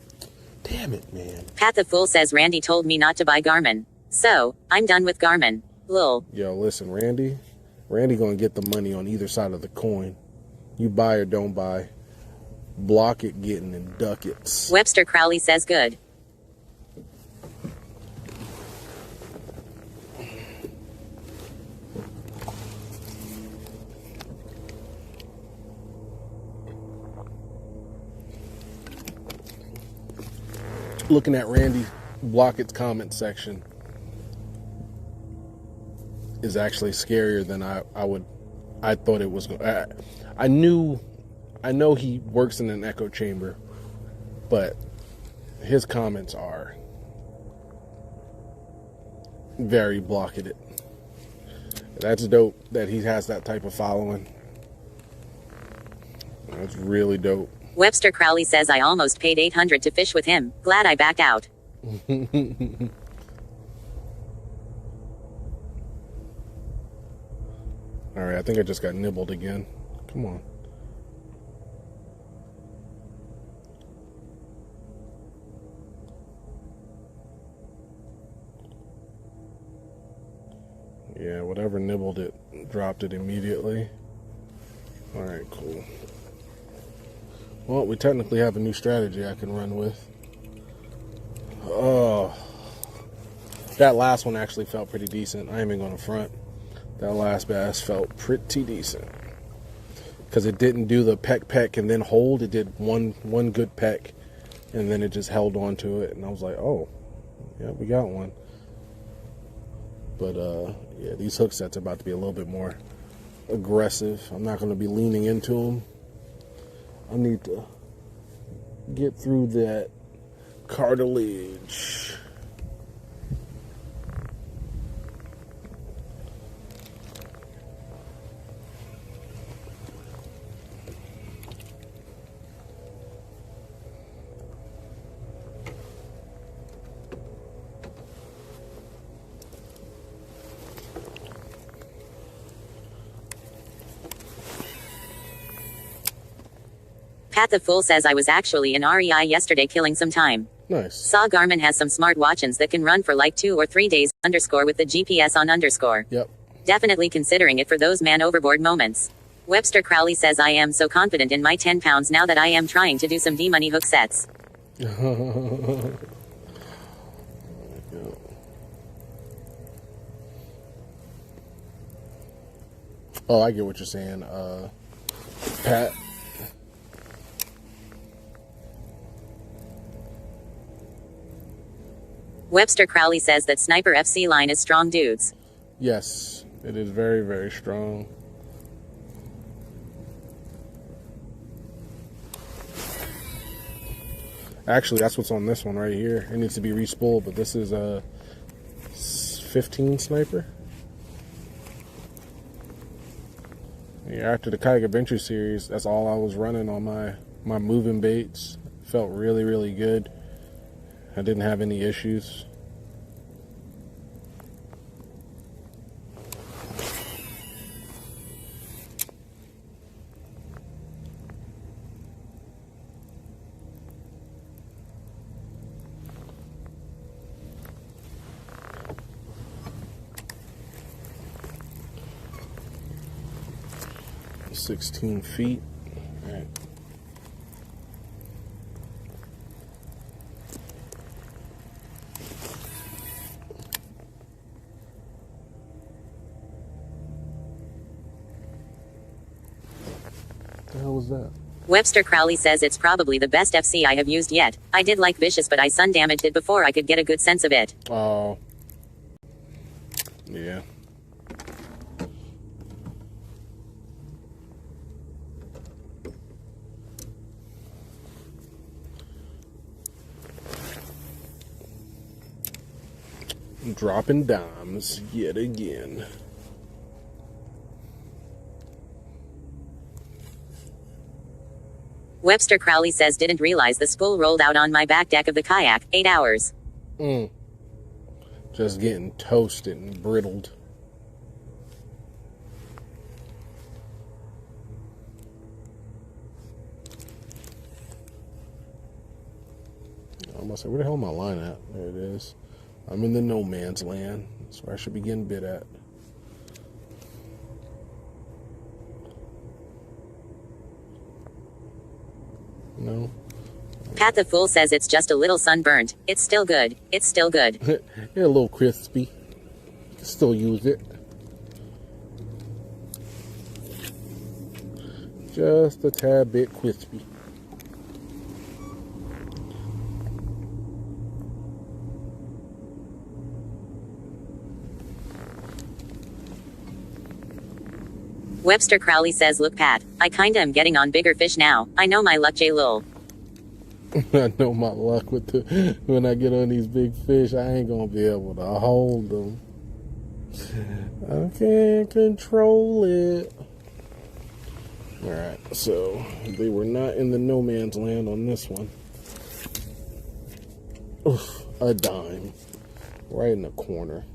Damn it, man. Pat the Fool says Randy told me not to buy Garmin. So, I'm done with Garmin. Lol. Yo, listen, Randy gonna get the money on either side of the coin. You buy or don't buy. Block it, getting in ducats. Webster Crowley says good. Looking at Randy Blockett's comment section is actually scarier than I thought it was going. I know he works in an echo chamber, but his comments are very Blocketted. That's dope that he has that type of following. That's really dope. Webster Crowley says I almost paid $800 to fish with him. Glad I backed out. Alright, I think I just got nibbled again. Come on. Yeah, whatever nibbled it, dropped it immediately. Alright, cool. Well, we technically have a new strategy I can run with. Oh, that last one actually felt pretty decent. I ain't even gonna front. That last bass felt pretty decent because it didn't do the peck and then hold. It did one good peck and then it just held on to it, and I was like, oh, yeah, we got one. But yeah, these hook sets are about to be a little bit more aggressive. I'm not going to be leaning into them. I need to get through that cartilage. Pat the Fool says I was actually in REI yesterday killing some time. Nice. Saw Garmin has some smart watches that can run for like 2 or 3 days, _ with the GPS on _ Yep. Definitely considering it for those man overboard moments. Webster Crowley says I am so confident in my 10 pounds now that I am trying to do some D-money hook sets. Oh, I get what you're saying, Pat. Webster Crowley says that Sniper FC line is strong dudes. Yes, it is very, very strong. Actually, that's what's on this one right here. It needs to be re-spooled, but this is a 15 Sniper. Yeah, Yeah, after the Kayak Adventure series, that's all I was running on my moving baits. Felt really, really good. I didn't have any issues. $16 feet. All right. What the hell was that? Webster Crowley says it's probably the best FC I have used yet. I did like Vicious, but I sun damaged it before I could get a good sense of it. Oh. Yeah. Dropping dimes yet again. Webster Crowley says didn't realize the spool rolled out on my back deck of the kayak. 8 hours. Just getting toasted and brittled. I must say, where the hell am my line at? There it is. I'm in the no man's land. That's where I should be getting bit at. No. Pat the Fool says it's just a little sunburnt. It's still good. It's still good. Yeah, a little crispy. Still use it. Just a tad bit crispy. Webster Crowley says look Pat, I kinda am getting on bigger fish now. I know my luck J lol. I know my luck with when I get on these big fish, I ain't gonna be able to hold them. I can't control it. Alright, so they were not in the no man's land on this one. Oof, a dime. Right in the corner.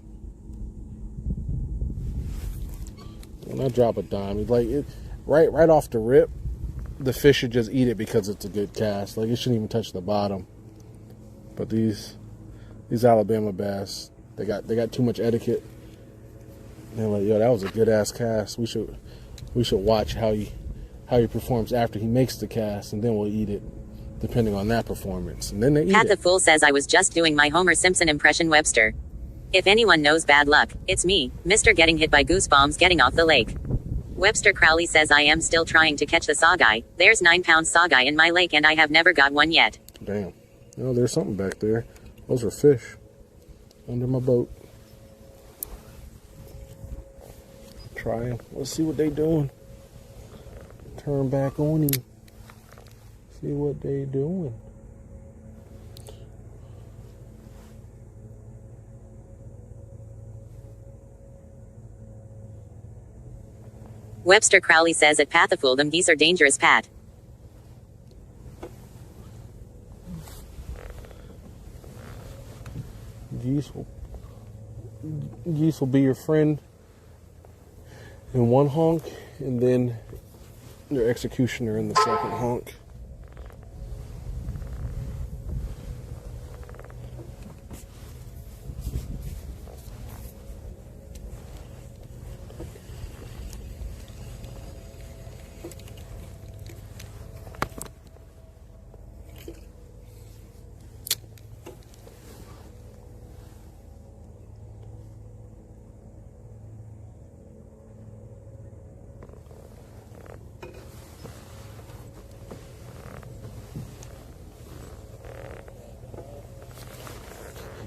When I drop a dime, it's like it right off the rip, the fish should just eat it because it's a good cast. Like it shouldn't even touch the bottom. But these Alabama bass, they got too much etiquette. They're like, yo, that was a good ass cast. We should watch how he performs after he makes the cast, and then we'll eat it, depending on that performance. And then they eat Pat it. the Fool says I was just doing my Homer Simpson impression Webster. If anyone knows bad luck, it's me, Mr. Getting hit by goose bombs getting off the lake. Webster Crowley says I am still trying to catch the sawguy. There's 9-pound sawguy in my lake and I have never got one yet. Damn. Oh, there's something back there. Those are fish under my boat. Try them. Let's see what they doing. Turn back on him. See what they doing. Webster Crowley says at Pathafool them geese are dangerous Pat. Geese will be your friend in one honk, and then your executioner in the second honk.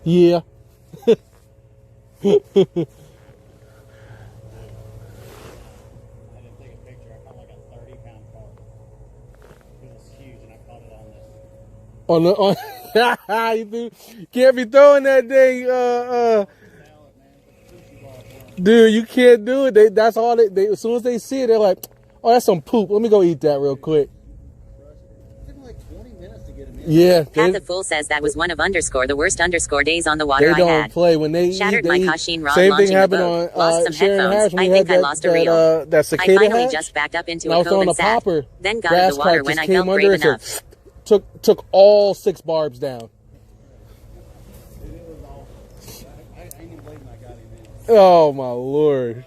Yeah. I had to take a picture. I caught like a 30-pound carp. It was huge, and I caught it on this. You do, can't be throwing that thing, dude. You can't do it. That's all they. As soon as they see it, they're like, Oh, that's some poop. Let me go eat that real quick. Yeah. Pat the Fool says that was one of the worst days on the water They don't I had. play when they Shattered eat, my they Kashin rod same launching thing the happened boat. on Lost some Sharon headphones. Harris when I we think had I that, lost a reel. that I cicada finally hatch. just backed up into And I a was cove throwing and a sat. popper. Then got in Grass the water carp when just I came felt under brave it, so enough. took all 6 barbs down. Oh my Lord.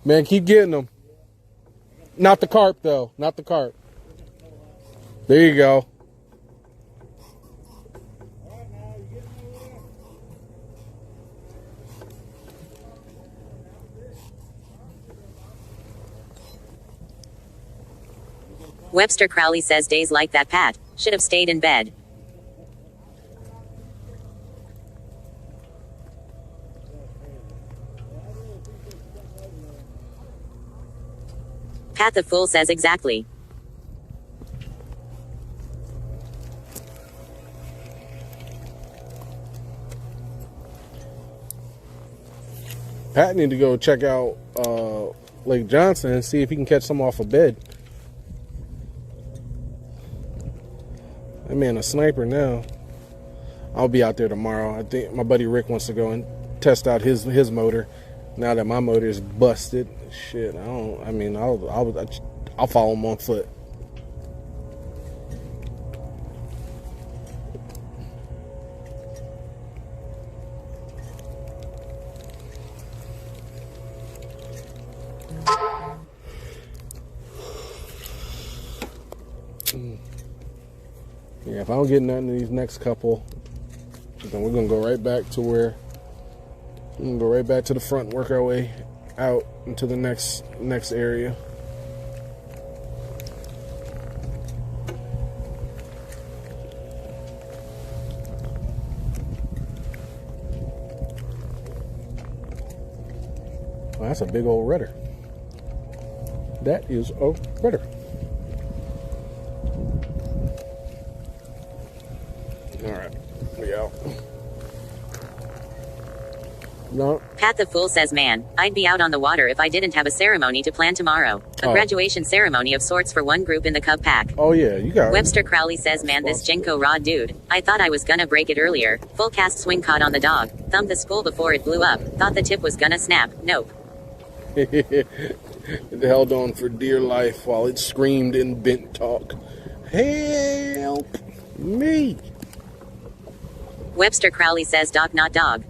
Man, keep getting them. Not the carp though. Not the carp. There you go. Webster Crowley says days like that, Pat, should have stayed in bed. Pat the Fool says exactly. Pat need to go check out Lake Johnson and see if he can catch some off a bed. That man a sniper now. I'll be out there tomorrow. I think my buddy Rick wants to go and test out his motor. Now that my motor is busted, shit. I'll follow him on foot. Yeah, if I don't get nothing in these next couple, then we're gonna go right back to where we're gonna go right back to the front and work our way out into the next area. Well, that's a big old rudder. That is a rudder. All right, we out. No. Pat the Fool says, man, I'd be out on the water if I didn't have a ceremony to plan tomorrow. A graduation ceremony of sorts for one group in the Cub Pack. Oh yeah, you got it. Webster Crowley says, man, this Jinko rod dude. I thought I was gonna break it earlier. Full cast swing caught on the dog. Thumbed the spool before it blew up. Thought the tip was gonna snap. Nope. It held on for dear life while it screamed in bent talk. Help me. Webster Crowley says, dog not dog.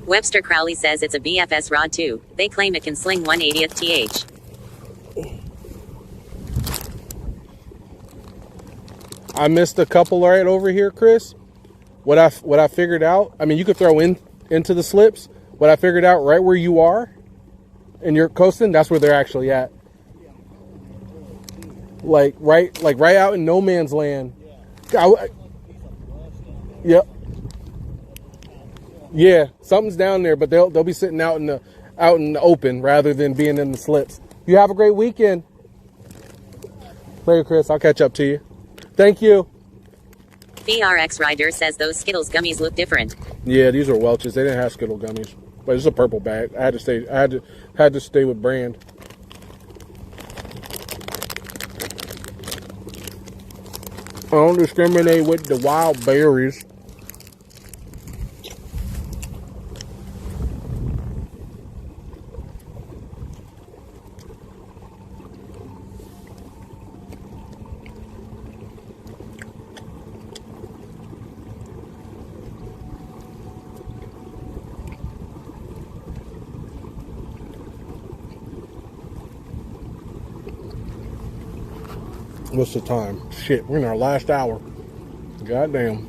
Webster Crowley says it's a BFS rod too. They claim it can sling 1/80th th. I missed a couple right over here, Chris. What I figured out, I mean, you could throw into the slips. What I figured out, right where you are and you're coasting, that's where they're actually at. Like right out in no man's land. Yep. Yeah, something's down there, but they'll be sitting out in the open rather than being in the slips. You have a great weekend. Later, Chris. I'll catch up to you. Thank you. BRX Rider says those Skittles gummies look different. Yeah, these are Welch's. They didn't have Skittle gummies, but it's a purple bag. I had to stay with brand. I don't discriminate with the wild berries. What's the time? Shit, we're in our last hour. Goddamn.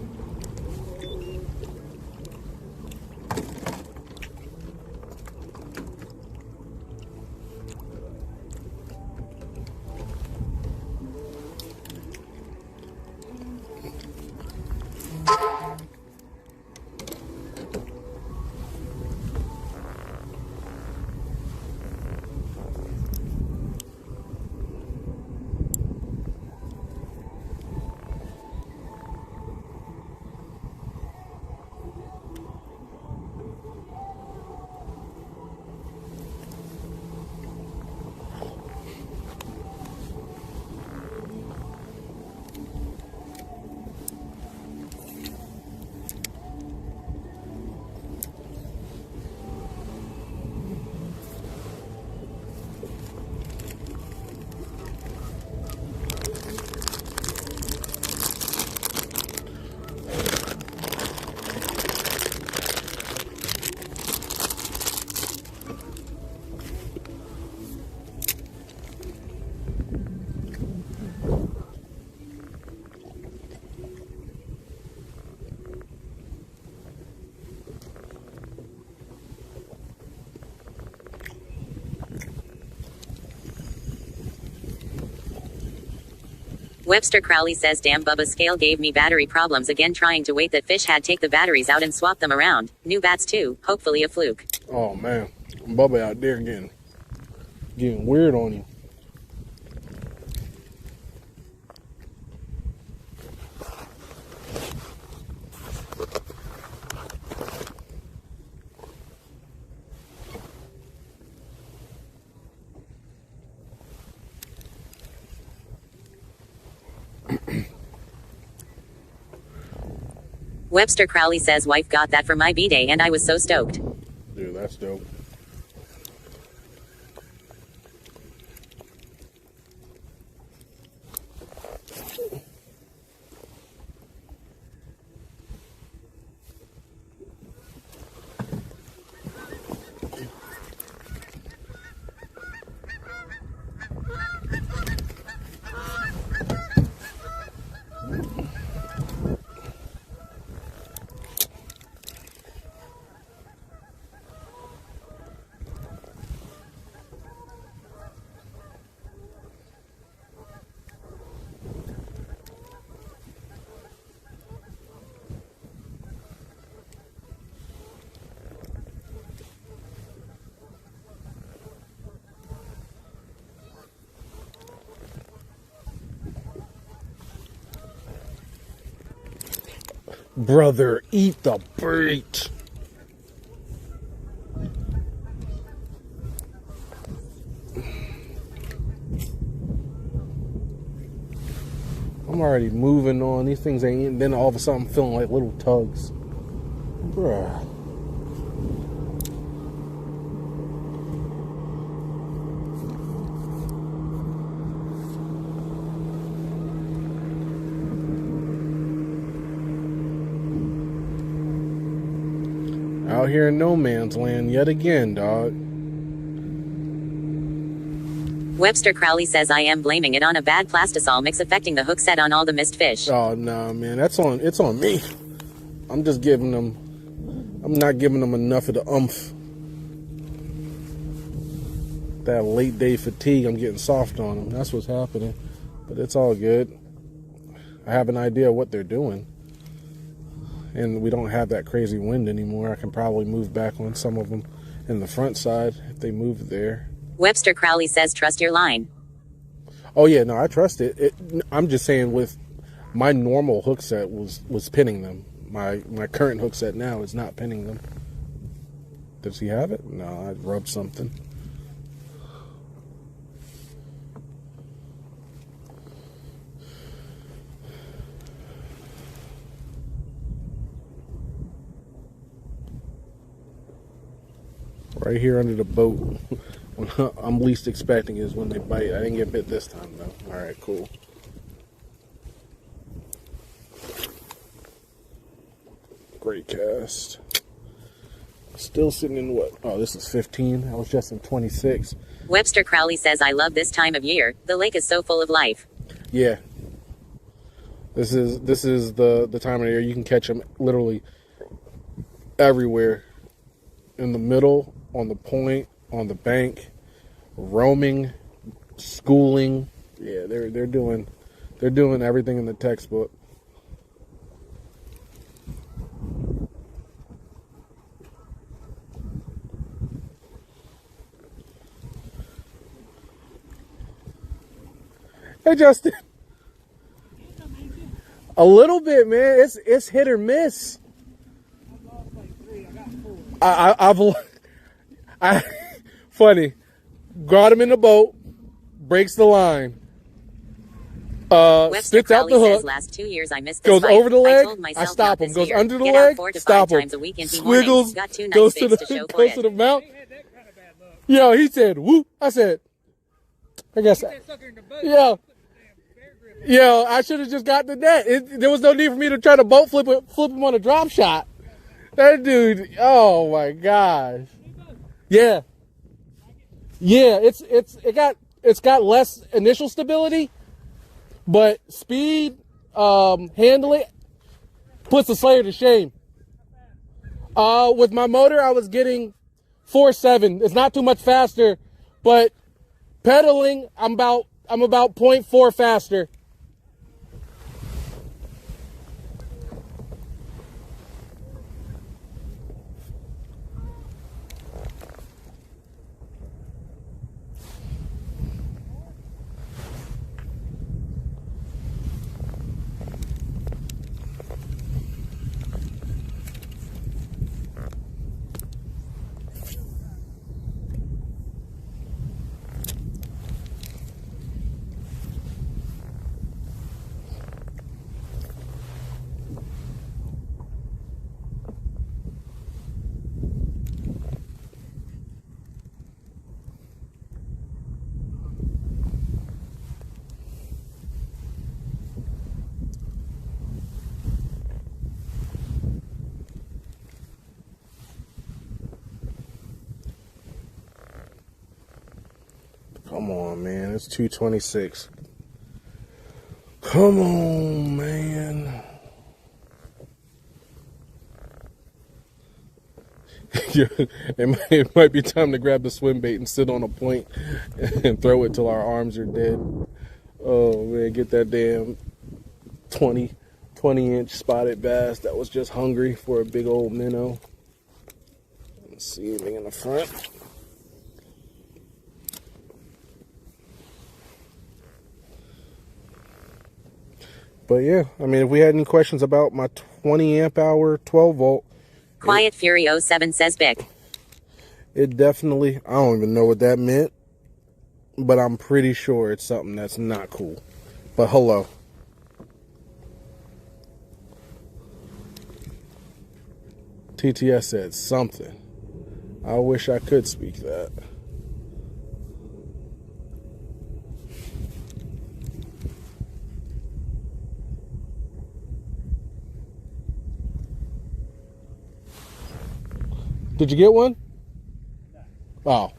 Webster Crowley says damn Bubba scale gave me battery problems again trying to wait that fish had take the batteries out and swap them around. New bats too, hopefully a fluke. Oh man, Bubba out there getting weird on you. Webster Crowley says wife got that for my B-day and I was so stoked. Dude, that's dope. Brother, eat the bait. I'm already moving on. These things ain't. Then all of a sudden I'm feeling like little tugs. Bruh. Out here in no man's land yet again, dog. Webster Crowley says I am blaming it on a bad plastisol mix affecting the hook set on all the missed fish. Oh no, man, it's on me. I'm just giving them. I'm not giving them enough of the oomph. That late day fatigue, I'm getting soft on them. That's what's happening. But it's all good. I have an idea of what they're doing. And we don't have that crazy wind anymore. I can probably move back on some of them in the front side if they move there. Webster Crowley says trust your line. Oh yeah, no, I trust it. I'm just saying with my normal hook set was pinning them. My current hook set now is not pinning them. Does he have it? No, I rubbed something. Right here under the boat. When I'm least expecting is when they bite. I didn't get bit this time though. Alright, cool. Great cast. Still sitting in what? Oh, this is 15. I was just in 26. Webster Crowley says I love this time of year. The lake is so full of life. Yeah. This is the time of year you can catch them literally everywhere. In the middle, on the point, on the bank, roaming, schooling. Yeah, they're doing everything in the textbook. Hey, Justin. A little bit, man. It's hit or miss. Funny. Got him in the boat, breaks the line. Webster Spits out Crowley the hook. says last 2 years I missed this Goes fight. over the leg. I told I myself stop not him. this Goes year. under the Get leg. out 4 to 5 Stop him. times a week and be mornings. Squiggles. Got 2 nice Goes to bigs to show for goes it. to the mount. Yo, he said, "Whoop." I said, I guess. Yeah. Yo, I should have just got the net. There was no need for me to try to boat flip him on a drop shot. That dude, oh my gosh. Yeah. Yeah, it's got less initial stability, but speed, handling puts the Slayer to shame. With my motor, I was getting 4.7. It's not too much faster, but pedaling, I'm about 0.4 faster. Come on, man. It's 2:26. Come on, man. It might be time to grab the swim bait and sit on a point and throw it till our arms are dead. Oh, man. Get that damn 20-inch spotted bass that was just hungry for a big old minnow. Let's see anything in the front. But yeah, I mean, if we had any questions about my 20 amp hour 12 volt. Quiet Fury 07 says Bick. It definitely, I don't even know what that meant, but I'm pretty sure it's something that's not cool. But hello. TTS said something. I wish I could speak that. Did you get one? Oh.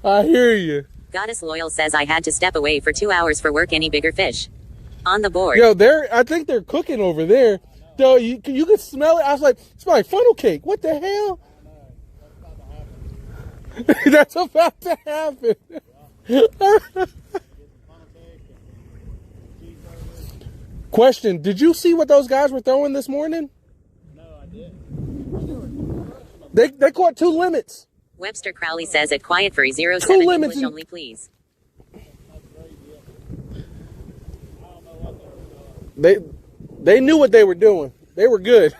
I hear you. Goddess Loyal says I had to step away for 2 hours for work. Any bigger fish? On the board. Yo, I think they're cooking over there. Though you could smell it. I was like, it smells like funnel cake. What the hell? That's about to happen. Question, did you see what those guys were throwing this morning? No, I didn't. They caught 2 limits. Webster Crowley says at Quiet Fury 07 2 limits English only, please. They knew what they were doing. They were good.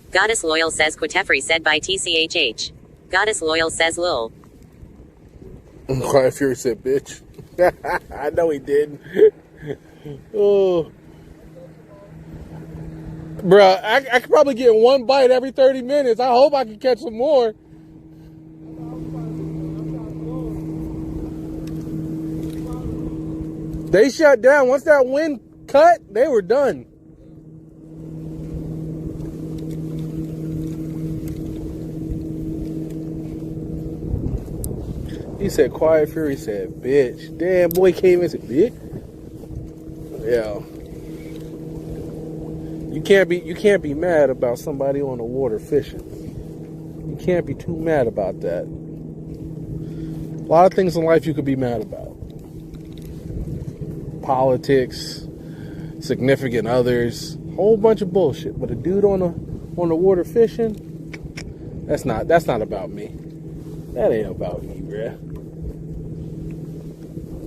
Goddess Loyal says Quatefri said by TCHH. Goddess Loyal says lul. Quiet Fury said, bitch. I know he did. Oh. Bruh, I could probably get 1 bite every 30 minutes. I hope I can catch some more. They shut down. Once that wind cut, they were done. He said, Quiet Fury said, bitch. Damn, boy came in and said, bitch. Yeah. You can't be mad about somebody on the water fishing. You can't be too mad about that. A lot of things in life you could be mad about. Politics, significant others, whole bunch of bullshit. But a dude on the water fishing, that's not about me. That ain't about me, bruh.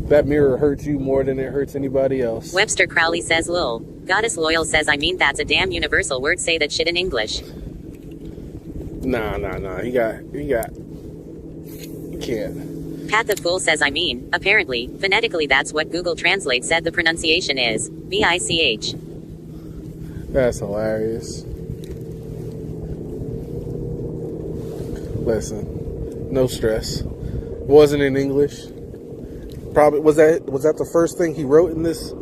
That mirror hurts you more than it hurts anybody else. Webster Crowley says lol. Goddess Loyal says I mean that's a damn universal word, say that shit in English. Nah. You can't. Pat the Fool says I mean, apparently, phonetically that's what Google Translate said the pronunciation is. B-I-C-H. That's hilarious. Listen, no stress. It wasn't in English. Probably was that the first thing he wrote in this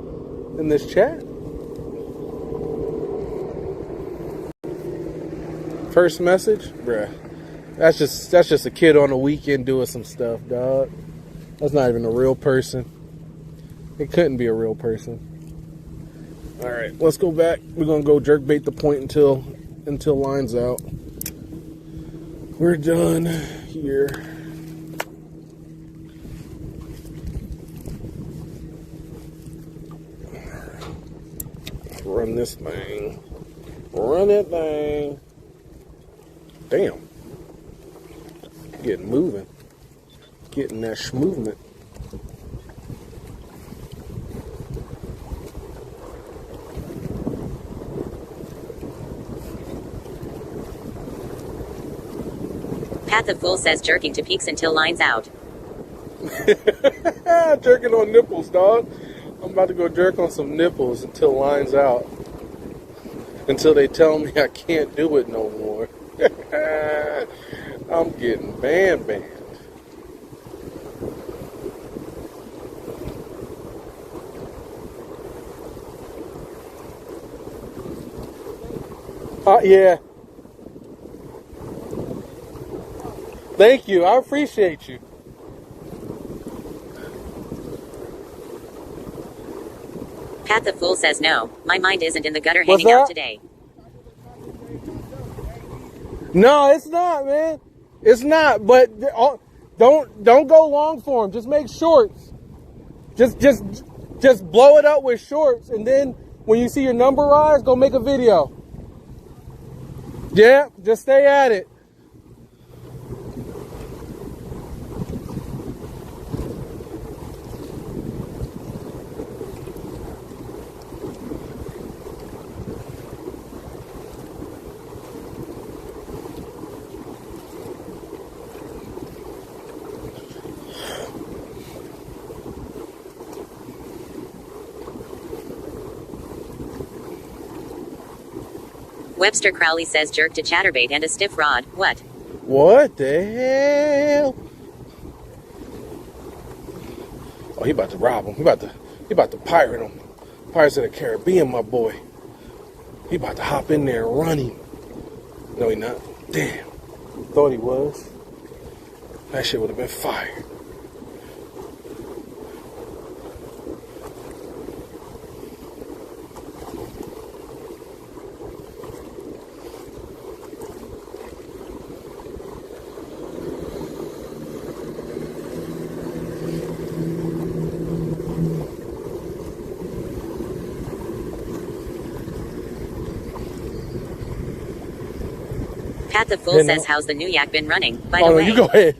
chat? First message? Bruh. That's just a kid on the weekend doing some stuff, dog. That's not even a real person. It couldn't be a real person. Alright, let's go back. We're gonna go jerkbait the point until line's out. We're done here. Run this thing. Run that thing. Damn. Getting moving. Getting that schmovement. Pat the Fool says jerking to peaks until line's out. Jerking on nipples, dog. I'm about to go jerk on some nipples until line's out. Until they tell me I can't do it no more. I'm getting banned. Yeah. Thank you. I appreciate you. Pat the Fool says no, my mind isn't in the gutter What's hanging out that? today. No, it's not, man. It's not. But don't go long form. Just make shorts. Just blow it up with shorts, and then when you see your number rise, go make a video. Yeah, just stay at it. Webster Crowley says jerk to chatterbait and a stiff rod. What? What the hell? Oh, he about to rob him. He about to pirate him. Pirates of the Caribbean, my boy. He about to hop in there and run him. No, he not. Damn. Thought he was. That shit would have been fire. Pat the Fool says how's the new yak been running, by the Oh, no, way. you go ahead.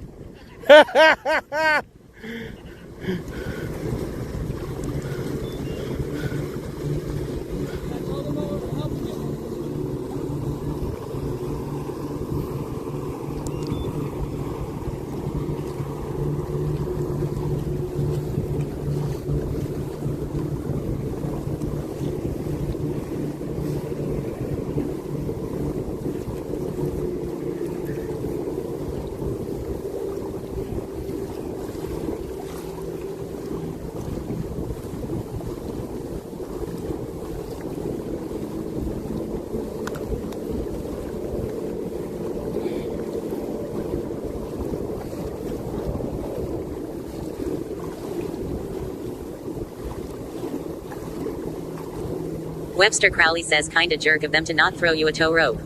Webster Crowley says kinda jerk of them to not throw you a tow rope.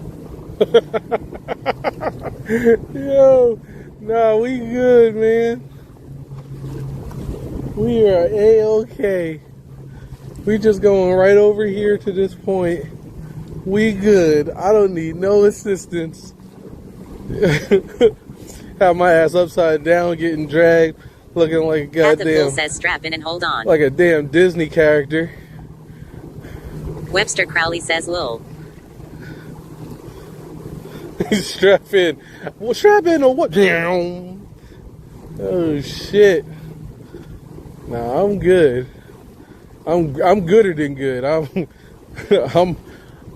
Yo, nah, we good, man. We are A-okay. We just going right over here to this point. We good. I don't need no assistance. Have my ass upside down, getting dragged, looking like a Pat the Fool goddamn, says strap in and hold on. like a damn Disney character. Webster Crowley says lol. Strap in. Well, strap in or what? Damn. Oh shit. Nah, I'm good. I'm gooder than good.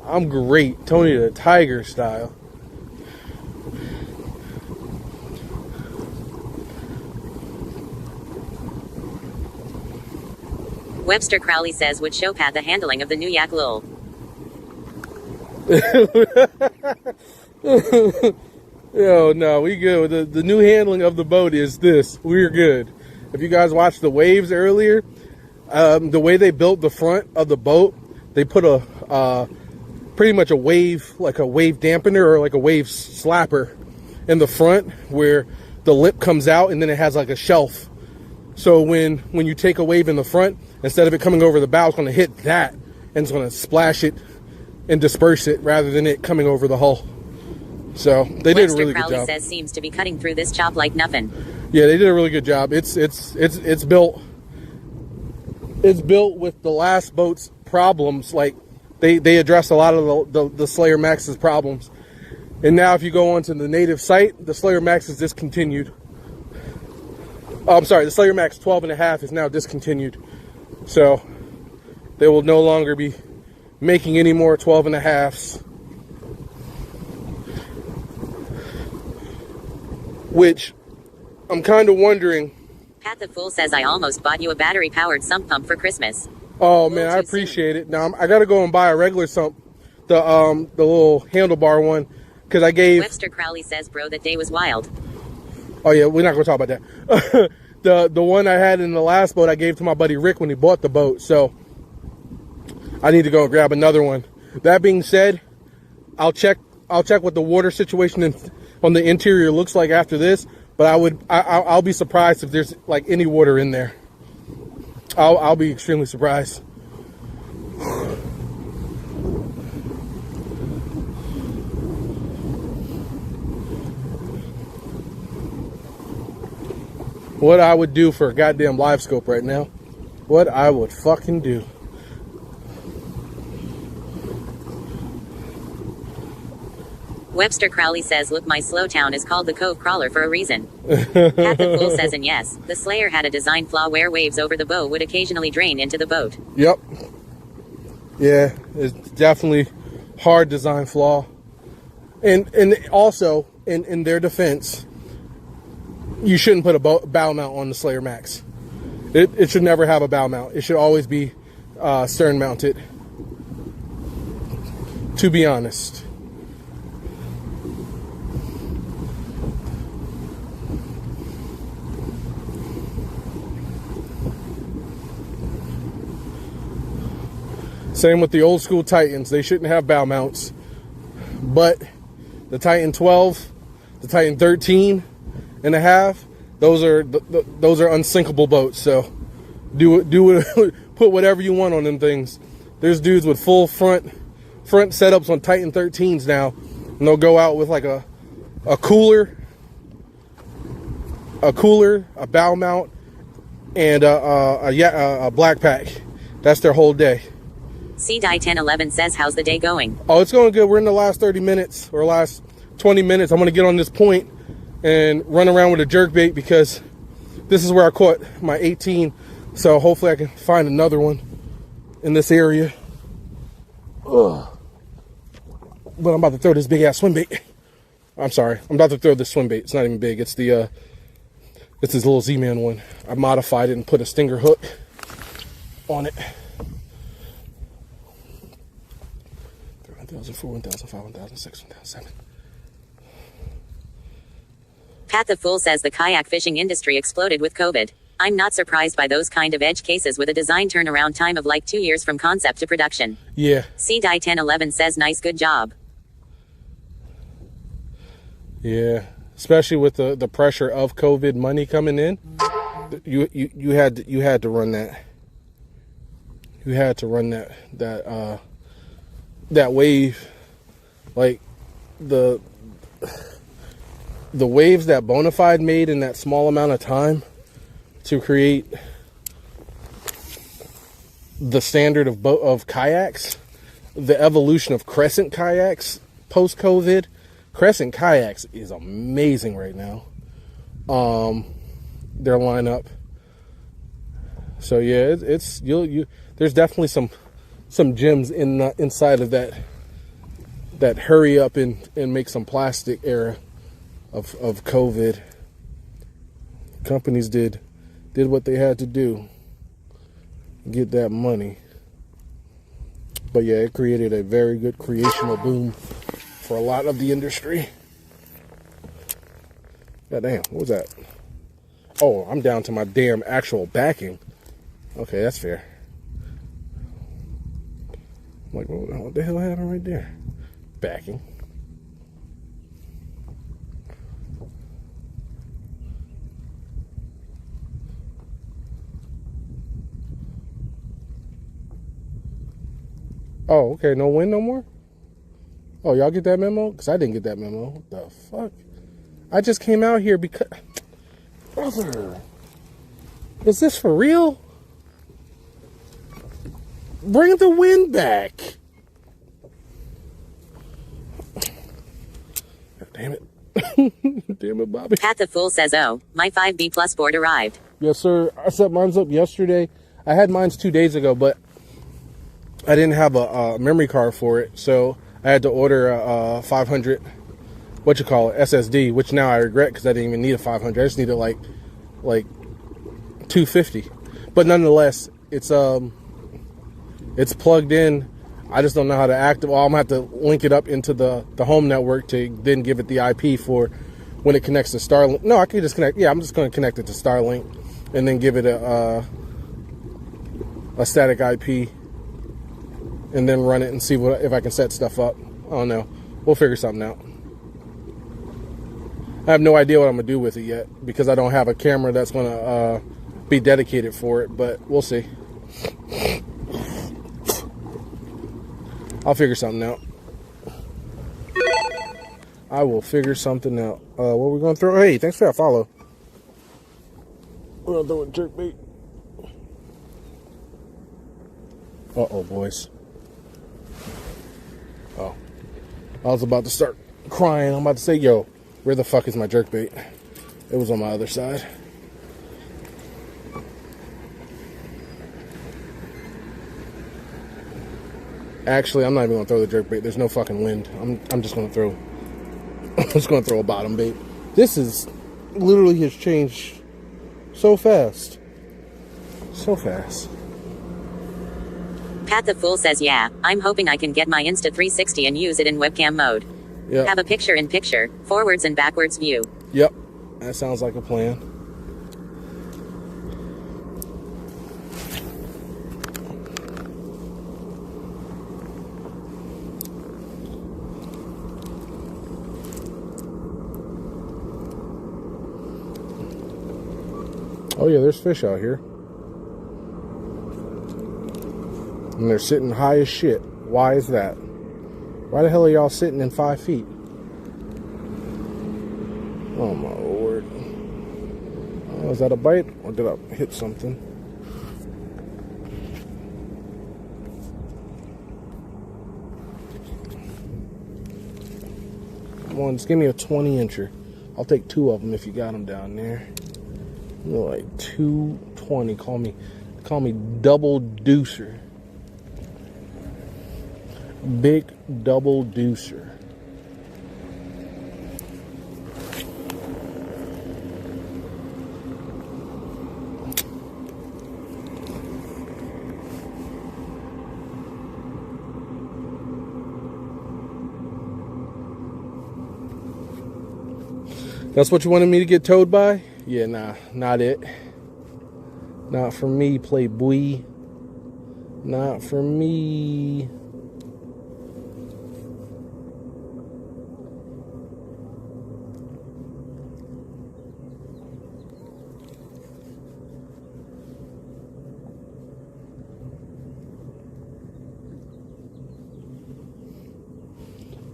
I'm great. Tony the Tiger style. Webster Crowley says would show Pat the handling of the new yak lol. Yo, no, we good. The new handling of the boat is this. We're good. If you guys watched the waves earlier, the way they built the front of the boat, they put a pretty much a wave, like a wave dampener or like a wave slapper in the front where the lip comes out and then it has like a shelf. So when you take a wave in the front, instead of it coming over the bow, it's going to hit that and it's going to splash it and disperse it rather than it coming over the hull. So they did a really good job. Webster Crowley says seems to be cutting through this chop like nothing. Yeah, they did a really good job. It's built with the last boat's problems. Like they addressed a lot of the Slayer Max's problems. And now if you go onto the native site, the Slayer Max is discontinued. Oh, I'm sorry, the Slayer Max 12.5 is now discontinued. So they will no longer be making any more 12.5s. Which I'm kind of wondering. Pat the Fool says I almost bought you a battery-powered sump pump for Christmas. Oh man, I appreciate it. Now I gotta go and buy a regular sump, the little handlebar one, because I gave. Webster Crowley says, bro, that day was wild. Oh yeah, we're not gonna talk about that. the one I had in the last boat I gave to my buddy Rick when he bought the boat, so I need to go and grab another one. That being said, I'll check what the water situation on the interior looks like after this, but I'll be surprised if there's like any water in there. I'll be extremely surprised. What I would do for a goddamn live scope right now. What I would fucking do. Webster Crowley says, look, my slow town is called the Cove Crawler for a reason. Pat the Fool says, and yes, the Slayer had a design flaw where waves over the bow would occasionally drain into the boat. Yep. Yeah, it's definitely hard design flaw. And also, in their defense, you shouldn't put a bow mount on the Slayer Max. It should never have a bow mount. It should always be stern mounted, to be honest. Same with the old school Titans. They shouldn't have bow mounts. But the Titan 12, the Titan 13 and a half, those are unsinkable boats. So put whatever you want on them things. There's dudes with full front setups on Titan 13s now, and they'll go out with like a cooler, a bow mount, and a black pack. That's their whole day. C-Die1011 says, how's the day going? Oh, it's going good. We're in the last 30 minutes or last 20 minutes. I'm going to get on this point and run around with a jerkbait because this is where I caught my 18. So hopefully I can find another one in this area. Ugh. But I'm about to throw this big ass swim bait. I'm sorry. I'm about to throw this swim bait. It's not even big. It's it's this little Z-Man one. I modified it and put a stinger hook on it. 1,004, 1,005, 1,006, 1,007. Pat the Fool says the kayak fishing industry exploded with COVID. I'm not surprised by those kind of edge cases with a design turnaround time of like 2 years from concept to production. Yeah. C-Die1011 says nice good job. Yeah. Especially with the pressure of COVID money coming in. You had to run that. You had to run that wave. Like the waves that Bonafide made in that small amount of time to create the standard of kayaks, the evolution of crescent kayaks post-COVID. Crescent kayaks is amazing right now. Their lineup. So yeah, it's there's definitely some gems inside of that hurry up and make some plastic era of COVID. Companies did what they had to do, get that money. But yeah, it created a very good creational boom for a lot of the industry. God damn, what was that? Oh, I'm down to my damn actual backing. Okay, that's fair. I'm like, what the hell happened right there? Backing. Oh, okay, no wind no more? Oh, y'all get that memo? Because I didn't get that memo. What the fuck? I just came out here because... Brother, is this for real? Bring the wind back. God damn it. Damn it, Bobby. Pat the Fool says, oh, my 5B Plus board arrived. Yes, sir. I set mine up yesterday. I had mine 2 days ago, but I didn't have a memory card for it, so I had to order a 500, SSD, which now I regret because I didn't even need a 500. I just needed like 250. But nonetheless, it's plugged in. I just don't know how to activate. Well, I'm gonna have to link it up into the home network to then give it the IP for when it connects to Starlink. No, I can just connect. Yeah, I'm just gonna connect it to Starlink and then give it a static IP and then run it and see if I can set stuff up. I don't know. We'll figure something out. I have no idea what I'm gonna do with it yet because I don't have a camera that's gonna be dedicated for it, but we'll see. I'll figure something out. I will figure something out. What are we gonna throw? Hey, thanks for that follow. We're gonna throw a jerkbait. Uh-oh, boys. Oh. I was about to start crying. I'm about to say, yo, where the fuck is my jerkbait? It was on my other side. Actually, I'm not even gonna throw the jerkbait. There's no fucking wind. I'm just gonna throw a bottom bait. This is literally has changed so fast. So fast. Pat the Fool says, yeah, I'm hoping I can get my Insta360 and use it in webcam mode. Yep. Have a picture-in-picture, forwards and backwards view. Yep. That sounds like a plan. Oh yeah, there's fish out here. And they're sitting high as shit. Why is that? Why the hell are y'all sitting in 5 feet? Oh my lord. Oh, is that a bite? Or did I hit something? Come on, just give me a 20-incher. I'll take 2 of them if you got them down there. You're like 220. Call me double deucer. Big double deucer. That's what you wanted me to get towed by? Yeah, nah, not it. Not for me, playboy. Not for me.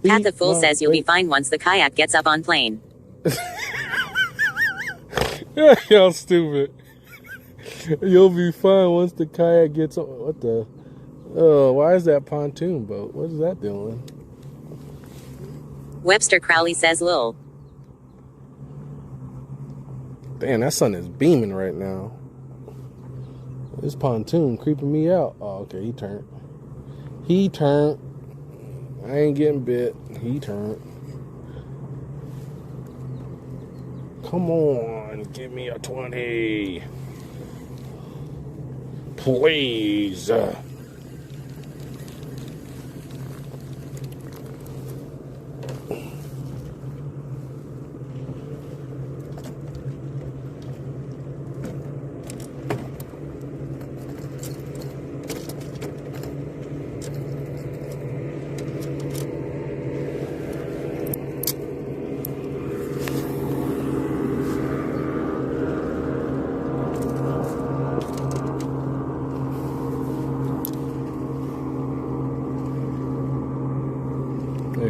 Pat the Fool says you'll be fine once the kayak gets up on plane. Y'all stupid. You'll be fine once the kayak gets on. What the? Oh, why is that pontoon boat? What is that doing? Webster Crowley says lol. Damn, that sun is beaming right now. This pontoon creeping me out. Oh, okay, he turned. He turned. I ain't getting bit. He turned. Come on, give me a 20. Please.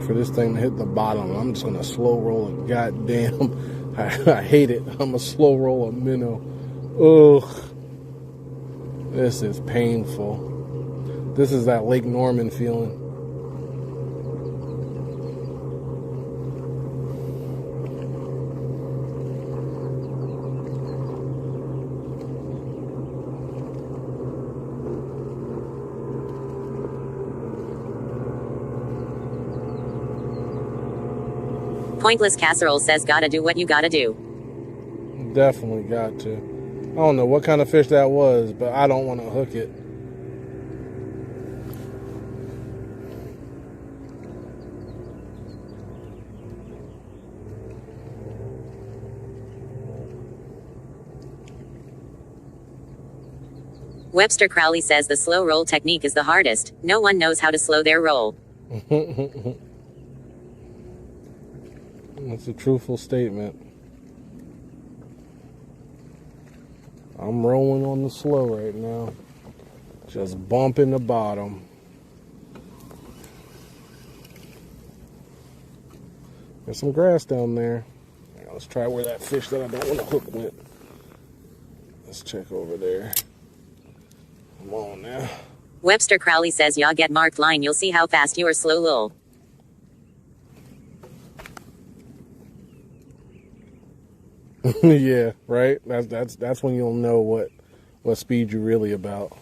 For this thing to hit the bottom, I'm just gonna slow roll a goddamn. I hate it. I'm a slow roll a minnow. Ugh, this is painful. This is that Lake Norman feeling. Pointless Casserole says gotta do what you gotta do. Definitely got to. I don't know what kind of fish that was, but I don't want to hook it. Webster Crowley says the slow roll technique is the hardest. No one knows how to slow their roll. That's a truthful statement. I'm rolling on the slow right now. Just bumping the bottom. There's some grass down there. Let's try where that fish that I don't want to hook went. Let's check over there. Come on now. Webster Crowley says y'all get marked line, you'll see how fast you are slow lull. Yeah, right. That's when you'll know what speed you're really about.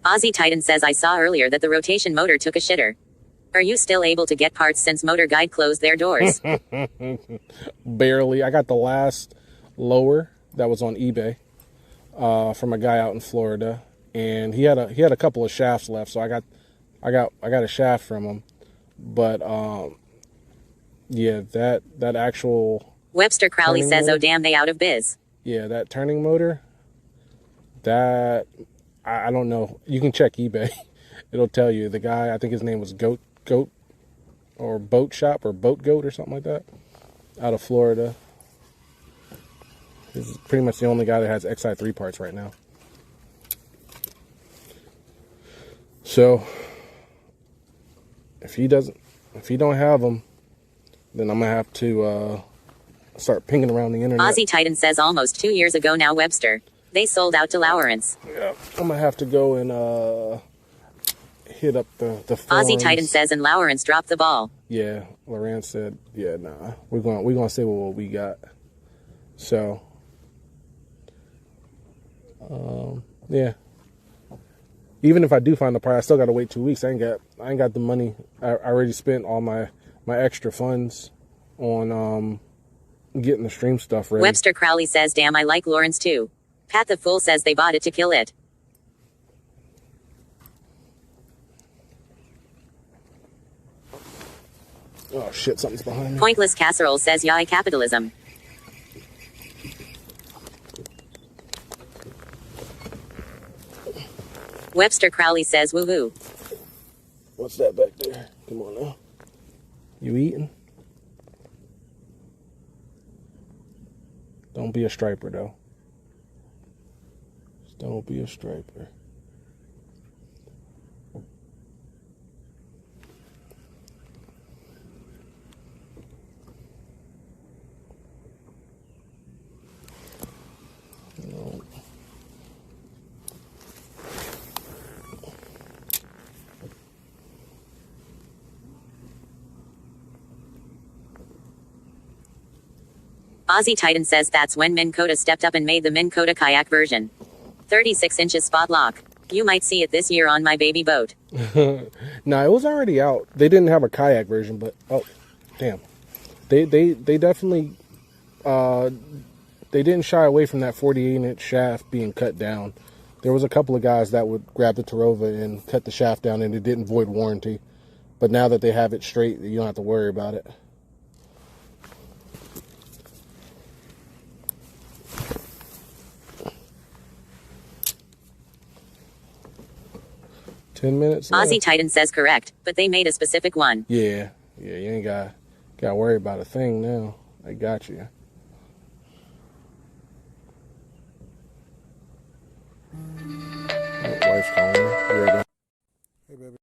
Aussie Titan says I saw earlier that the rotation motor took a shitter. Are you still able to get parts since Motor Guide closed their doors? Barely. I got the last lower that was on eBay from a guy out in Florida. And he had a couple of shafts left, so I got a shaft from him. But yeah, that actual Webster Crowley says, motor, "Oh damn, they out of biz." Yeah, that turning motor. That I don't know. You can check eBay. It'll tell you. The guy, I think his name was Goat or Boat Shop or Boat Goat or something like that, out of Florida. He's pretty much the only guy that has XI3 parts right now. So, if he don't have them, then I'm gonna have to start pinging around the internet. Aussie Titan says almost 2 years ago now, Webster. They sold out to Lawrence. Yeah, I'm gonna have to go and hit up the forums. Aussie Titan says, and Lawrence dropped the ball. Yeah, Lawrence said, yeah, nah, we're gonna say what we got. So, yeah. Even if I do find the part, I still got to wait 2 weeks. I ain't got the money. I already spent all my extra funds on getting the stream stuff ready. Webster Crowley says, damn, I like Lawrence too. Pat the Fool says they bought it to kill it. Oh shit, something's behind me. Pointless Casserole says yai capitalism. Webster Crowley says woo woo. What's that back there? Come on now. You eating? Don't be a striper though. Just don't be a striper. No. Aussie Titan says that's when Minn Kota stepped up and made the Minn Kota kayak version. 36 inches spot lock. You might see it this year on my baby boat. Nah, it was already out. They didn't have a kayak version, but oh, damn. They definitely they didn't shy away from that 48-inch shaft being cut down. There was a couple of guys that would grab the Tarova and cut the shaft down, and it didn't void warranty. But now that they have it straight, you don't have to worry about it. Minutes left. Aussie Titan says correct, but they made a specific one. Yeah, you ain't got to worry about a thing now. I got you. Oh, wife's calling me. Be right back. Hey, baby.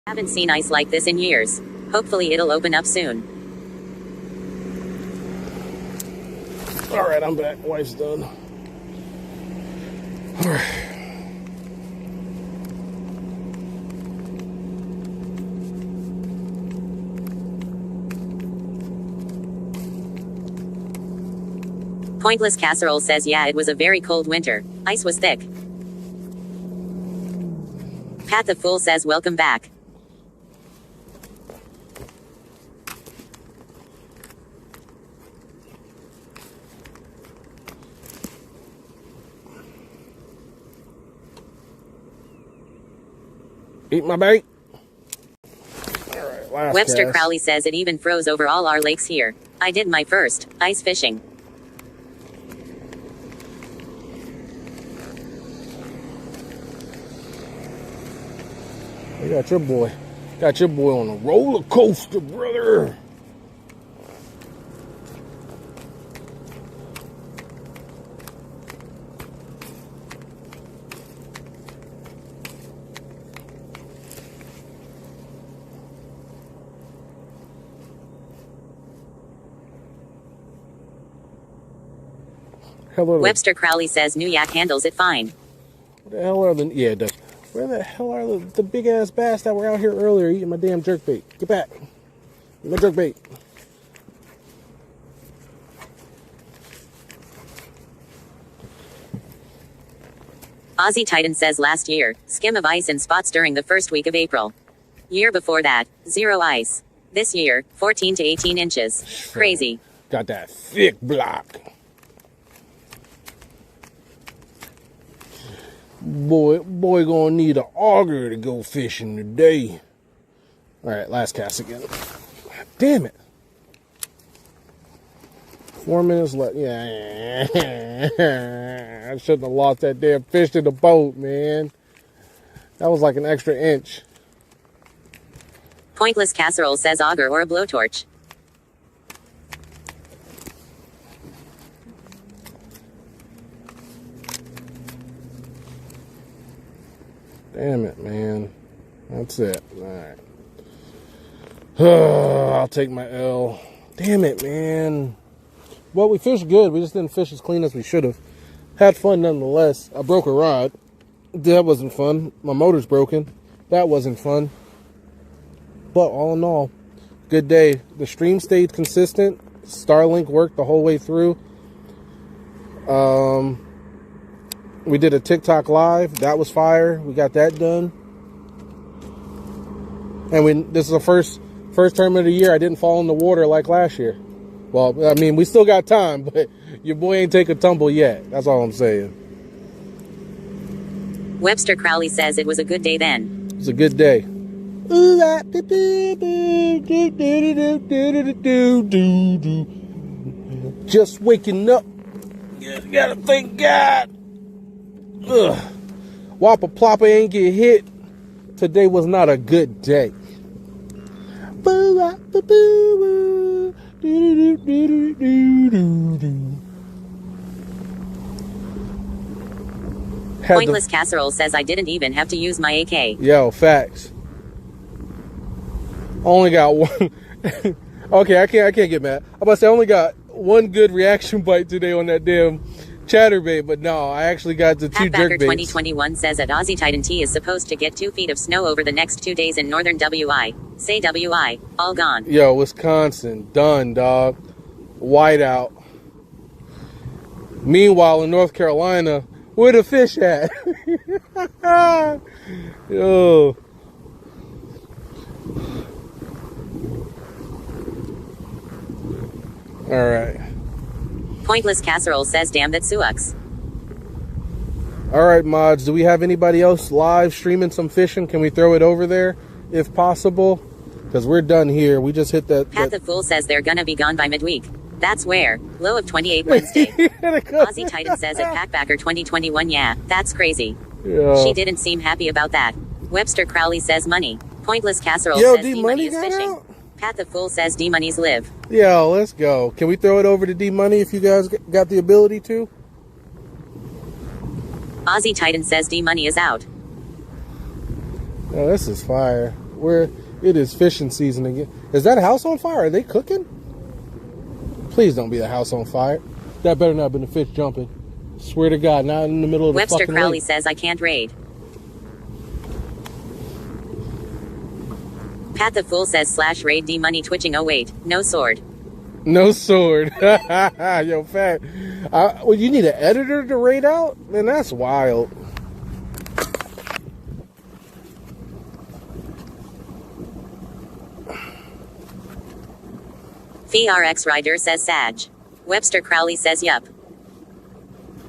Haven't seen ice like this in years. Hopefully it'll open up soon. All right, I'm back. Wife's done. All right. Pointless Casserole says yeah, it was a very cold winter. Ice was thick. Pat the Fool says welcome back. Eat my bait. All right, last Webster cast. Crowley says it even froze over all our lakes here. I did my first ice fishing. You got your boy. Got your boy on a roller coaster, brother. Webster Crowley says New Yak handles it fine. What the hell are the... Yeah, it does. Where the hell are the big-ass bass that were out here earlier eating my damn jerkbait? Get back. Eat my jerkbait. Aussie Titan says last year, skim of ice in spots during the first week of April. Year before that, 0 ice. This year, 14 to 18 inches. Crazy. Got that thick block. Boy gonna need an auger to go fishing today. All right, last cast again. Damn it. 4 minutes left. Yeah. I shouldn't have lost that damn fish in the boat, man. That was like an extra inch. Pointless Casserole says auger or a blowtorch. Damn it, man. That's it. All right. I'll take my L. Damn it, man. Well, we fished good. We just didn't fish as clean as we should have. Had fun nonetheless. I broke a rod. That wasn't fun. My motor's broken. That wasn't fun. But all in all, good day. The stream stayed consistent. Starlink worked the whole way through. We did a TikTok live. That was fire. We got that done. And this is the first tournament of the year I didn't fall in the water like last year. Well, I mean, we still got time, but your boy ain't take a tumble yet. That's all I'm saying. Webster Crowley says it was a good day then. It's a good day. Just waking up. You gotta thank God. Ugh. Whopper Plopper ain't get hit. Today was not a good day. Pointless Casserole says I didn't even have to use my AK. Yo, facts. Only got one. Okay, I can't get mad. I'm about to say I only got one good reaction bite today on that damn chatterbait, but no, I actually got the 2 jerkbaits. 2021 says that Aussie Titan T is supposed to get 2 feet of snow over the next 2 days in northern WI. Say WI, all gone. Yo, Wisconsin, done, dog. Whiteout. Meanwhile, in North Carolina, where the fish at? Yo. All right. Pointless Casserole says damn that sucks. All right, mods, do we have anybody else live streaming some fishing? Can we throw it over there if possible? Because we're done here. We just hit that. Pat the Fool says they're gonna be gone by midweek. That's where. Low of 28 Wednesday. Aussie Titan says at Packbacker 2021, yeah, that's crazy. Yeah. She didn't seem happy about that. Webster Crowley says money. Pointless Casserole says D-Money is fishing. Out? Pat the Fool says D-Money's live. Yo, let's go. Can we throw it over to D-Money if you guys got the ability to? Aussie Titan says D-Money is out. Oh, this is fire. It is fishing season again. Is that house on fire? Are they cooking? Please don't be the house on fire. That better not have been the fish jumping. Swear to God, not in the middle of the Webster fucking Crowley lake. says I can't raid. Pat the Fool says /raid D money twitching. Oh wait, no sword. No sword. Yo, Fat. Well, you need an editor to raid out? Man, that's wild. VRX Rider says Sag. Webster Crowley says yup.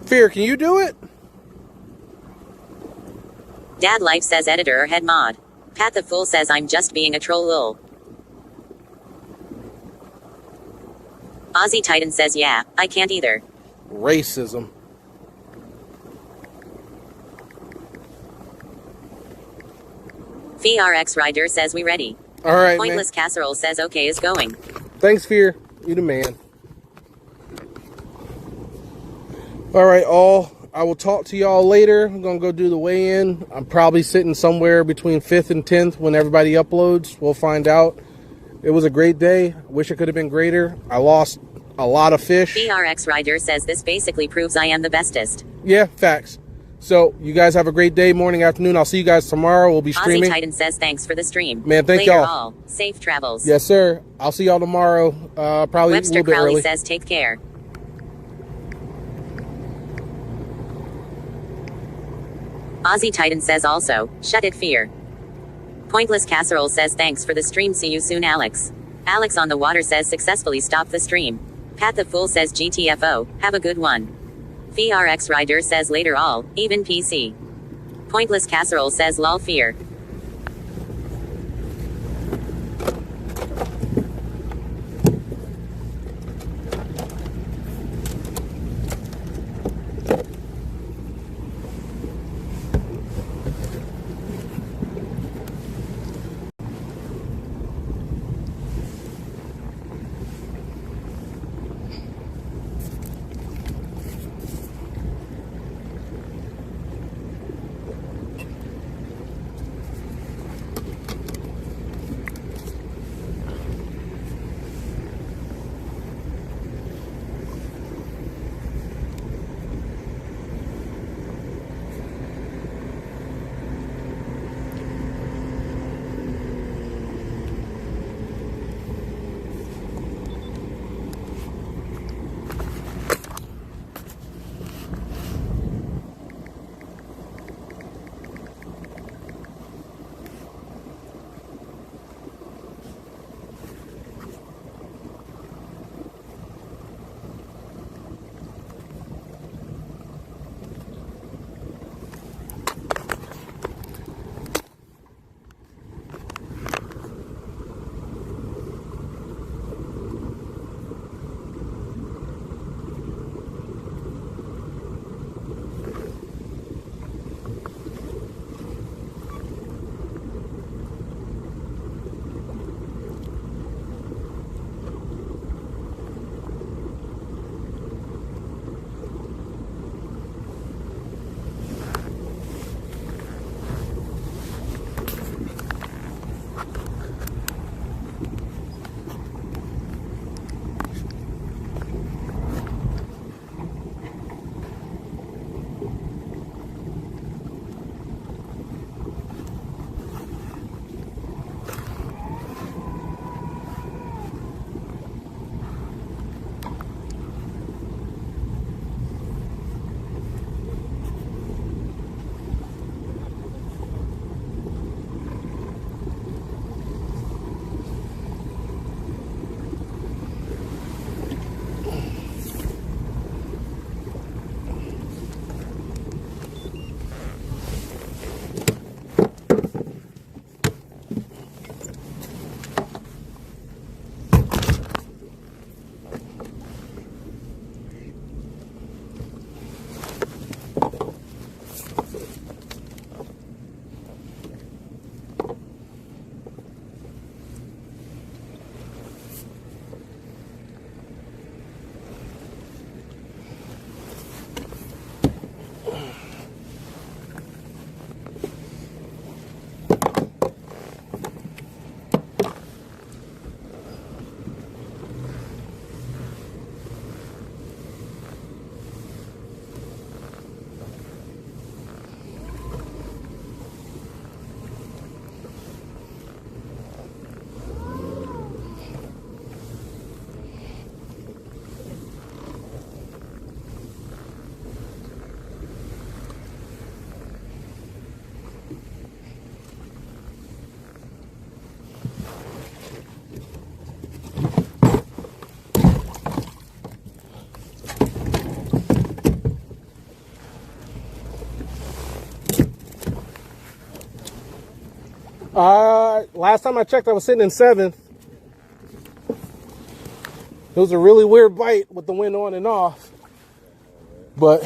Fear, can you do it? Dad Life says editor or head mod. Pat the Fool says I'm just being a troll lol. Aussie Titan says yeah, I can't either. Racism. VRX Rider says we ready. All right, Pointless man. Casserole says okay is going. Thanks, Fear. You the man. All right, all. I will talk to y'all later. I'm going to go do the weigh-in. I'm probably sitting somewhere between 5th and 10th when everybody uploads. We'll find out. It was a great day. Wish it could have been greater. I lost a lot of fish. VRX Rider says this basically proves I am the bestest. Yeah, facts. So, you guys have a great day, morning, afternoon. I'll see you guys tomorrow. We'll be streaming. Aussie Titan says thanks for the stream. Man, thank Later y'all. all. Safe travels. Yes, sir. I'll see y'all tomorrow. Probably Webster a little bit Crowley early. says take care. Aussie Titan says also, shut it fear. Pointless Casserole says thanks for the stream, see you soon Alex. Alex on the water says successfully stop the stream. Pat the Fool says GTFO, have a good one. VRX Rider says later all, even PC. Pointless Casserole says lol fear. Last time I checked, I was sitting in 7th. It was a really weird bite with the wind on and off. But